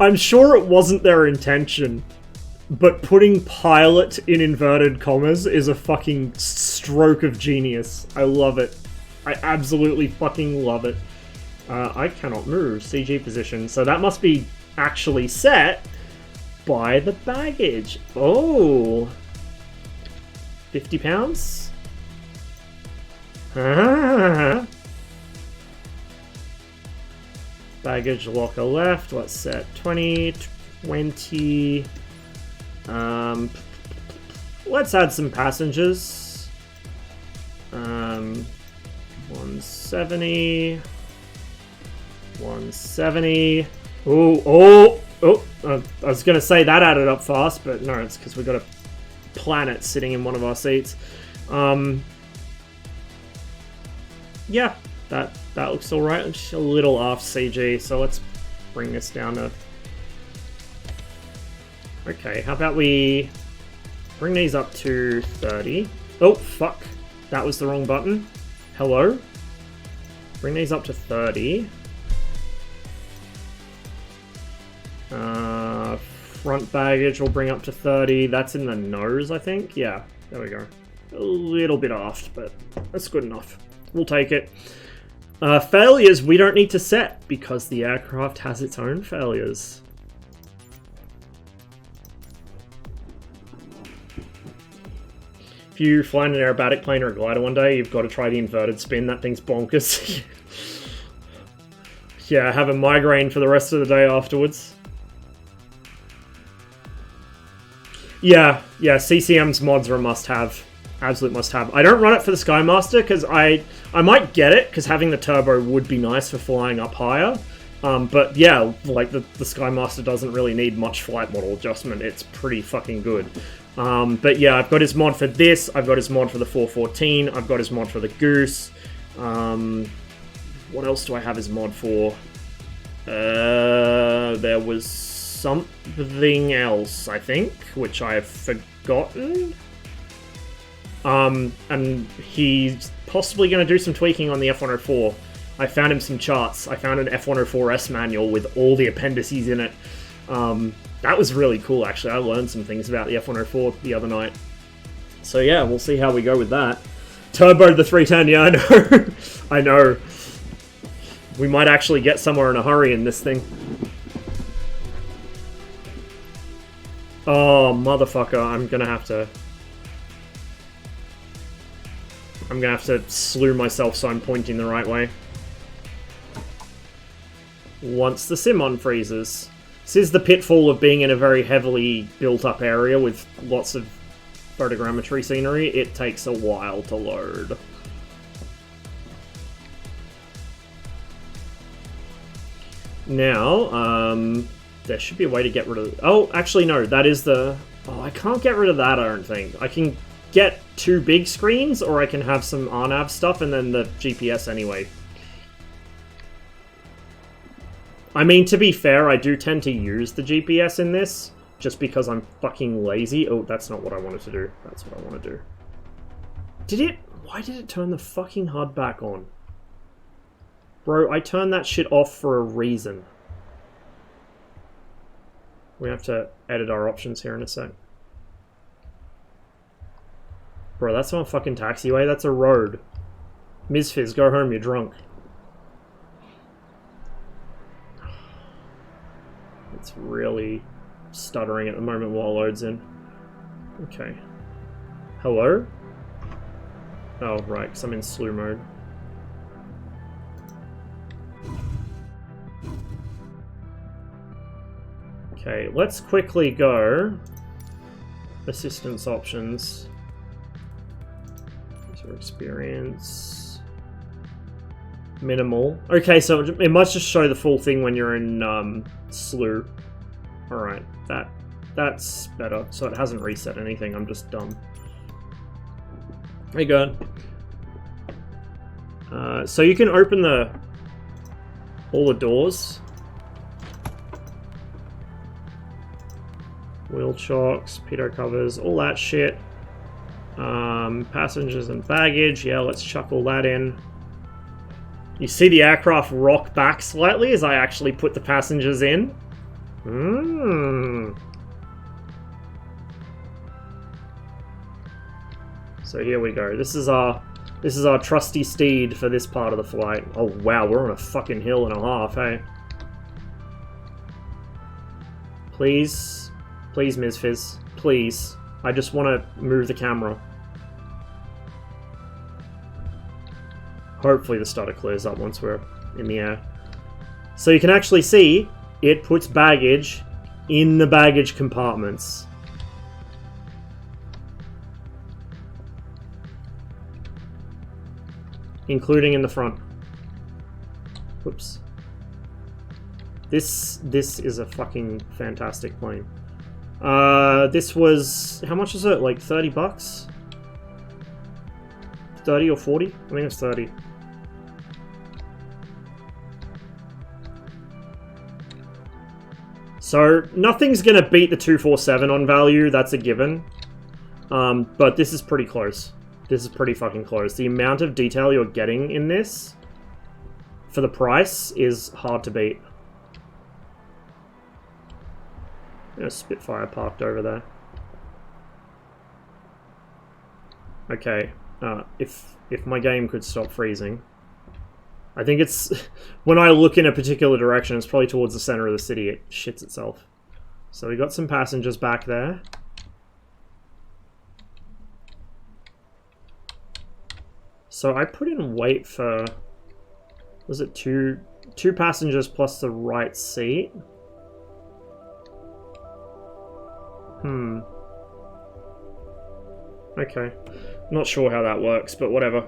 I'm sure it wasn't their intention, but putting pilot in inverted commas is a fucking stroke of genius. I love it. I absolutely fucking love it. I cannot move. CG position. So that must be actually set by the baggage. Oh. 50 pounds? Ah. Baggage locker left. Let's set 20, 20. Let's add some passengers. 170. 170. Oh. I was gonna say that added up fast, but no, it's because we got a planet sitting in one of our seats. Yeah, that looks alright. Just a little off CG, so let's bring this down to... Okay, how about we bring these up to 30. Oh, fuck. That was the wrong button. Hello? Bring these up to 30. Front baggage we'll bring up to 30. That's in the nose, I think. Yeah, there we go. A little bit aft, but that's good enough. We'll take it. Failures we don't need to set because the aircraft has its own failures. If you fly in an aerobatic plane or a glider one day, you've got to try the inverted spin. That thing's bonkers. Yeah, have a migraine for the rest of the day afterwards. Yeah, CCM's mods are a must-have. Absolute must-have. I don't run it for the Skymaster because I might get it because having the turbo would be nice for flying up higher. But yeah, like the Skymaster doesn't really need much flight model adjustment. It's pretty fucking good. But yeah, I've got his mod for this. I've got his mod for the 414. I've got his mod for the Goose. What else do I have his mod for? There was something else, I think, which I have forgotten. And he's possibly going to do some tweaking on the F104. I found him some charts. I found an F104S manual with all the appendices in it. That was really cool, actually. I learned some things about the F104 the other night. So yeah, we'll see how we go with that. Turboed the 310, yeah, I know. I know. We might actually get somewhere in a hurry in this thing. Oh, motherfucker, I'm gonna have to slew myself so I'm pointing the right way. Once the sim unfreezes. This is the pitfall of being in a very heavily built-up area with lots of photogrammetry scenery. It takes a while to load. Now, there should be a way to get rid of... Oh, actually, no, that is the... Oh, I can't get rid of that, I don't think. I can get 2 big screens, or I can have some RNAV stuff and then the GPS anyway. I mean, to be fair, I do tend to use the GPS in this, just because I'm fucking lazy. Oh, that's not what I wanted to do. That's what I want to do. Did it... Why did it turn the fucking HUD back on? Bro, I turned that shit off for a reason. We have to edit our options here in a sec. Bro, that's not a fucking taxiway, that's a road. MSFS, go home, you're drunk. It's really stuttering at the moment while it loads in. Okay. Hello? Oh, right, because I'm in slew mode. Okay, let's quickly go. Assistance options. User experience. Minimal. Okay, so it must just show the full thing when you're in slew. Alright, that's better. So it hasn't reset anything, I'm just dumb. There you go. So you can open all the doors. Wheel chocks, pedo covers, all that shit. Passengers and baggage, yeah, let's chuck all that in. You see the aircraft rock back slightly as I actually put the passengers in. So here we go. This is our trusty steed for this part of the flight. Oh wow, we're on a fucking hill and a half, hey. Please, please, Ms. Fizz, please. I just want to move the camera. Hopefully the stutter clears up once we're in the air. So you can actually see it puts baggage in the baggage compartments. Including in the front. Whoops. This is a fucking fantastic plane. This was... How much is it? Like 30 bucks? 30 or 40? I think it's 30. So, nothing's gonna beat the 247 on value, that's a given. But this is pretty close. This is pretty fucking close. The amount of detail you're getting in this, for the price, is hard to beat. There's a Spitfire parked over there. Okay, if my game could stop freezing. I think it's... When I look in a particular direction, it's probably towards the center of the city, it shits itself. So we got some passengers back there. So I put in weight for... Was it two passengers plus the right seat? Okay. Not sure how that works, but whatever.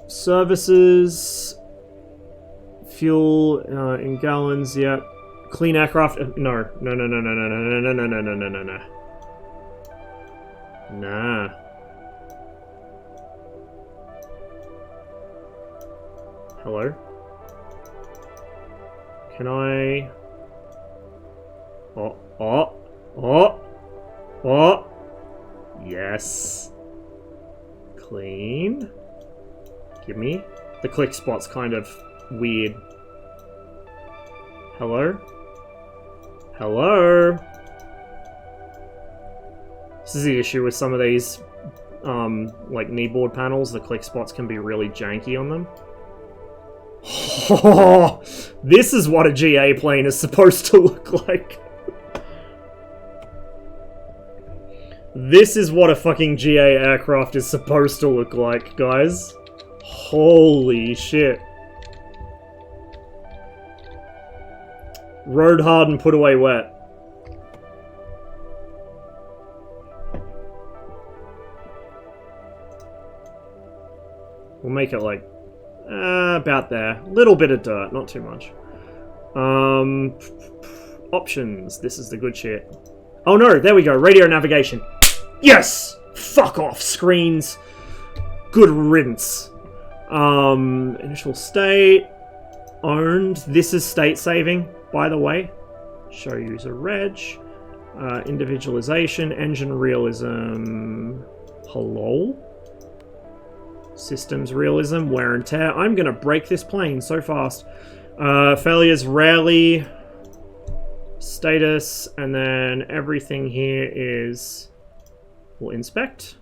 Services, fuel in gallons, yep. Clean aircraft, no. Nah. Hello? Can I... Oh! Yes. Clean. Give me. The click spot's kind of weird. Hello? Hello? This is the issue with some of these, like kneeboard panels. The click spots can be really janky on them. Oh, this is what a GA plane is supposed to look like. This is what a fucking GA aircraft is supposed to look like, guys. Holy shit. Rode hard and put away wet. We'll make it like about there. Little bit of dirt, not too much. Options. This is the good shit. Oh no, there we go. Radio navigation. Yes! Fuck off, screens. Good riddance. Initial state. Owned. This is state saving, by the way. Show user reg. Individualization. Engine realism. Hello? Systems realism. Wear and tear. I'm gonna break this plane so fast. Failures rarely. Status. And then everything here is... We'll inspect.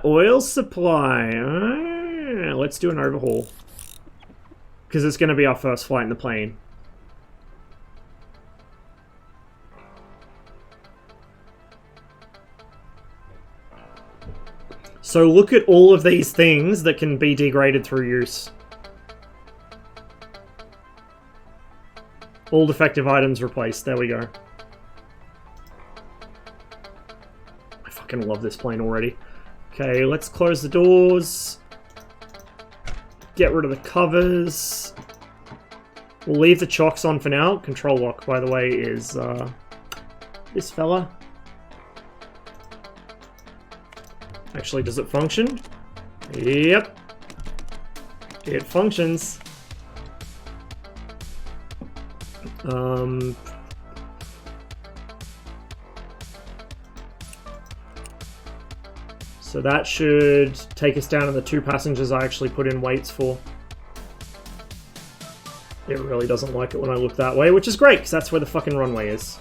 Oil supply. Let's do an overhaul. Because it's going to be our first flight in the plane. So look at all of these things that can be degraded through use. All defective items replaced. There we go. I fucking love this plane already. Okay, let's close the doors. Get rid of the covers. We'll leave the chocks on for now. Control lock, by the way, is this fella. Actually, does it function? Yep. It functions. So that should take us down to the 2 passengers I actually put in weights for. It really doesn't like it when I look that way, which is great, because that's where the fucking runway is.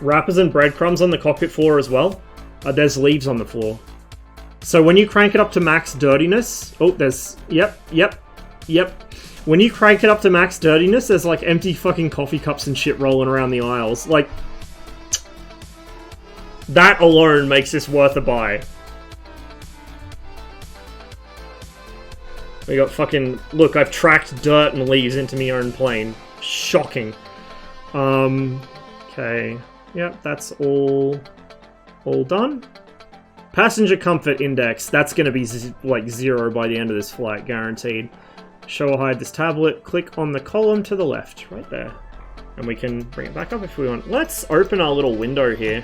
Wrappers and breadcrumbs on the cockpit floor as well. There's leaves on the floor. So when you crank it up to max dirtiness... Oh, there's... Yep. When you crank it up to max dirtiness, there's like empty fucking coffee cups and shit rolling around the aisles. Like... That alone makes this worth a buy. We got fucking... Look, I've tracked dirt and leaves into my own plane. Shocking. Okay. Yep, that's all done. Passenger comfort index. That's going to be like 0 by the end of this flight, guaranteed. Show or hide this tablet. Click on the column to the left, right there. And we can bring it back up if we want. Let's open our little window here.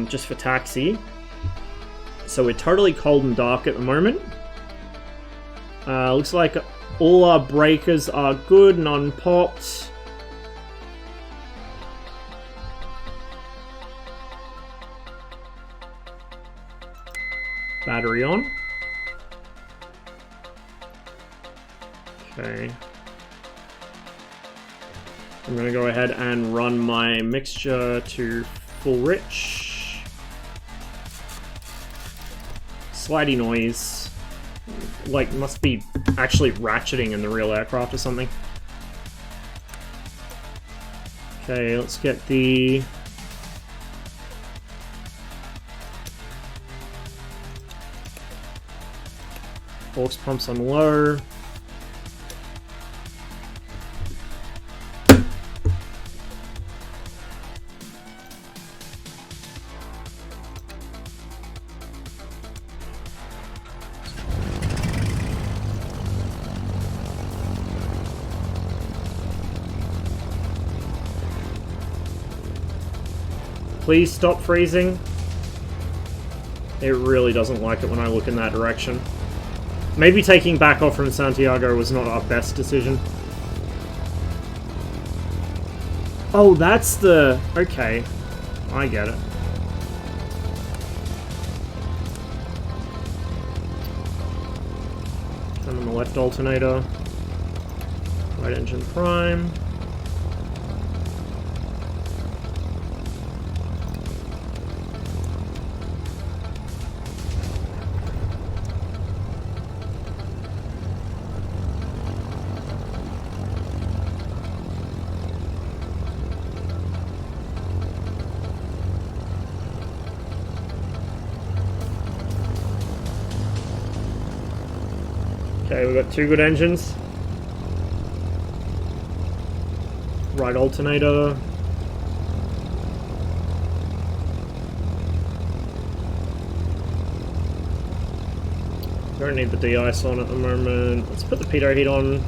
Just for taxi. So we're totally cold and dark at the moment. Looks like all our breakers are good and unpopped. Battery on. Okay. I'm going to go ahead and run my mixture to full rich. Slidey noise. Like, must be actually ratcheting in the real aircraft or something. Okay, let's get the... aux pumps on low. Please stop freezing. It really doesn't like it when I look in that direction. Maybe taking back off from Santiago was not our best decision. Oh, that's the... Okay. I get it. Turn on the left alternator. Right engine prime. Okay, we've got 2 good engines. Right alternator. Don't need the de-ice on at the moment. Let's put the pitot heat on,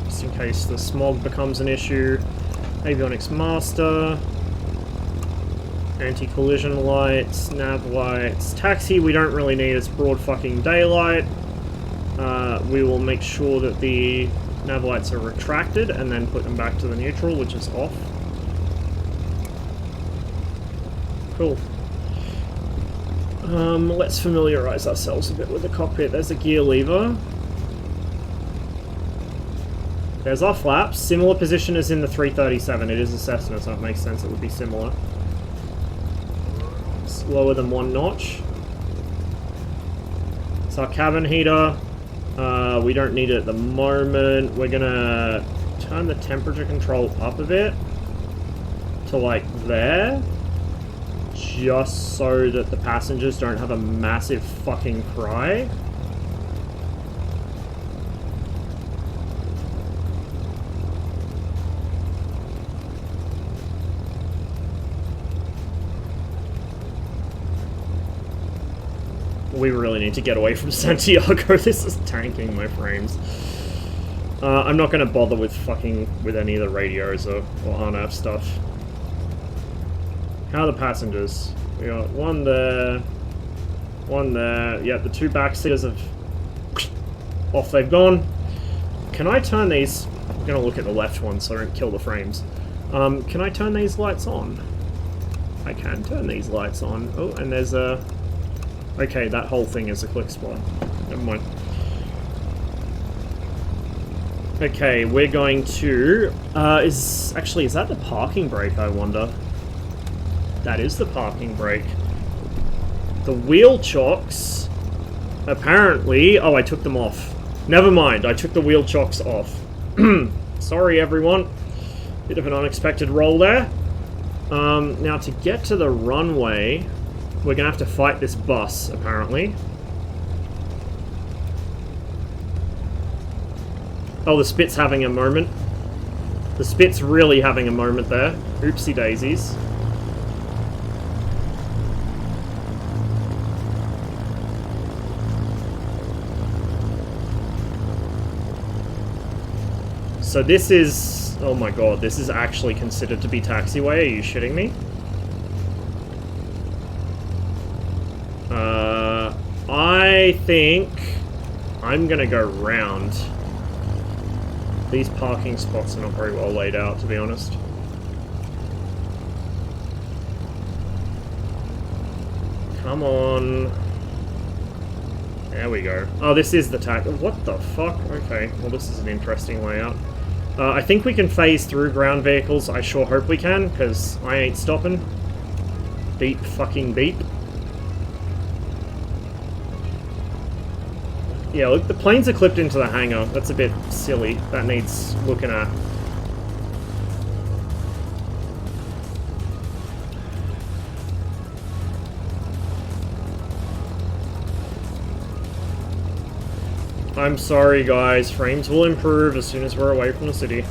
just in case the smog becomes an issue. Avionics master. Anti-collision lights, nav lights. Taxi we don't really need, it's broad fucking daylight. We will make sure that the nav lights are retracted and then put them back to the neutral, which is off. Cool. Let's familiarize ourselves a bit with the cockpit. There's a gear lever. There's our flaps. Similar position as in the 337. It is a Cessna, so it makes sense it would be similar. It's lower than 1 notch. It's our cabin heater. We don't need it at the moment. We're gonna turn the temperature control up a bit to like there, just so that the passengers don't have a massive fucking cry. We really need to get away from Santiago. This is tanking my frames. I'm not going to bother with fucking with any of the radios or RNAV stuff. How are the passengers? We got one there. One there. Yeah, the two backseaters have... Off they've gone. Can I turn these... I'm going to look at the left one so I don't kill the frames. Can I turn these lights on? I can turn these lights on. Oh, and there's a... Okay, that whole thing is a click spot. Never mind. Okay, we're going to... is that the parking brake, I wonder? That is the parking brake. The wheel chocks... Apparently... Oh, I took them off. Never mind, I took the wheel chocks off. Sorry, everyone. Bit of an unexpected roll there. Now, to get to the runway, we're going to have to fight this bus, apparently. Oh, the Spit's having a moment. The Spit's really having a moment there. Oopsie daisies. So this is... Oh my god, this is actually considered to be taxiway? Are you shitting me? I think I'm gonna go round. These parking spots are not very well laid out, to be honest. Come on. There we go. Oh, this is the tax. What the fuck? Okay, well this is an interesting layout. I think we can phase through ground vehicles. I sure hope we can, because I ain't stopping. Beep fucking beep. Yeah, look, the planes are clipped into the hangar. That's a bit silly. That needs looking at. I'm sorry, guys. Frames will improve as soon as we're away from the city.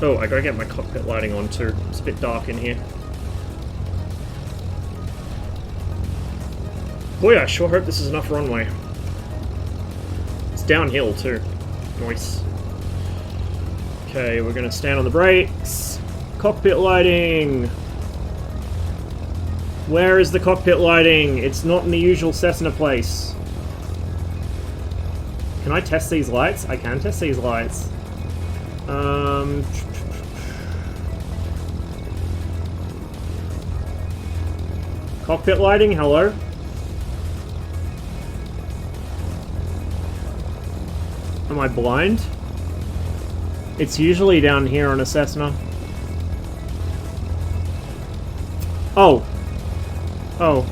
Oh, I gotta get my cockpit lighting on too. It's a bit dark in here. Boy, I sure hope this is enough runway. It's downhill too. Nice. Okay, we're gonna stand on the brakes. Cockpit lighting! Where is the cockpit lighting? It's not in the usual Cessna place. Can I test these lights? I can test these lights. Cockpit lighting, hello? Am I blind? It's usually down here on a Cessna. Oh. Oh.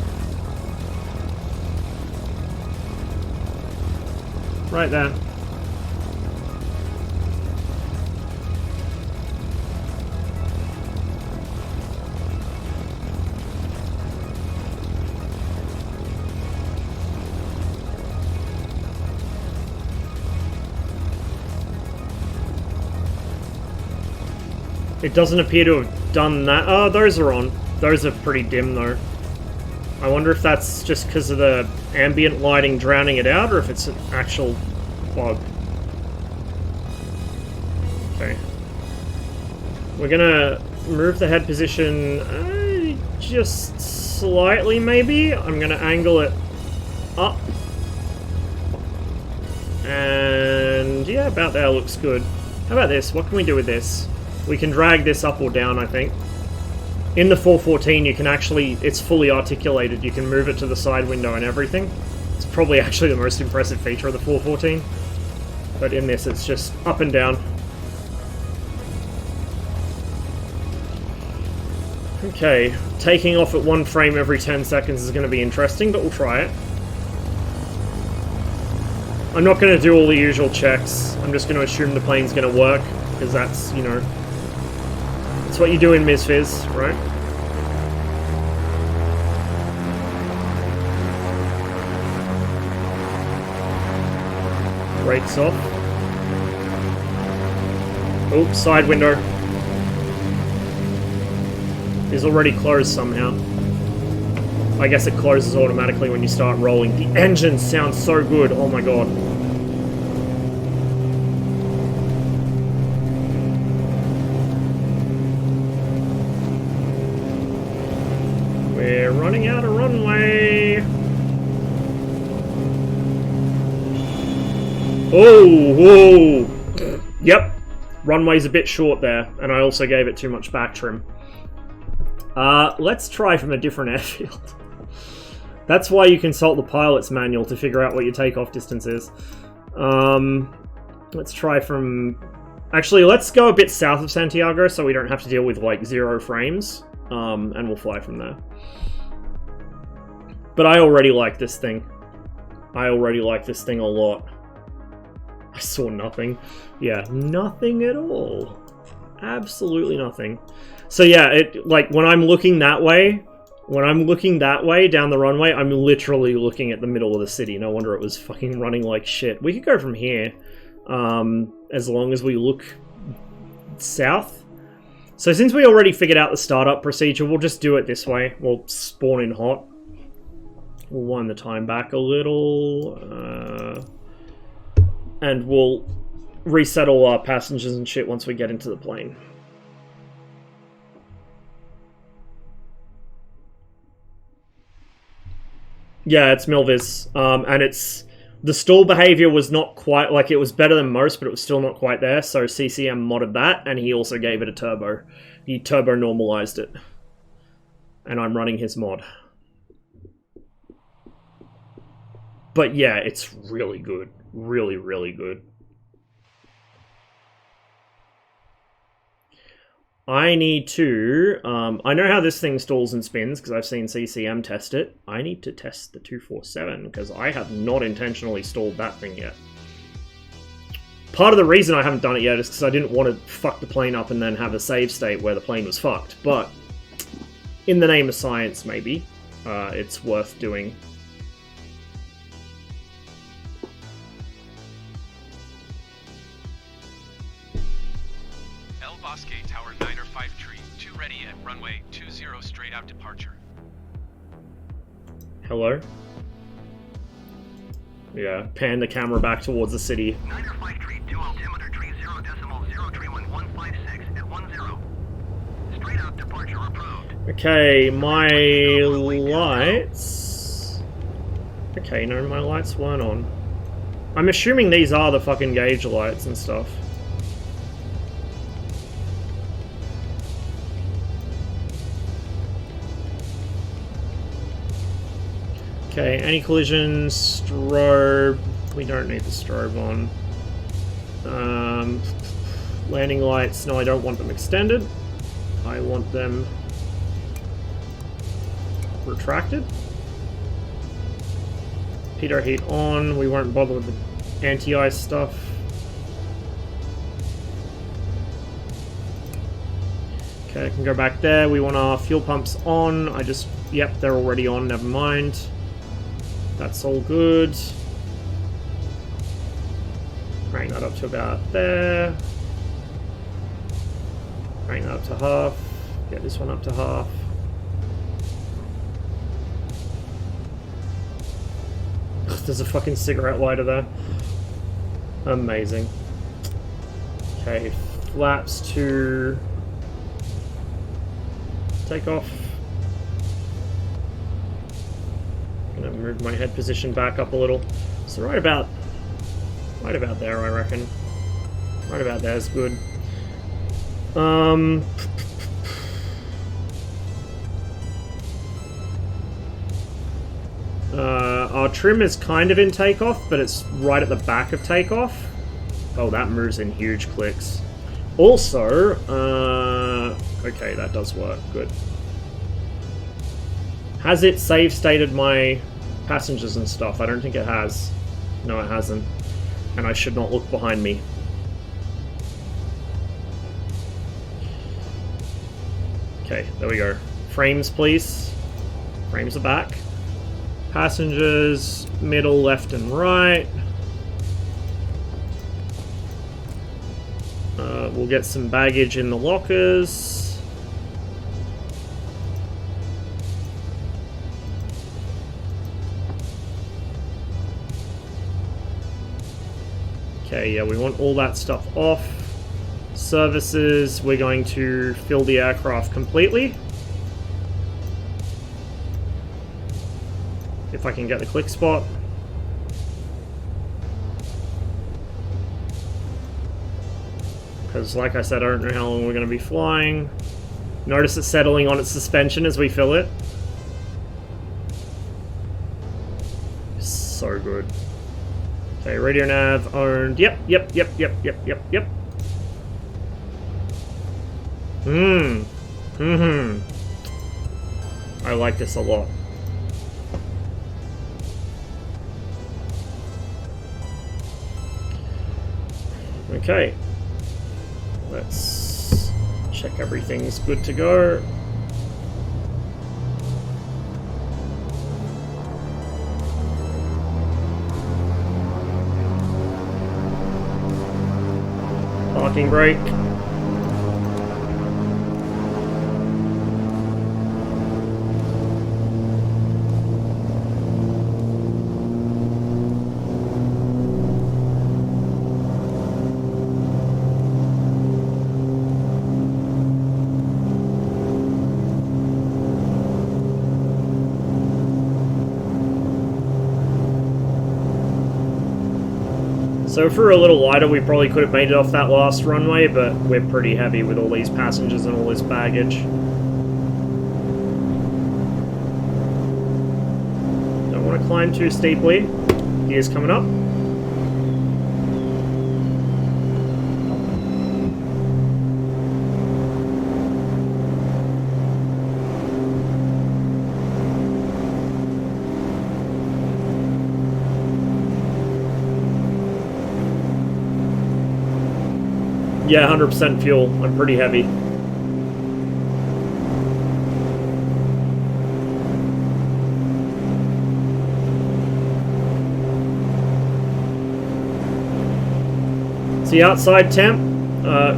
Right there. It doesn't appear to have done that. Oh, those are on. Those are pretty dim, though. I wonder if that's just because of the ambient lighting drowning it out, or if it's an actual bug. Okay. We're gonna move the head position just slightly, maybe. I'm gonna angle it up. And yeah, about there looks good. How about this? What can we do with this? We can drag this up or down, I think. In the 414, you can actually, it's fully articulated. You can move it to the side window and everything. It's probably actually the most impressive feature of the 414. But in this, it's just up and down. Okay, taking off at one frame every 10 seconds is going to be interesting, but we'll try it. I'm not going to do all the usual checks. I'm just going to assume the plane's going to work, because that's, you know, that's what you do in MSFS, right? Brakes off. Oh, side window. is already closed somehow. I guess it closes automatically when you start rolling. The engine sounds so good, oh my god. We're running out of runway. Oh, whoa. Yep. Runway's a bit short there, and I also gave it too much back trim. Let's try from a different airfield. That's why you consult the pilot's manual to figure out what your takeoff distance is. Let's try from... Actually, let's go a bit south of Santiago so we don't have to deal with, like, 0 frames. And we'll fly from there. But I already like this thing. I already like this thing a lot. I saw nothing. Yeah, nothing at all. Absolutely nothing. So yeah, it like when I'm looking that way down the runway, I'm literally looking at the middle of the city. No wonder it was fucking running like shit. We could go from here, as long as we look south. So since we already figured out the startup procedure, we'll just do it this way. We'll spawn in hot. We'll wind the time back a little. And we'll reset all our passengers and shit once we get into the plane. Yeah, it's Milvis. And it's... The stall behavior was not quite... Like, it was better than most, but it was still not quite there. So CCM modded that, and he also gave it a turbo. He turbo normalized it. And I'm running his mod. But yeah, it's really good. Really, really good. I need to... I know how this thing stalls and spins, because I've seen CCM test it. I need to test the 247, because I have not intentionally stalled that thing yet. Part of the reason I haven't done it yet is because I didn't want to fuck the plane up and then have a save state where the plane was fucked. But, in the name of science, maybe, it's worth doing. Tower 9 or 5 tree, 2 ready at runway 20 straight out departure. Hello? Yeah, pan the camera back towards the city. 9 or 5 tree, 2 altimeter tree 0.031156 at 10. Straight out departure approved. Okay, my lights... Okay, no, my lights weren't on. I'm assuming these are the fucking gauge lights and stuff. Okay, anti-collision, strobe. We don't need the strobe on. Landing lights. No, I don't want them extended. I want them retracted. Pitot heat on. We won't bother with the anti-ice stuff. Okay, I can go back there. We want our fuel pumps on. Yep, they're already on. Never mind. That's all good. Bring that up to about there. Bring that up to half. Get this one up to half. There's a fucking cigarette lighter there. Amazing. Okay, flaps to take off. Gonna move my head position back up a little. So right about there, I reckon. Right about there is good. Our trim is kind of in takeoff, but it's right at the back of takeoff. Oh, that moves in huge clicks. Also, okay, that does work. Good. Has it save stated my passengers and stuff? I don't think it has. No, it hasn't. And I should not look behind me. Okay, there we go. Frames, please. Frames are back. Passengers, middle, left, and right. We'll get some baggage in the lockers. Okay, yeah, we want all that stuff off. Services, we're going to fill the aircraft completely. If I can get the click spot. Because, like I said, I don't know how long we're going to be flying. Notice it settling on its suspension as we fill it. So good. Okay, radio nav owned. Yep. I like this a lot. Okay. Let's check everything's good to go. Parking brake. So if we were a little lighter, we probably could have made it off that last runway, but we're pretty heavy with all these passengers and all this baggage. Don't want to climb too steeply. Gears coming up. Yeah, 100% fuel. I'm pretty heavy. It's the outside temp.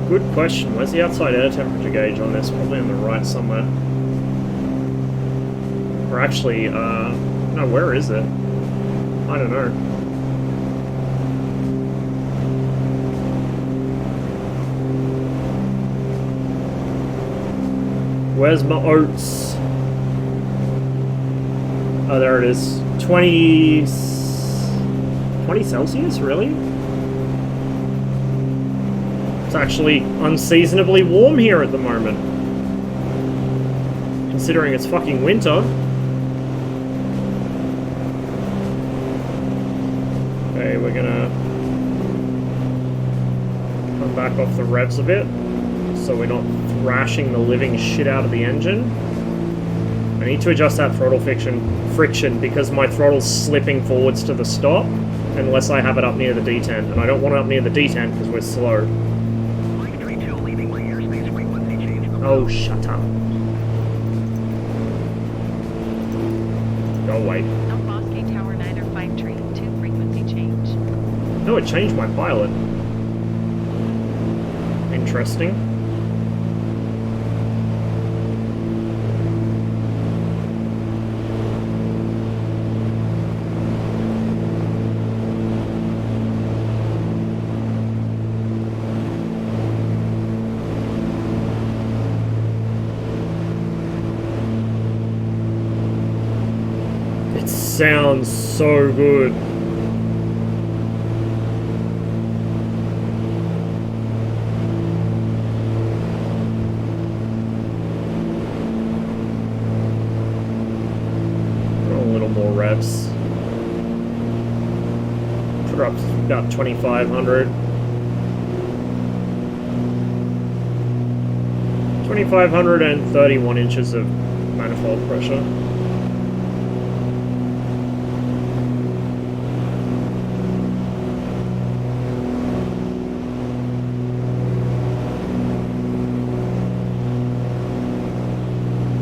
Good question. Where's the outside air temperature gauge on this? Probably on the right somewhere. Or actually, no, where is it? I don't know. Where's my oats? Oh, there it is. 20 Celsius, really? It's actually unseasonably warm here at the moment. Considering it's fucking winter. Okay, we're gonna come back off the revs a bit, so we're not thrashing the living shit out of the engine. I need to adjust that throttle friction because my throttle's slipping forwards to the stop unless I have it up near the detent, and I don't want it up near the detent because we're slow. Flight 32 leaving my airspace frequency change. Oh, shut up. Go away. Up Bosque Tower 9 or 5 tree, 2 frequency change. No, it changed my pilot. Interesting. Sounds so good. A little more revs. Put her up to about 2,500. 2,531 inches of manifold pressure.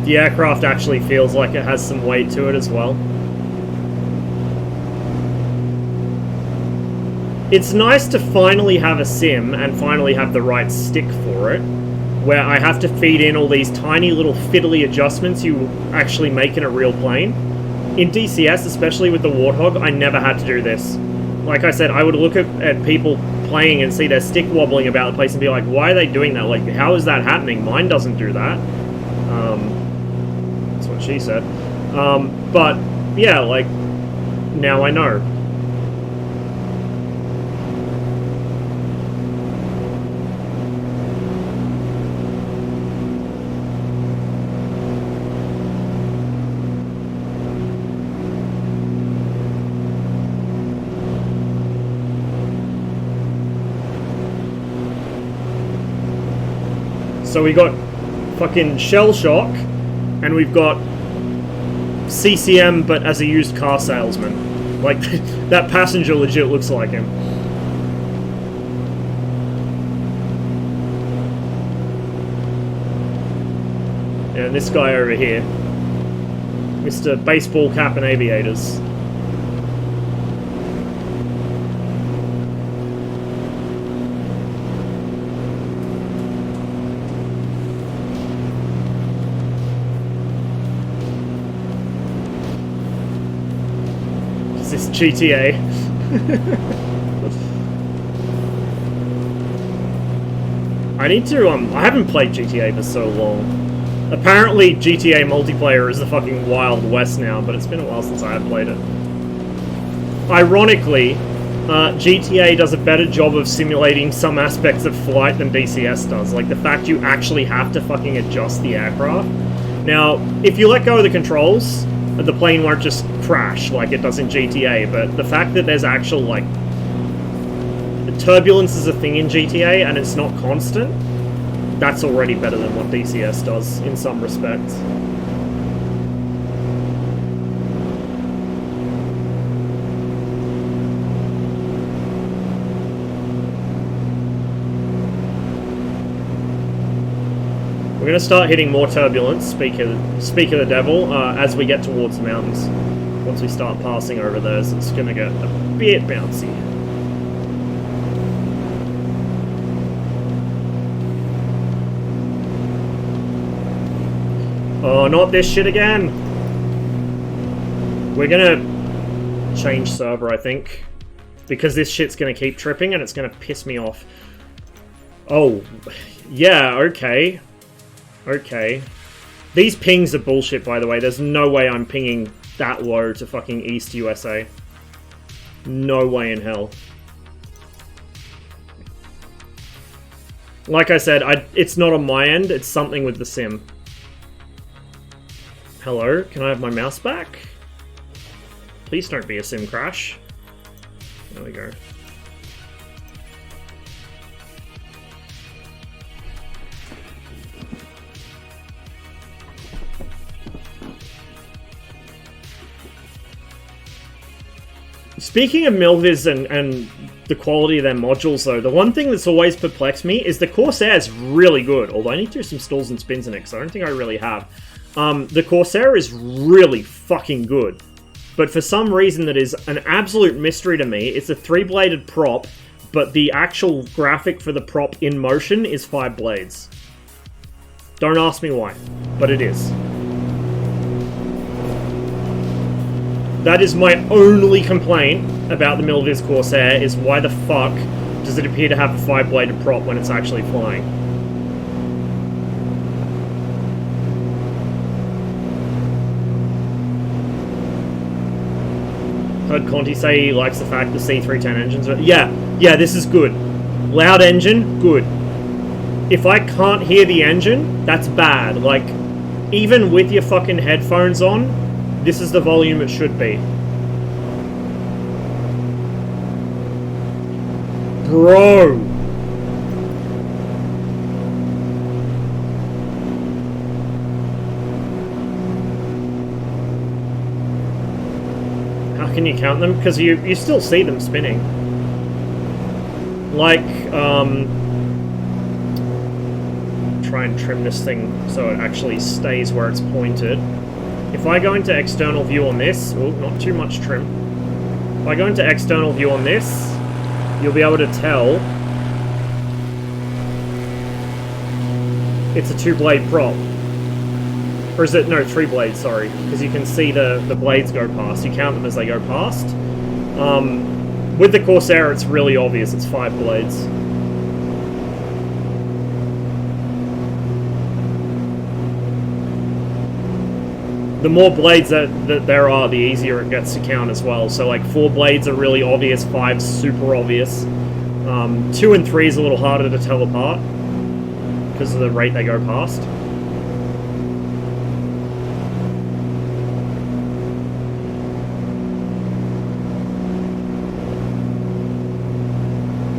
The aircraft actually feels like it has some weight to it as well. It's nice to finally have a sim and finally have the right stick for it, where I have to feed in all these tiny little fiddly adjustments you actually make in a real plane. In DCS, especially with the Warthog, I never had to do this. Like I said, I would look at people playing and see their stick wobbling about the place and be like, why are they doing that? Like, how is that happening? Mine doesn't do that. That's what she said. But, yeah, like, now I know. So we got fucking Shell Shock, and we've got CCM, but as a used car salesman. Like, that passenger legit looks like him. And this guy over here, Mr. Baseball Cap and Aviators. This GTA. I need to, I haven't played GTA for so long. Apparently GTA multiplayer is the fucking Wild West now, but it's been a while since I have played it. Ironically, GTA does a better job of simulating some aspects of flight than DCS does. Like the fact you actually have to fucking adjust the aircraft. Now, if you let go of the controls, the plane won't just crash like it does in GTA, but the fact that there's actual, like, turbulence is a thing in GTA and it's not constant, that's already better than what DCS does in some respects. We're going to start hitting more turbulence, speak of the devil, as we get towards the mountains. Once we start passing over those, it's going to get a bit bouncy. Oh, not this shit again! We're going to change server, I think, because this shit's going to keep tripping and it's going to piss me off. Oh, yeah, okay. Okay. These pings are bullshit, by the way. There's no way I'm pinging that low to fucking East USA. No way in hell. Like I said, it's not on my end. It's something with the sim. Hello? Can I have my mouse back? Please don't be a sim crash. There we go. Speaking of Milviz and the quality of their modules, though, the one thing that's always perplexed me is the Corsair is really good, although I need to do some stalls and spins in it, because I don't think I really have. The Corsair is really fucking good, but for some reason that is an absolute mystery to me, it's a 3-bladed prop, but the actual graphic for the prop in motion is 5 blades. Don't ask me why, but it is. That is my only complaint about the Milviz Corsair, is why the fuck does it appear to have a 5-bladed prop when it's actually flying? Heard Conti say he likes the fact the C310 engines are... Yeah, this is good. Loud engine, good. If I can't hear the engine, that's bad. Like, even with your fucking headphones on, this is the volume it should be. Bro! How can you count them? Because you still see them spinning. Like, try and trim this thing so it actually stays where it's pointed. If I go into external view on this, oh, not too much trim. If I go into external view on this, you'll be able to tell it's a 2-blade prop. Or is it, no, 3 blades, sorry. Because you can see the blades go past. You count them as they go past. With the Corsair, it's really obvious. It's 5 blades. The more blades that there are, the easier it gets to count as well. So like 4 blades are really obvious, 5's super obvious. 2 and 3 is a little harder to tell apart because of the rate they go past.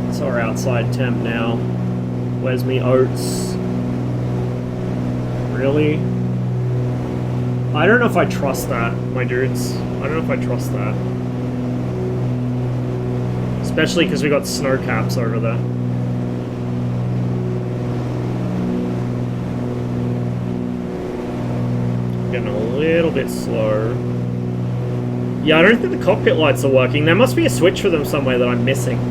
It's our outside temp now. Where's me oats? Really? I don't know if I trust that, my dudes. I don't know if I trust that. Especially because we got snow caps over there. Getting a little bit slow. Yeah, I don't think the cockpit lights are working. There must be a switch for them somewhere that I'm missing.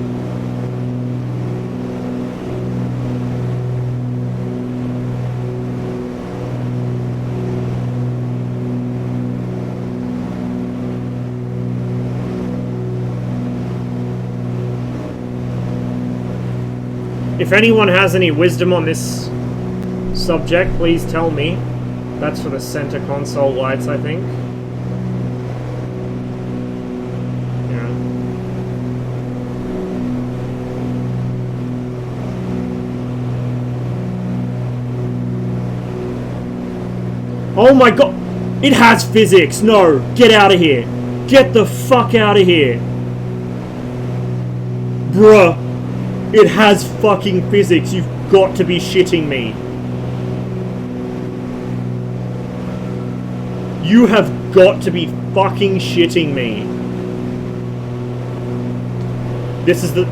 If anyone has any wisdom on this subject, please tell me. That's for the center console lights, I think. Yeah. Oh my god! It has physics! No! Get out of here! Get the fuck out of here! Bruh! It has fucking physics. You've got to be shitting me. You have got to be fucking shitting me. This is the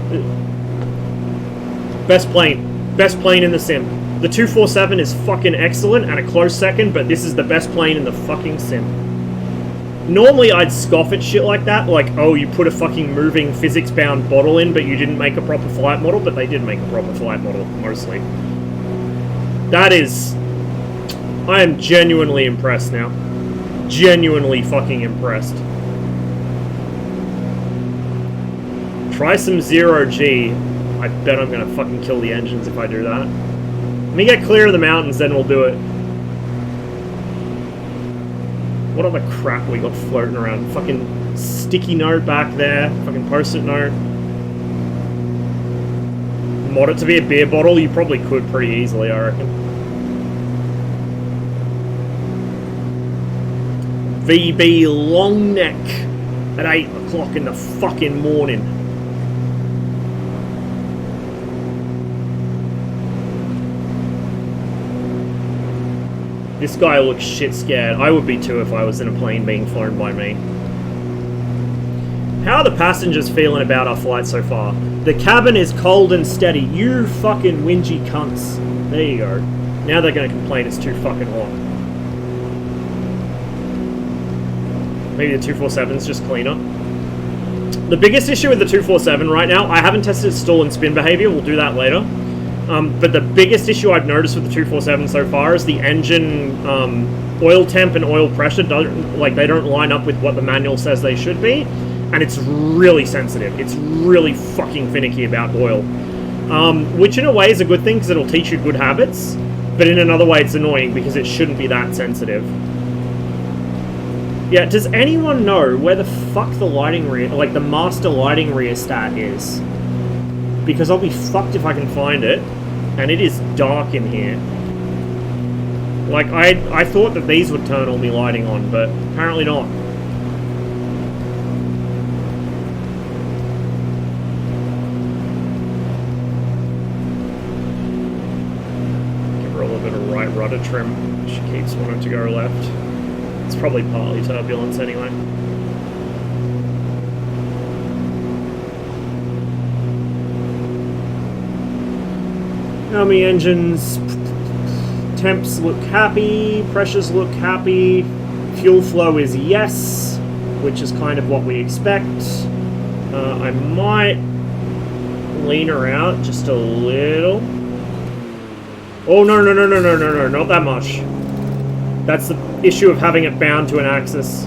best plane. Best plane in the sim. The 247 is fucking excellent and a close second, but this is the best plane in the fucking sim. Normally I'd scoff at shit like that, like, oh, you put a fucking moving physics-bound bottle in, but you didn't make a proper flight model, but they did make a proper flight model, mostly. That is... I am genuinely impressed now. Genuinely fucking impressed. Try some 0G. I bet I'm gonna fucking kill the engines if I do that. Let me get clear of the mountains, then we'll do it. What other crap we got floating around? Fucking sticky note back there. Fucking post-it note. Mod it to be a beer bottle? You probably could pretty easily, I reckon. VB long neck at 8 o'clock in the fucking morning. This guy looks shit scared. I would be too if I was in a plane being flown by me. How are the passengers feeling about our flight so far? The cabin is cold and steady. You fucking whingy cunts. There you go. Now they're going to complain it's too fucking hot. Maybe the 247's just cleaner. The biggest issue with the 247 right now, I haven't tested stall and spin behavior. We'll do that later. But the biggest issue I've noticed with the 247 so far is the engine oil temp and oil pressure they don't line up with what the manual says they should be, and it's really sensitive. It's really fucking finicky about oil, which in a way is a good thing because it'll teach you good habits, but in another way it's annoying because it shouldn't be that sensitive. Yeah, does anyone know where the fuck the lighting the master lighting rheostat is? Because I'll be fucked if I can find it. And it is dark in here. Like, I thought that these would turn all my lighting on, but apparently not. Give her a little bit of right rudder trim. She keeps wanting to go left. It's probably partly turbulence anyway. Army engines, temps look happy, pressures look happy, fuel flow is yes, which is kind of what we expect. I might lean her out just a little. Oh, no, not that much. That's the issue of having it bound to an axis.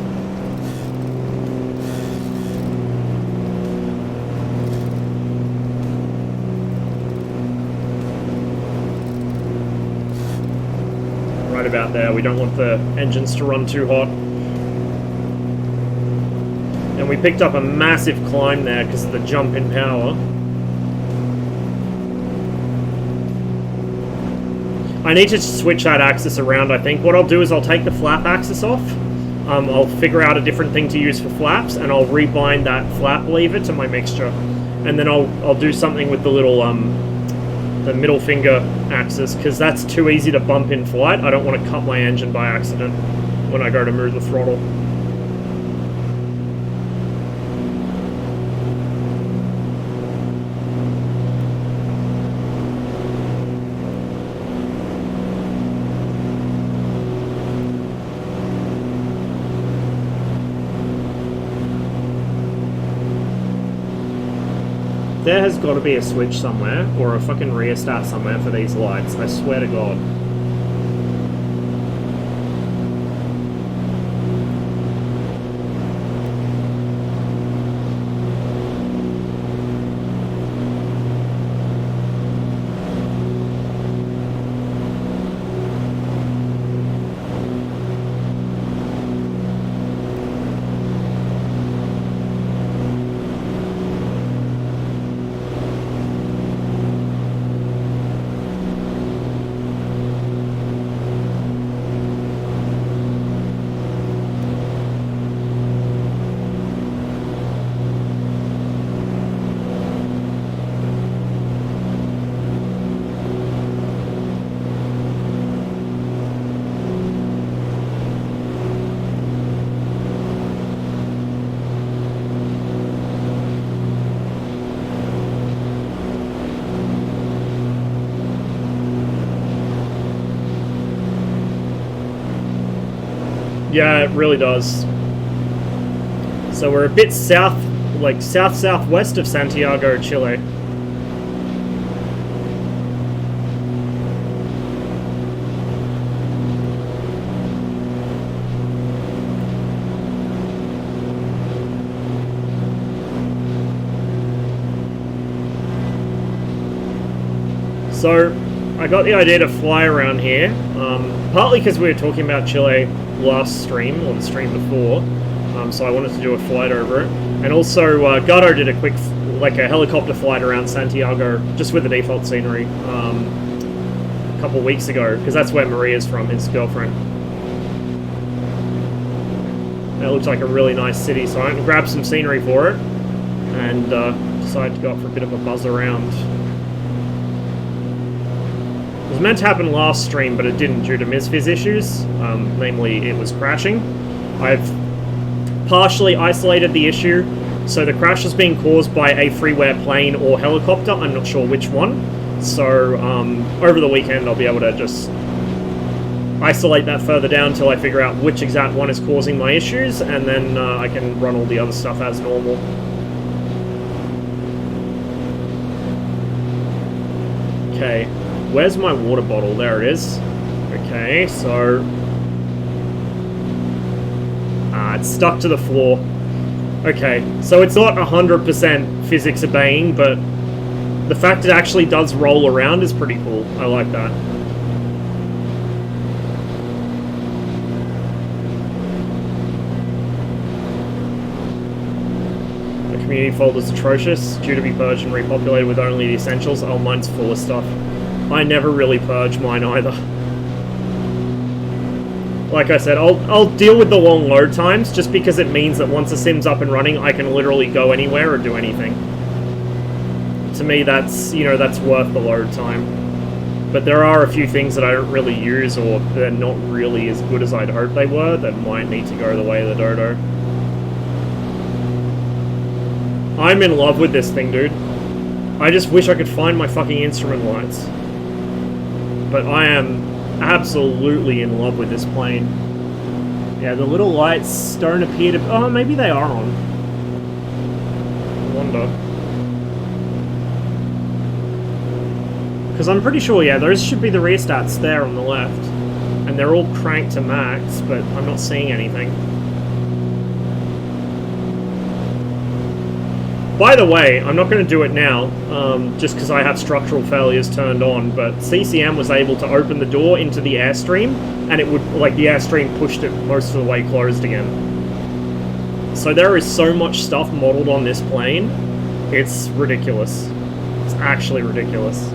about there. We don't want the engines to run too hot. And we picked up a massive climb there because of the jump in power. I need to switch that axis around, I think. What I'll do is I'll take the flap axis off. I'll figure out a different thing to use for flaps, and I'll rebind that flap lever to my mixture. And then I'll do something with the little, the middle finger axis, because that's too easy to bump in flight. I don't want to cut my engine by accident when I go to move the throttle. There has got to be a switch somewhere, or a fucking rheostat somewhere for these lights, I swear to God. Yeah, it really does. So we're a bit south, like southwest of Santiago, Chile. So I got the idea to fly around here, partly because we were talking about Chile last stream, or the stream before, so I wanted to do a flight over it. And also, Gato did a quick, like a helicopter flight around Santiago, just with the default scenery, a couple of weeks ago, because that's where Maria's from, his girlfriend. And it looks like a really nice city, so I went and grabbed some scenery for it, and decided to go out for a bit of a buzz around. It was meant to happen last stream, but it didn't due to MSFS issues, namely it was crashing. I've partially isolated the issue, so the crash is being caused by a freeware plane or helicopter, I'm not sure which one. So over the weekend I'll be able to just isolate that further down until I figure out which exact one is causing my issues, and then I can run all the other stuff as normal. Okay. Where's my water bottle? There it is. Okay, so... it's stuck to the floor. Okay, so it's not 100% physics obeying, but the fact it actually does roll around is pretty cool. I like that. The community folder's atrocious, due to be purged and repopulated with only the essentials. Oh, mine's full of stuff. I never really purge mine either. Like I said, I'll deal with the long load times just because it means that once the sim's up and running, I can literally go anywhere or do anything. To me, that's, you know, that's worth the load time. But there are a few things that I don't really use, or they're not really as good as I'd hoped they were, that might need to go the way of the dodo. I'm in love with this thing, dude. I just wish I could find my fucking instrument lights. But I am absolutely in love with this plane. Yeah, the little lights don't appear to... Oh, maybe they are on. I wonder. Because I'm pretty sure, yeah, those should be the rheostats there on the left. And they're all cranked to max, but I'm not seeing anything. By the way, I'm not going to do it now, just because I have structural failures turned on, but CCM was able to open the door into the airstream, and it would, like, the airstream pushed it most of the way closed again. So there is so much stuff modeled on this plane, it's ridiculous. It's actually ridiculous.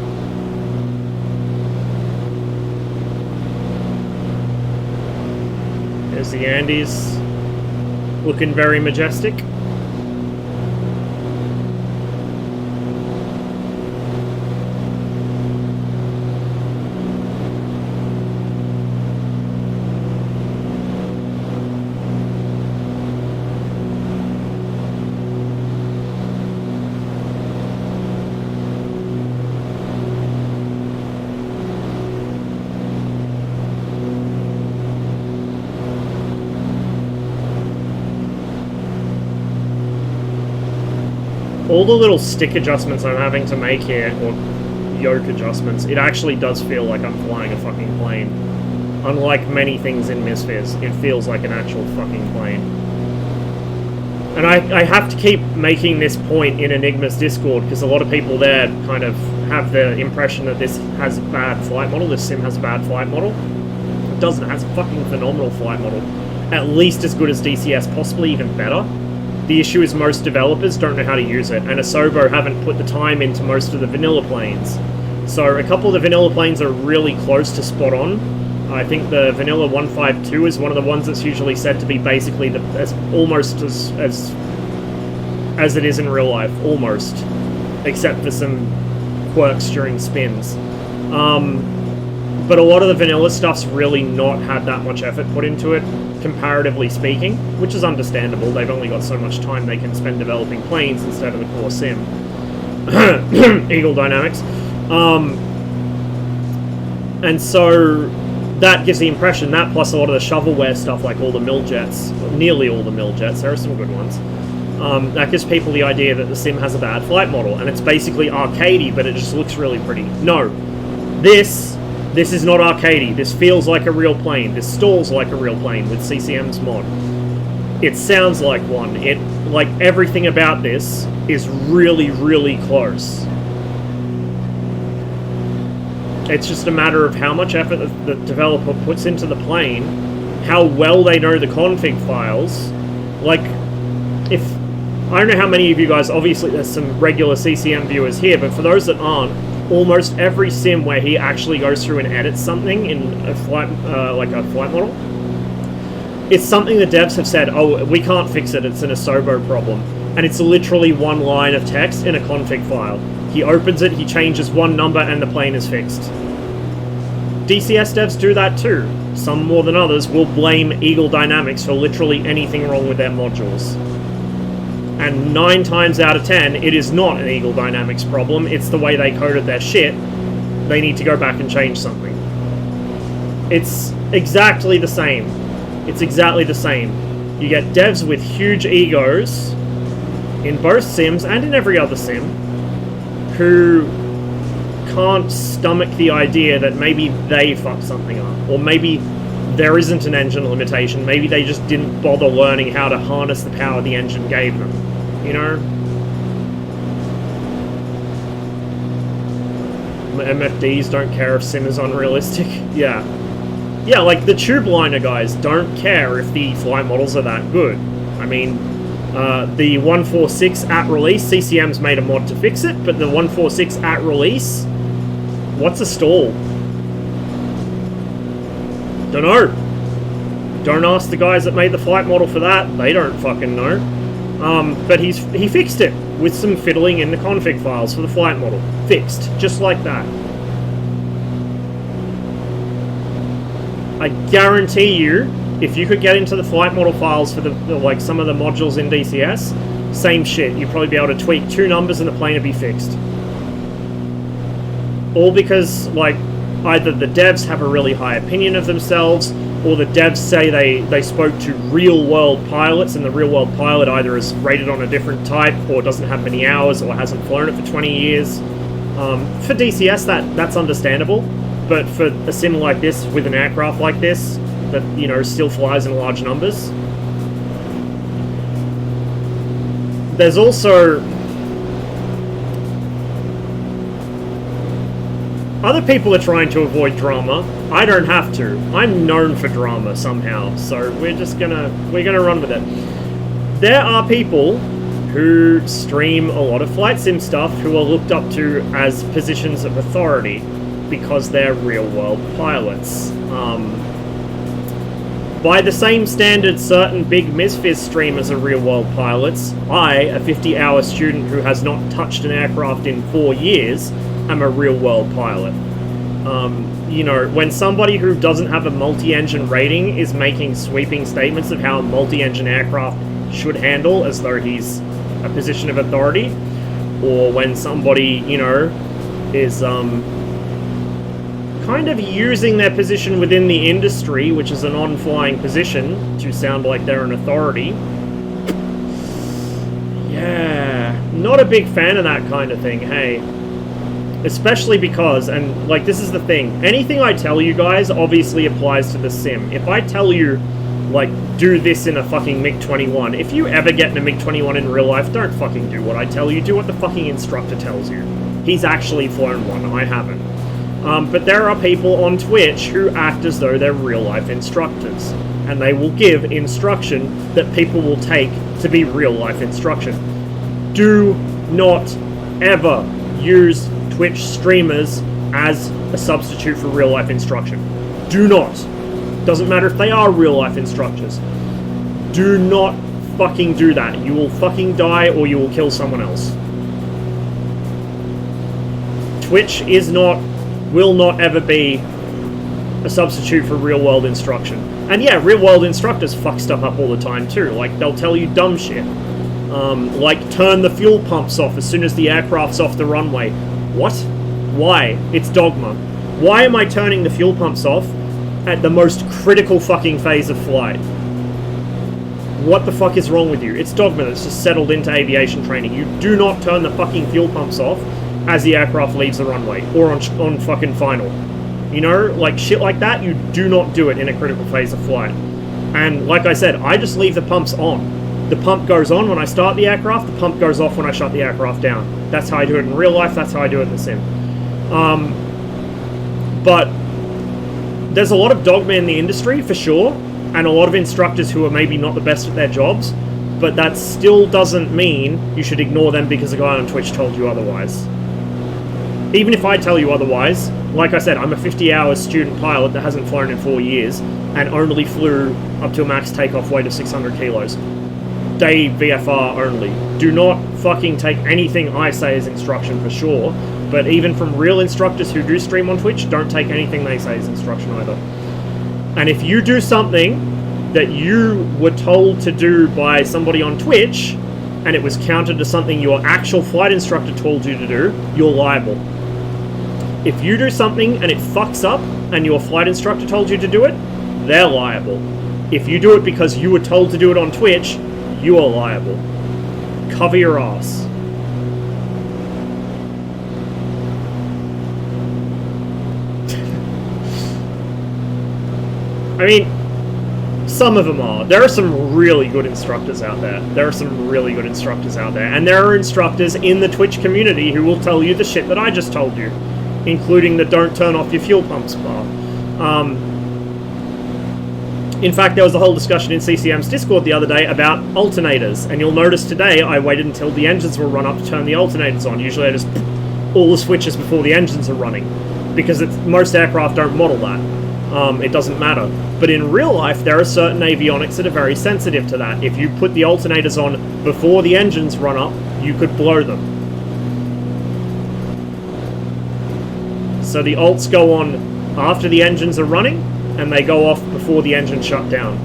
There's the Andes, looking very majestic. All the little stick adjustments I'm having to make here, or yoke adjustments, it actually does feel like I'm flying a fucking plane. Unlike many things in MSFS, it feels like an actual fucking plane. And I have to keep making this point in Enigma's Discord, because a lot of people there kind of have the impression that this has a bad flight model, this sim has a bad flight model. It doesn't, it has a fucking phenomenal flight model. At least as good as DCS, possibly even better. The issue is most developers don't know how to use it, and Asobo haven't put the time into most of the vanilla planes. So a couple of the vanilla planes are really close to spot on. I think the vanilla 152 is one of the ones that's usually said to be basically almost as it is in real life, almost, except for some quirks during spins. But a lot of the vanilla stuff's really not had that much effort put into it, comparatively speaking, which is understandable. They've only got so much time they can spend developing planes instead of the core sim. Eagle Dynamics. And so that gives the impression, that plus a lot of the shovelware stuff, like all the mill jets, nearly all the mill jets, there are some good ones, that gives people the idea that the sim has a bad flight model, and it's basically arcadey, but it just looks really pretty. No. This is not arcadey. This feels like a real plane. This stalls like a real plane with CCM's mod. It sounds like one. Like, everything about this is really, really close. It's just a matter of how much effort the developer puts into the plane, how well they know the config files. Like, if... I don't know how many of you guys... Obviously, there's some regular CCM viewers here, but for those that aren't, almost every sim where he actually goes through and edits something in a flight, like a flight model, it's something the devs have said, oh, we can't fix it, it's an Asobo problem. And it's literally one line of text in a config file. He opens it, he changes one number, and the plane is fixed. DCS devs do that too. Some more than others will blame Eagle Dynamics for literally anything wrong with their modules. And 9 times out of 10, it is not an Eagle Dynamics problem, it's the way they coded their shit. They need to go back and change something. It's exactly the same. It's exactly the same. You get devs with huge egos in both sims and in every other sim who can't stomach the idea that maybe they fucked something up, or maybe there isn't an engine limitation, maybe they just didn't bother learning how to harness the power the engine gave them, you know? MFDs don't care if sim is unrealistic. Yeah. Yeah, like the tube liner guys don't care if the flight models are that good. I mean, the 146 at release, CCM's made a mod to fix it, but the 146 at release, what's a stall? Dunno. Don't ask the guys that made the flight model for that, they don't fucking know. But he fixed it with some fiddling in the config files for the flight model. Fixed, just like that. I guarantee you, if you could get into the flight model files for the like some of the modules in DCS, same shit. You'd probably be able to tweak 2 numbers and the plane would be fixed. All because, like, either the devs have a really high opinion of themselves, or the devs say they spoke to real-world pilots, and the real-world pilot either is rated on a different type, or doesn't have many hours, or hasn't flown it for 20 years. For DCS, that's understandable, but for a sim like this, with an aircraft like this, that, you know, still flies in large numbers, there's also Other people are trying to avoid drama. I don't have to. I'm known for drama somehow, so we're gonna run with it. There are people who stream a lot of flight sim stuff who are looked up to as positions of authority because they're real-world pilots. By the same standard certain big MSFS streamers are real-world pilots, I, a 50-hour student who has not touched an aircraft in 4 years, am a real-world pilot. You know, when somebody who doesn't have a multi-engine rating is making sweeping statements of how a multi-engine aircraft should handle as though he's a position of authority, or when somebody, you know, is kind of using their position within the industry, which is a non-flying position, to sound like they're an authority. Yeah, not a big fan of that kind of thing, hey. Especially because, and like this is the thing, anything I tell you guys obviously applies to the sim. If I tell you, like, do this in a fucking MiG-21, if you ever get in a MiG-21 in real life, don't fucking do what I tell you, do what the fucking instructor tells you. He's actually flown one, I haven't. But there are people on Twitch who act as though they're real-life instructors, and they will give instruction that people will take to be real-life instruction. Do not ever use Twitch streamers as a substitute for real-life instruction. Do not. Doesn't matter if they are real-life instructors. Do not fucking do that. You will fucking die or you will kill someone else. Twitch is not, will not ever be a substitute for real-world instruction. And yeah, real-world instructors fuck stuff up all the time too. Like, they'll tell you dumb shit. Like, turn the fuel pumps off as soon as the aircraft's off the runway. What? Why? It's dogma. Why am I turning the fuel pumps off at the most critical fucking phase of flight? What the fuck is wrong with you? It's dogma that's just settled into aviation training. You do not turn the fucking fuel pumps off as the aircraft leaves the runway, or on fucking final. You know, like shit like that, you do not do it in a critical phase of flight. And like I said, I just leave the pumps on. The pump goes on when I start the aircraft, the pump goes off when I shut the aircraft down. That's how I do it in real life, that's how I do it in the sim. But there's a lot of dogma in the industry, for sure, and a lot of instructors who are maybe not the best at their jobs, but that still doesn't mean you should ignore them because a guy on Twitch told you otherwise. Even if I tell you otherwise, like I said, I'm a 50-hour student pilot that hasn't flown in 4 years and only flew up to a max takeoff weight of 600 kilos. Day VFR only. Do not fucking take anything I say as instruction, for sure, but even from real instructors who do stream on Twitch, don't take anything they say as instruction either. And if you do something that you were told to do by somebody on Twitch, and it was counted to something your actual flight instructor told you to do, you're liable. If you do something and it fucks up, and your flight instructor told you to do it, they're liable. If you do it because you were told to do it on Twitch, you are liable. Cover your ass. I mean, some of them are. There are some really good instructors out there. And there are instructors in the Twitch community who will tell you the shit that I just told you, including the don't turn off your fuel pumps bar. In fact, there was a whole discussion in CCM's Discord the other day about alternators, and you'll notice today I waited until the engines were run up to turn the alternators on. Usually I just all the switches before the engines are running, because most aircraft don't model that. It doesn't matter. But in real life, there are certain avionics that are very sensitive to that. If you put the alternators on before the engines run up, you could blow them. So the alts go on after the engines are running, and they go off before the engine shut down.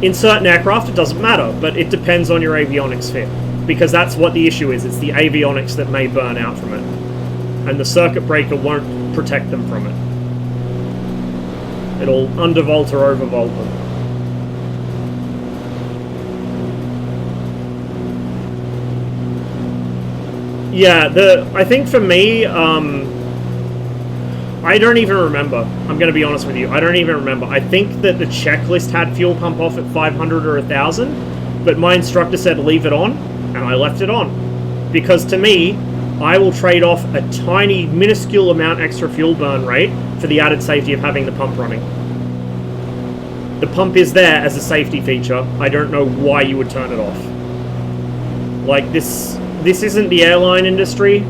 In certain aircraft, it doesn't matter, but it depends on your avionics fit, because that's what the issue is. It's the avionics that may burn out from it, and the circuit breaker won't protect them from it. It'll undervolt or overvolt them. Yeah, I think for me, I don't even remember. I'm going to be honest with you. I don't even remember. I think that the checklist had fuel pump off at 500 or 1,000, but my instructor said leave it on, and I left it on. Because to me, I will trade off a tiny, minuscule amount extra fuel burn rate for the added safety of having the pump running. The pump is there as a safety feature. I don't know why you would turn it off. Like, this isn't the airline industry.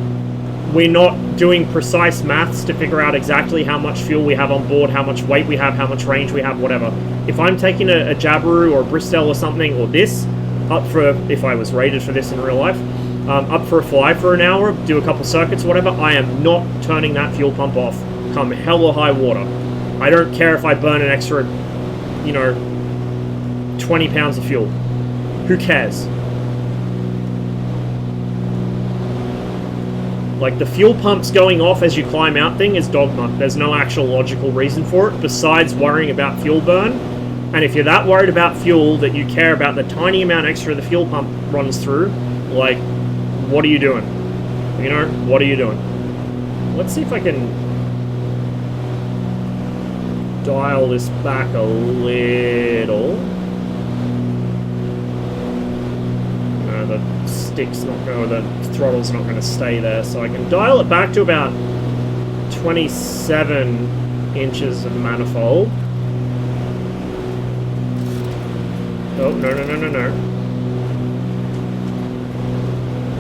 We're not doing precise maths to figure out exactly how much fuel we have on board, how much weight we have, how much range we have, whatever. If I'm taking a Jabiru or a Bristol or something, or this, up for, if I was rated for this in real life, up for a fly for an hour, do a couple circuits, whatever, I am not turning that fuel pump off, come hell or high water. I don't care if I burn an extra, 20 pounds of fuel. Who cares? Like, the fuel pumps going off as you climb out thing is dogma. There's no actual logical reason for it, besides worrying about fuel burn. And if you're that worried about fuel that you care about the tiny amount extra the fuel pump runs through, like, what are you doing? What are you doing? Let's see if I can dial this back a little. No, the stick's not going, the throttle's not going to stay there, so I can dial it back to about 27 inches of manifold. Oh, no.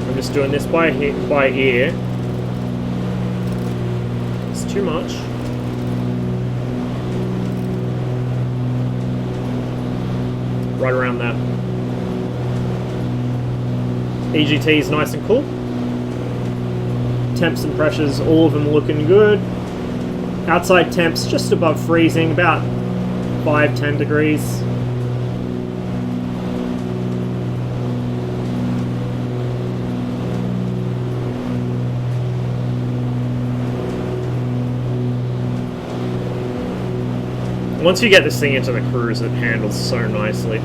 I'm just doing this by ear. It's too much. Right around that. EGT is nice and cool. Temps and pressures, all of them looking good. Outside temps just above freezing, about 5-10 degrees. Once you get this thing into the cruise, it handles so nicely.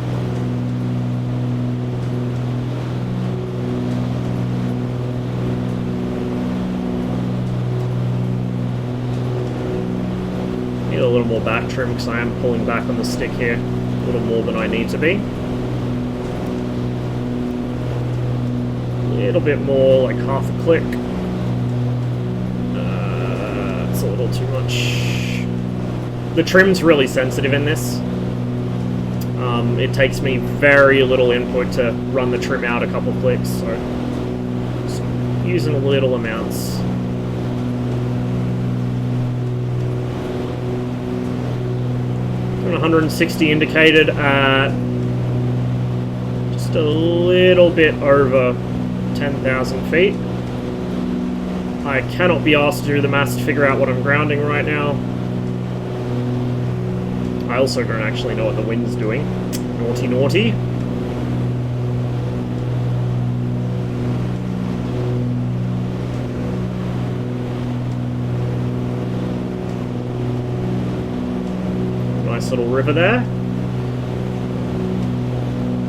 Need a little more back trim because I am pulling back on the stick here a little more than I need to be. A little bit more, like half a click. It's a little too much. The trim's really sensitive in this. It takes me very little input to run the trim out a couple clicks, so just using little amounts. And 160 indicated at just a little bit over 10,000 feet. I cannot be asked to do the maths to figure out what I'm grounding right now. I also don't actually know what the wind's doing. Naughty, naughty. Nice little river there.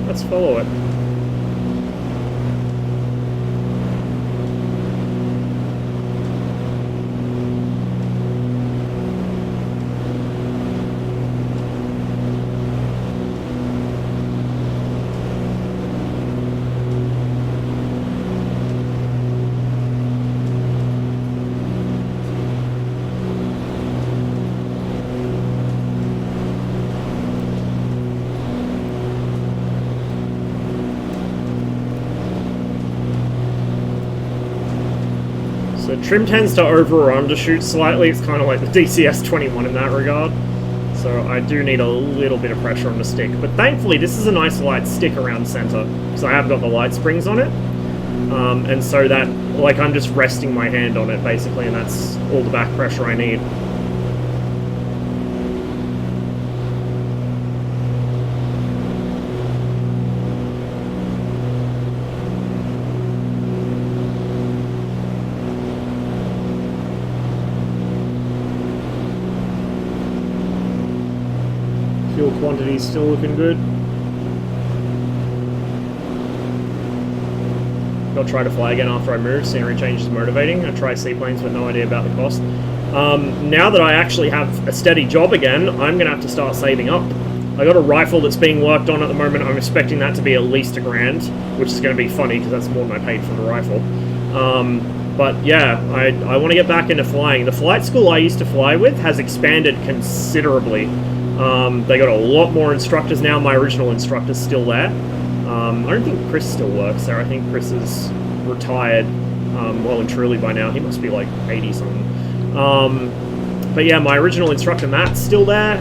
Let's follow it. So trim tends to over or undershoot slightly. It's kind of like the DCS 21 in that regard. So I do need a little bit of pressure on the stick. But thankfully this is a nice light stick around center. So I have got the light springs on it. And so that, like, I'm just resting my hand on it basically, and that's all the back pressure I need. Fuel quantity's still looking good. I'll try to fly again after I move. Scenery change is motivating. I try seaplanes with no idea about the cost. Now that I actually have a steady job again, I'm going to have to start saving up. I got a rifle that's being worked on at the moment. I'm expecting that to be at least $1,000, which is going to be funny because that's more than I paid for the rifle. But yeah, I want to get back into flying. The flight school I used to fly with has expanded considerably. They got a lot more instructors now. My original instructor's still there. I don't think Chris still works there. I think Chris is retired well and truly by now. He must be like 80 something. But yeah, my original instructor Matt's still there.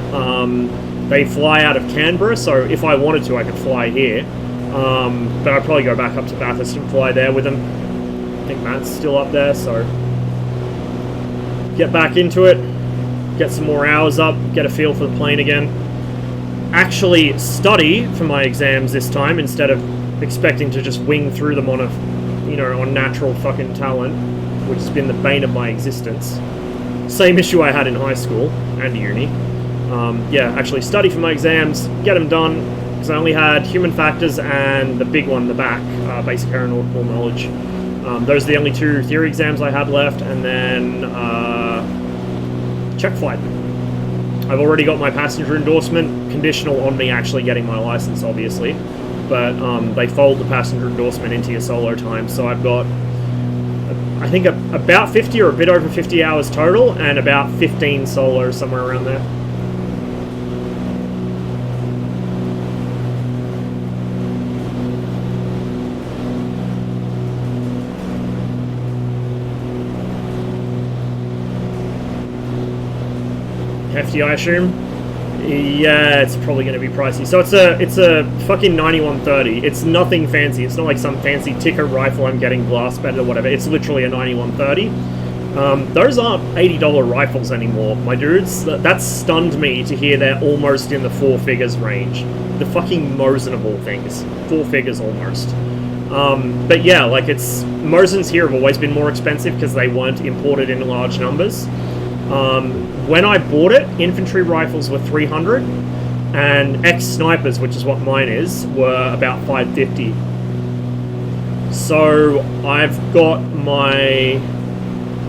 They fly out of Canberra, so if I wanted to, I could fly here. But I'd probably go back up to Bathurst and fly there with him. I think Matt's still up there, so get back into it, get some more hours up, get a feel for the plane again. Actually study for my exams this time instead of expecting to just wing through them on on natural fucking talent, which has been the bane of my existence. Same issue I had in high school and uni. Yeah, actually study for my exams, get them done, because I only had human factors and the big one, the back, basic aeronautical knowledge. Those are the only 2 theory exams I had left, and then check flight. I've already got my passenger endorsement, conditional on me actually getting my license, obviously, but they fold the passenger endorsement into your solo time, so I've got, I think, about 50 or a bit over 50 hours total, and about 15 solo, somewhere around there. Hefty, I assume. Yeah, it's probably going to be pricey. So it's a fucking 9130. It's nothing fancy. It's not like some fancy ticker rifle I'm getting blast bedded or whatever. It's literally a 9130. Those aren't $80 rifles anymore, my dudes. That stunned me to hear they're almost in the 4 figures range. The fucking Mosin of all things. 4 figures almost. But yeah, like Mosins here have always been more expensive because they weren't imported in large numbers. When I bought it, infantry rifles were $300, and X-snipers, which is what mine is, were about $550. So I've got my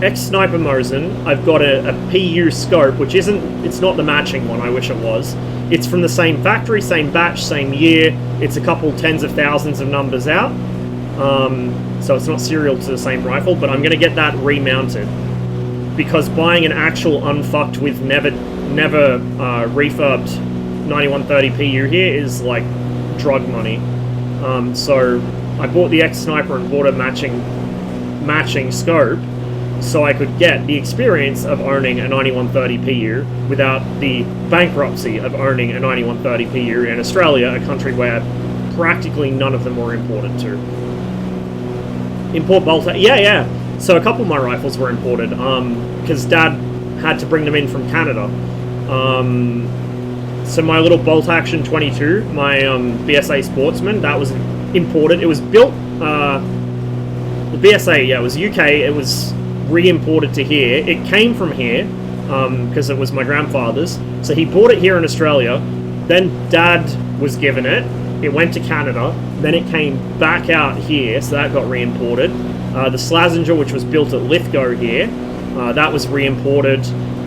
X-sniper Mosin, I've got a PU scope, which it's not the matching one, I wish it was. It's from the same factory, same batch, same year, it's a couple tens of thousands of numbers out, so it's not serial to the same rifle, but I'm going to get that remounted. Because buying an actual unfucked with never refurbed 9130 PU here is like drug money. So I bought the X-Sniper and bought a matching scope so I could get the experience of owning a 9130 PU without the bankruptcy of owning a 9130 PU in Australia, a country where practically none of them were imported to. Import bolt, yeah. So a couple of my rifles were imported, because Dad had to bring them in from Canada. So my little bolt action 22, my BSA Sportsman, that was imported. It was built, the BSA, yeah, it was UK, it was re-imported to here. It came from here, because it was my grandfather's. So he bought it here in Australia, then Dad was given it, it went to Canada, then it came back out here, so that got re-imported. The Slazenger, which was built at Lithgow here, that was re-imported.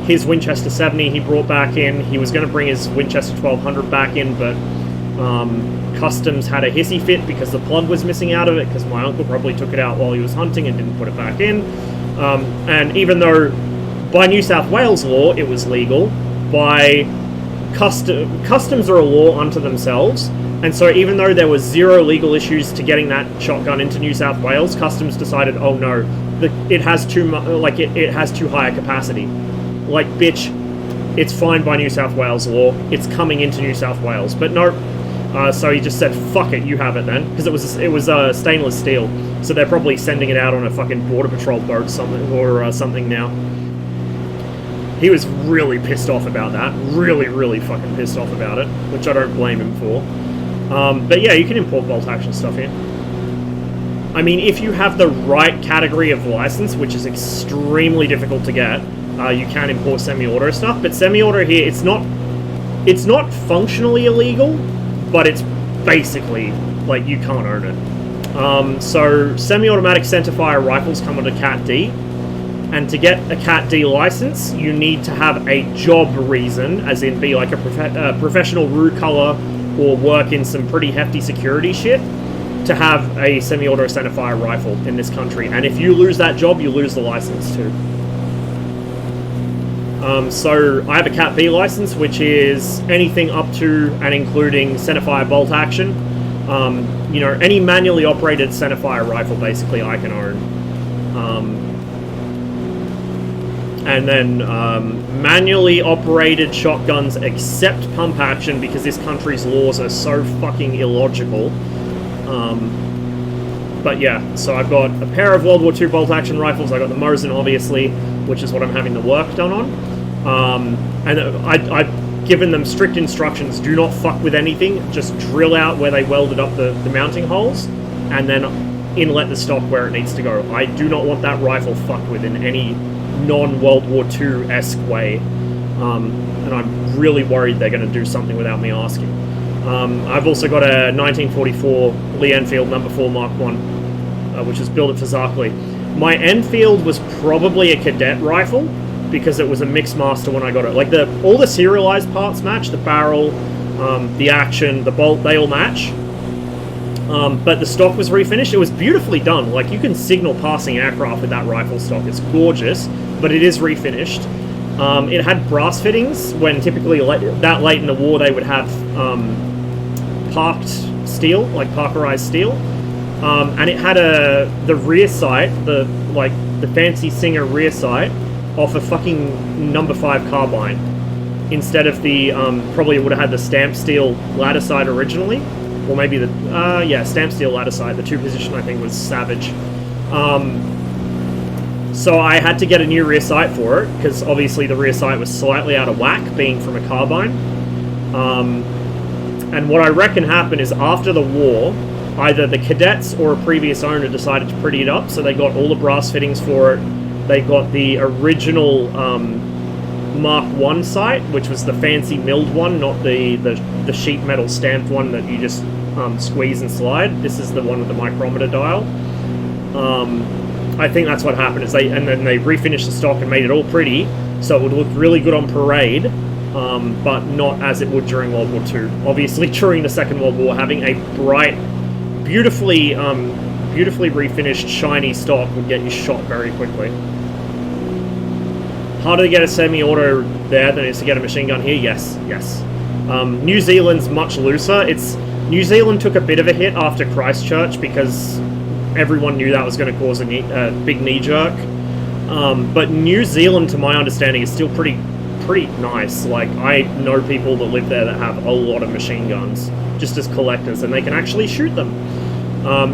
His Winchester 70 he brought back in. He was going to bring his Winchester 1200 back in, but Customs had a hissy fit because the plug was missing out of it, because my uncle probably took it out while he was hunting and didn't put it back in. And even though by New South Wales law it was legal, by Customs are a law unto themselves. And so even though there was 0 legal issues to getting that shotgun into New South Wales, Customs decided, oh no, it has too it has too high a capacity. Like, bitch, it's fine by New South Wales law, it's coming into New South Wales. But no, so he just said, fuck it, you have it then, because it was stainless steel, so they're probably sending it out on a fucking border patrol boat something now. He was really pissed off about that, really fucking pissed off about it, which I don't blame him for. But yeah, you can import bolt action stuff here. I mean, if you have the right category of license, which is extremely difficult to get, you can import semi-auto stuff. But semi-auto here, it's not functionally illegal, but it's basically, like, you can't own it. So semi-automatic centerfire rifles come under Cat D, and to get a Cat D license, you need to have a job reason, as in be like a professional rue color, or work in some pretty hefty security shit. to have a semi-auto centerfire rifle in this country, and if you lose that job, you lose the license too. So I have a Cat B license, which is anything up to and including centerfire bolt action. You know, any manually operated centerfire rifle basically I can own. And then manually operated shotguns except pump action, because this country's laws are so fucking illogical. But yeah, so I've got a pair of World War II bolt action rifles. I got the Mosin, obviously, which is what I'm having the work done on. And I've given them strict instructions: do not fuck with anything, just drill out where they welded up the mounting holes, and then inlet the stock where it needs to go. I do not want that rifle fucked with in any non-World War II-esque way. And I'm really worried they're going to do something without me asking. I've also got a 1944 Lee Enfield No. 4 Mark 1, which is built at Fazakli. My Enfield was probably a cadet rifle, because it was a mixed master when I got it. Like, all the serialized parts match: the barrel, the action, the bolt, they all match. But the stock was refinished. It was beautifully done. Like, you can signal passing aircraft with that rifle stock. It's gorgeous, but it is refinished. It had brass fittings, when typically that late in the war they would have parked steel, like parkerized steel. And it had the rear sight, the fancy Singer rear sight, off a fucking No. 5 carbine, instead of the probably it would have had the stamp steel ladder sight originally, or maybe the stamp steel ladder sight. The 2-position I think was Savage. So I had to get a new rear sight for it, because obviously the rear sight was slightly out of whack, being from a carbine. And what I reckon happened is, after the war, either the cadets or a previous owner decided to pretty it up, so they got all the brass fittings for it. They got the original Mark 1 sight, which was the fancy milled one, not the sheet metal stamped one that you just squeeze and slide. This is the one with the micrometer dial. I think that's what happened, is then they refinished the stock and made it all pretty, so it would look really good on parade, but not as it would during World War II. Obviously, during the Second World War, having a bright, beautifully refinished, shiny stock would get you shot very quickly. Harder to get a semi-auto there than it is to get a machine gun here? Yes. New Zealand's much looser. New Zealand took a bit of a hit after Christchurch, because everyone knew that was going to cause a big knee jerk. But New Zealand, to my understanding, is still pretty nice. Like, I know people that live there that have a lot of machine guns, just as collectors, and they can actually shoot them.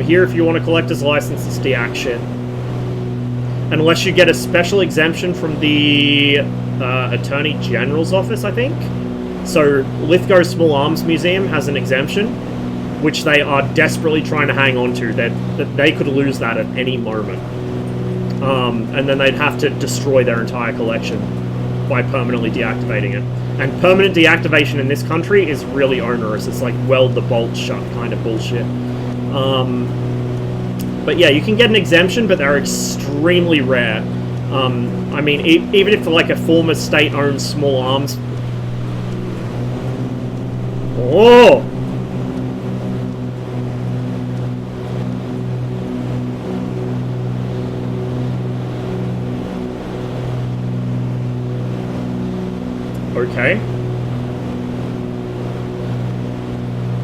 Here, if you want a collector's license, it's DAC shit. Unless you get a special exemption from the Attorney General's office, I think. So Lithgow Small Arms Museum has an exemption, which they are desperately trying to hang on to. That they could lose that at any moment. And then they'd have to destroy their entire collection by permanently deactivating it. And permanent deactivation in this country is really onerous. It's like weld the bolt shut kind of bullshit. But yeah, you can get an exemption, but they're extremely rare. I mean, even if like a former state-owned small arms... Oh! Okay.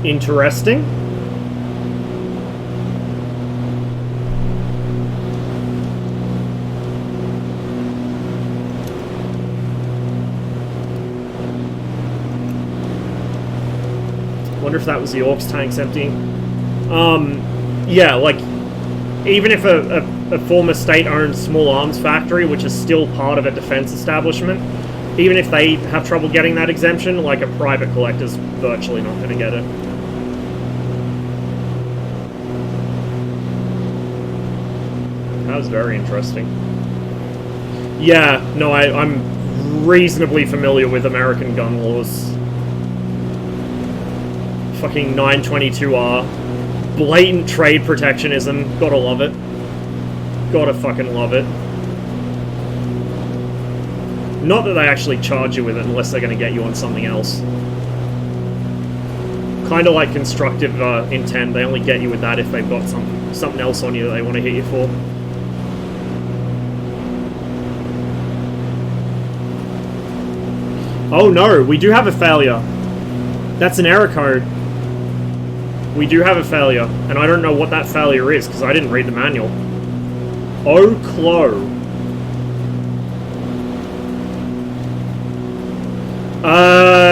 Interesting. Wonder if that was the Orcs tanks emptying. Yeah, like, even if a former state-owned small arms factory, which is still part of a defense establishment, even if they have trouble getting that exemption, like, a private collector's virtually not going to get it. That was very interesting. Yeah, no, I'm reasonably familiar with American gun laws. Fucking 922R. Blatant trade protectionism. Gotta love it. Gotta fucking love it. Not that they actually charge you with it unless they're gonna get you on something else. Kind of like constructive intent. They only get you with that if they've got something else on you that they want to hit you for. Oh no, we do have a failure. That's an error code. We do have a failure, and I don't know what that failure is because I didn't read the manual. Oh, Clo.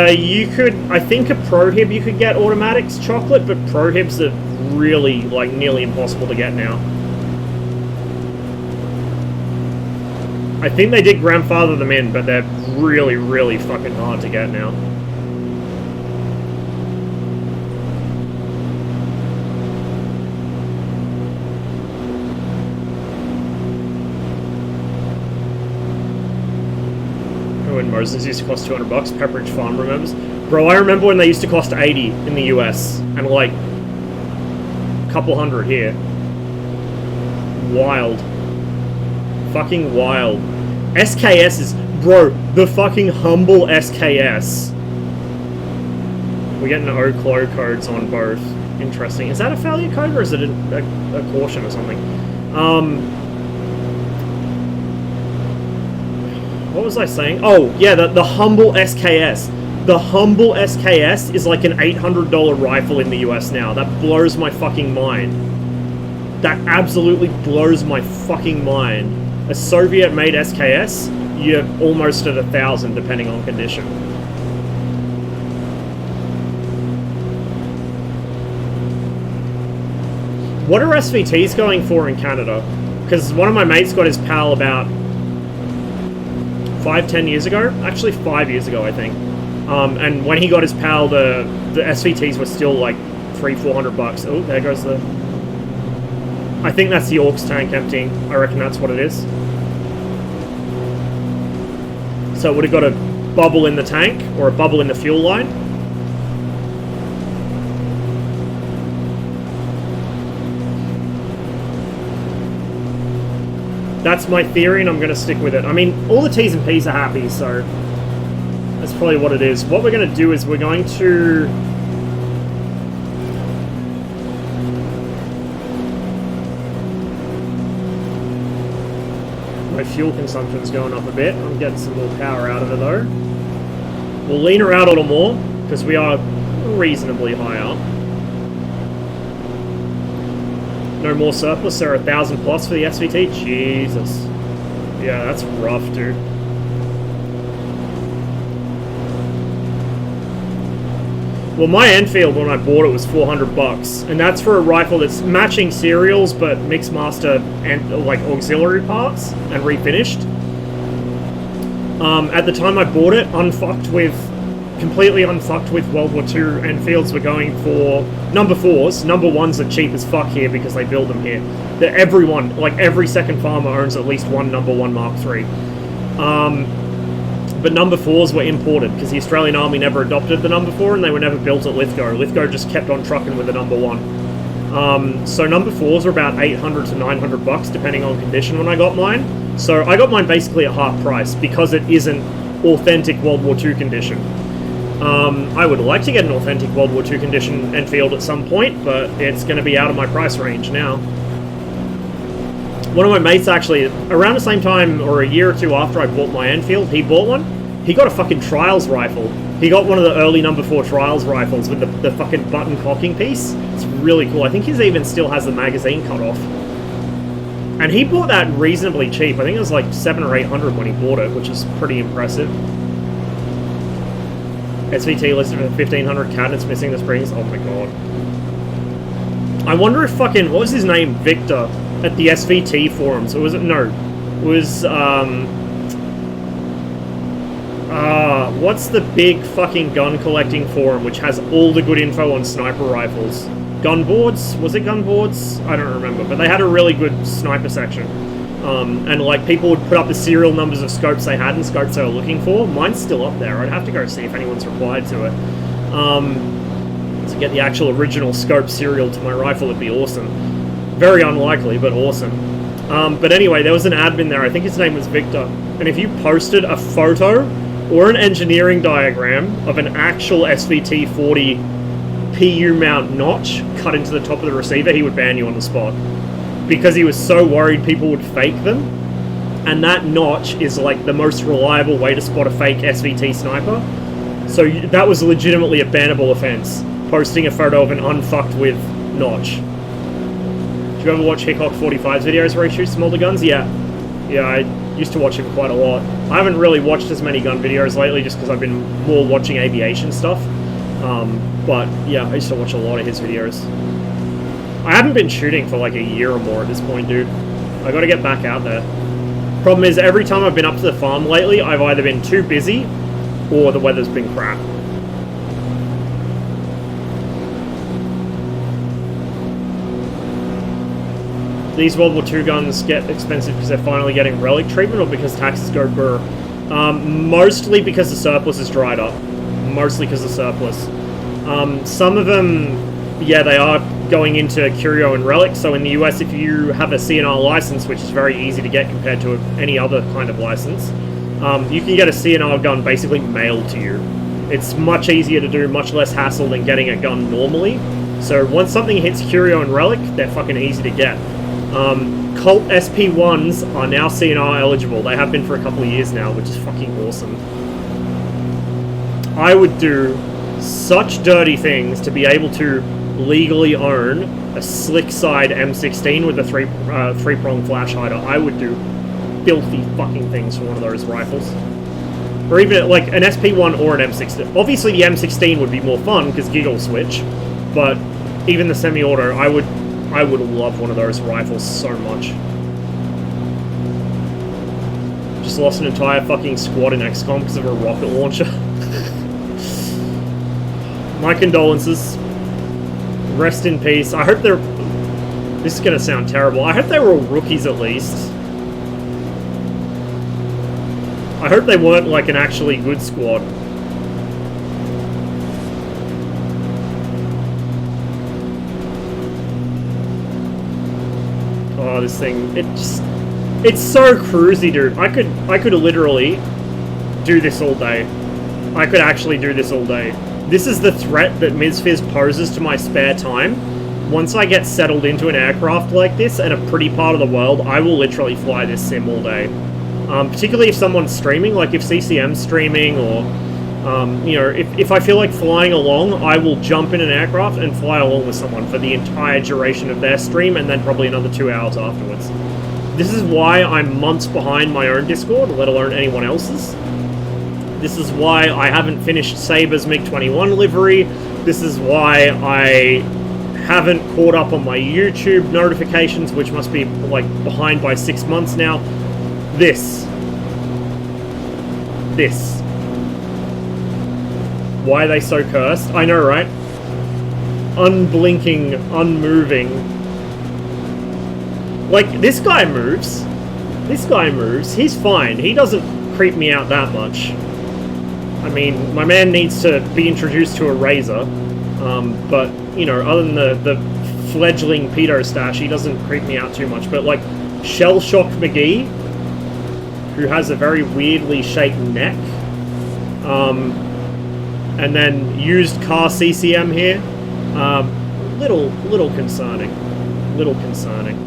You could, I think a Prohib you could get automatics chocolate, but Prohibs are really, like, nearly impossible to get now. I think they did grandfather them in, but they're really, really fucking hard to get now. When Moses used to cost $200, Pepperidge Farm remembers. Bro, I remember when they used to cost 80 in the US, and like a couple hundred here. Wild. Fucking wild. SKS is, bro, the fucking humble SKS. We're getting O-Clo codes on both. Interesting. Is that a failure code or is it a caution or something? What was I saying? Oh, yeah, the humble SKS. The humble SKS is like an $800 rifle in the US now. That blows my fucking mind. That absolutely blows my fucking mind. A Soviet-made SKS, you're almost at 1,000 depending on condition. What are SVTs going for in Canada? Because one of my mates got his PAL about 5-10 years ago, actually 5 years ago I think, and when he got his PAL the SVTs were still like $300-400. Oh, there goes the, I think that's the AUX tank emptying. I reckon that's what it is. So it would have got a bubble in the tank or a bubble in the fuel line. That's my theory, and I'm going to stick with it. I mean, all the T's and P's are happy, so that's probably what it is. What we're going to do is we're going to... My fuel consumption's going up a bit. I'm getting some more power out of it, though. We'll lean her out a little more, because we are reasonably high up. No more surplus, there are 1,000 plus for the SVT? Jesus. Yeah, that's rough, dude. Well, my Enfield, when I bought it, was $400, and that's for a rifle that's matching serials, but Mixmaster and like auxiliary parts and refinished. At the time I bought it, completely unfucked with World War II Enfields were going for number 4s. Number 1s are cheap as fuck here because they build them here. Everyone, like every second farmer owns at least one number 1 Mark III. But number 4s were imported because the Australian Army never adopted the number 4 and they were never built at Lithgow. Lithgow just kept on trucking with the number 1. So number 4s are about $800 to $900 depending on condition when I got mine. So I got mine basically at half price because it isn't authentic World War II condition. I would like to get an authentic World War II condition Enfield at some point, but it's going to be out of my price range now. One of my mates actually, around the same time or a year or two after I bought my Enfield, he bought one. He got a fucking trials rifle. He got one of the early number 4 trials rifles with the fucking button cocking piece. It's really cool. I think his even still has the magazine cut off. And he bought that reasonably cheap. I think it was like $700 or $800 when he bought it, which is pretty impressive. SVT listed at 1,500 cabinets missing the springs. Oh my god. I wonder if fucking, what was his name? Victor at the SVT forums. Or was it, no. It was, what's the big fucking gun collecting forum which has all the good info on sniper rifles? Gunboards? Was it Gunboards? I don't remember, but they had a really good sniper section. And like people would put up the serial numbers of scopes they had and scopes they were looking for. Mine's still up there. I'd have to go see if anyone's replied to it. To get the actual original scope serial to my rifle would be awesome. Very unlikely, but awesome. But anyway, there was an admin there. I think his name was Victor. And if you posted a photo or an engineering diagram of an actual SVT-40 PU mount notch cut into the top of the receiver, he would ban you on the spot. Because he was so worried people would fake them. And that notch is like the most reliable way to spot a fake SVT sniper. So that was legitimately a bannable offense, posting a photo of an unfucked with notch. Do you ever watch Hickok 45's videos where he shoots some older guns? Yeah, I used to watch him quite a lot. I haven't really watched as many gun videos lately just because I've been more watching aviation stuff. But yeah, I used to watch a lot of his videos. I haven't been shooting for like a year or more at this point, dude. I gotta get back out there. Problem is, every time I've been up to the farm lately, I've either been too busy or the weather's been crap. These World War II guns get expensive because they're finally getting relic treatment or because taxes go burr? Mostly because the surplus is dried up. Mostly because of the surplus. Some of them, yeah, they are going into curio and relic. So in the US, if you have a CNR license, which is very easy to get compared to any other kind of license, you can get a CNR gun basically mailed to you. It's much easier to do, much less hassle than getting a gun normally. So once something hits curio and relic, they're fucking easy to get. Colt SP1s are now CNR eligible. They have been for a couple of years now, which is fucking awesome. I would do such dirty things to be able to legally own a slick side M16 with a three-prong flash hider. I would do filthy fucking things for one of those rifles. Or even like an SP1 or an M16. Obviously the M16 would be more fun because giggle switch, but even the semi-auto, I would love one of those rifles so much. Just lost an entire fucking squad in XCOM because of a rocket launcher. My condolences. Rest in peace. I hope they're... This is going to sound terrible. I hope they were all rookies at least. I hope they weren't like an actually good squad. Oh, this thing, it's so cruisy, dude. I could literally do this all day. I could actually do this all day. This is the threat that MSFS poses to my spare time. Once I get settled into an aircraft like this and a pretty part of the world, I will literally fly this sim all day. Particularly if someone's streaming, like if CCM's streaming or, you know, if I feel like flying along, I will jump in an aircraft and fly along with someone for the entire duration of their stream and then probably another 2 hours afterwards. This is why I'm months behind my own Discord, let alone anyone else's. This is why I haven't finished Saber's MiG-21 livery. This is why I haven't caught up on my YouTube notifications, which must be like behind by 6 months now. This. Why are they so cursed? I know, right? Unblinking, unmoving. Like, this guy moves. This guy moves. He's fine. He doesn't creep me out that much. I mean, my man needs to be introduced to a razor. But, you know, other than the fledgling pedo stash, he doesn't creep me out too much. But, like, Shell Shock McGee, who has a very weirdly shaped neck, and then used car CCM here, little concerning. Little concerning.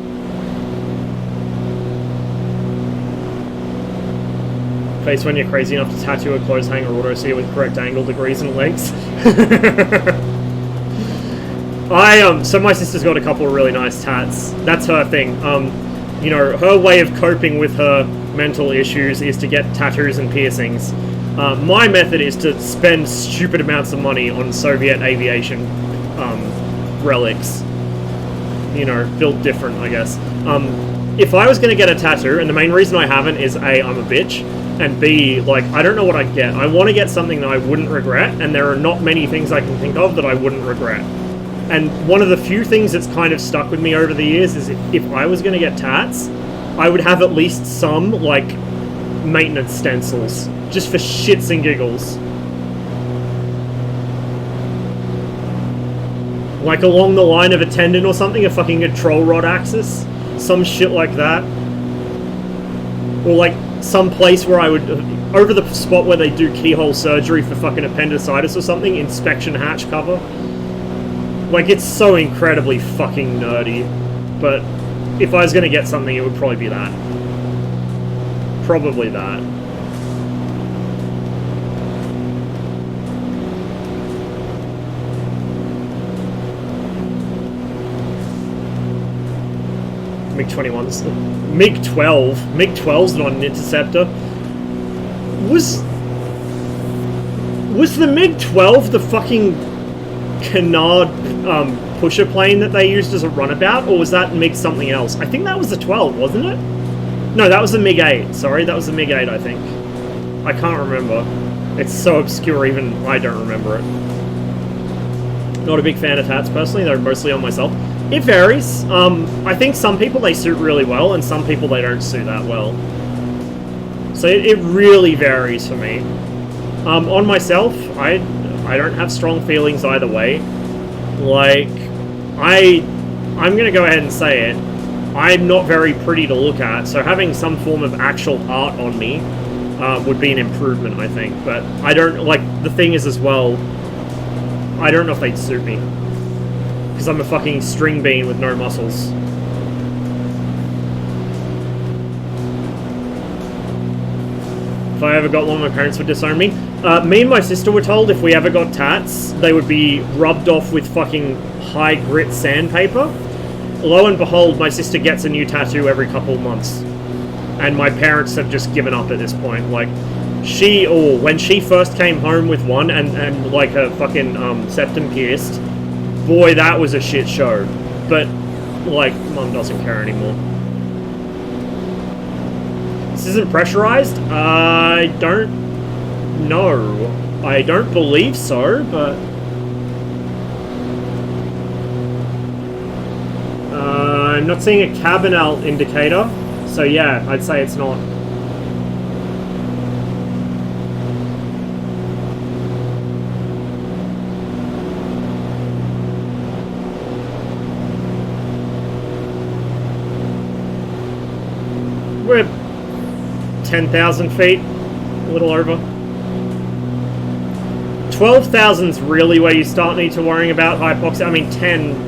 Face when you're crazy enough to tattoo a clothes hanger auto seat with correct angle, degrees, and lengths. So my sister's got a couple of really nice tats. That's her thing. You know, her way of coping with her mental issues is to get tattoos and piercings. My method is to spend stupid amounts of money on Soviet aviation relics. You know, built different, I guess. If I was going to get a tattoo, and the main reason I haven't is A, I'm a bitch, and B, like, I don't know what I'd get. I want to get something that I wouldn't regret, and there are not many things I can think of that I wouldn't regret. And one of the few things that's kind of stuck with me over the years is if I was going to get tats, I would have at least some, like, maintenance stencils, just for shits and giggles. Like along the line of a tendon or something, a fucking control rod axis, some shit like that. Or like some place where I would, over the spot where they do keyhole surgery for fucking appendicitis or something, inspection hatch cover. Like, it's so incredibly fucking nerdy. But if I was gonna get something, it would probably be that. Probably that. MiG-21's... MiG-12. MiG-12's not an interceptor. Was the MiG-12 the fucking canard pusher plane that they used as a runabout, or was that MiG something else? I think that was the 12, wasn't it? No, that was the MiG-8. Sorry, that was the MiG-8, I think. I can't remember. It's so obscure, even I don't remember it. Not a big fan of tats, personally. They're mostly on myself. It varies. I think some people they suit really well, and some people they don't suit that well. So it really varies for me. On myself, I don't have strong feelings either way. Like, I'm gonna go ahead and say it. I'm not very pretty to look at, so having some form of actual art on me would be an improvement, I think. But I don't, like, the thing is as well, I don't know if they'd suit me. Because I'm a fucking string bean with no muscles. If I ever got one, my parents would disown me. Me and my sister were told if we ever got tats, they would be rubbed off with fucking high grit sandpaper. Lo and behold, my sister gets a new tattoo every couple of months. And my parents have just given up at this point. Like, when she first came home with one and like her fucking septum pierced, boy, that was a shit show. But, like, Mum doesn't care anymore. This isn't pressurized? I don't know. I don't believe so, but... I'm not seeing a cabinel indicator, so yeah, I'd say it's not. We're 10,000 feet, a little over. 12,000's really where you start need to worrying about hypoxia. I mean, 10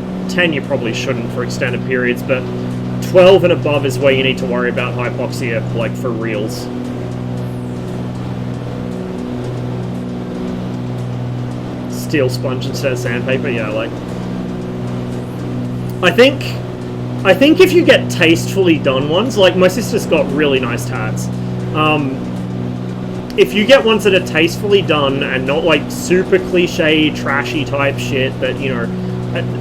you probably shouldn't for extended periods, but 12 and above is where you need to worry about hypoxia, like, for reals. Steel sponge instead of sandpaper, yeah, like... I think if you get tastefully done ones, like, my sister's got really nice tats. If you get ones that are tastefully done and not, like, super cliche, trashy type shit that, you know...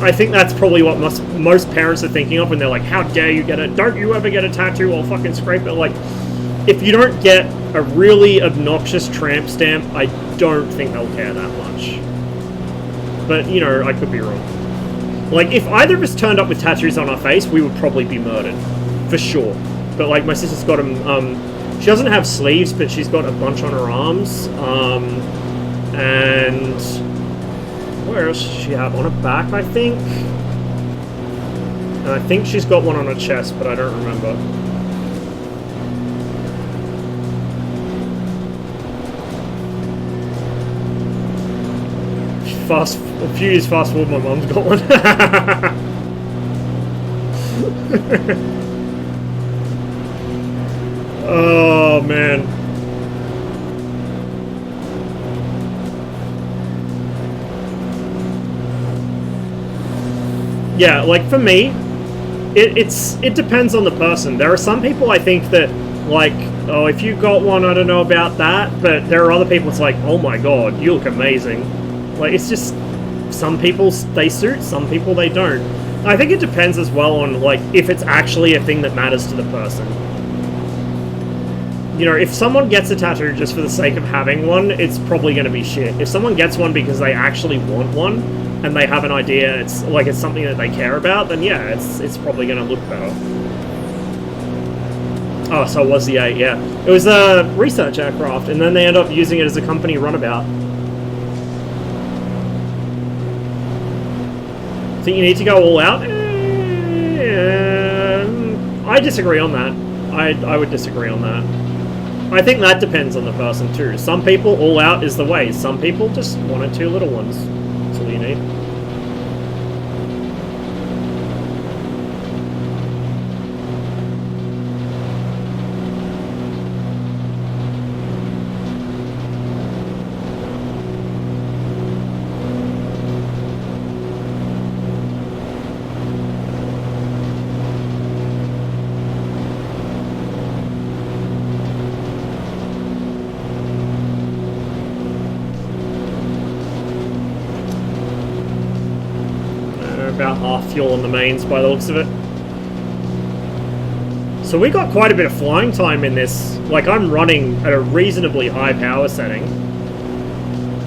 I think that's probably what most parents are thinking of when they're like, how dare you get it? Don't you ever get a tattoo? I'll fucking scrape it. Like, if you don't get a really obnoxious tramp stamp, I don't think they'll care that much. But, you know, I could be wrong. Like, if either of us turned up with tattoos on our face, we would probably be murdered. For sure. But, like, my sister's got them, she doesn't have sleeves, but she's got a bunch on her arms. And... where else does she have? On her back, I think? And I think she's got one on her chest, but I don't remember. A few years fast forward, my mum's got one. Oh, man. Yeah, like, for me, it depends on the person. There are some people I think that, like, oh, if you got one, I don't know about that, but there are other people it's like, oh my god, you look amazing. Like, it's just, some people they suit, some people they don't. I think it depends as well on, like, if it's actually a thing that matters to the person. You know, if someone gets a tattoo just for the sake of having one, it's probably going to be shit. If someone gets one because they actually want one, and they have an idea, it's something that they care about, then yeah, it's probably going to look better. Oh, so it was the 8, yeah. It was a research aircraft, and then they end up using it as a company runabout. Think you need to go all out? I disagree on that. I would disagree on that. I think that depends on the person too. Some people, all out is the way. Some people just one or two little ones. That's all you need. half fuel on the mains by the looks of it. So we got quite a bit of flying time in this. Like, I'm running at a reasonably high power setting.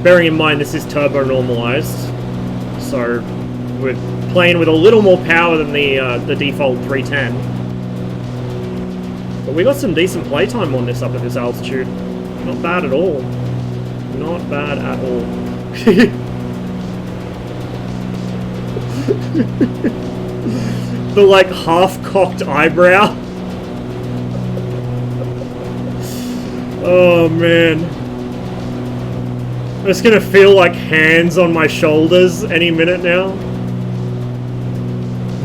Bearing in mind this is turbo normalized. So we're playing with a little more power than the default 310. But we got some decent playtime on this up at this altitude. Not bad at all. Not bad at all. The like half-cocked eyebrow. Oh man. It's gonna feel like hands on my shoulders any minute now.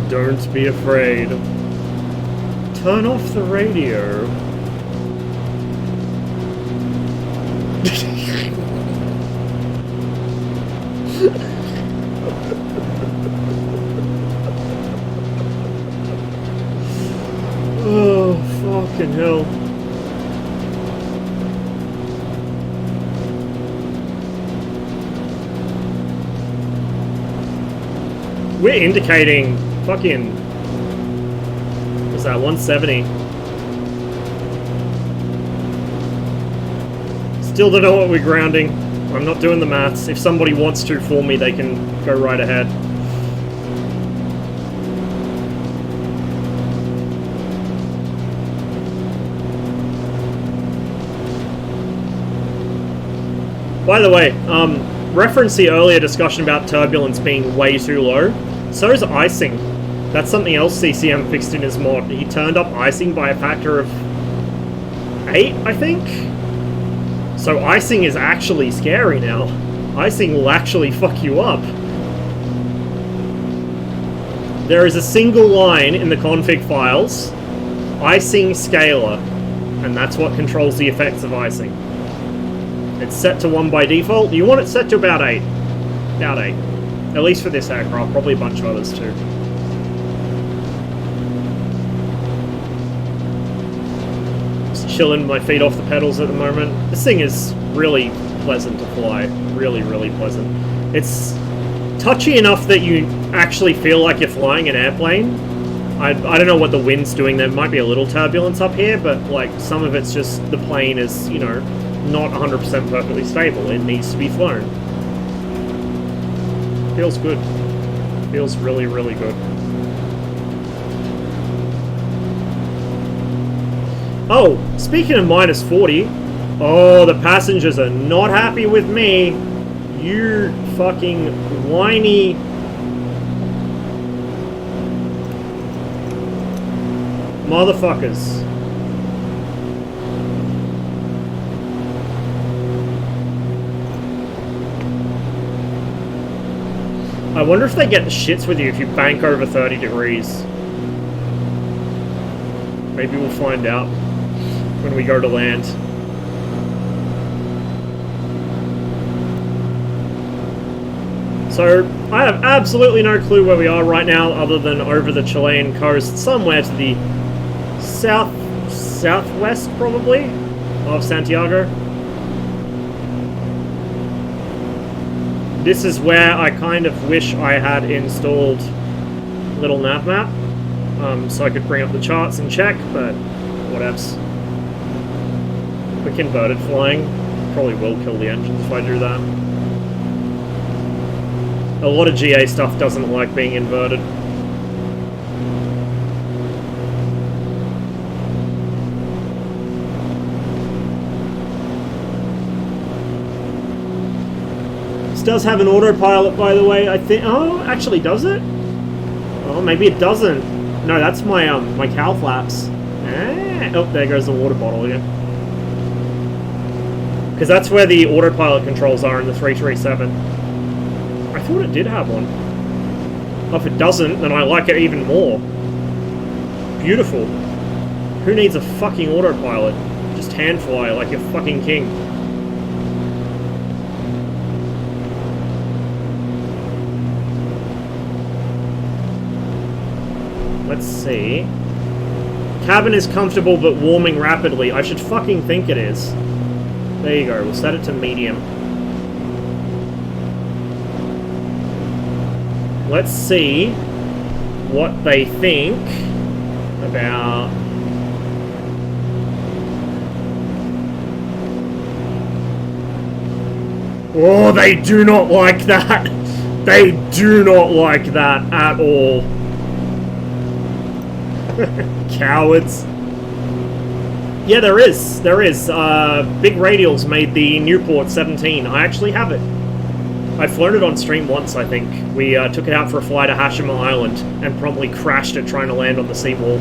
Don't be afraid. Turn off the radio. Oh, fucking hell. We're indicating fucking... what's that, 170. Still don't know what we're grounding. I'm not doing the maths. If somebody wants to for me, they can go right ahead. By the way, reference the earlier discussion about turbulence being way too low. So is icing. That's something else CCM fixed in his mod. He turned up icing by a factor of 8, I think? So icing is actually scary now. Icing will actually fuck you up. There is a single line in the config files, icing scalar, and that's what controls the effects of icing. It's set to 1 by default. You want it set to about 8. About 8. At least for this aircraft, probably a bunch of others too. Just chilling my feet off the pedals at the moment. This thing is really pleasant to fly. Really, really pleasant. It's touchy enough that you actually feel like you're flying an airplane. I don't know what the wind's doing. There might be a little turbulence up here, but like some of it's just the plane is, you know, not 100% perfectly stable. It needs to be flown. Feels good. Feels really, really good. Oh, speaking of minus 40, oh, the passengers are not happy with me. You fucking whiny... motherfuckers. I wonder if they get the shits with you if you bank over 30 degrees. Maybe we'll find out when we go to land. So, I have absolutely no clue where we are right now other than over the Chilean coast, somewhere to the southwest probably of Santiago. This is where I kind of wish I had installed little nav map, so I could bring up the charts and check, but whatevs. Quick inverted flying probably will kill the engines if I do that. A lot of GA stuff doesn't like being inverted. Does have an autopilot, by the way. I think. Oh, actually, does it? Oh, maybe it doesn't. No, that's my my cow flaps. Ah, oh, there goes the water bottle again. Because that's where the autopilot controls are in the 337. I thought it did have one. Oh, if it doesn't, then I like it even more. Beautiful. Who needs a fucking autopilot? Just hand fly like you're fucking king. Let's see. Cabin is comfortable but warming rapidly. I should fucking think it is. There you go. We'll set it to medium. Let's see what they think about oh, they do not like that. They do not like that at all. Cowards. Yeah, there is. There is. Big Radials made the Newport 17. I actually have it. I've flown it on stream once, I think. We took it out for a flight to Hashima Island and promptly crashed it trying to land on the seawall.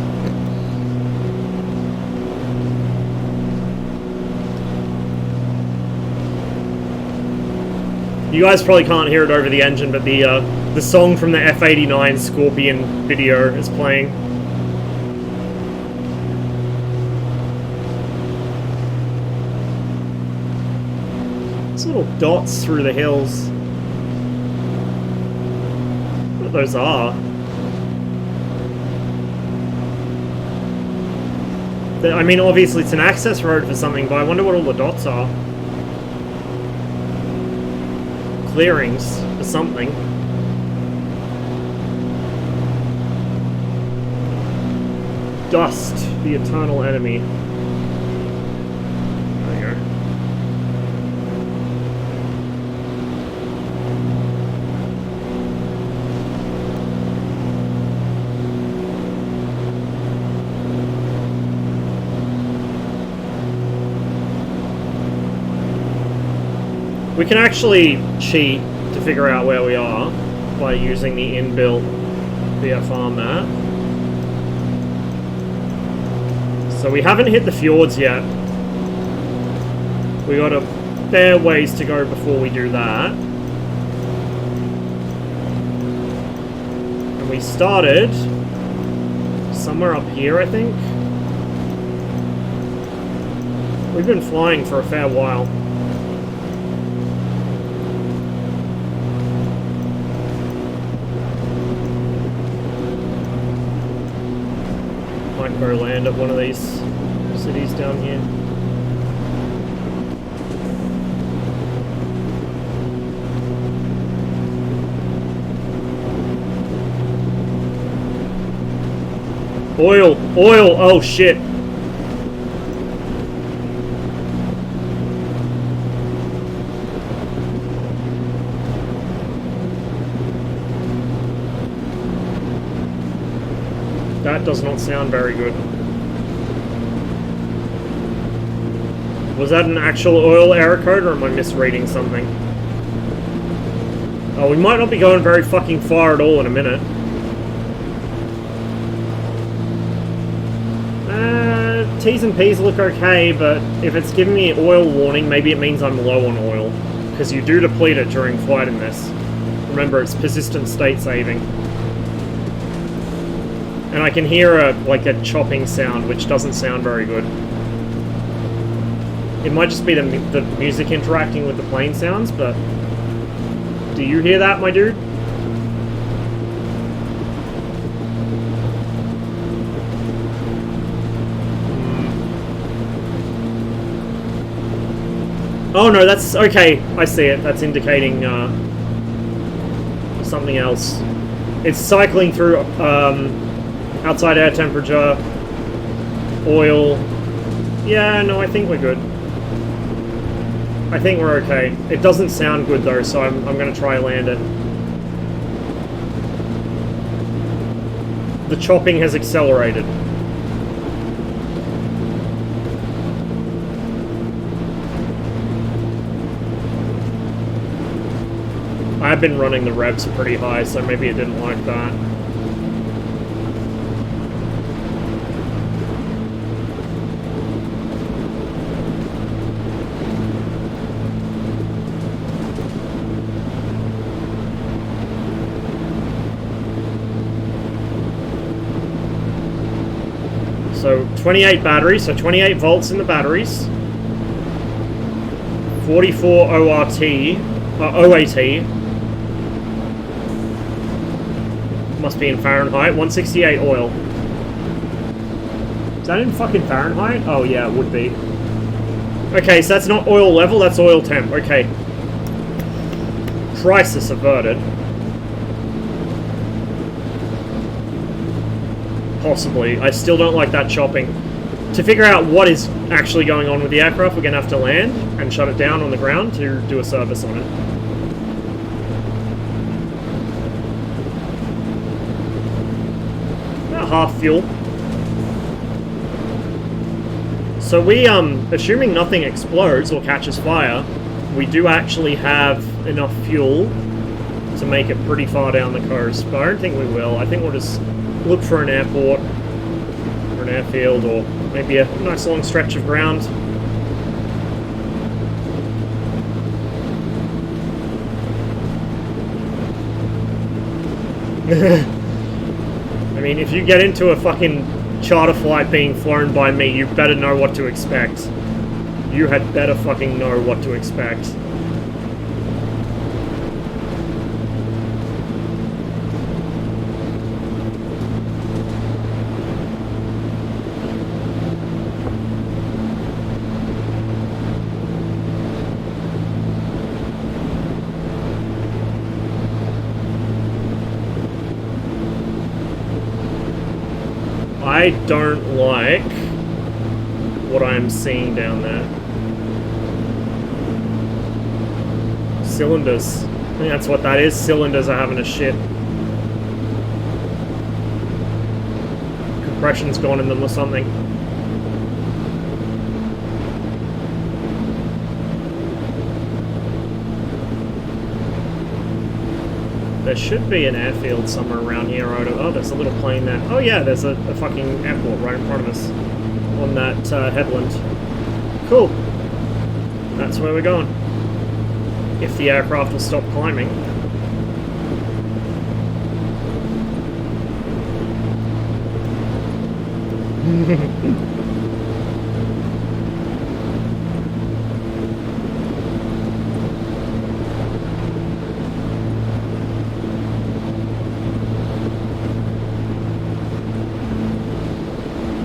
You guys probably can't hear it over the engine, but the song from the F-89 Scorpion video is playing. These little dots through the hills. What those are? I mean, obviously it's an access road for something, but I wonder what all the dots are. Clearings for something. Dust, the eternal enemy. There you go. We can actually cheat to figure out where we are by using the inbuilt VFR map. So we haven't hit the fjords yet. We got a fair ways to go before we do that. And we started somewhere up here, I think. We've been flying for a fair while. Might go land at one of these cities down here. Oil! Oil! Oh shit! That does not sound very good. Was that an actual oil error code, or am I misreading something? Oh, we might not be going very fucking far at all in a minute. T's and P's look okay, but if it's giving me an oil warning, maybe it means I'm low on oil. Because you do deplete it during flight in this. Remember, it's persistent state saving. And I can hear like a chopping sound, which doesn't sound very good. It might just be the music interacting with the plane sounds, but... Do you hear that, my dude? Oh no, that's... Okay, I see it. That's indicating something else. It's cycling through outside air temperature, oil. Yeah, no, I think we're good. I think we're okay. It doesn't sound good though, so I'm going to try land it. The chopping has accelerated. I've been running the revs pretty high, so maybe it didn't like that. So 28 batteries, so 28 volts in the batteries. 44 OAT. Must be in Fahrenheit. 168 oil. Is that in fucking Fahrenheit? Oh yeah, it would be. Okay, so that's not oil level, that's oil temp. Okay. Crisis averted. Possibly. I still don't like that chopping. To figure out what is actually going on with the aircraft, we're going to have to land and shut it down on the ground to do a service on it. About half fuel. So we, assuming nothing explodes or catches fire, we do actually have enough fuel to make it pretty far down the coast, but I don't think we will. I think we'll just look for an airport, or an airfield, or maybe a nice long stretch of ground. I mean, if you get into a fucking charter flight being flown by me, you better know what to expect. You had better fucking know what to expect. I don't like what I'm seeing down there. Cylinders. I think that's what that is. Cylinders are having a shit. Compression's gone in them or something. There should be an airfield somewhere around here. Oh, there's a little plane there. Oh yeah, there's a fucking airport right in front of us on that headland. Cool. That's where we're going. If the aircraft will stop climbing.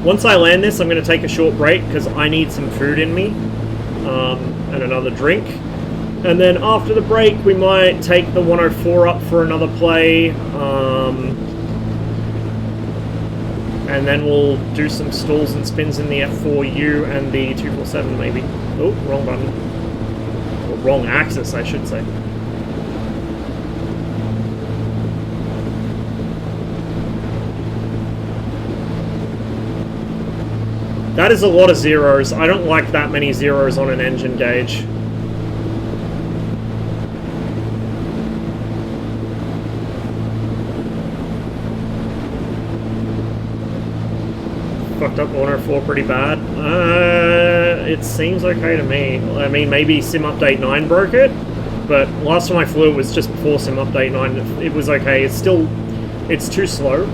Once I land this, I'm going to take a short break because I need some food in me and another drink. And then after the break, we might take the 104 up for another play. And then we'll do some stalls and spins in the F4U and the 247 maybe. Oh, wrong button. Or wrong axis, I should say. That is a lot of zeros. I don't like that many zeros on an engine gauge. Fucked up 104 pretty bad. It seems okay to me. I mean, maybe Sim Update 9 broke it, but last time I flew it was just before Sim Update 9. It was okay. It's still... it's too slow.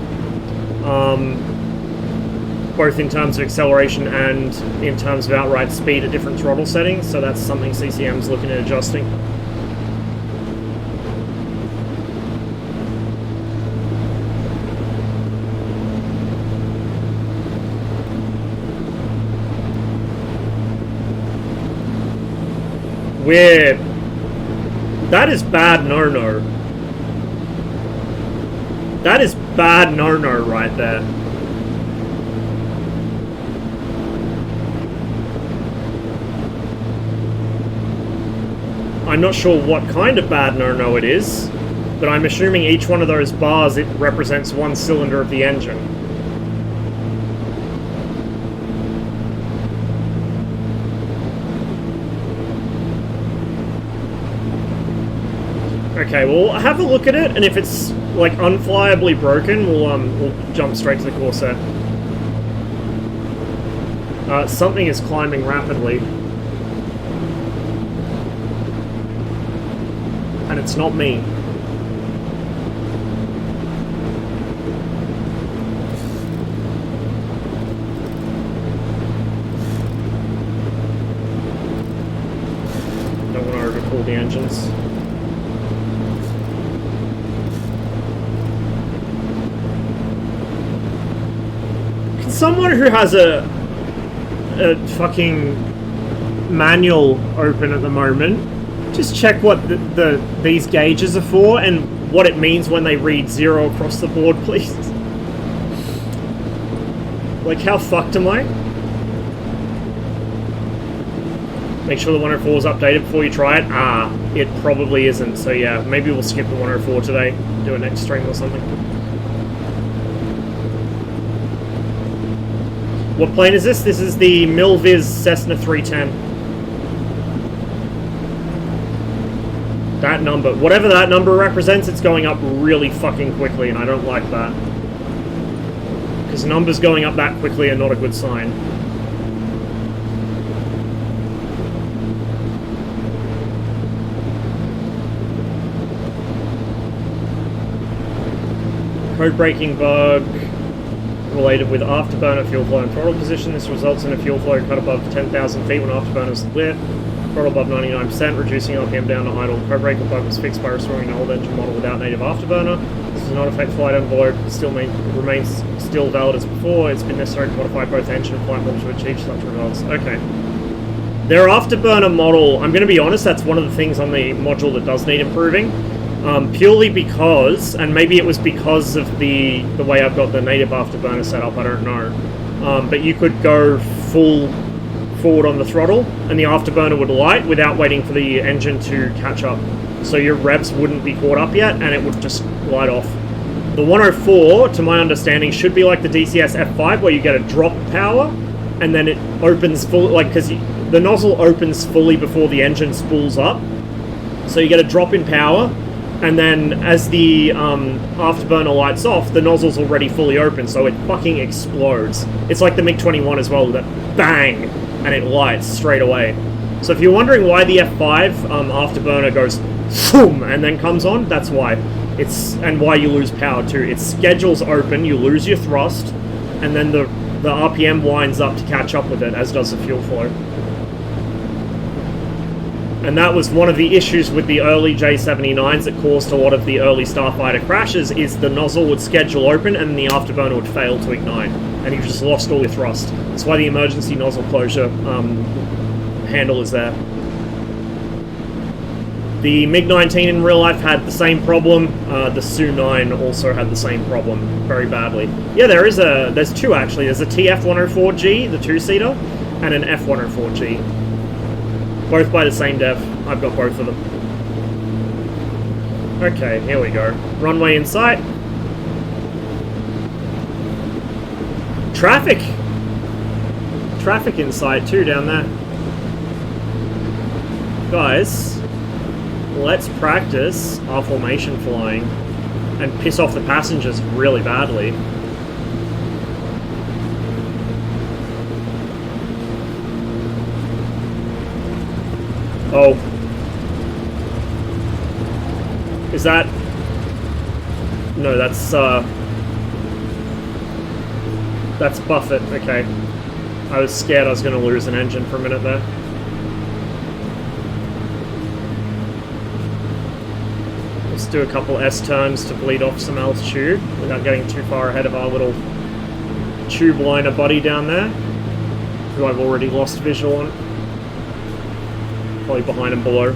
Both in terms of acceleration and in terms of outright speed at different throttle settings, so that's something CCM's looking at adjusting. Weird. That is bad no-no. That is bad no-no right there. I'm not sure what kind of bad no-no it is, but I'm assuming each one of those bars, it represents one cylinder of the engine. Okay, we'll have a look at it, and if it's like unflyably broken, we'll jump straight to the Corsair. Something is climbing rapidly. And it's not me. Don't want to overcool the engines. Can someone who has a fucking manual open at the moment just check what these gauges are for and what it means when they read 0 across the board, please? Like, how fucked am I? Make sure the 104 is updated before you try it. Ah, it probably isn't. So yeah, maybe we'll skip the 104 today. Do a next stream or something. What plane is this? This is the Milviz Cessna 310. That number, whatever that number represents, it's going up really fucking quickly, and I don't like that. Because numbers going up that quickly are not a good sign. Code breaking bug related with afterburner fuel flow and throttle position. This results in a fuel flow cut above 10,000 feet when afterburner is lit. Throttle above 99%, reducing RPM down to idle. Code breaking bug was fixed by restoring an old engine model without native afterburner. This does not affect flight envelope. It still remains still valid as before. It's been necessary to modify both engine and flight models to achieve such results. Okay. Their afterburner model, I'm going to be honest, that's one of the things on the module that does need improving. Purely because, and maybe it was because of the way I've got the native afterburner set up, I don't know. But you could go full forward on the throttle, and the afterburner would light without waiting for the engine to catch up. So your revs wouldn't be caught up yet, and it would just light off. The 104, to my understanding, should be like the DCS F5, where you get a drop power, and then it opens full, like, because the nozzle opens fully before the engine spools up. So you get a drop in power, and then as the afterburner lights off, the nozzle's already fully open, so it fucking explodes. It's like the MiG-21 as well, that bang, and it lights straight away. So if you're wondering why the F5 afterburner goes boom and then comes on, that's why. And why you lose power too. Its schedule's open, you lose your thrust, and then the RPM winds up to catch up with it, as does the fuel flow. And that was one of the issues with the early J79s that caused a lot of the early Starfighter crashes, is the nozzle would schedule open and the afterburner would fail to ignite, and you just lost all your thrust. That's why the emergency nozzle closure handle is there. The MiG-19 in real life had the same problem. The Su-9 also had the same problem very badly. Yeah, there's two actually. There's a TF-104G, the two-seater, and an F-104G. Both by the same dev. I've got both of them. Okay, here we go. Runway in sight. Traffic! Traffic in sight too down there. Guys, let's practice our formation flying and piss off the passengers really badly. Oh. Is that... No, that's Buffett, okay. I was scared I was going to lose an engine for a minute there. Let's do a couple S-turns to bleed off some altitude without getting too far ahead of our little tube liner buddy down there, who I've already lost visual on. Probably behind and below.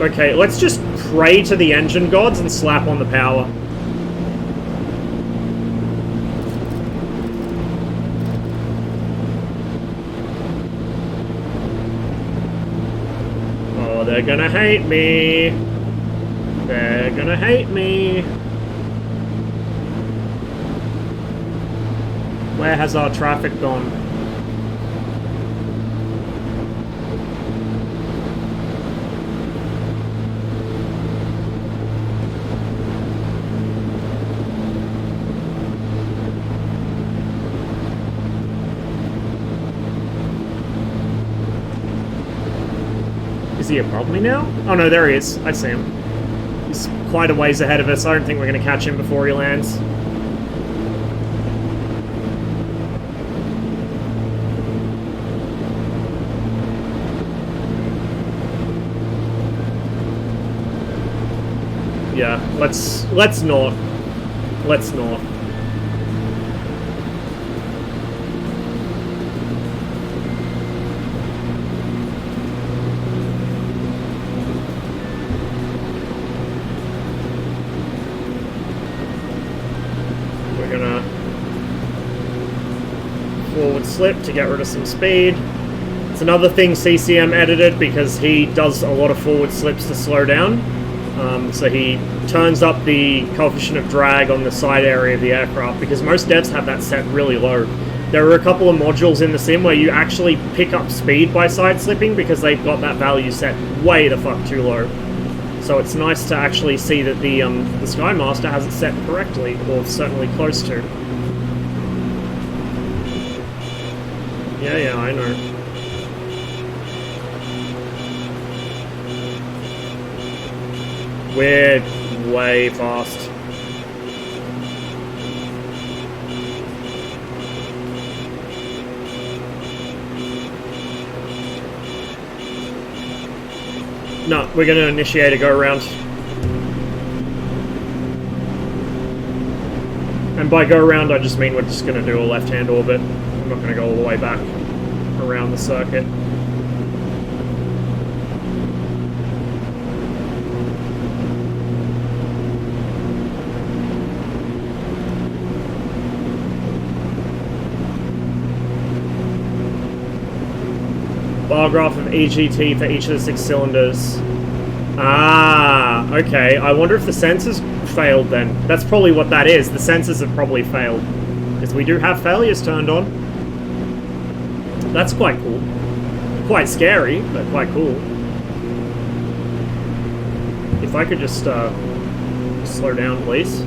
Okay, let's just pray to the engine gods and slap on the power. Oh, they're gonna hate me. They're gonna hate me. Where has our traffic gone? Is he above me now? Oh no, there he is. I see him. He's quite a ways ahead of us. I don't think we're going to catch him before he lands. Yeah, let's not. Let's not. forward slip to get rid of some speed. It's another thing CCM edited because he does a lot of forward slips to slow down. So he turns up the coefficient of drag on the side area of the aircraft because most devs have that set really low. There are a couple of modules in the sim where you actually pick up speed by side slipping because they've got that value set way the fuck too low. So it's nice to actually see that the Skymaster has it set correctly, or certainly close to. Yeah, I know. We're way fast. No, we're going to initiate a go-around. And by go-around, I just mean we're just going to do a left-hand orbit. I'm not going to go all the way back around the circuit. Bar graph of EGT for each of the 6 cylinders. Ah, okay. I wonder if the sensors failed then. That's probably what that is. The sensors have probably failed. Because we do have failures turned on. That's quite cool. Quite scary, but quite cool. If I could just slow down, please.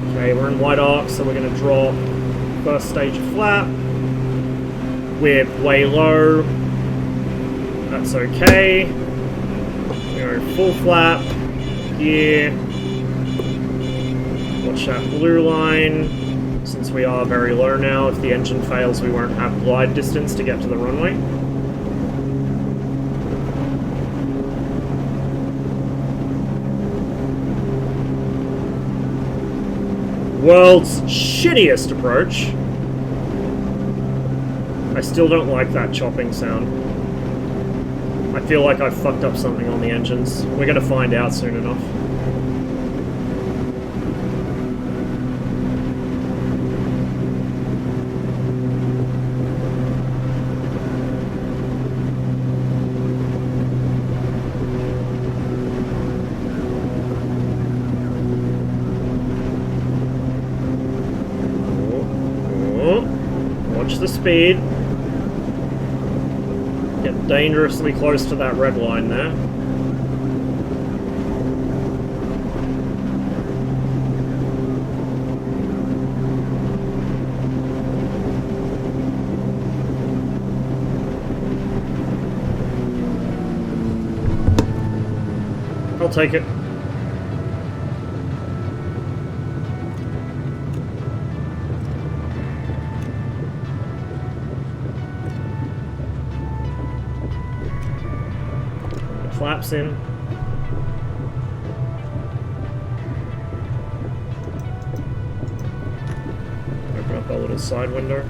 Okay, we're in white arc, so we're going to drop first stage of flap. We're way low. That's okay. We're full flap. Here. Watch that blue line. Since we are very low now, if the engine fails, we won't have glide distance to get to the runway. World's shittiest approach. I still don't like that chopping sound. I feel like I've fucked up something on the engines. We're going to find out soon enough. Watch the speed. Get dangerously close to that red line there. I'll take it. Flaps in. Open up our little side window.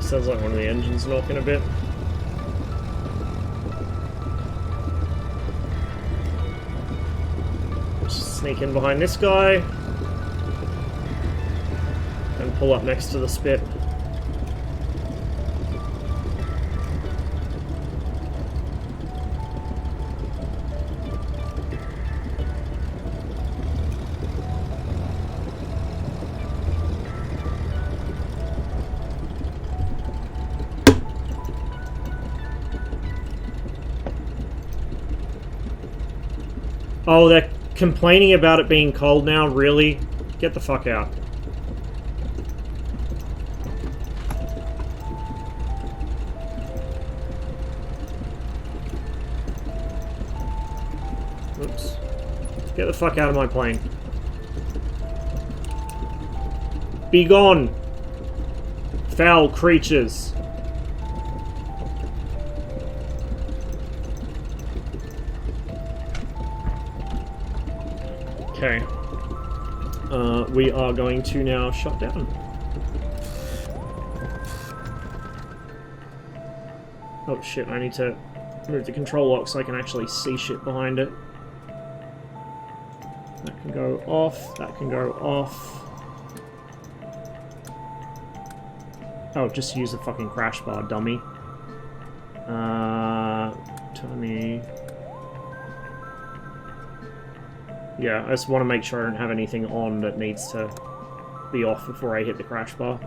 Sounds like one of the engines knocking a bit. Just sneak in behind this guy and pull up next to the spit. Oh, they're complaining about it being cold now? Really? Get the fuck out. Oops. Get the fuck out of my plane. Be gone! Foul creatures. Okay. We are going to now shut down. Oh shit, I need to move the control lock so I can actually see shit behind it. That can go off, that can go off. Oh, just use the fucking crash bar, dummy. Tommy. Yeah, I just want to make sure I don't have anything on that needs to be off before I hit the crash bar.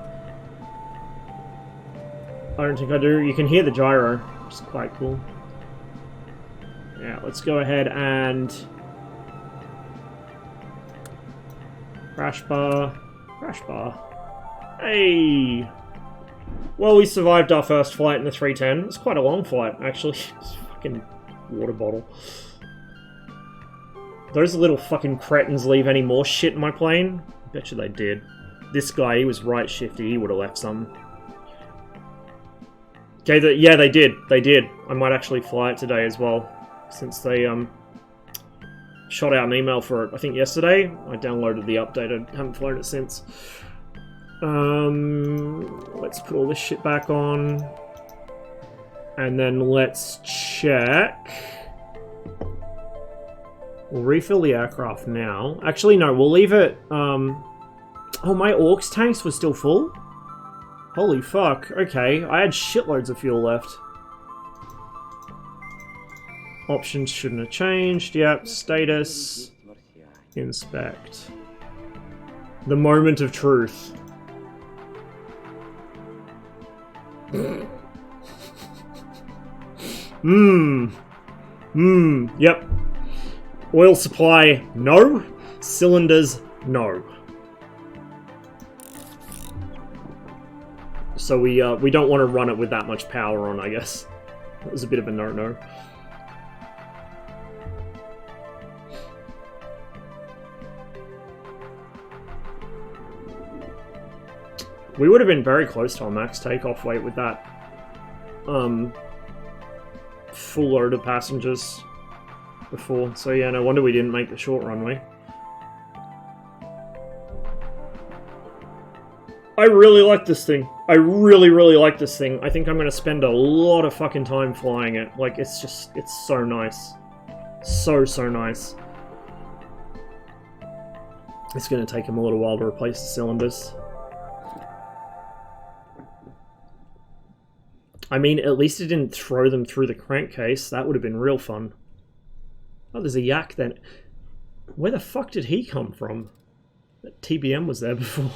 I don't think I do. You can hear the gyro, which is quite cool. Yeah, let's go ahead and... Crash bar. Crash bar. Hey! Well, we survived our first flight in the 310. It's quite a long flight, actually. It's a fucking water bottle. Those little fucking cretins leave any more shit in my plane? I bet you they did. This guy, he was right shifty. He would have left some. Okay, yeah, they did. They did. I might actually fly it today as well. Since they shot out an email for it, I think yesterday. I downloaded the update. I haven't flown it since. Let's put all this shit back on. And then let's check. We'll refill the aircraft now. Actually, no, we'll leave it... Oh, my aux tanks were still full? Holy fuck. Okay, I had shitloads of fuel left. Options shouldn't have changed. Yep, status. Inspect. The moment of truth. Yep. Oil supply, no. Cylinders, no. So we don't want to run it with that much power on, I guess. It was a bit of a no-no. We would have been very close to our max takeoff weight with that full load of passengers before. So yeah, no wonder we didn't make the short runway. I really like this thing. I really, really like this thing. I think I'm going to spend a lot of fucking time flying it. Like, it's just, it's so nice. So nice. It's going to take him a little while to replace the cylinders. I mean, at least it didn't throw them through the crankcase. That would have been real fun. Oh, there's a yak then. Where the fuck did he come from? That TBM was there before.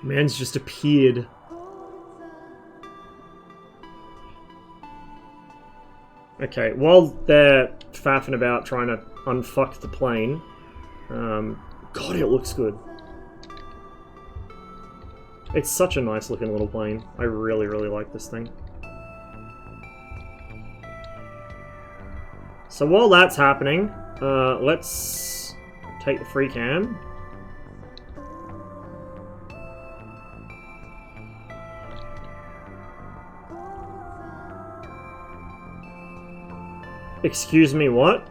Man's just appeared. Okay, while they're faffing about trying to unfuck the plane, God, it looks good. It's such a nice looking little plane. I really, really like this thing. So while that's happening, let's take the free cam. Excuse me, what?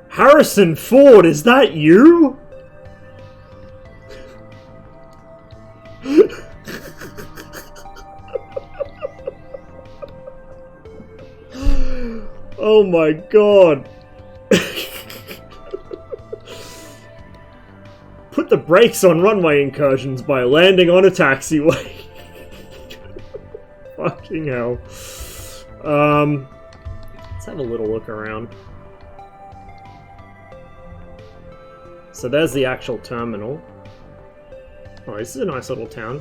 Harrison Ford, is that you? Oh my god. Put the brakes on runway incursions by landing on a taxiway. Fucking hell. Let's have a little look around. So there's the actual terminal. Oh, this is a nice little town.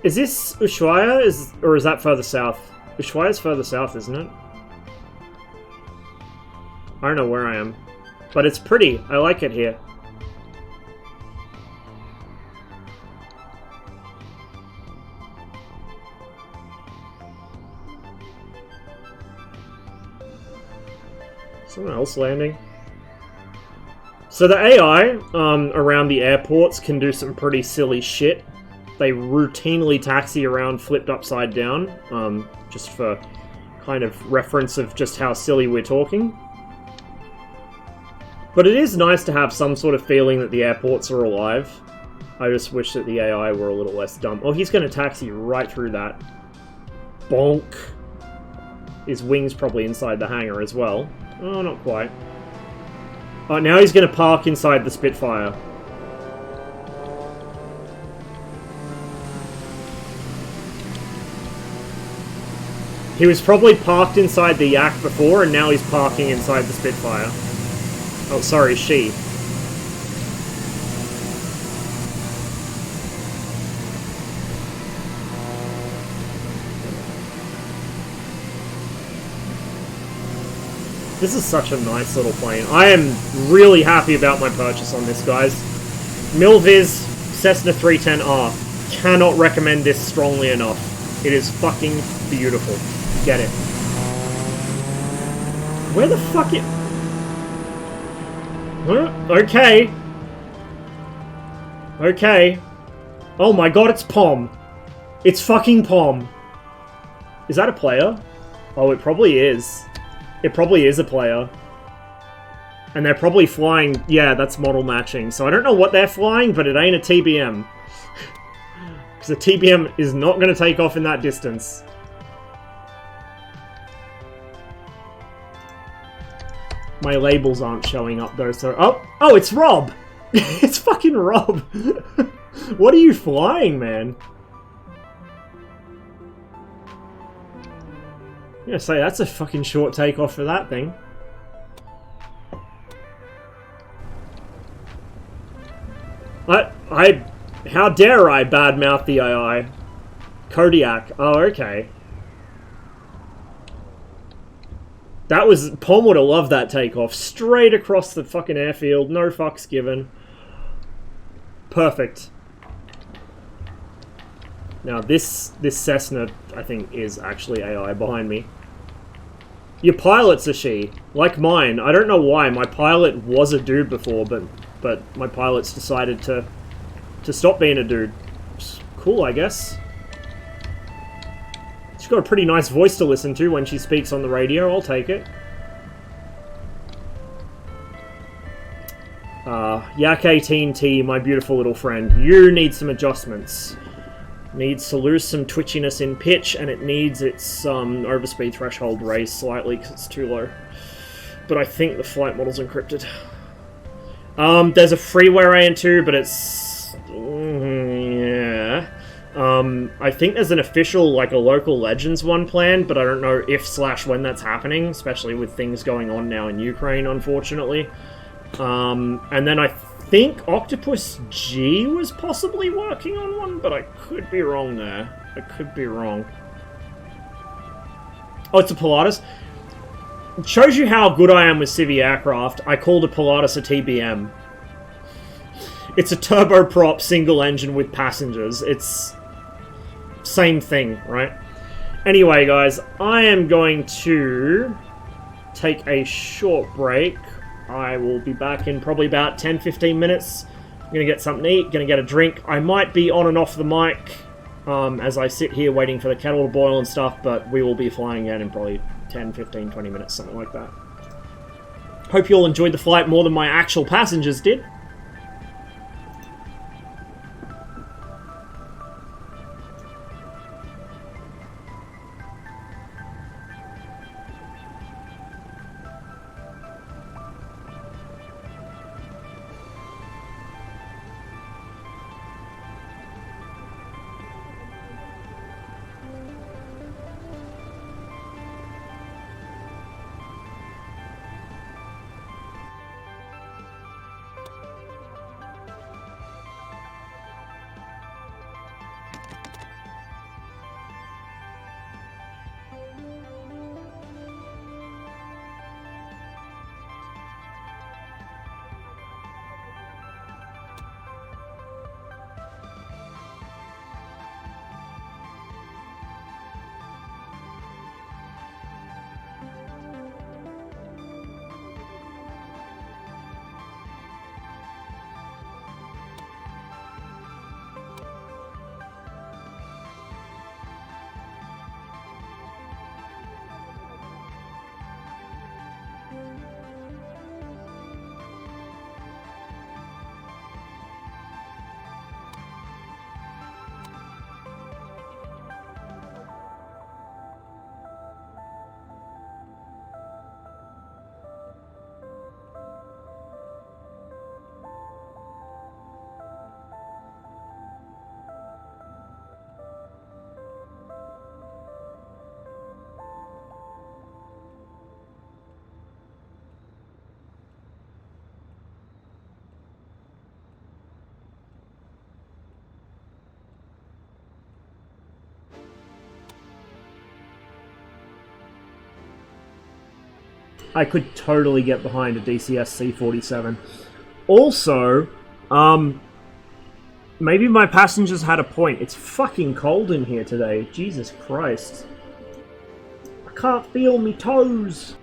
Is this Ushuaia? Or is that further south? Ushuaia's further south, isn't it? I don't know where I am. But it's pretty. I like it here. Someone else landing. So the AI around the airports can do some pretty silly shit. They routinely taxi around flipped upside down, just for kind of reference of just how silly we're talking. But it is nice to have some sort of feeling that the airports are alive. I just wish that the AI were a little less dumb. Oh, he's going to taxi right through that. Bonk. His wing's probably inside the hangar as well. Oh, not quite. Oh, now he's going to park inside the Spitfire. He was probably parked inside the Yak before, and now he's parking inside the Spitfire. Oh, sorry, she. This is such a nice little plane. I am really happy about my purchase on this, guys. Milviz Cessna 310R. Cannot recommend this strongly enough. It is fucking beautiful. Get it. Where the fuck it... Huh? Okay. Okay. Oh my god, it's Pom. It's fucking Pom. Is that a player? Oh, it probably is. It probably is a player. And they're probably flying... Yeah, that's model matching. So I don't know what they're flying, but it ain't a TBM. Because a TBM is not going to take off in that distance. My labels aren't showing up though, so... Oh! Oh, it's Rob! It's fucking Rob! What are you flying, man? I'm gonna say, that's a fucking short takeoff for that thing. How dare I badmouth the AI? Kodiak. Oh, okay. That was... Pom would have loved that takeoff. Straight across the fucking airfield. No fucks given. Perfect. Now this Cessna, I think, is actually AI behind me. Your pilot's a she. Like mine. I don't know why. My pilot was a dude before, but my pilot's decided to stop being a dude. It's cool, I guess. She's got a pretty nice voice to listen to when she speaks on the radio. I'll take it. Yak 18T, my beautiful little friend. You need some adjustments. Needs to lose some twitchiness in pitch, and it needs its overspeed threshold raised slightly because it's too low. But I think the flight model's encrypted. There's a freeware AN2, but it's... yeah. I think there's an official, like, a local Legends one planned, but I don't know if/when that's happening, especially with things going on now in Ukraine, unfortunately. And then I think Octopus G was possibly working on one, but I could be wrong there. I could be wrong. Oh, it's a Pilatus? It shows you how good I am with civvy aircraft. I called a Pilatus a TBM. It's a turboprop single engine with passengers. It's... same thing, right? Anyway, guys, I am going to take a short break. I will be back in probably about 10-15 minutes. I'm going to get something to eat, going to get a drink. I might be on and off the mic as I sit here waiting for the kettle to boil and stuff, but we will be flying out in probably 10, 15, 20 minutes, something like that. Hope you all enjoyed the flight more than my actual passengers did. I could totally get behind a DCS C-47. Also, maybe my passengers had a point. It's fucking cold in here today. Jesus Christ. I can't feel me toes.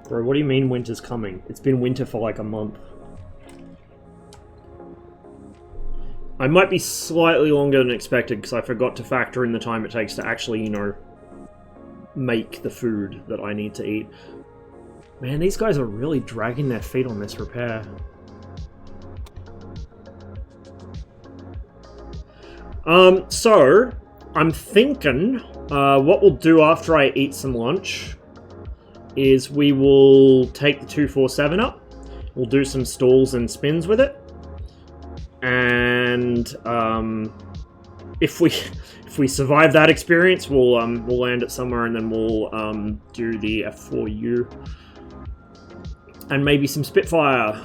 Bro, what do you mean winter's coming? It's been winter for like a month. I might be slightly longer than expected because I forgot to factor in the time it takes to actually, you know, make the food that I need to eat. Man, these guys are really dragging their feet on this repair. So, I'm thinking, what we'll do after I eat some lunch is we will take the 247 up, we'll do some stalls and spins with it, and if we survive that experience, we'll land it somewhere, and then we'll do the F4U and maybe some Spitfire,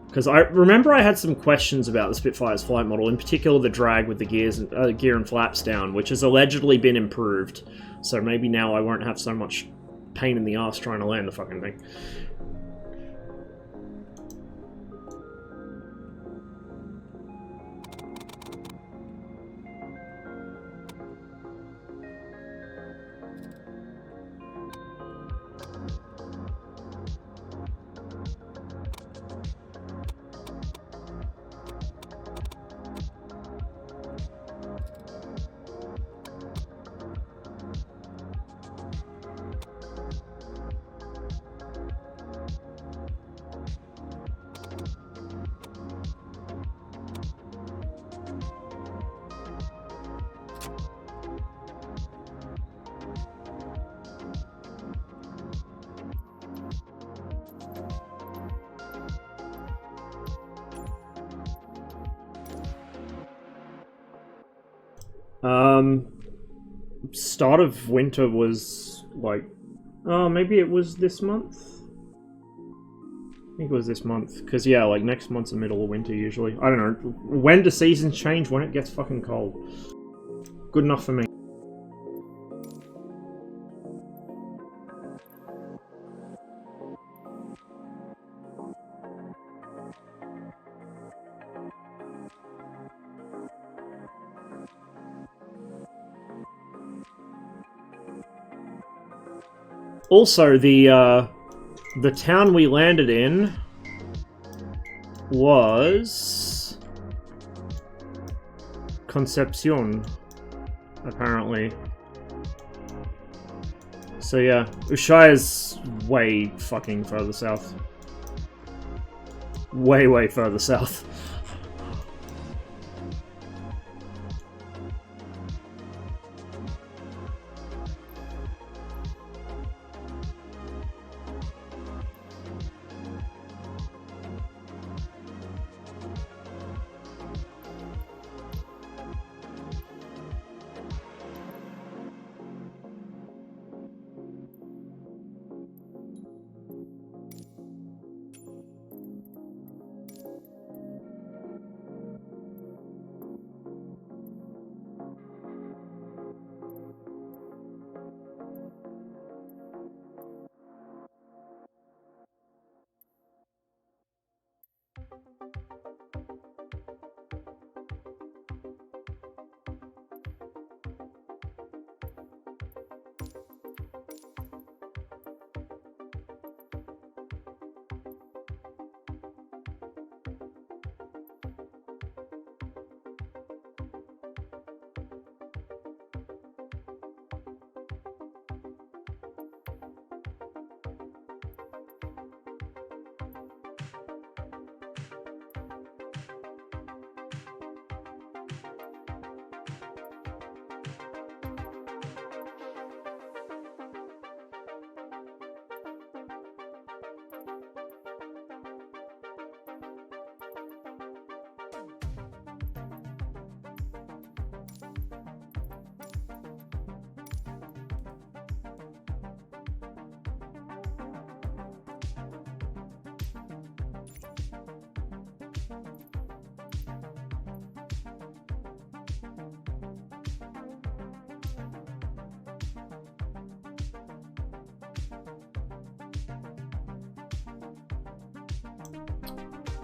because I remember I had some questions about the Spitfire's flight model, in particular the drag with the gear and flaps down, which has allegedly been improved. So maybe now I won't have so much pain in the ass trying to land the fucking thing. Start of winter was like, oh, maybe it was this month? I think it was this month, because yeah, like next month's the middle of winter usually. I don't know, when do seasons change? When it gets fucking cold. Good enough for me. Also, the town we landed in was Concepcion, apparently. So yeah, Ushuaia's way fucking further south. Way, way further south.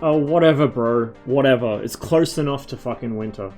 Oh, whatever, bro. Whatever. It's close enough to fucking winter.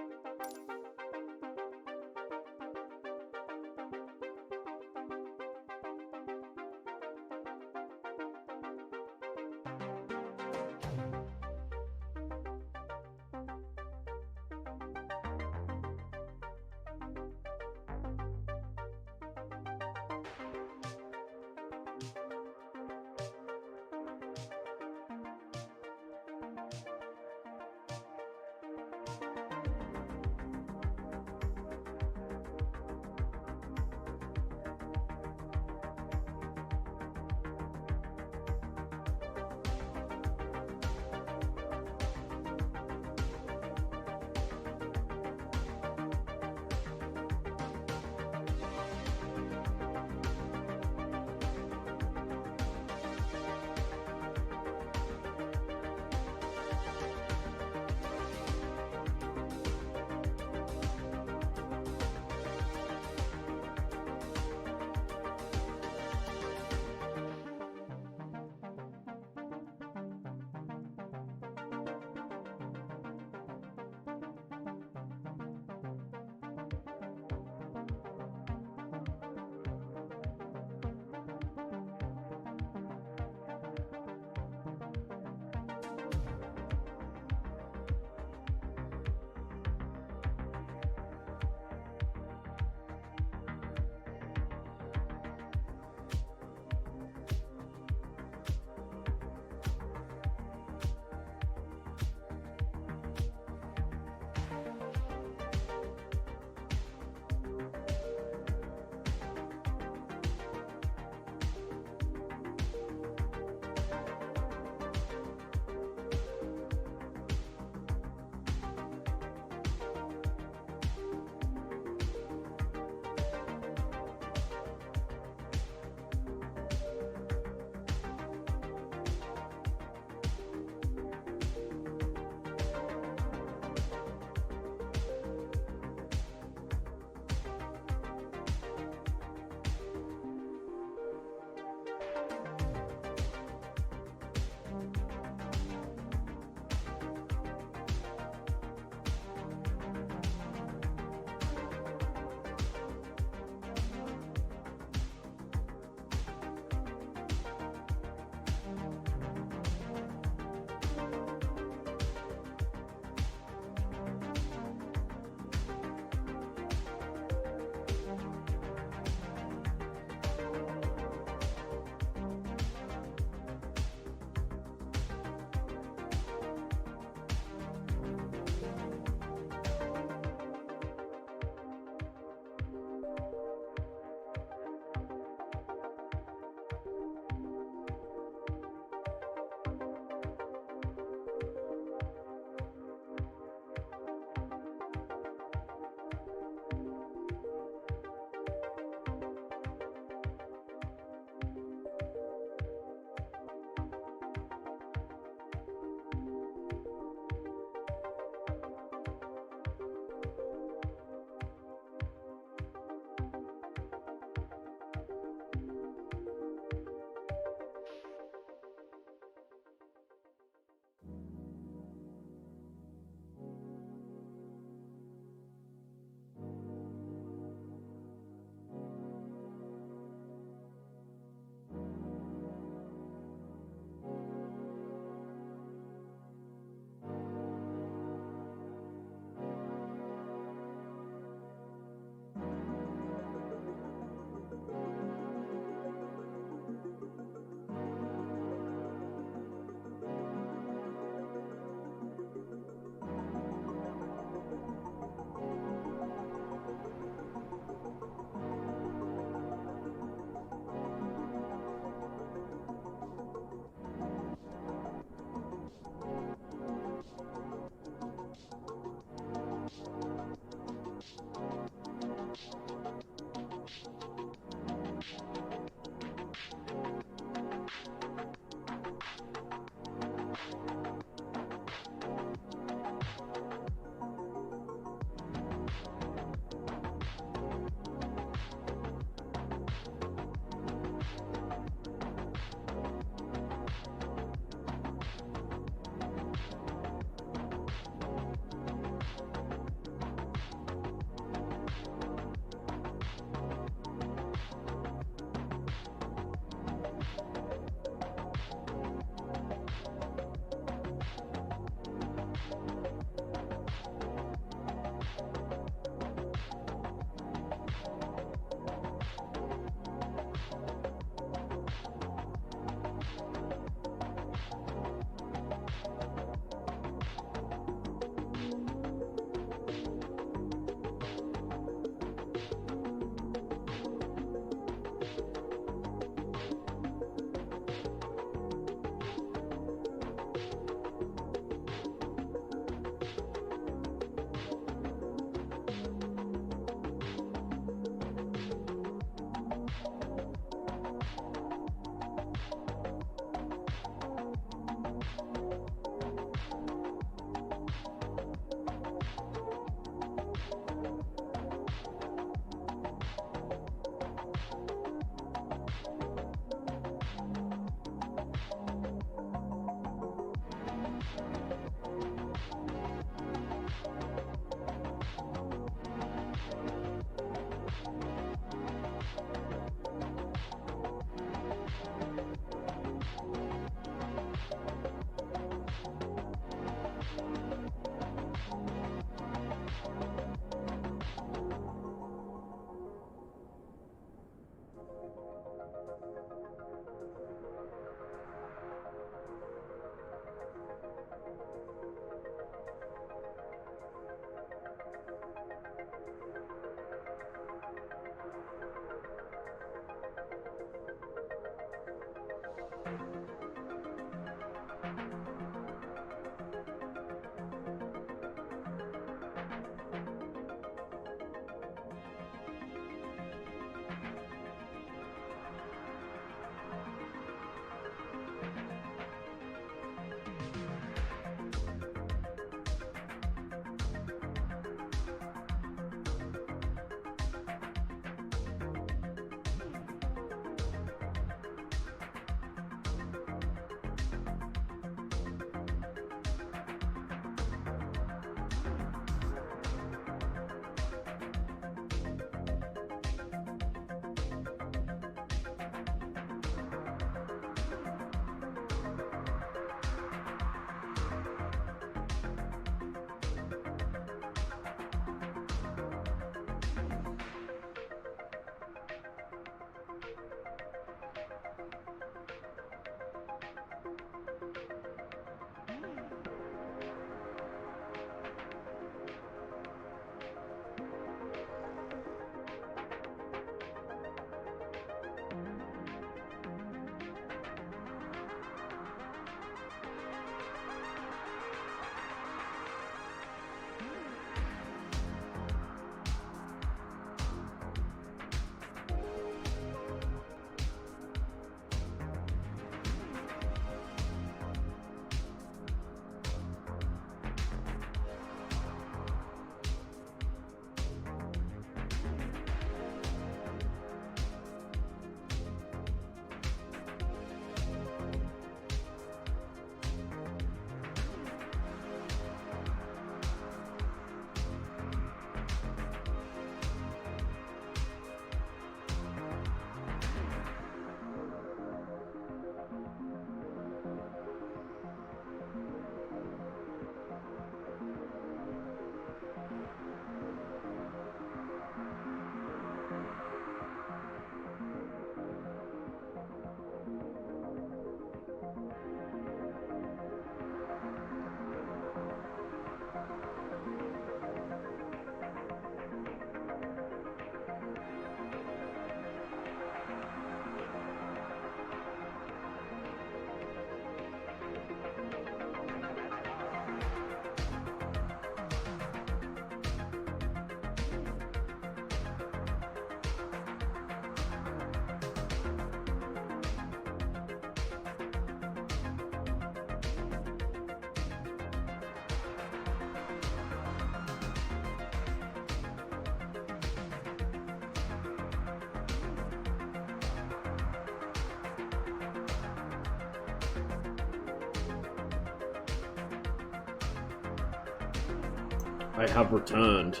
I have returned.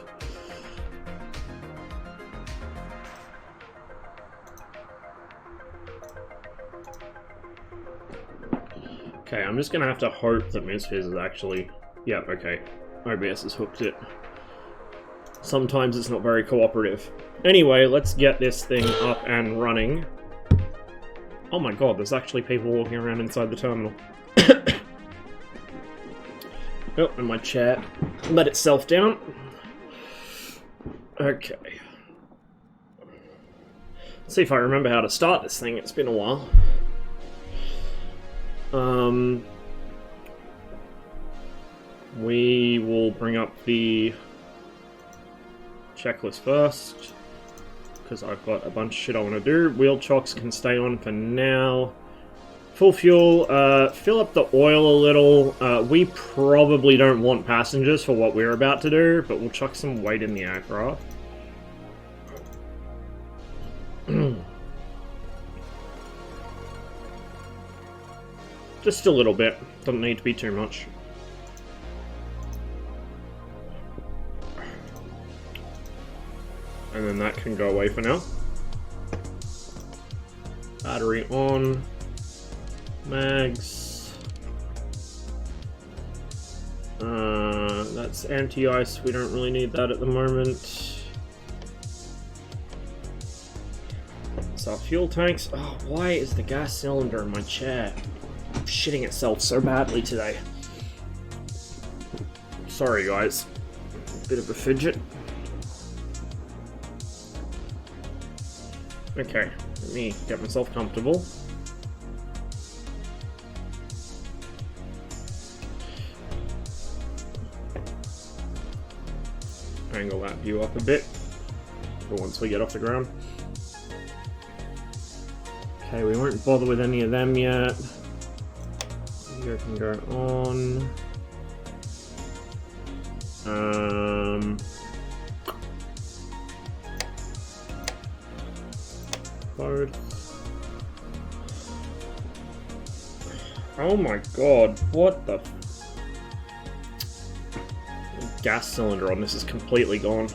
Okay, I'm just gonna have to hope that MSFS is actually... Yeah, okay. OBS has hooked it. Sometimes it's not very cooperative. Anyway, let's get this thing up and running. Oh my god, there's actually people walking around inside the terminal. Oh, and my chair let itself down. Okay. Let's see if I remember how to start this thing. It's been a while. We will bring up the checklist first, because I've got a bunch of shit I want to do. Wheel chocks can stay on for now. Full fuel, fill up the oil a little. We probably don't want passengers for what we're about to do, but we'll chuck some weight in the aircraft. Just a little bit. Doesn't need to be too much. And then that can go away for now. Battery on. Mags. That's anti-ice. We don't really need that at the moment. So fuel tanks. Oh, why is the gas cylinder in my chair shitting itself so badly today? Sorry, guys. Bit of a fidget. Okay, let me get myself comfortable. Angle that view up a bit for once we get off the ground. Okay, we won't bother with any of them yet. You can go on. Load. Oh my god, what the... gas cylinder on this is completely gone.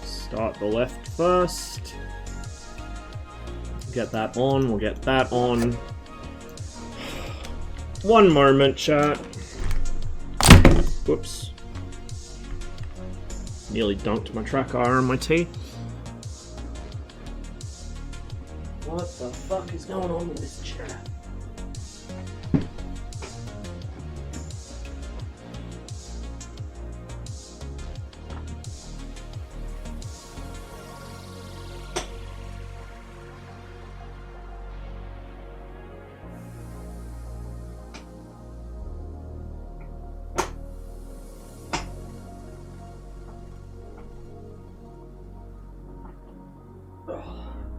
Start the left first. Get that on, we'll get that on. One moment, chat. Whoops. Nearly dunked my track IR on my tea. What the fuck is going on with this chat?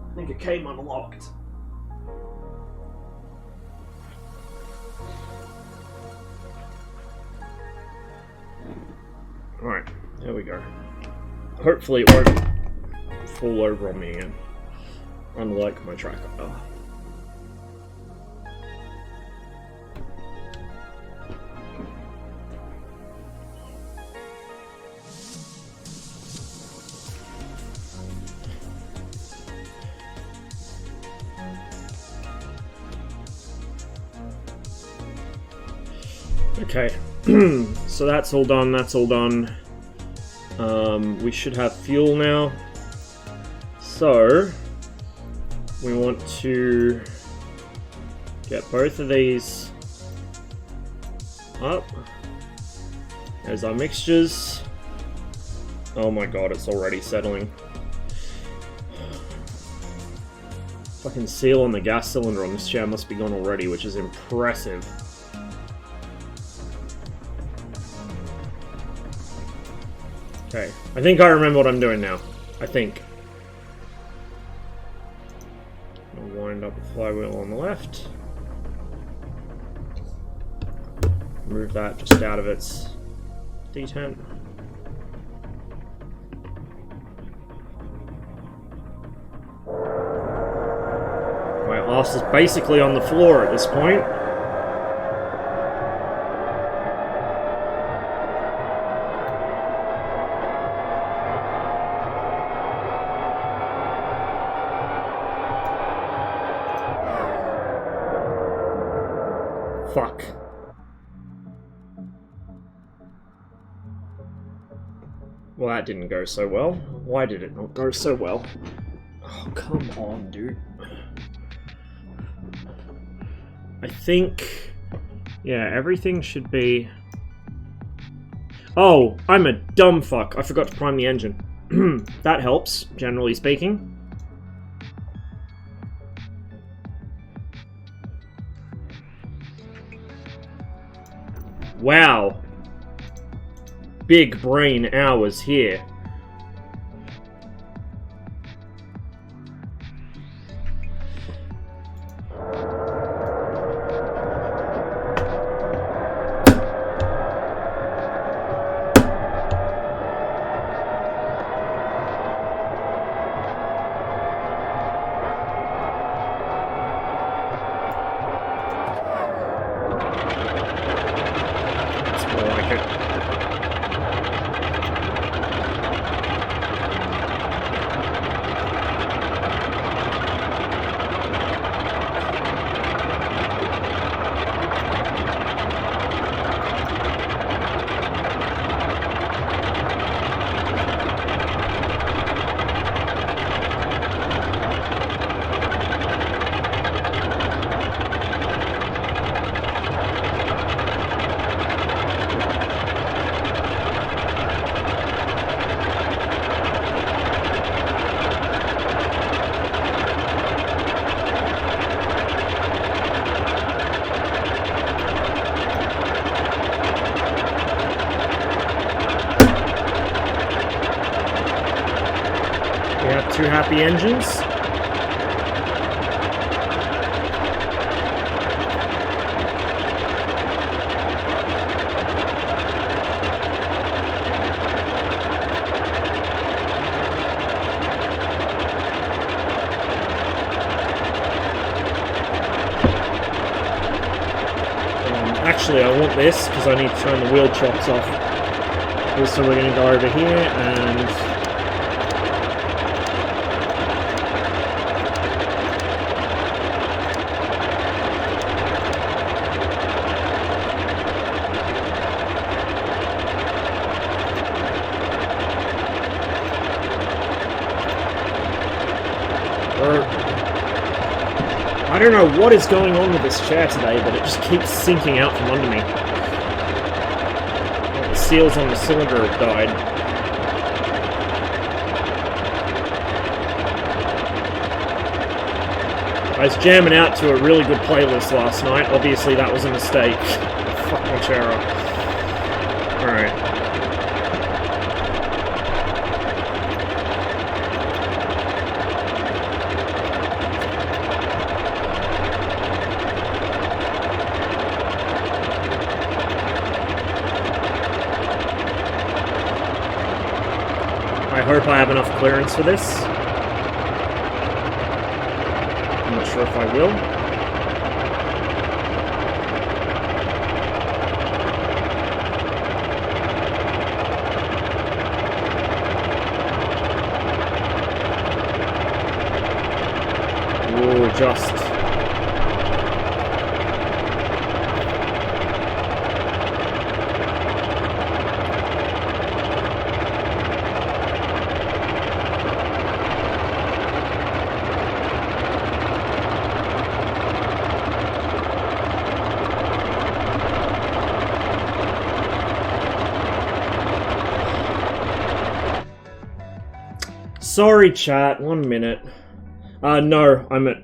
I think it came unlocked. Alright, there we go. Hopefully it won't fall over on me again. Unlike my tracker. Oh. Okay, so that's all done, that's all done. We should have fuel now. So, we want to get both of these up. There's our mixtures. Oh my god, it's already settling. Fucking seal on the gas cylinder on this chair must be gone already, which is impressive. Okay, I think I remember what I'm doing now. I think. I'll wind up the flywheel on the left. Move that just out of its detent. My glass is basically on the floor at this point. Fuck. Well, that didn't go so well. Why did it not go so well? Oh, come on, dude. I think... yeah, everything should be... oh, I'm a dumb fuck. I forgot to prime the engine. That helps, generally speaking. Wow. Big brain hours here. Two happy engines. Actually, I want this because I need to turn the wheel chocks off. So we're going to go over here and... I don't know what is going on with this chair today, but it just keeps sinking out from under me. Like the seals on the cylinder have died. I was jamming out to a really good playlist last night. Obviously that was a mistake. Fuck my chair up. Alright. I hope I have enough clearance for this. I'm not sure if I will. Ooh, just. Sorry, chat. 1 minute. No, I'm at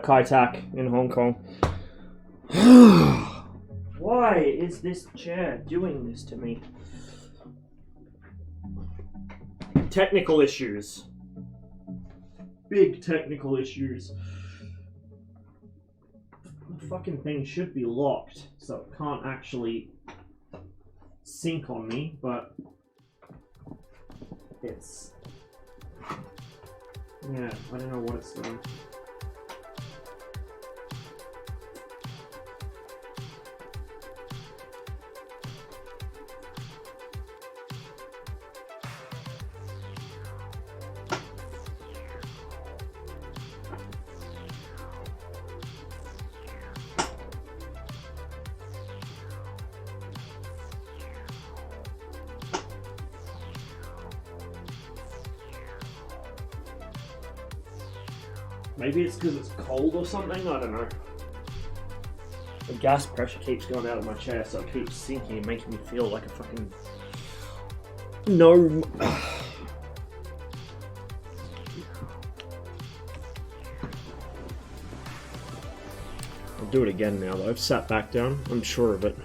Kai Tak in Hong Kong. Why is this chair doing this to me? Technical issues. Big technical issues. The fucking thing should be locked, so it can't actually sink on me, but it's... yeah, I don't know what it's doing. Maybe it's because it's cold or something, I don't know. The gas pressure keeps going out of my chair, so it keeps sinking and making me feel like a fucking gnome. I'll do it again now though. I've sat back down, I'm sure of it.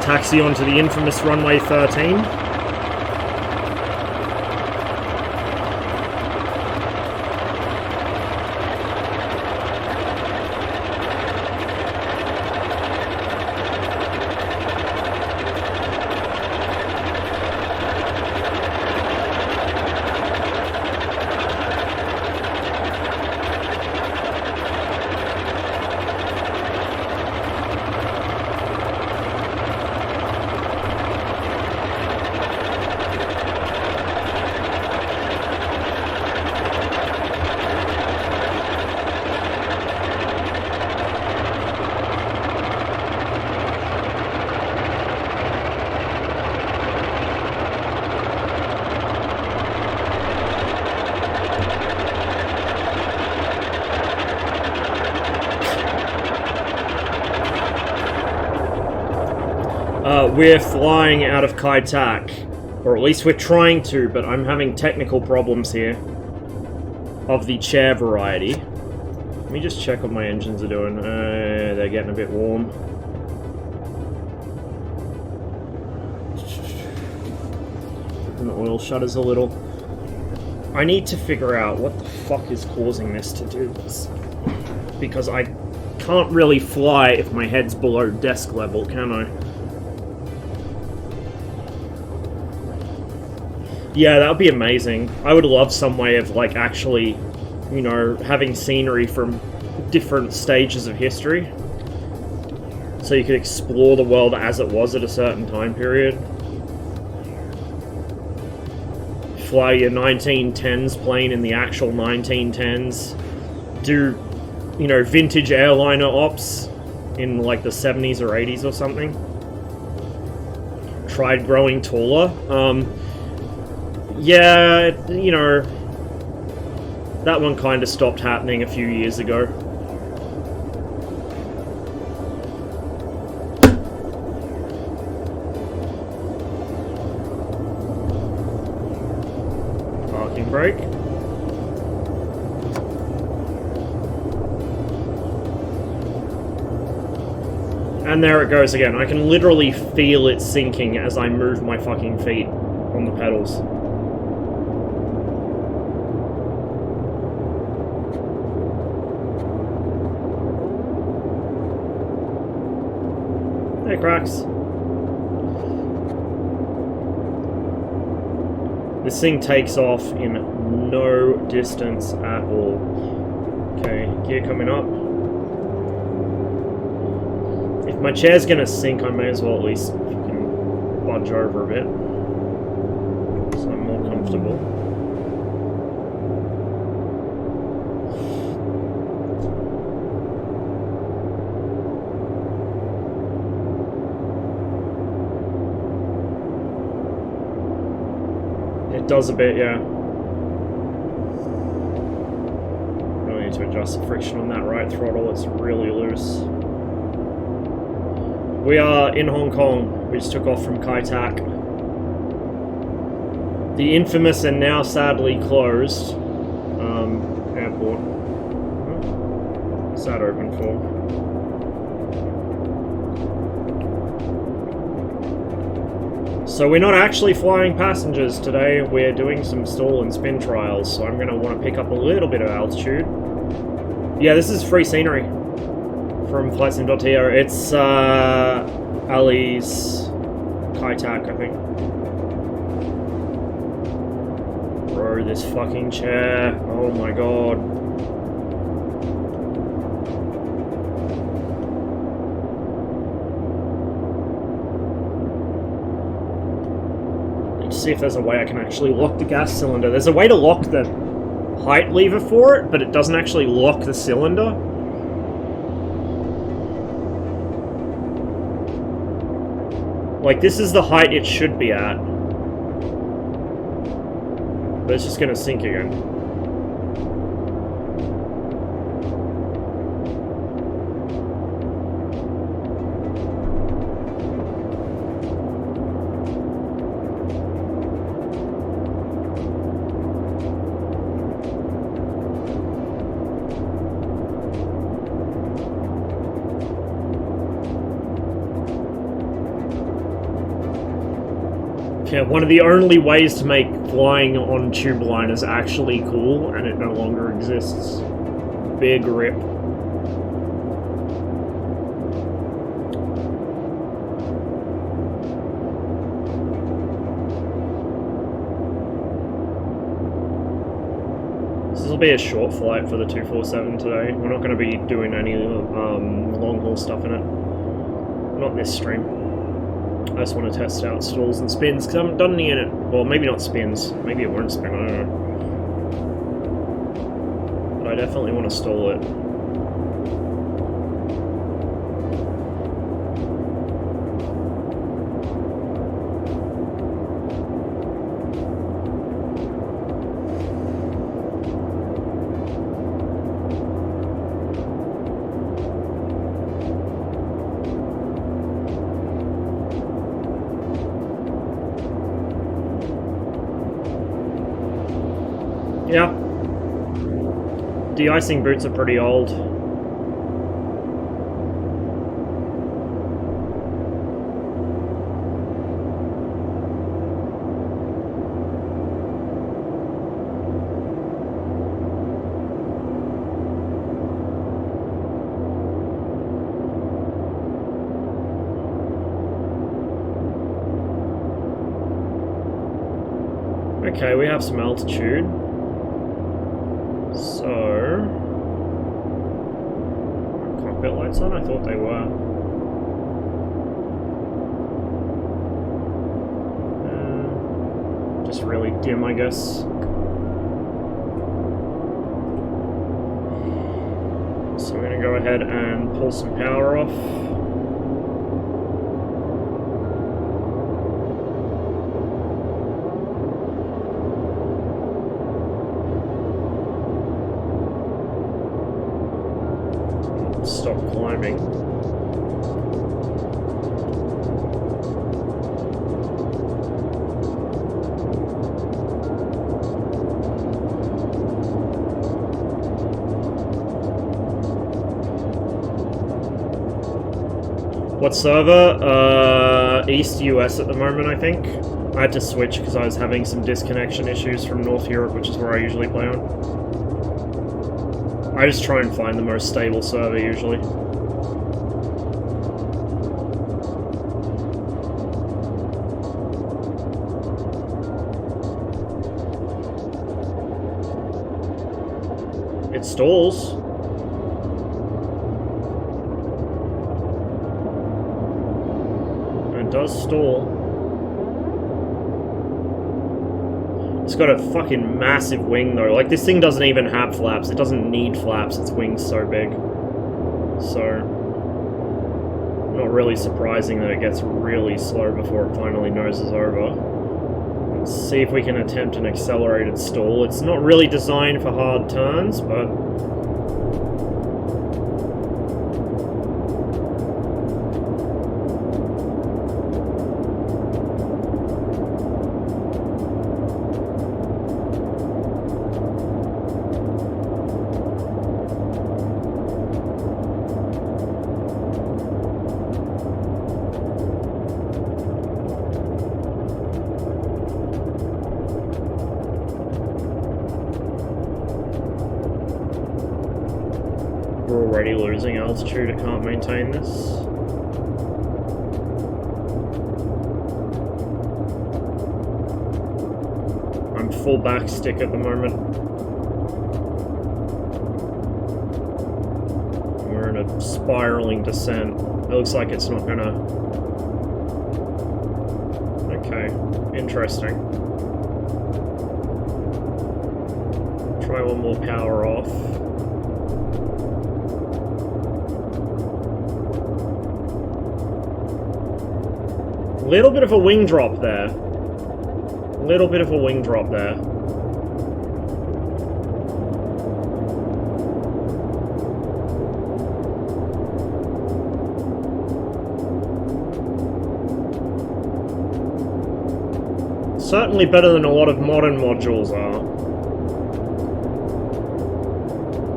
Taxi onto the infamous runway 13. We're flying out of Kai Tak, or at least we're trying to, but I'm having technical problems here of the chair variety. Let me just check what my engines are doing. They're getting a bit warm. Open the oil shutters a little. I need to figure out what the fuck is causing this to do this, because I can't really fly if my head's below desk level, can I? Yeah, that would be amazing. I would love some way of, like, actually, you know, having scenery from different stages of history. So you could explore the world as it was at a certain time period. Fly your 1910s plane in the actual 1910s. Do, you know, vintage airliner ops in, like, the 70s or 80s or something. Tried growing taller. Yeah, you know, that one kind of stopped happening a few years ago. Parking brake. And there it goes again. I can literally feel it sinking as I move my fucking feet on the pedals. Hey, Cracks. This thing takes off in no distance at all. Okay, gear coming up. If my chair's gonna sink, I may as well at least fucking budge over a bit, so I'm more comfortable. It does a bit, yeah. Really need to adjust the friction on that right throttle, it's really loose. We are in Hong Kong. We just took off from Kai Tak. The infamous and now sadly closed airport. What's that open for? So we're not actually flying passengers today, we're doing some stall and spin trials, so I'm going to want to pick up a little bit of altitude. Yeah, this is free scenery from FlightSim.to. It's Ali's Kai Tak, I think. Bro, this fucking chair. Oh my god. see if there's a way I can actually lock the gas cylinder. There's a way to lock the height lever for it, but it doesn't actually lock the cylinder. Like, this is the height it should be at. But it's just gonna sink again. Yeah, one of the only ways to make flying on tube liners actually cool, and it no longer exists. Big rip. This will be a short flight for the 247 today. We're not going to be doing any long haul stuff in it. Not this stream. I just want to test out stalls and spins, because I haven't done any in it. Well, maybe not spins. Maybe it won't spin, I don't know. But I definitely want to stall it. Yeah. De-icing boots are pretty old. Okay, we have some altitude. So, cockpit lights on? I thought they were. Just really dim, I guess. So we're going to go ahead and pull some power off. Stop climbing. What server? East US at the moment, I think. I had to switch because I was having some disconnection issues from North Europe, which is where I usually play on. I just try and find the most stable server, usually. It stalls. It does stall. It's got a fucking massive wing though. Like, this thing doesn't even have flaps. It doesn't need flaps. Its wing's so big. So, not really surprising that it gets really slow before it finally noses over. Let's see if we can attempt an accelerated stall. It's not really designed for hard turns, but we're already losing altitude. I can't maintain this. I'm full back stick at the moment. We're in a spiraling descent. It looks like it's not gonna... Okay, interesting. Try one more power off. Little bit of a wing drop there. Little bit of a wing drop there. Certainly better than a lot of modern modules are.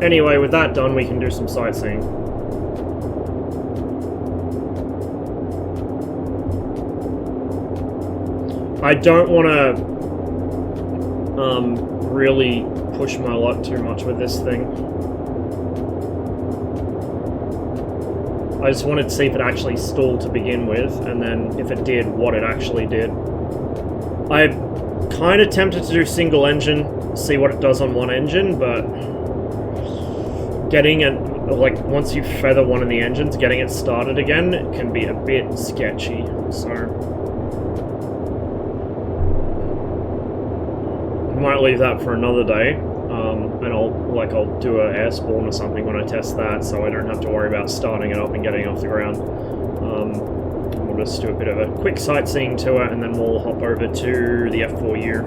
Anyway, with that done, we can do some sightseeing. I don't want to really push my luck too much with this thing. I just wanted to see if it actually stalled to begin with, and then if it did, what it actually did. I'm kind of tempted to do single engine, see what it does on one engine, but getting it, like, once you feather one of the engines, getting it started again can be a bit sketchy, so... might leave that for another day, and I'll do a air spawn or something when I test that, so I don't have to worry about starting it up and getting it off the ground. We'll just do a bit of a quick sightseeing tour, and then we'll hop over to the F4U.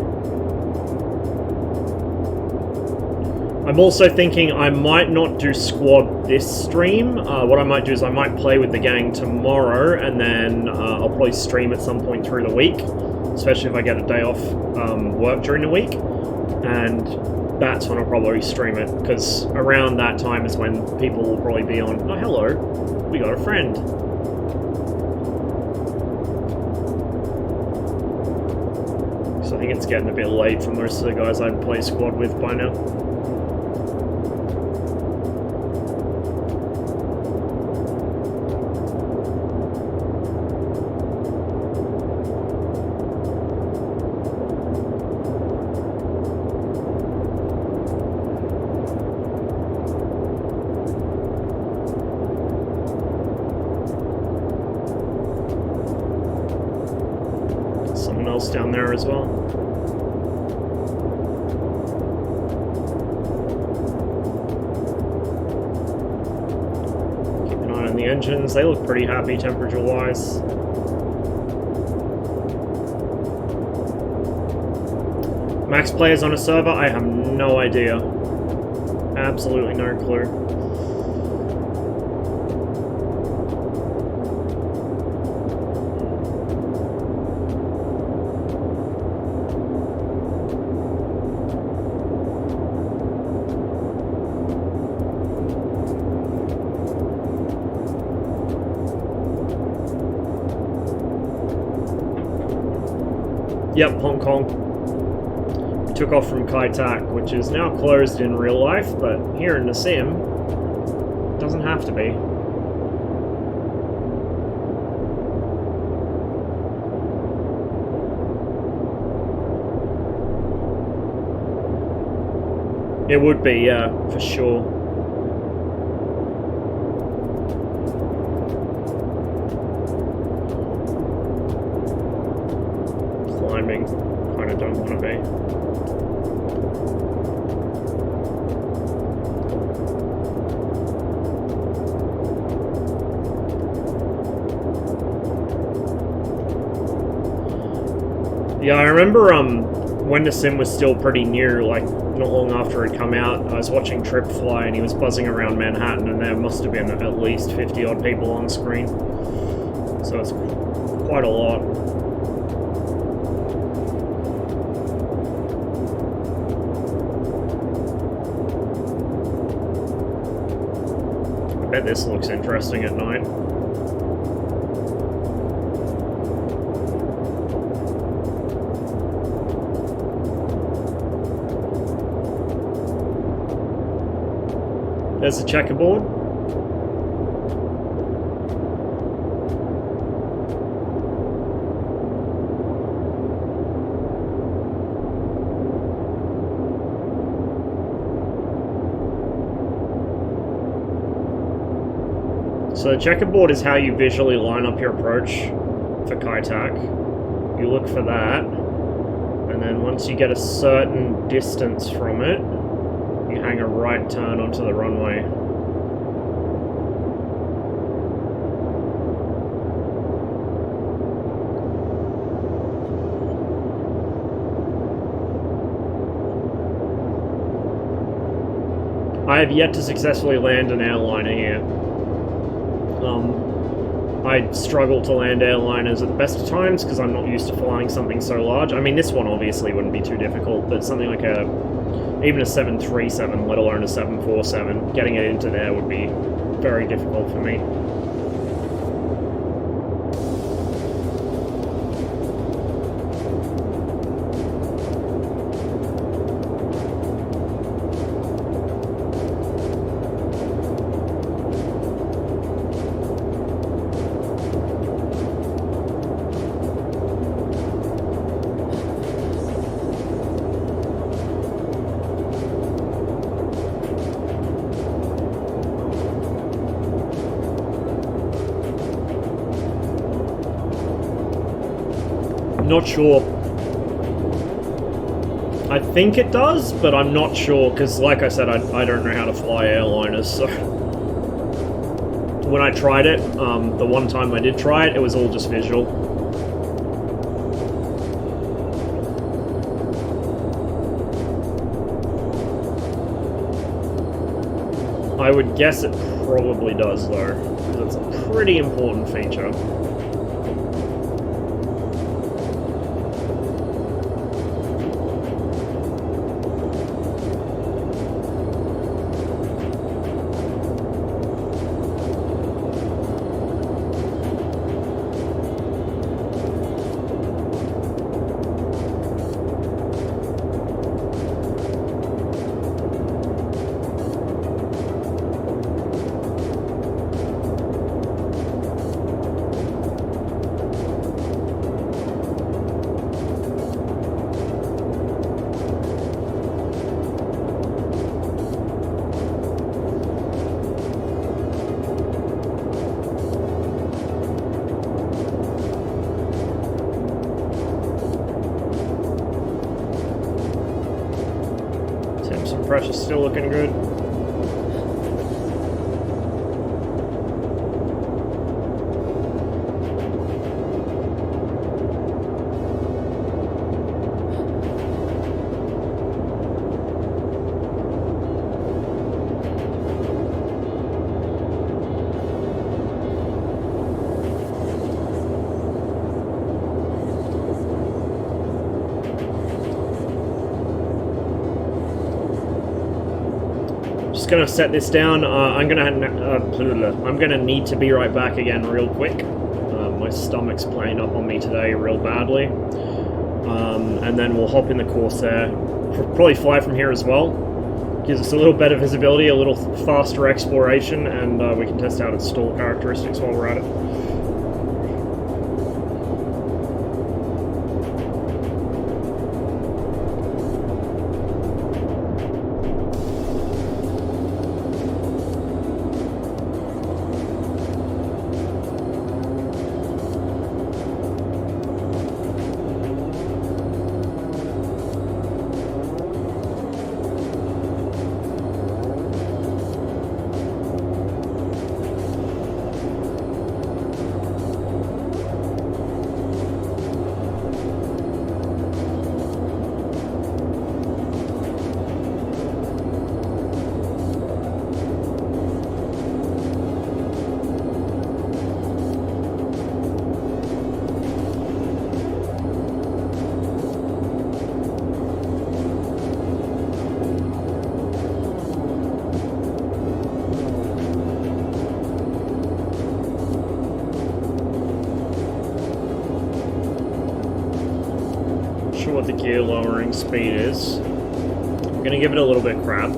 I'm also thinking I might not do squad this stream. What I might do is I might play with the gang tomorrow, and then I'll probably stream at some point through the week, especially if I get a day off work during the week, and that's when I'll probably stream it, because around that time is when people will probably be on, oh hello, we got a friend. So I think it's getting a bit late for most of the guys I'd play squad with by now. Down there as well. Keep an eye on the engines. They look pretty happy temperature-wise. Max players on a server? I have no idea. Absolutely no clue. Yep, Hong Kong. We took off from Kai Tak, which is now closed in real life, but here in the sim, it doesn't have to be. It would be, yeah, for sure. Kind of don't want to be. Yeah, I remember when the sim was still pretty new, like not long after it come out, I was watching Trip fly and he was buzzing around Manhattan, and there must have been at least 50 odd people on screen. So it's quite a lot. I bet this looks interesting at night. There's a checkerboard. So the checkerboard is how you visually line up your approach for Kai Tak. You look for that, and And then once you get a certain distance from it, you hang a right turn onto the runway. I have yet to successfully land an airliner here. I struggle to land airliners at the best of times because I'm not used to flying something so large. I mean, this one obviously wouldn't be too difficult, but something like even a 737, let alone a 747, getting it into there would be very difficult for me. Not sure. I think it does, but I'm not sure, because like I said, I don't know how to fly airliners, so... When I tried it, the one time I did try it, it was all just visual. I would guess it probably does, though, because it's a pretty important feature. Pressure's still looking good. Gonna set this down. I'm gonna need to be right back again real quick. My stomach's playing up on me today real badly, and then we'll hop in the Corsair. Probably fly from here as well. Gives us a little better visibility, a little faster exploration, and we can test out its stall characteristics while we're at it. What the gear lowering speed is. I'm gonna give it a little bit crap.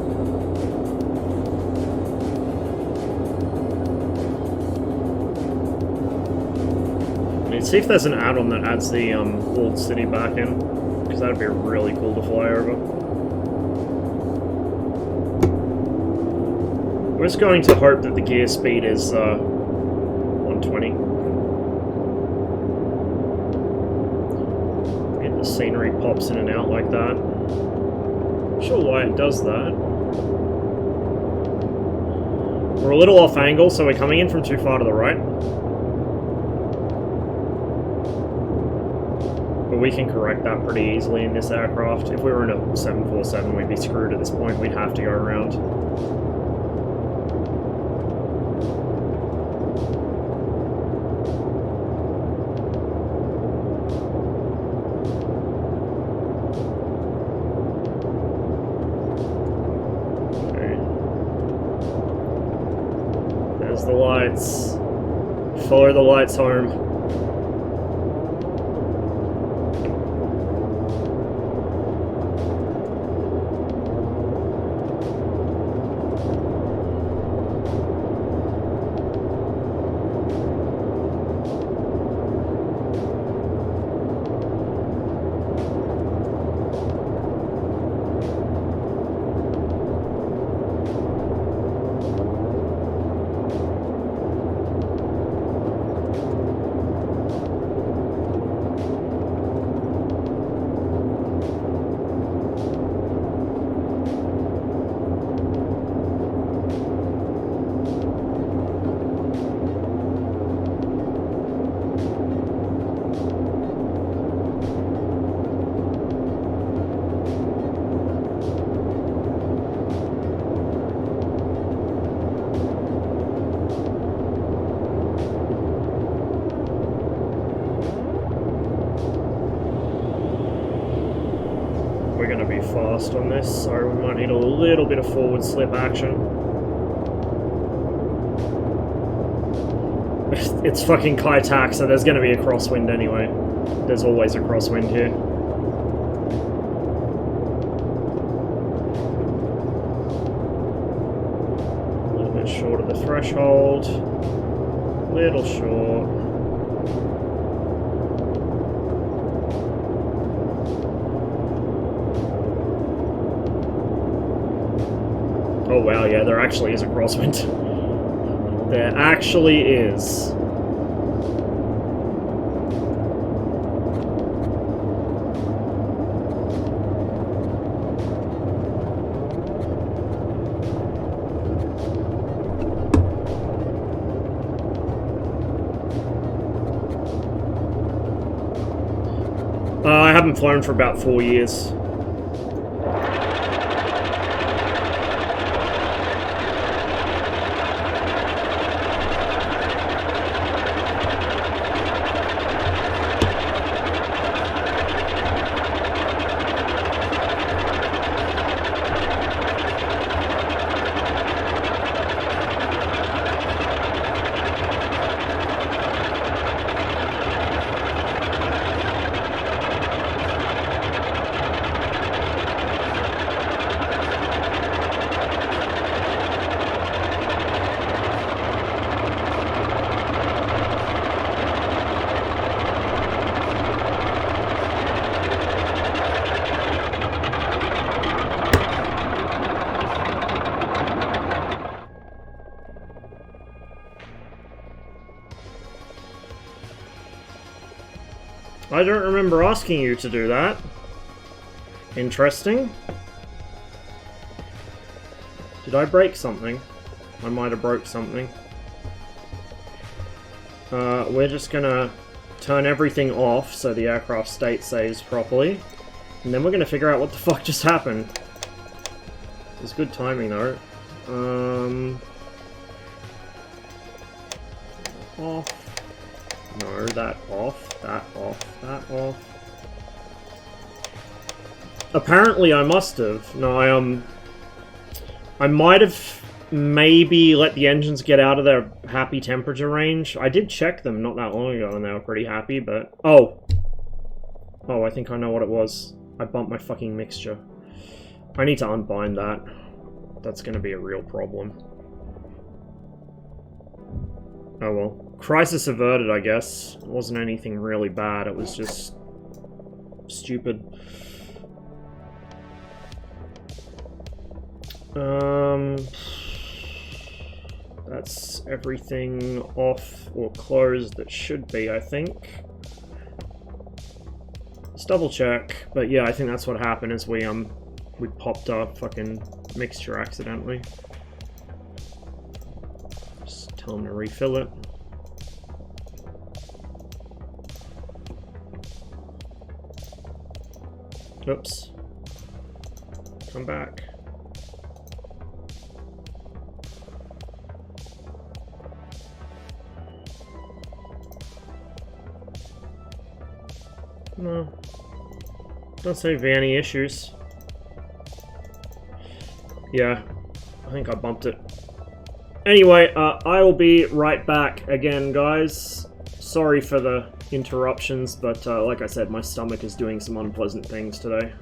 Let's see if there's an add-on that adds the walled city back in, because that'd be really cool to fly over. We're just going to hope that the gear speed is 120. the scenery pops in and out like that. Not sure why it does that. We're a little off angle, so we're coming in from too far to the right. But we can correct that pretty easily in this aircraft. If we were in a 747, we'd be screwed at this point. We'd have to go around. Okay. There's the lights. Follow the lights home. We're going to be fast on this, so we might need a little bit of forward slip action. It's fucking Kai Tak, so there's going to be a crosswind anyway. There's always a crosswind here. A little bit short of the threshold. Little short. Oh wow, yeah, there actually is a crosswind. There actually is. I haven't flown for about 4 years. I don't remember asking you to do that. Interesting. Did I break something? I might have broke something. We're just gonna turn everything off so the aircraft state saves properly. And then we're gonna figure out what the fuck just happened. It's good timing though. Off. No, that off, that off, that off. Apparently I must have. No, I might have maybe let the engines get out of their happy temperature range. I did check them not that long ago and they were pretty happy, but... Oh, I think I know what it was. I bumped my fucking mixture. I need to unbind that. That's gonna be a real problem. Oh well. Crisis averted, I guess. It wasn't anything really bad, it was just... stupid. That's everything off or closed that should be, I think. Stuff double check, but yeah, I think that's what happened. Is we popped our fucking mixture accidentally. Just tell him to refill it. Oops. Come back. No. Don't seem to be any issues. Yeah. I think I bumped it. Anyway, I will be right back again, guys. Sorry for the interruptions, but like I said, my stomach is doing some unpleasant things today.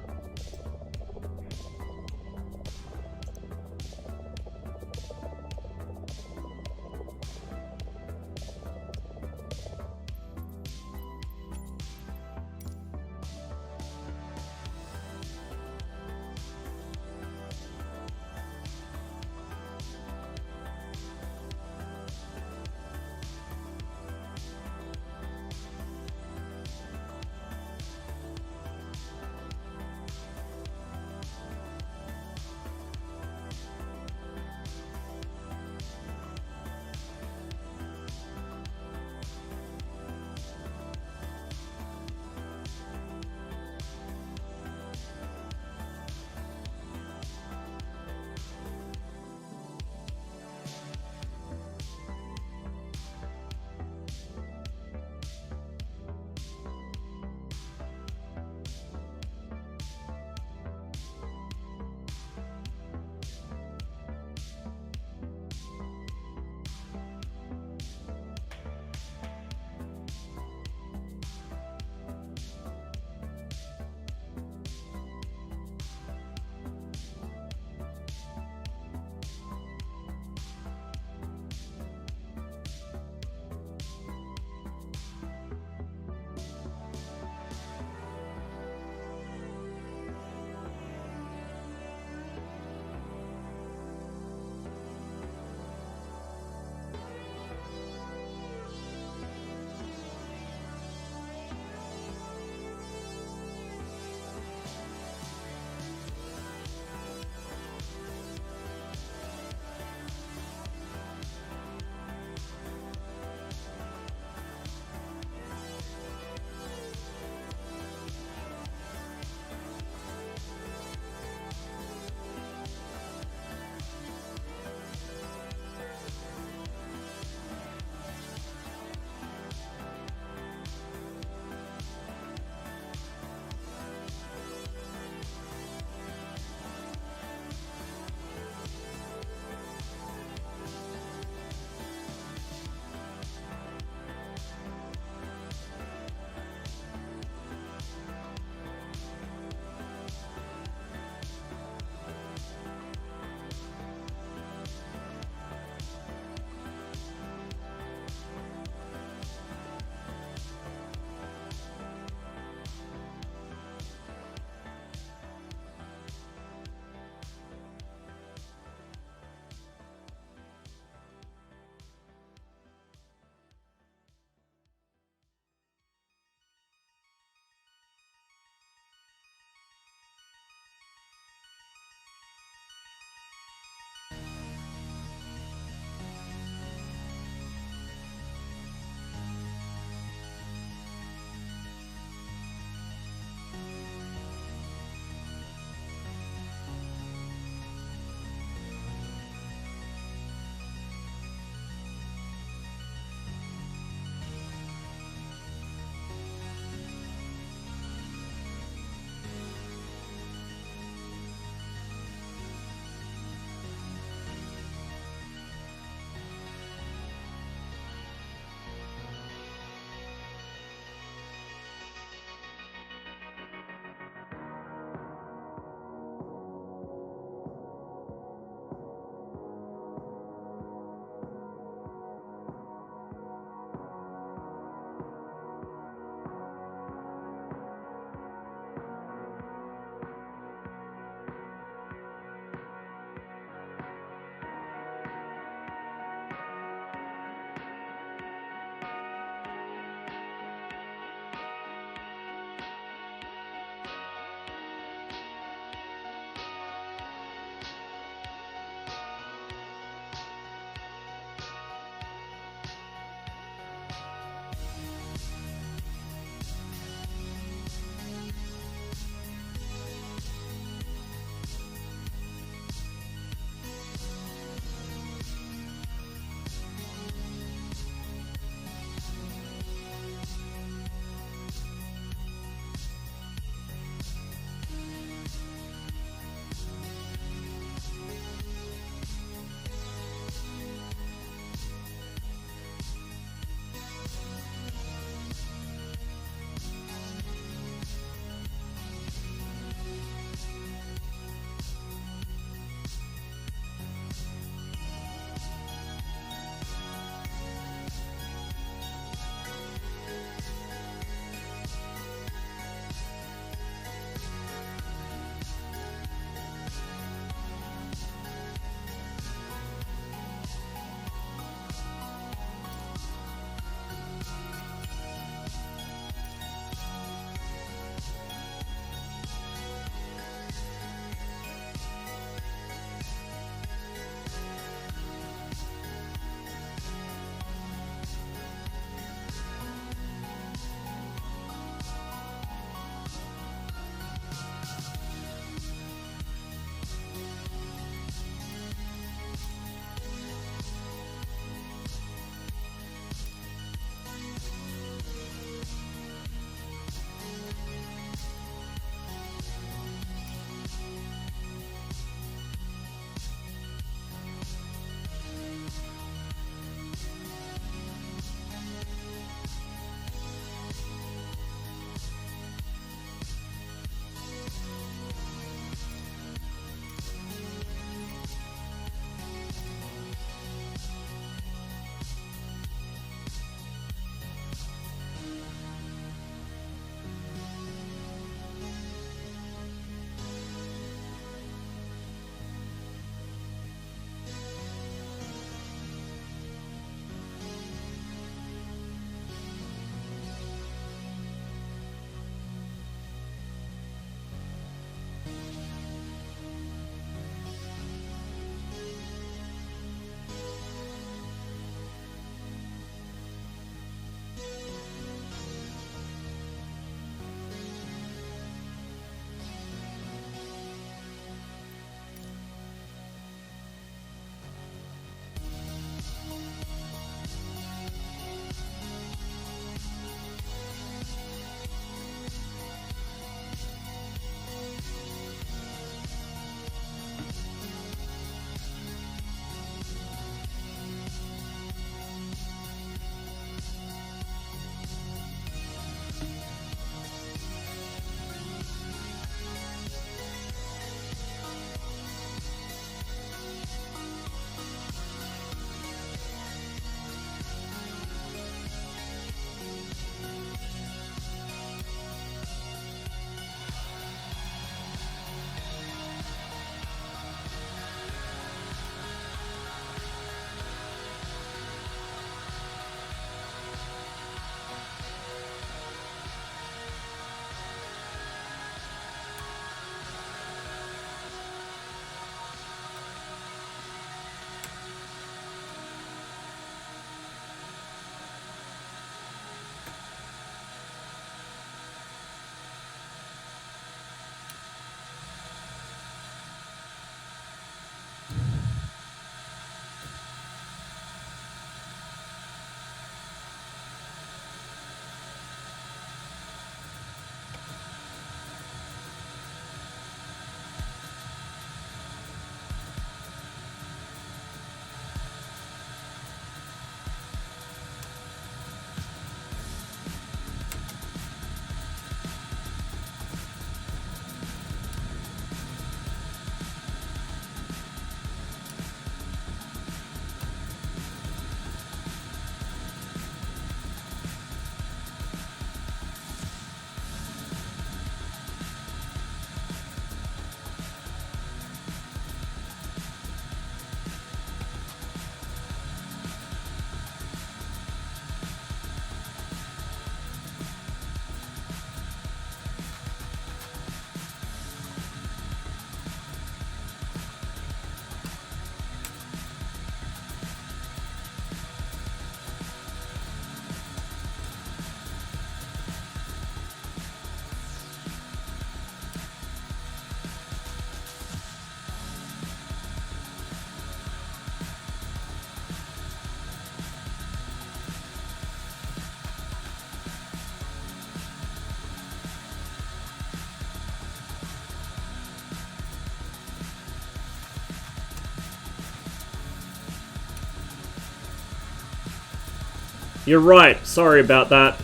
You're right. Sorry about that.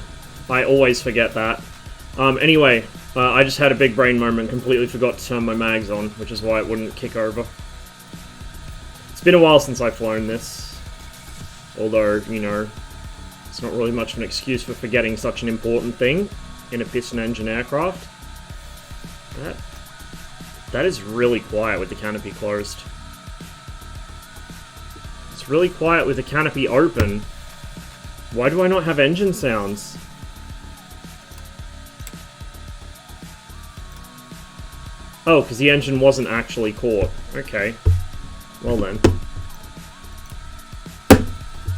I always forget that. Anyway, I just had a big brain moment. Completely forgot to turn my mags on, which is why it wouldn't kick over. It's been a while since I've flown this. Although, you know, it's not really much of an excuse for forgetting such an important thing in a piston engine aircraft. That is really quiet with the canopy closed. It's really quiet with the canopy open. Why do I not have engine sounds? Oh, because the engine wasn't actually caught. Okay. Well then.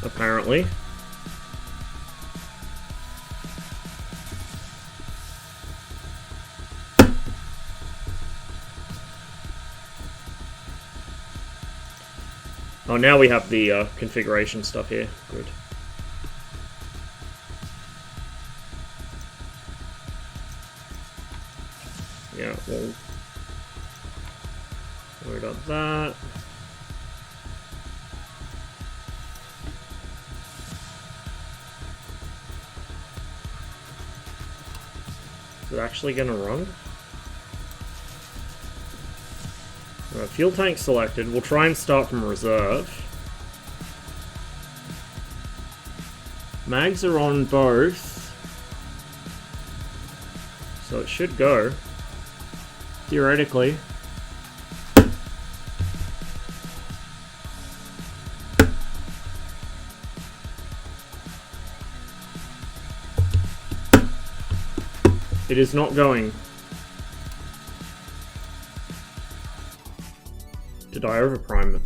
Apparently. Oh, now we have the configuration stuff here. Good. Yeah, we'll load up that. Is it actually gonna run? Fuel tank selected. We'll try and start from reserve. Mags are on both. So it should go. Theoretically. It is not going. Did I overprime it?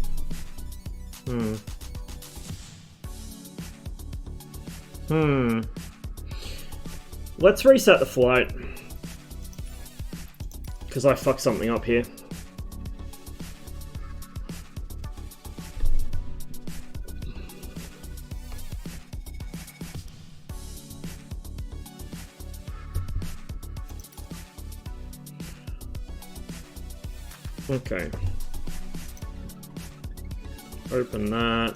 Let's reset the flight. Because I fucked something up here. Okay. Open that.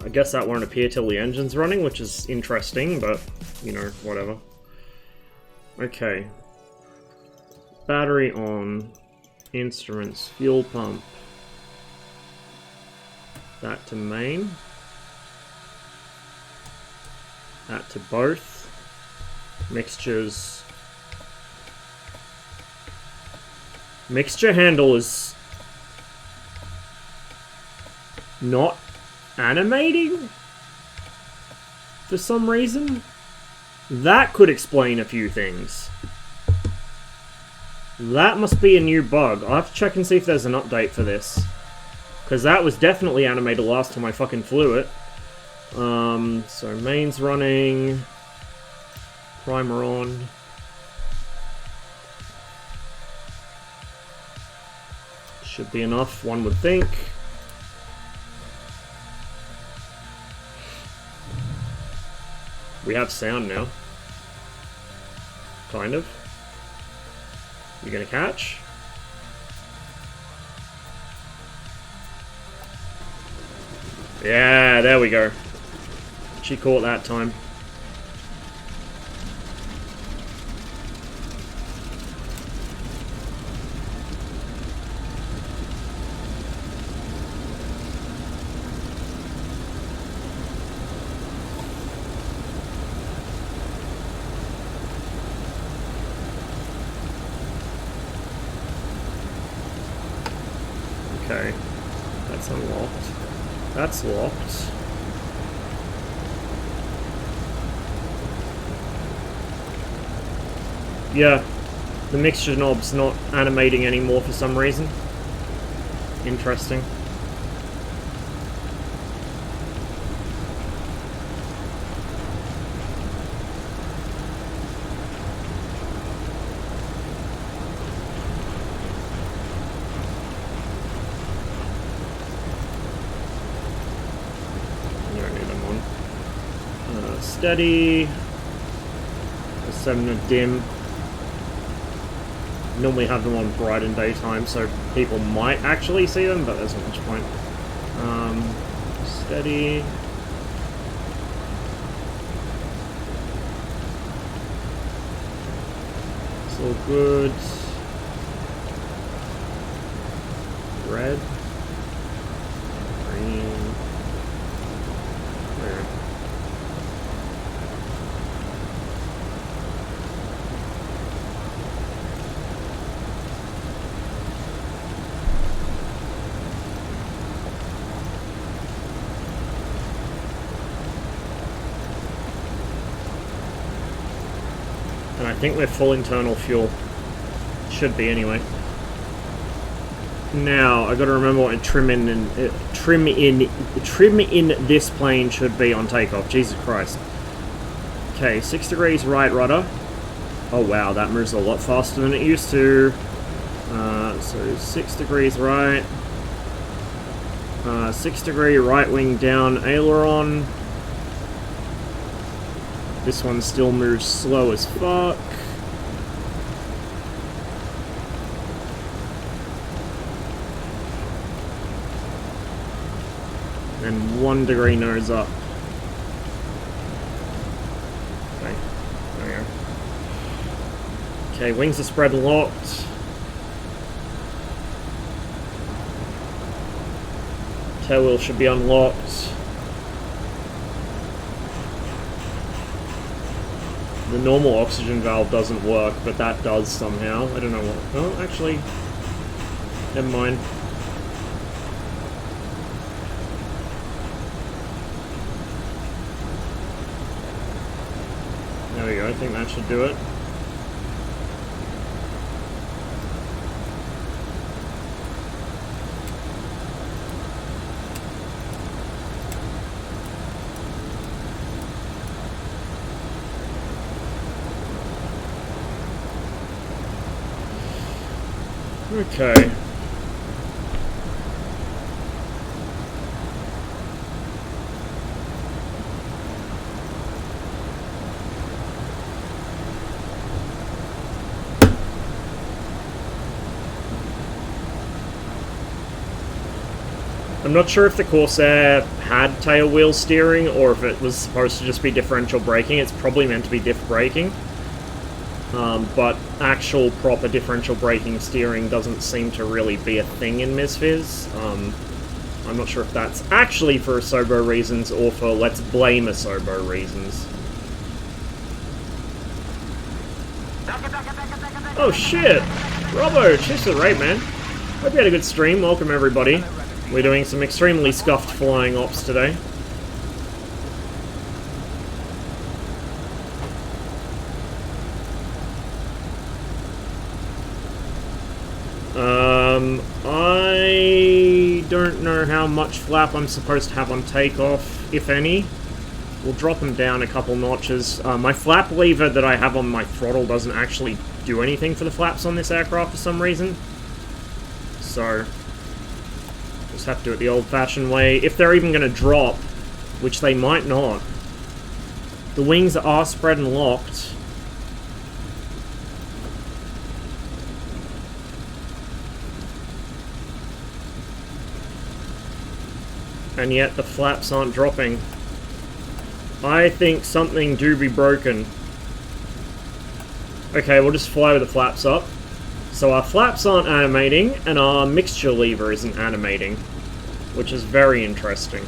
I guess that won't appear till the engine's running, which is interesting, but, you know, whatever. Okay. Battery on. Instruments. Fuel pump. That to main. That to both. Mixtures. Mixture handle is not animating for some reason. That could explain a few things. That must be a new bug. I'll have to check and see if there's an update for this. Because that was definitely animated last time I fucking flew it. So main's running. Primer on. Should be enough, one would think. We have sound now. Kind of. You gonna catch? Yeah, there we go. She caught that time. Okay, that's unlocked. That's locked. Yeah, the mixture knob's not animating anymore for some reason. Interesting. Steady. 7 and dim. Normally have them on bright and daytime, so people might actually see them, but there's not much point. Steady. All good. Red. Green. Where? And I think we're full internal fuel. Should be anyway. Now I got to remember what trim in this plane should be on takeoff. Jesus Christ. Okay, 6 degrees right rudder. Oh wow, that moves a lot faster than it used to. So 6 degrees right. 6 degree right wing down aileron. This one still moves slow as fuck. And 1 degree nose up. Okay, there we go. Okay, wings are spread locked. Tail wheel should be unlocked. The normal oxygen valve doesn't work, but that does somehow. I don't know what. Oh, actually, never mind. There we go, I think that should do it. Okay. I'm not sure if the Corsair had tail wheel steering or if it was supposed to just be differential braking. It's probably meant to be diff braking. But actual proper differential braking steering doesn't seem to really be a thing in MSFS. I'm not sure if that's actually for Asobo reasons or for let's blame Asobo reasons. Oh shit! Robbo, cheers to the raid, man. Hope you had a good stream. Welcome everybody. We're doing some extremely scuffed flying ops today. I don't know how much flap I'm supposed to have on takeoff, if any. We'll drop them down a couple notches. My flap lever that I have on my throttle doesn't actually do anything for the flaps on this aircraft for some reason. So, just have to do it the old-fashioned way. If they're even going to drop, which they might not. The wings are spread and locked. And yet the flaps aren't dropping. I think something do be broken. Okay, we'll just fly with the flaps up. So our flaps aren't animating, and our mixture lever isn't animating, which is very interesting.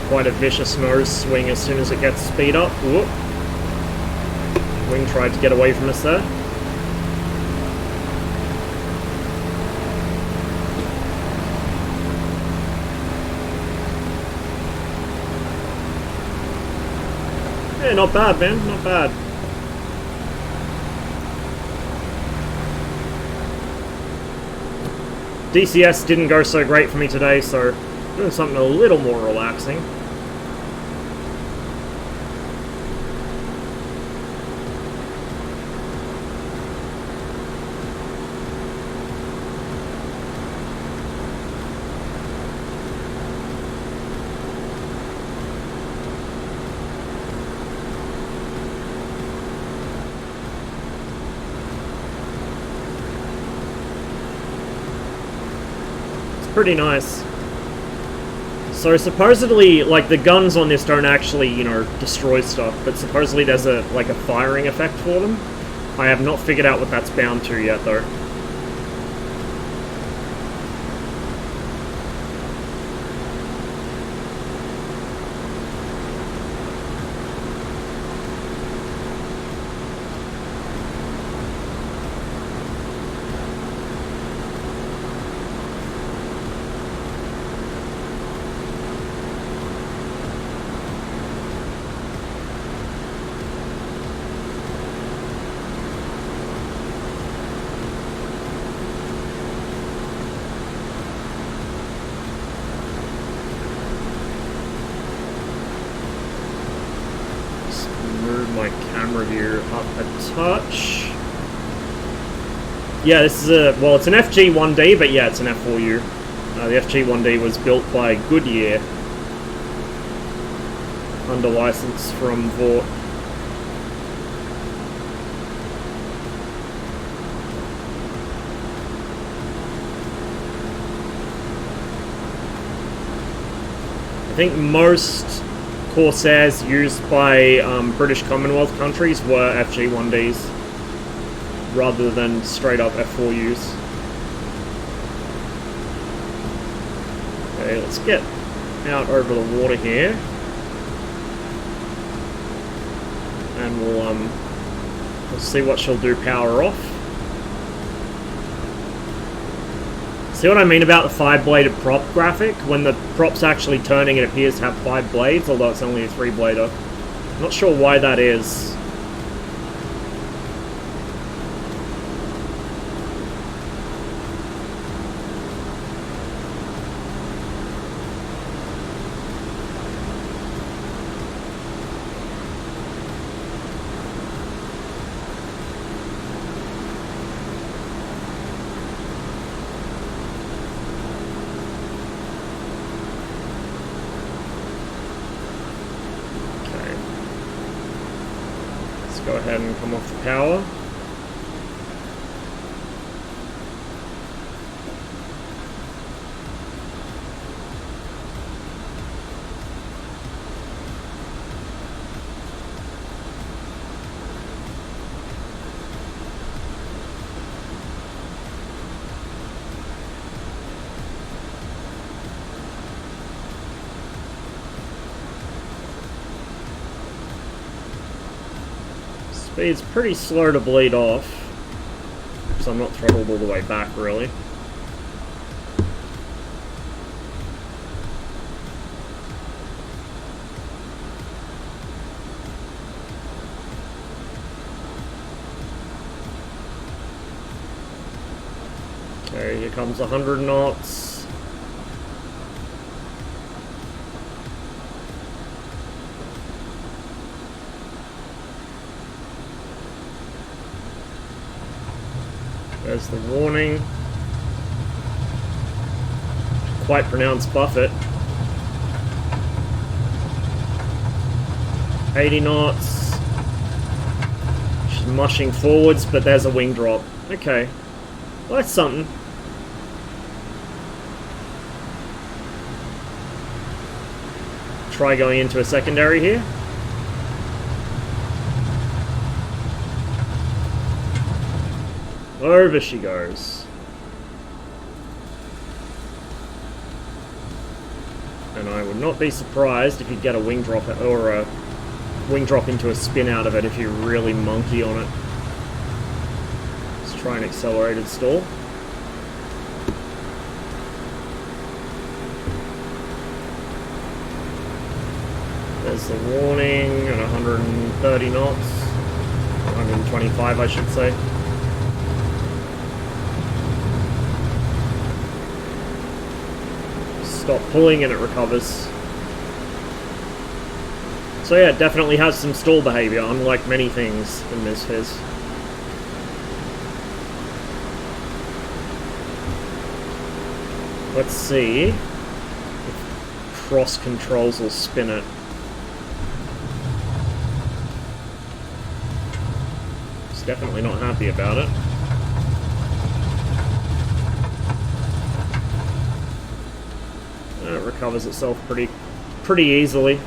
Quite a vicious nose swing as soon as it gets speed up. Whoop. Wing tried to get away from us there. Yeah, not bad, man. Not bad. DCS didn't go so great for me today, so doing something a little more relaxing. pretty nice. So supposedly, like, the guns on this don't actually, you know, destroy stuff, but supposedly there's a firing effect for them. I have not figured out what that's bound to yet, though. Touch. Yeah, this is well, it's an FG1D, but yeah, it's an F4U. The FG1D was built by Goodyear under license from Vought. I think most Corsairs used by British Commonwealth countries were FG1Ds rather than straight up F4Us. Okay, let's get out over the water here, and we'll see what she'll do power off. See what I mean about the 5-bladed prop graphic? When the prop's actually turning, it appears to have 5 blades, although it's only a 3-blader. Not sure why that is. Go ahead and come off the power. Speed's pretty slow to bleed off, because I'm not throttled all the way back, really. Okay, here comes 100 knots. There's the warning. Quite pronounced buffet. 80 knots. She's mushing forwards, but there's a wing drop. Okay. Well, that's something. Try going into a secondary here. Over she goes. And I would not be surprised if you get a wing drop or a wing drop into a spin out of it if you really monkey on it. Let's try an accelerated stall. There's the warning at 130 knots. 125, I should say. Stop pulling and it recovers. So yeah, it definitely has some stall behavior, unlike many things in MSFS. Let's see if cross controls will spin it. It's definitely not happy about it. It recovers itself pretty easily.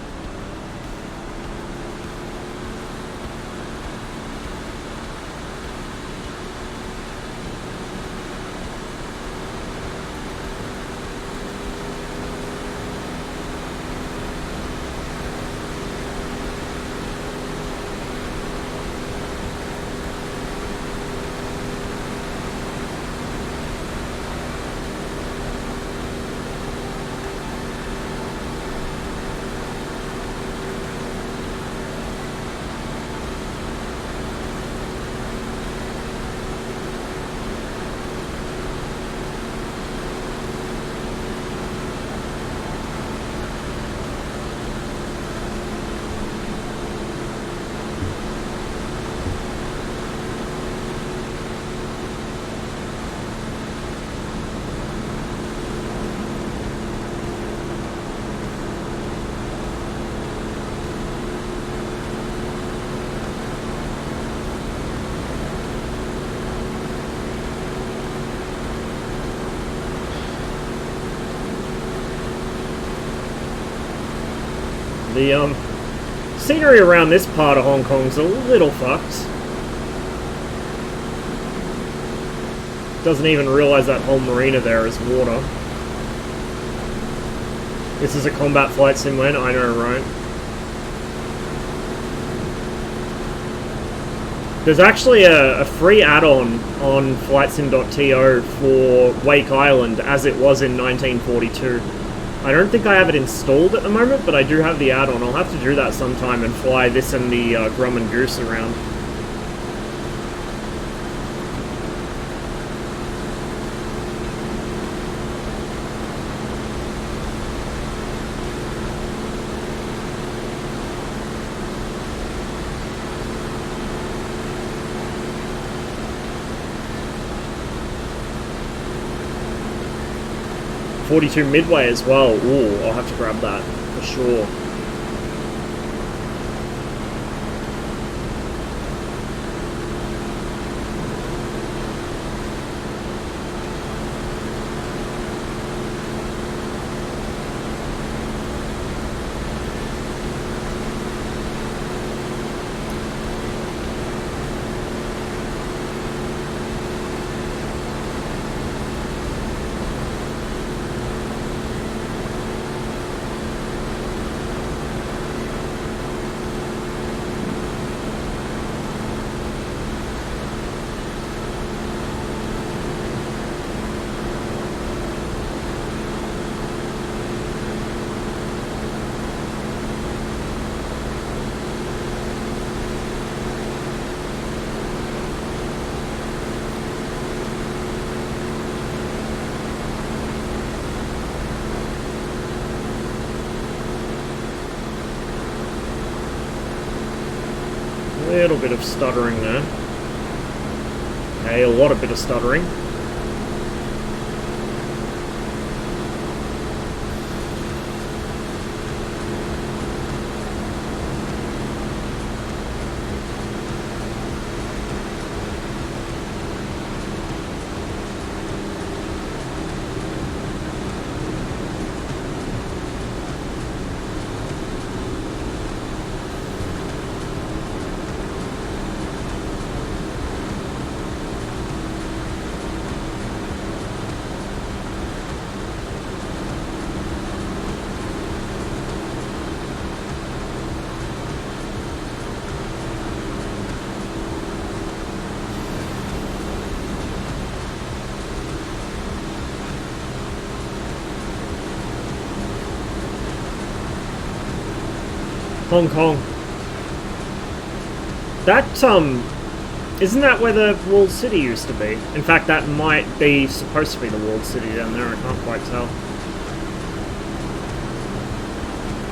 The scenery around this part of Hong Kong's a little fucked. Doesn't even realize that whole marina there is water. This is a combat flight sim when? I know, right? There's actually a free add-on on flightsim.to for Wake Island as it was in 1942. I don't think I have it installed at the moment, but I do have the add-on. I'll have to do that sometime and fly this and the Grum and Goose around. .42 Midway as well. Ooh, I'll have to grab that for sure. A little bit of stuttering there. Okay, a lot of bit of stuttering. Hong Kong. That, isn't that where the walled city used to be? In fact, that might be supposed to be the walled city down there, I can't quite tell.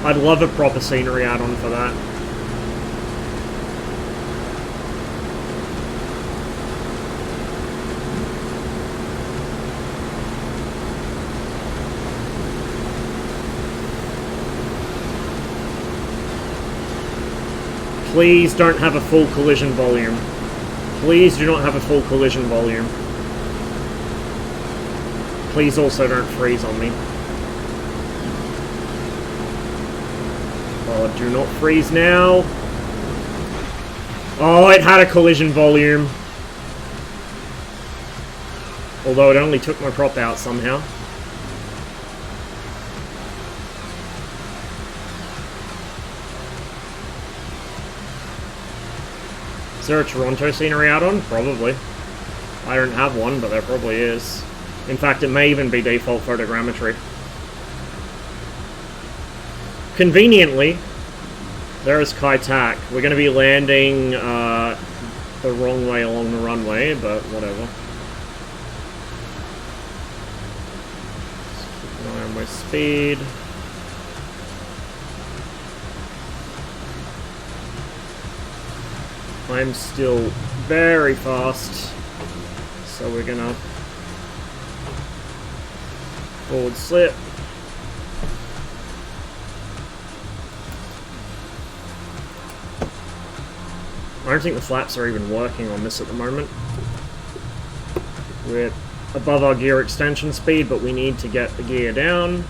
I'd love a proper scenery add-on for that. Please don't have a full collision volume. Please do not have a full collision volume. Please also don't freeze on me. Oh, do not freeze now. Oh, it had a collision volume. Although it only took my prop out somehow. Is there a Toronto scenery out on? Probably. I don't have one, but there probably is. In fact, it may even be default photogrammetry. Conveniently, there is Kai Tak. We're going to be landing the wrong way along the runway, but whatever. Keep an eye on my speed. I'm still very fast, so we're gonna forward slip. I don't think the flaps are even working on this at the moment. We're above our gear extension speed, but we need to get the gear down.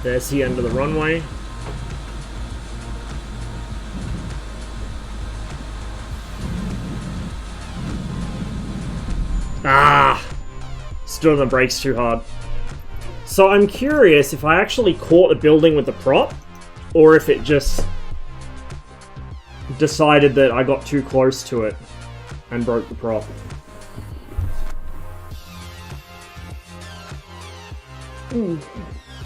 There's the end of the runway. Ah! Stood on the brakes too hard. So I'm curious if I actually caught the building with the prop, or if it just decided that I got too close to it and broke the prop.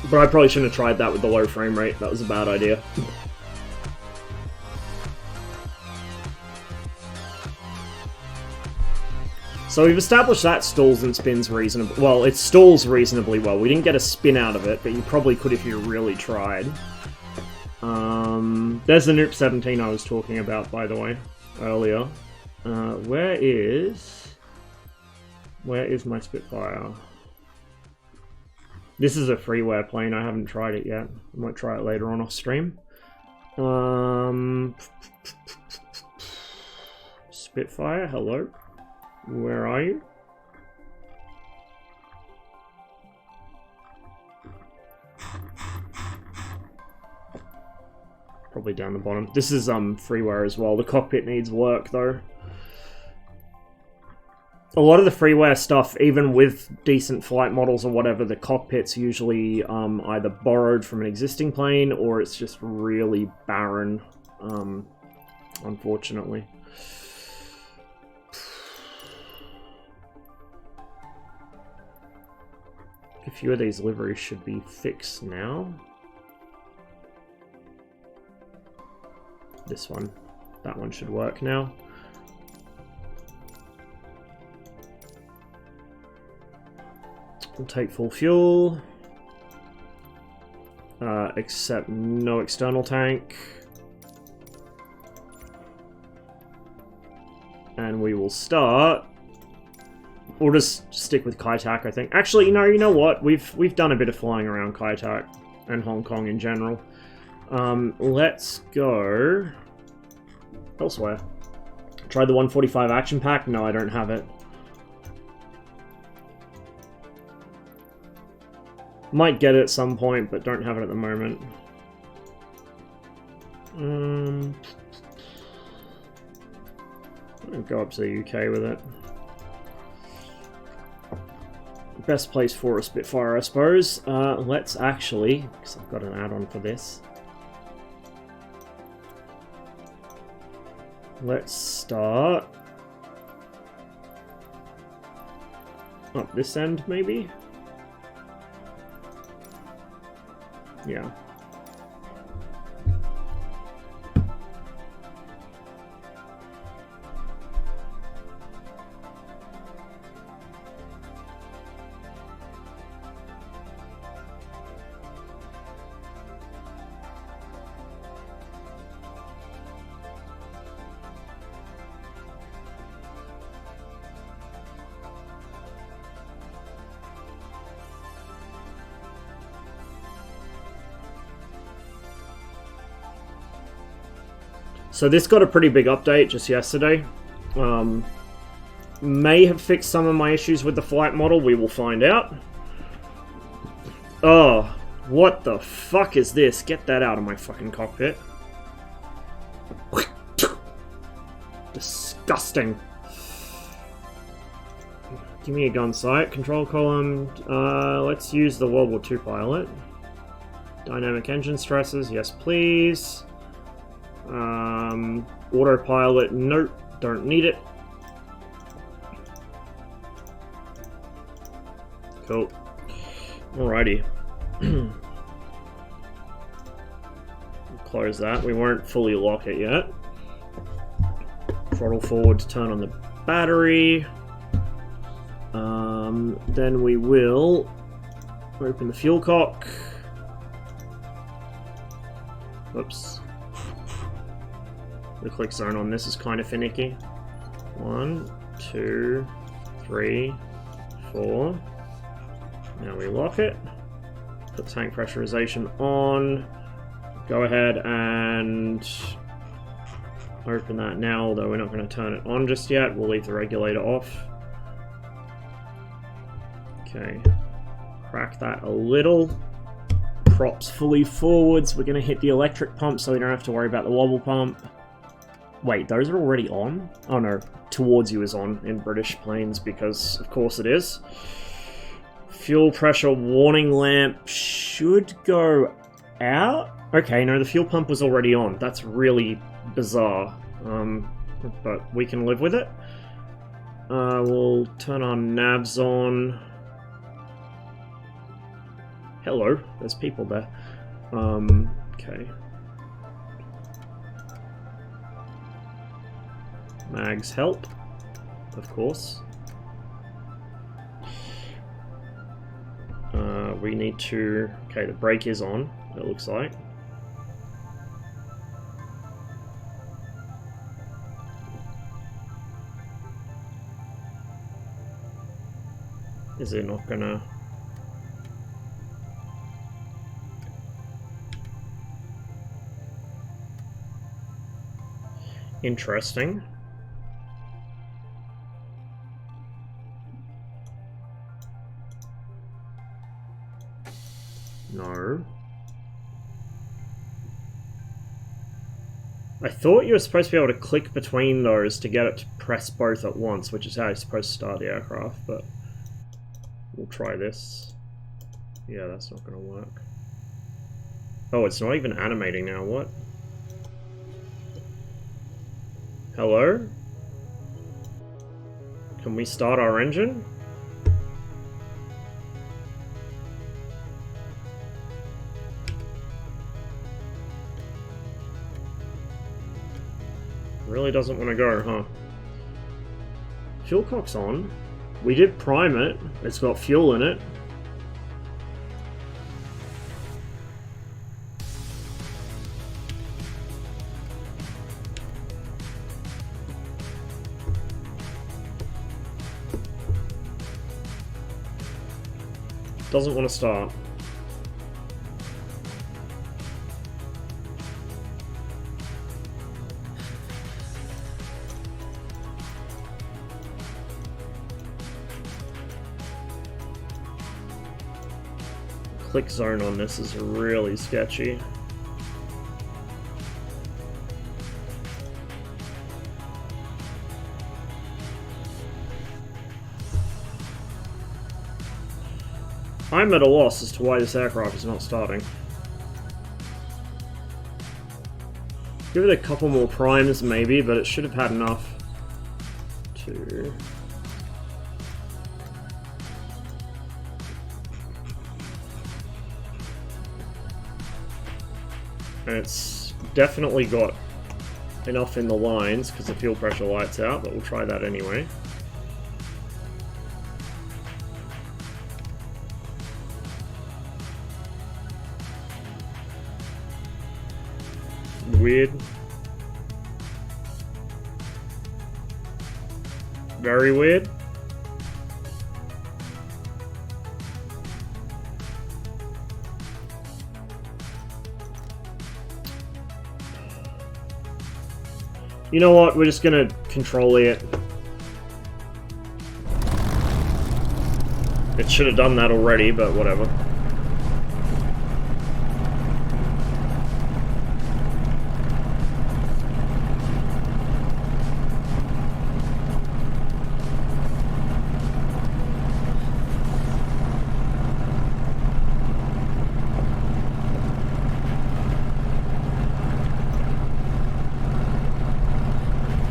But I probably shouldn't have tried that with the low frame rate. That was a bad idea. So we've established that stalls and spins reasonably well. It stalls reasonably well. We didn't get a spin out of it, but you probably could if you really tried. There's the Noop 17 I was talking about, by the way, earlier. Where is my Spitfire? This is a freeware plane. I haven't tried it yet. I might try it later on off stream. Spitfire, hello. Where are you? Probably down the bottom. This is freeware as well. The cockpit needs work though. A lot of the freeware stuff, even with decent flight models or whatever, the cockpit's usually either borrowed from an existing plane or it's just really barren, unfortunately. A few of these liveries should be fixed now. This one. That one should work now. We'll take full fuel. Except no external tank. And we will start. We'll just stick with Kai Tak, I think. Actually, you know what? We've done a bit of flying around Kai Tak and Hong Kong in general. Let's go elsewhere. Try the 145 action pack? No, I don't have it. Might get it at some point, but don't have it at the moment. I'll go up to the UK with it. Best place for a Spitfire, I suppose. Let's actually, because I've got an add-on for this. Let's start up this end, maybe? Yeah. So this got a pretty big update just yesterday. May have fixed some of my issues with the flight model. We will find out. Oh, What the fuck is this? Get that out of my fucking cockpit. Disgusting. Give me a gun sight. Control column. Let's use the World War II pilot. Dynamic engine stresses. Yes, please. Autopilot. Nope. Don't need it. Cool. Alrighty. Close that. We won't fully lock it yet. Throttle forward to turn on the battery. Then we will open the fuel cock. Oops. The click zone on this is kind of finicky. 1, 2, 3, 4. Now we lock it. Put tank pressurization on. Go ahead and open that now, although we're not going to turn it on just yet. We'll leave the regulator off. Okay. Crack that a little. Props fully forwards. We're going to hit the electric pump so we don't have to worry about the wobble pump. Wait, those are already on? Oh no, towards you is on in British planes because of course it is. Fuel pressure warning lamp should go out. Okay, no, the fuel pump was already on. That's really bizarre. But we can live with it. We'll turn our navs on. Hello, there's people there. Okay. Mags help, of course. We need to... Okay, the brake is on, it looks like. Is it not gonna... Interesting. No. I thought you were supposed to be able to click between those to get it to press both at once, which is how you're supposed to start the aircraft, but we'll try this. Yeah, that's not going to work. Oh, it's not even animating now, what? Hello? Can we start our engine? Really doesn't want to go, huh? Fuel cock's on. We did prime it. It's got fuel in it. Doesn't want to start. Click zone on this is really sketchy. I'm at a loss as to why this aircraft is not starting. Give it a couple more primes maybe, but it should have had enough to... And it's definitely got enough in the lines because the fuel pressure light's out, but we'll try that anyway. Weird. Very weird. You know what? We're just gonna control it. It should have done that already, but whatever.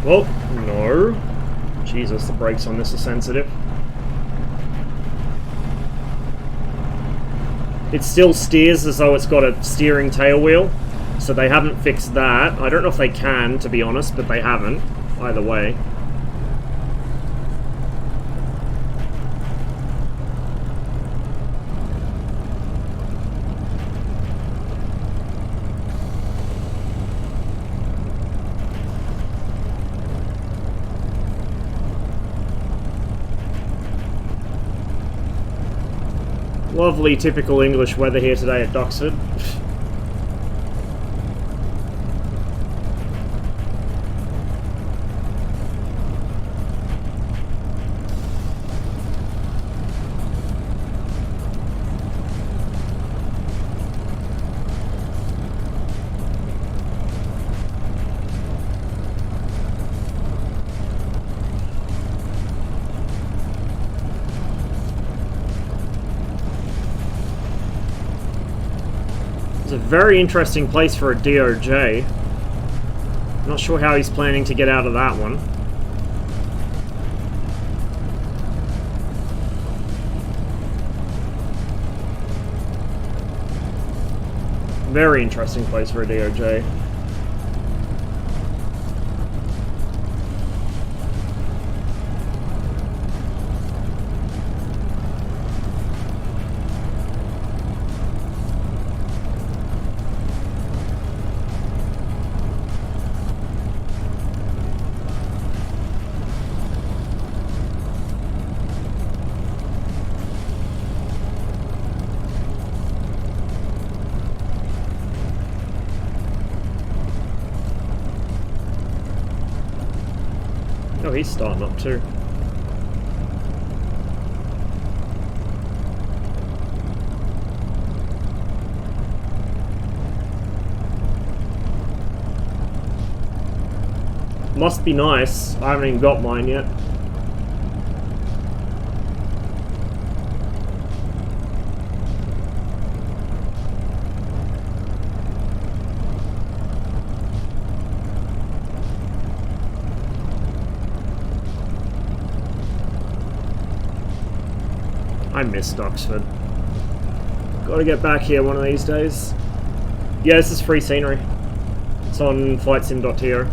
Well, no. Jesus, the brakes on this are sensitive. It still steers as though it's got a steering tail wheel, so they haven't fixed that. I don't know if they can, to be honest, but they haven't, either way. Lovely, typical English weather here today at Doxford. It's a very interesting place for a DOJ. Not sure how he's planning to get out of that one. Very interesting place for a DOJ. Oh, he's starting up too. Must be nice. I haven't even got mine yet. I missed Oxford. Gotta get back here one of these days. Yeah, this is free scenery. It's on flightsim.to.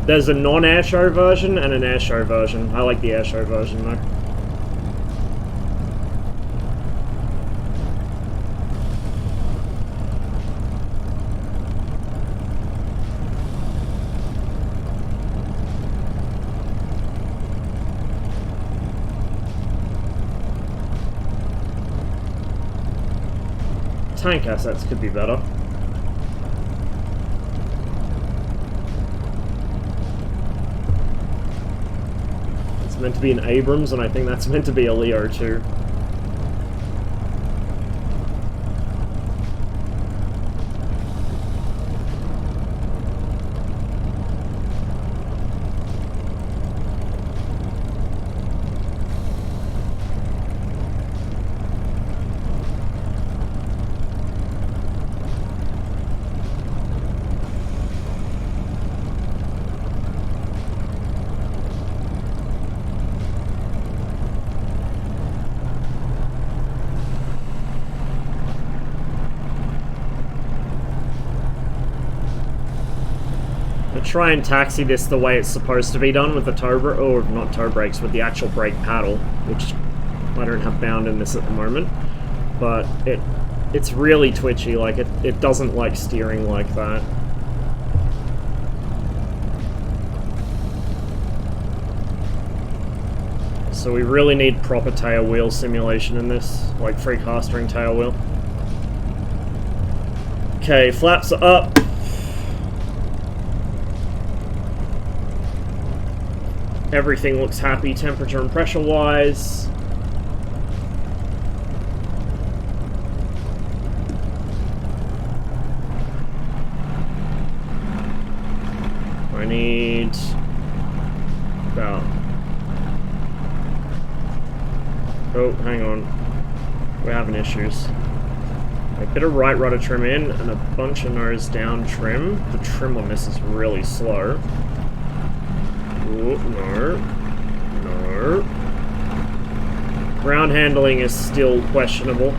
There's a non-airshow version and an airshow version. I like the airshow version though. Tank assets could be better. It's meant to be an Abrams, and I think that's meant to be a Leo too. Try and taxi this the way it's supposed to be done with the toe brake, or not toe brakes, with the actual brake paddle, which I don't have bound in this at the moment. But it's really twitchy, like it doesn't like steering like that. So we really need proper tail wheel simulation in this, like free castering tail wheel. Okay, flaps are up. Everything looks happy temperature and pressure wise. I need about... Oh, hang on. We're having issues. A bit of right rudder trim in and a bunch of nose down trim. The trim on this is really slow. Ooh, no. No. Ground handling is still questionable.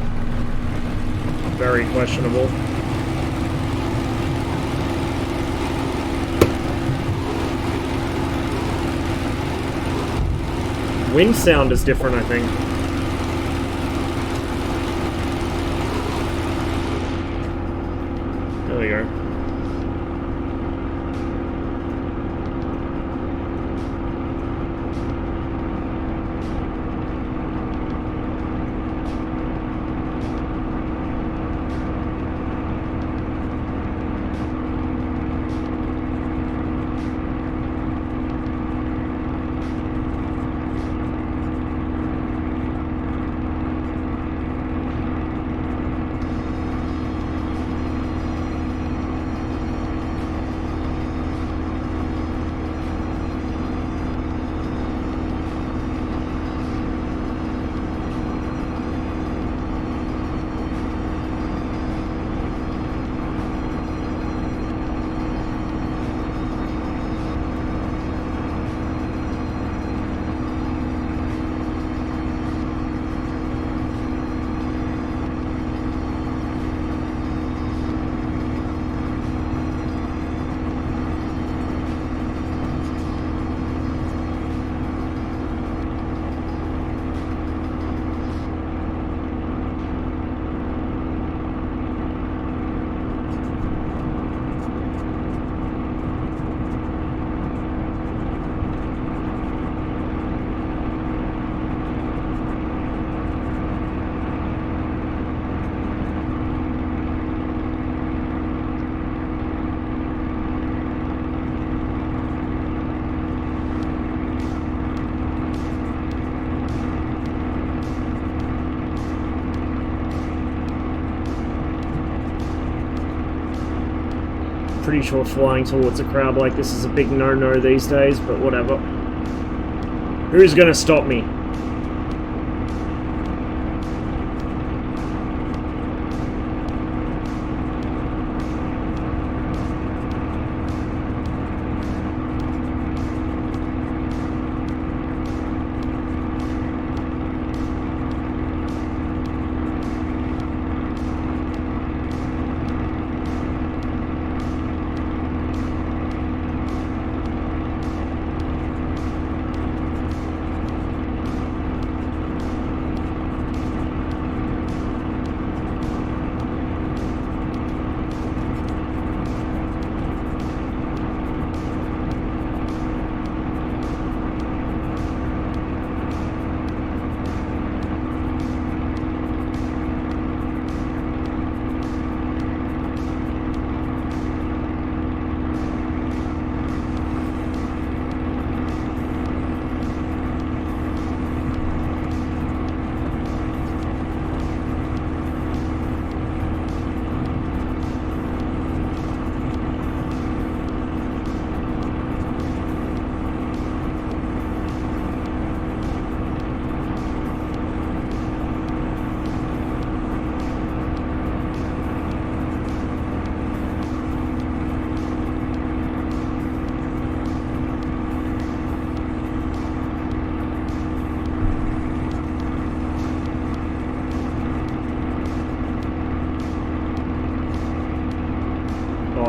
Very questionable. Wind sound is different, I think. There we go. Pretty sure flying towards a crowd like this is a big no-no these days, but whatever. Who's gonna stop me?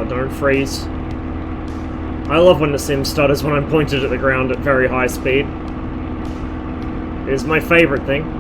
Don't freeze. I love when the sim stutters when I'm pointed at the ground at very high speed. It is my favorite thing.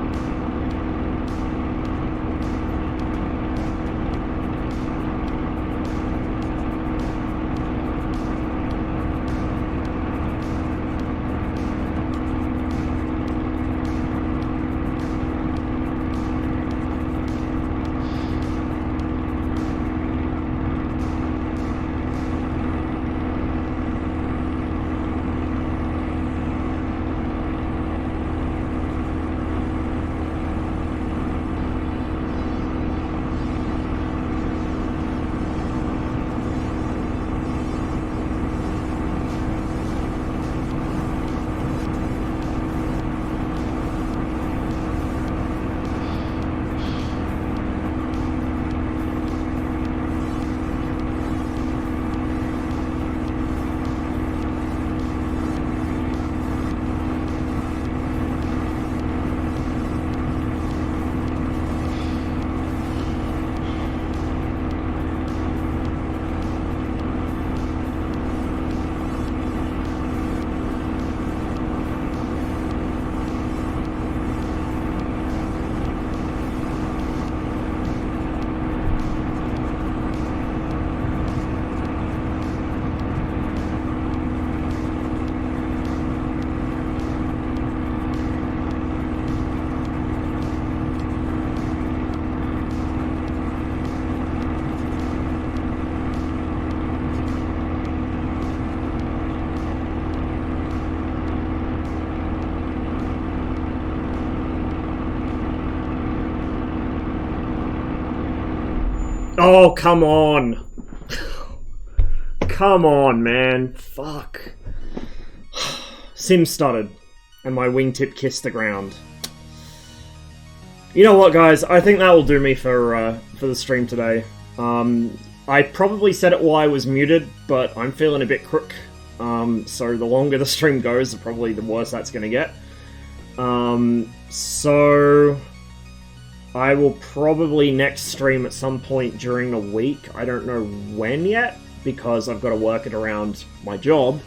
Oh, come on. Come on, man. Fuck. Sim stuttered, and my wingtip kissed the ground. You know what, guys? I think that will do me for the stream today. I probably said it while I was muted, but I'm feeling a bit crook. So the longer the stream goes, probably the worse that's going to get. So I will probably next stream at some point during the week. I don't know when yet, because I've got to work it around my job.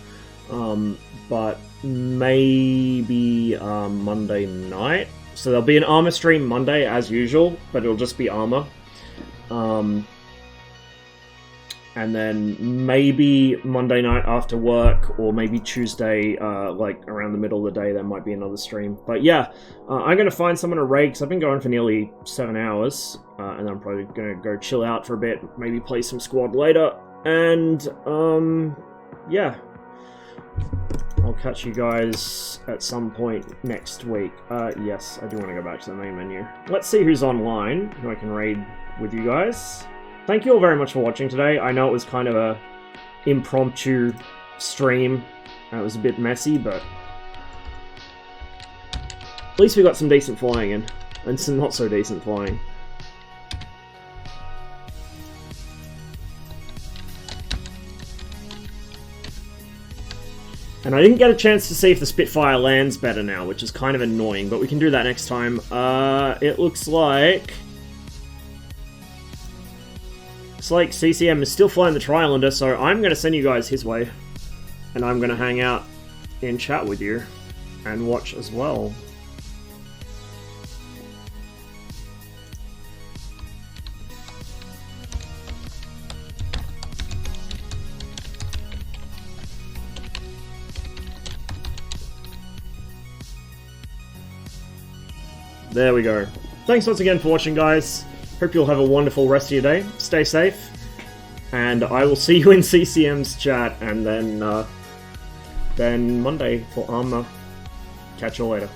But maybe Monday night. So there'll be an armor stream Monday as usual, but it'll just be armor. And then maybe Monday night after work, or maybe Tuesday, like around the middle of the day, there might be another stream. But yeah, I'm going to find someone to raid, because I've been going for nearly 7 hours. And then I'm probably going to go chill out for a bit, maybe play some squad later. And, yeah. I'll catch you guys at some point next week. Yes, I do want to go back to the main menu. Let's see who's online, who I can raid with you guys. Thank you all very much for watching today. I know it was kind of a impromptu stream. It was a bit messy, but at least we got some decent flying in, and some not so decent flying. And I didn't get a chance to see if the Spitfire lands better now, which is kind of annoying, but we can do that next time. It looks like CCM is still flying the Trilander, so I'm going to send you guys his way. And I'm going to hang out in chat with you and watch as well. There we go. Thanks once again for watching, guys. Hope you'll have a wonderful rest of your day. Stay safe. And I will see you in CCM's chat, and then Monday for armor. Catch you later.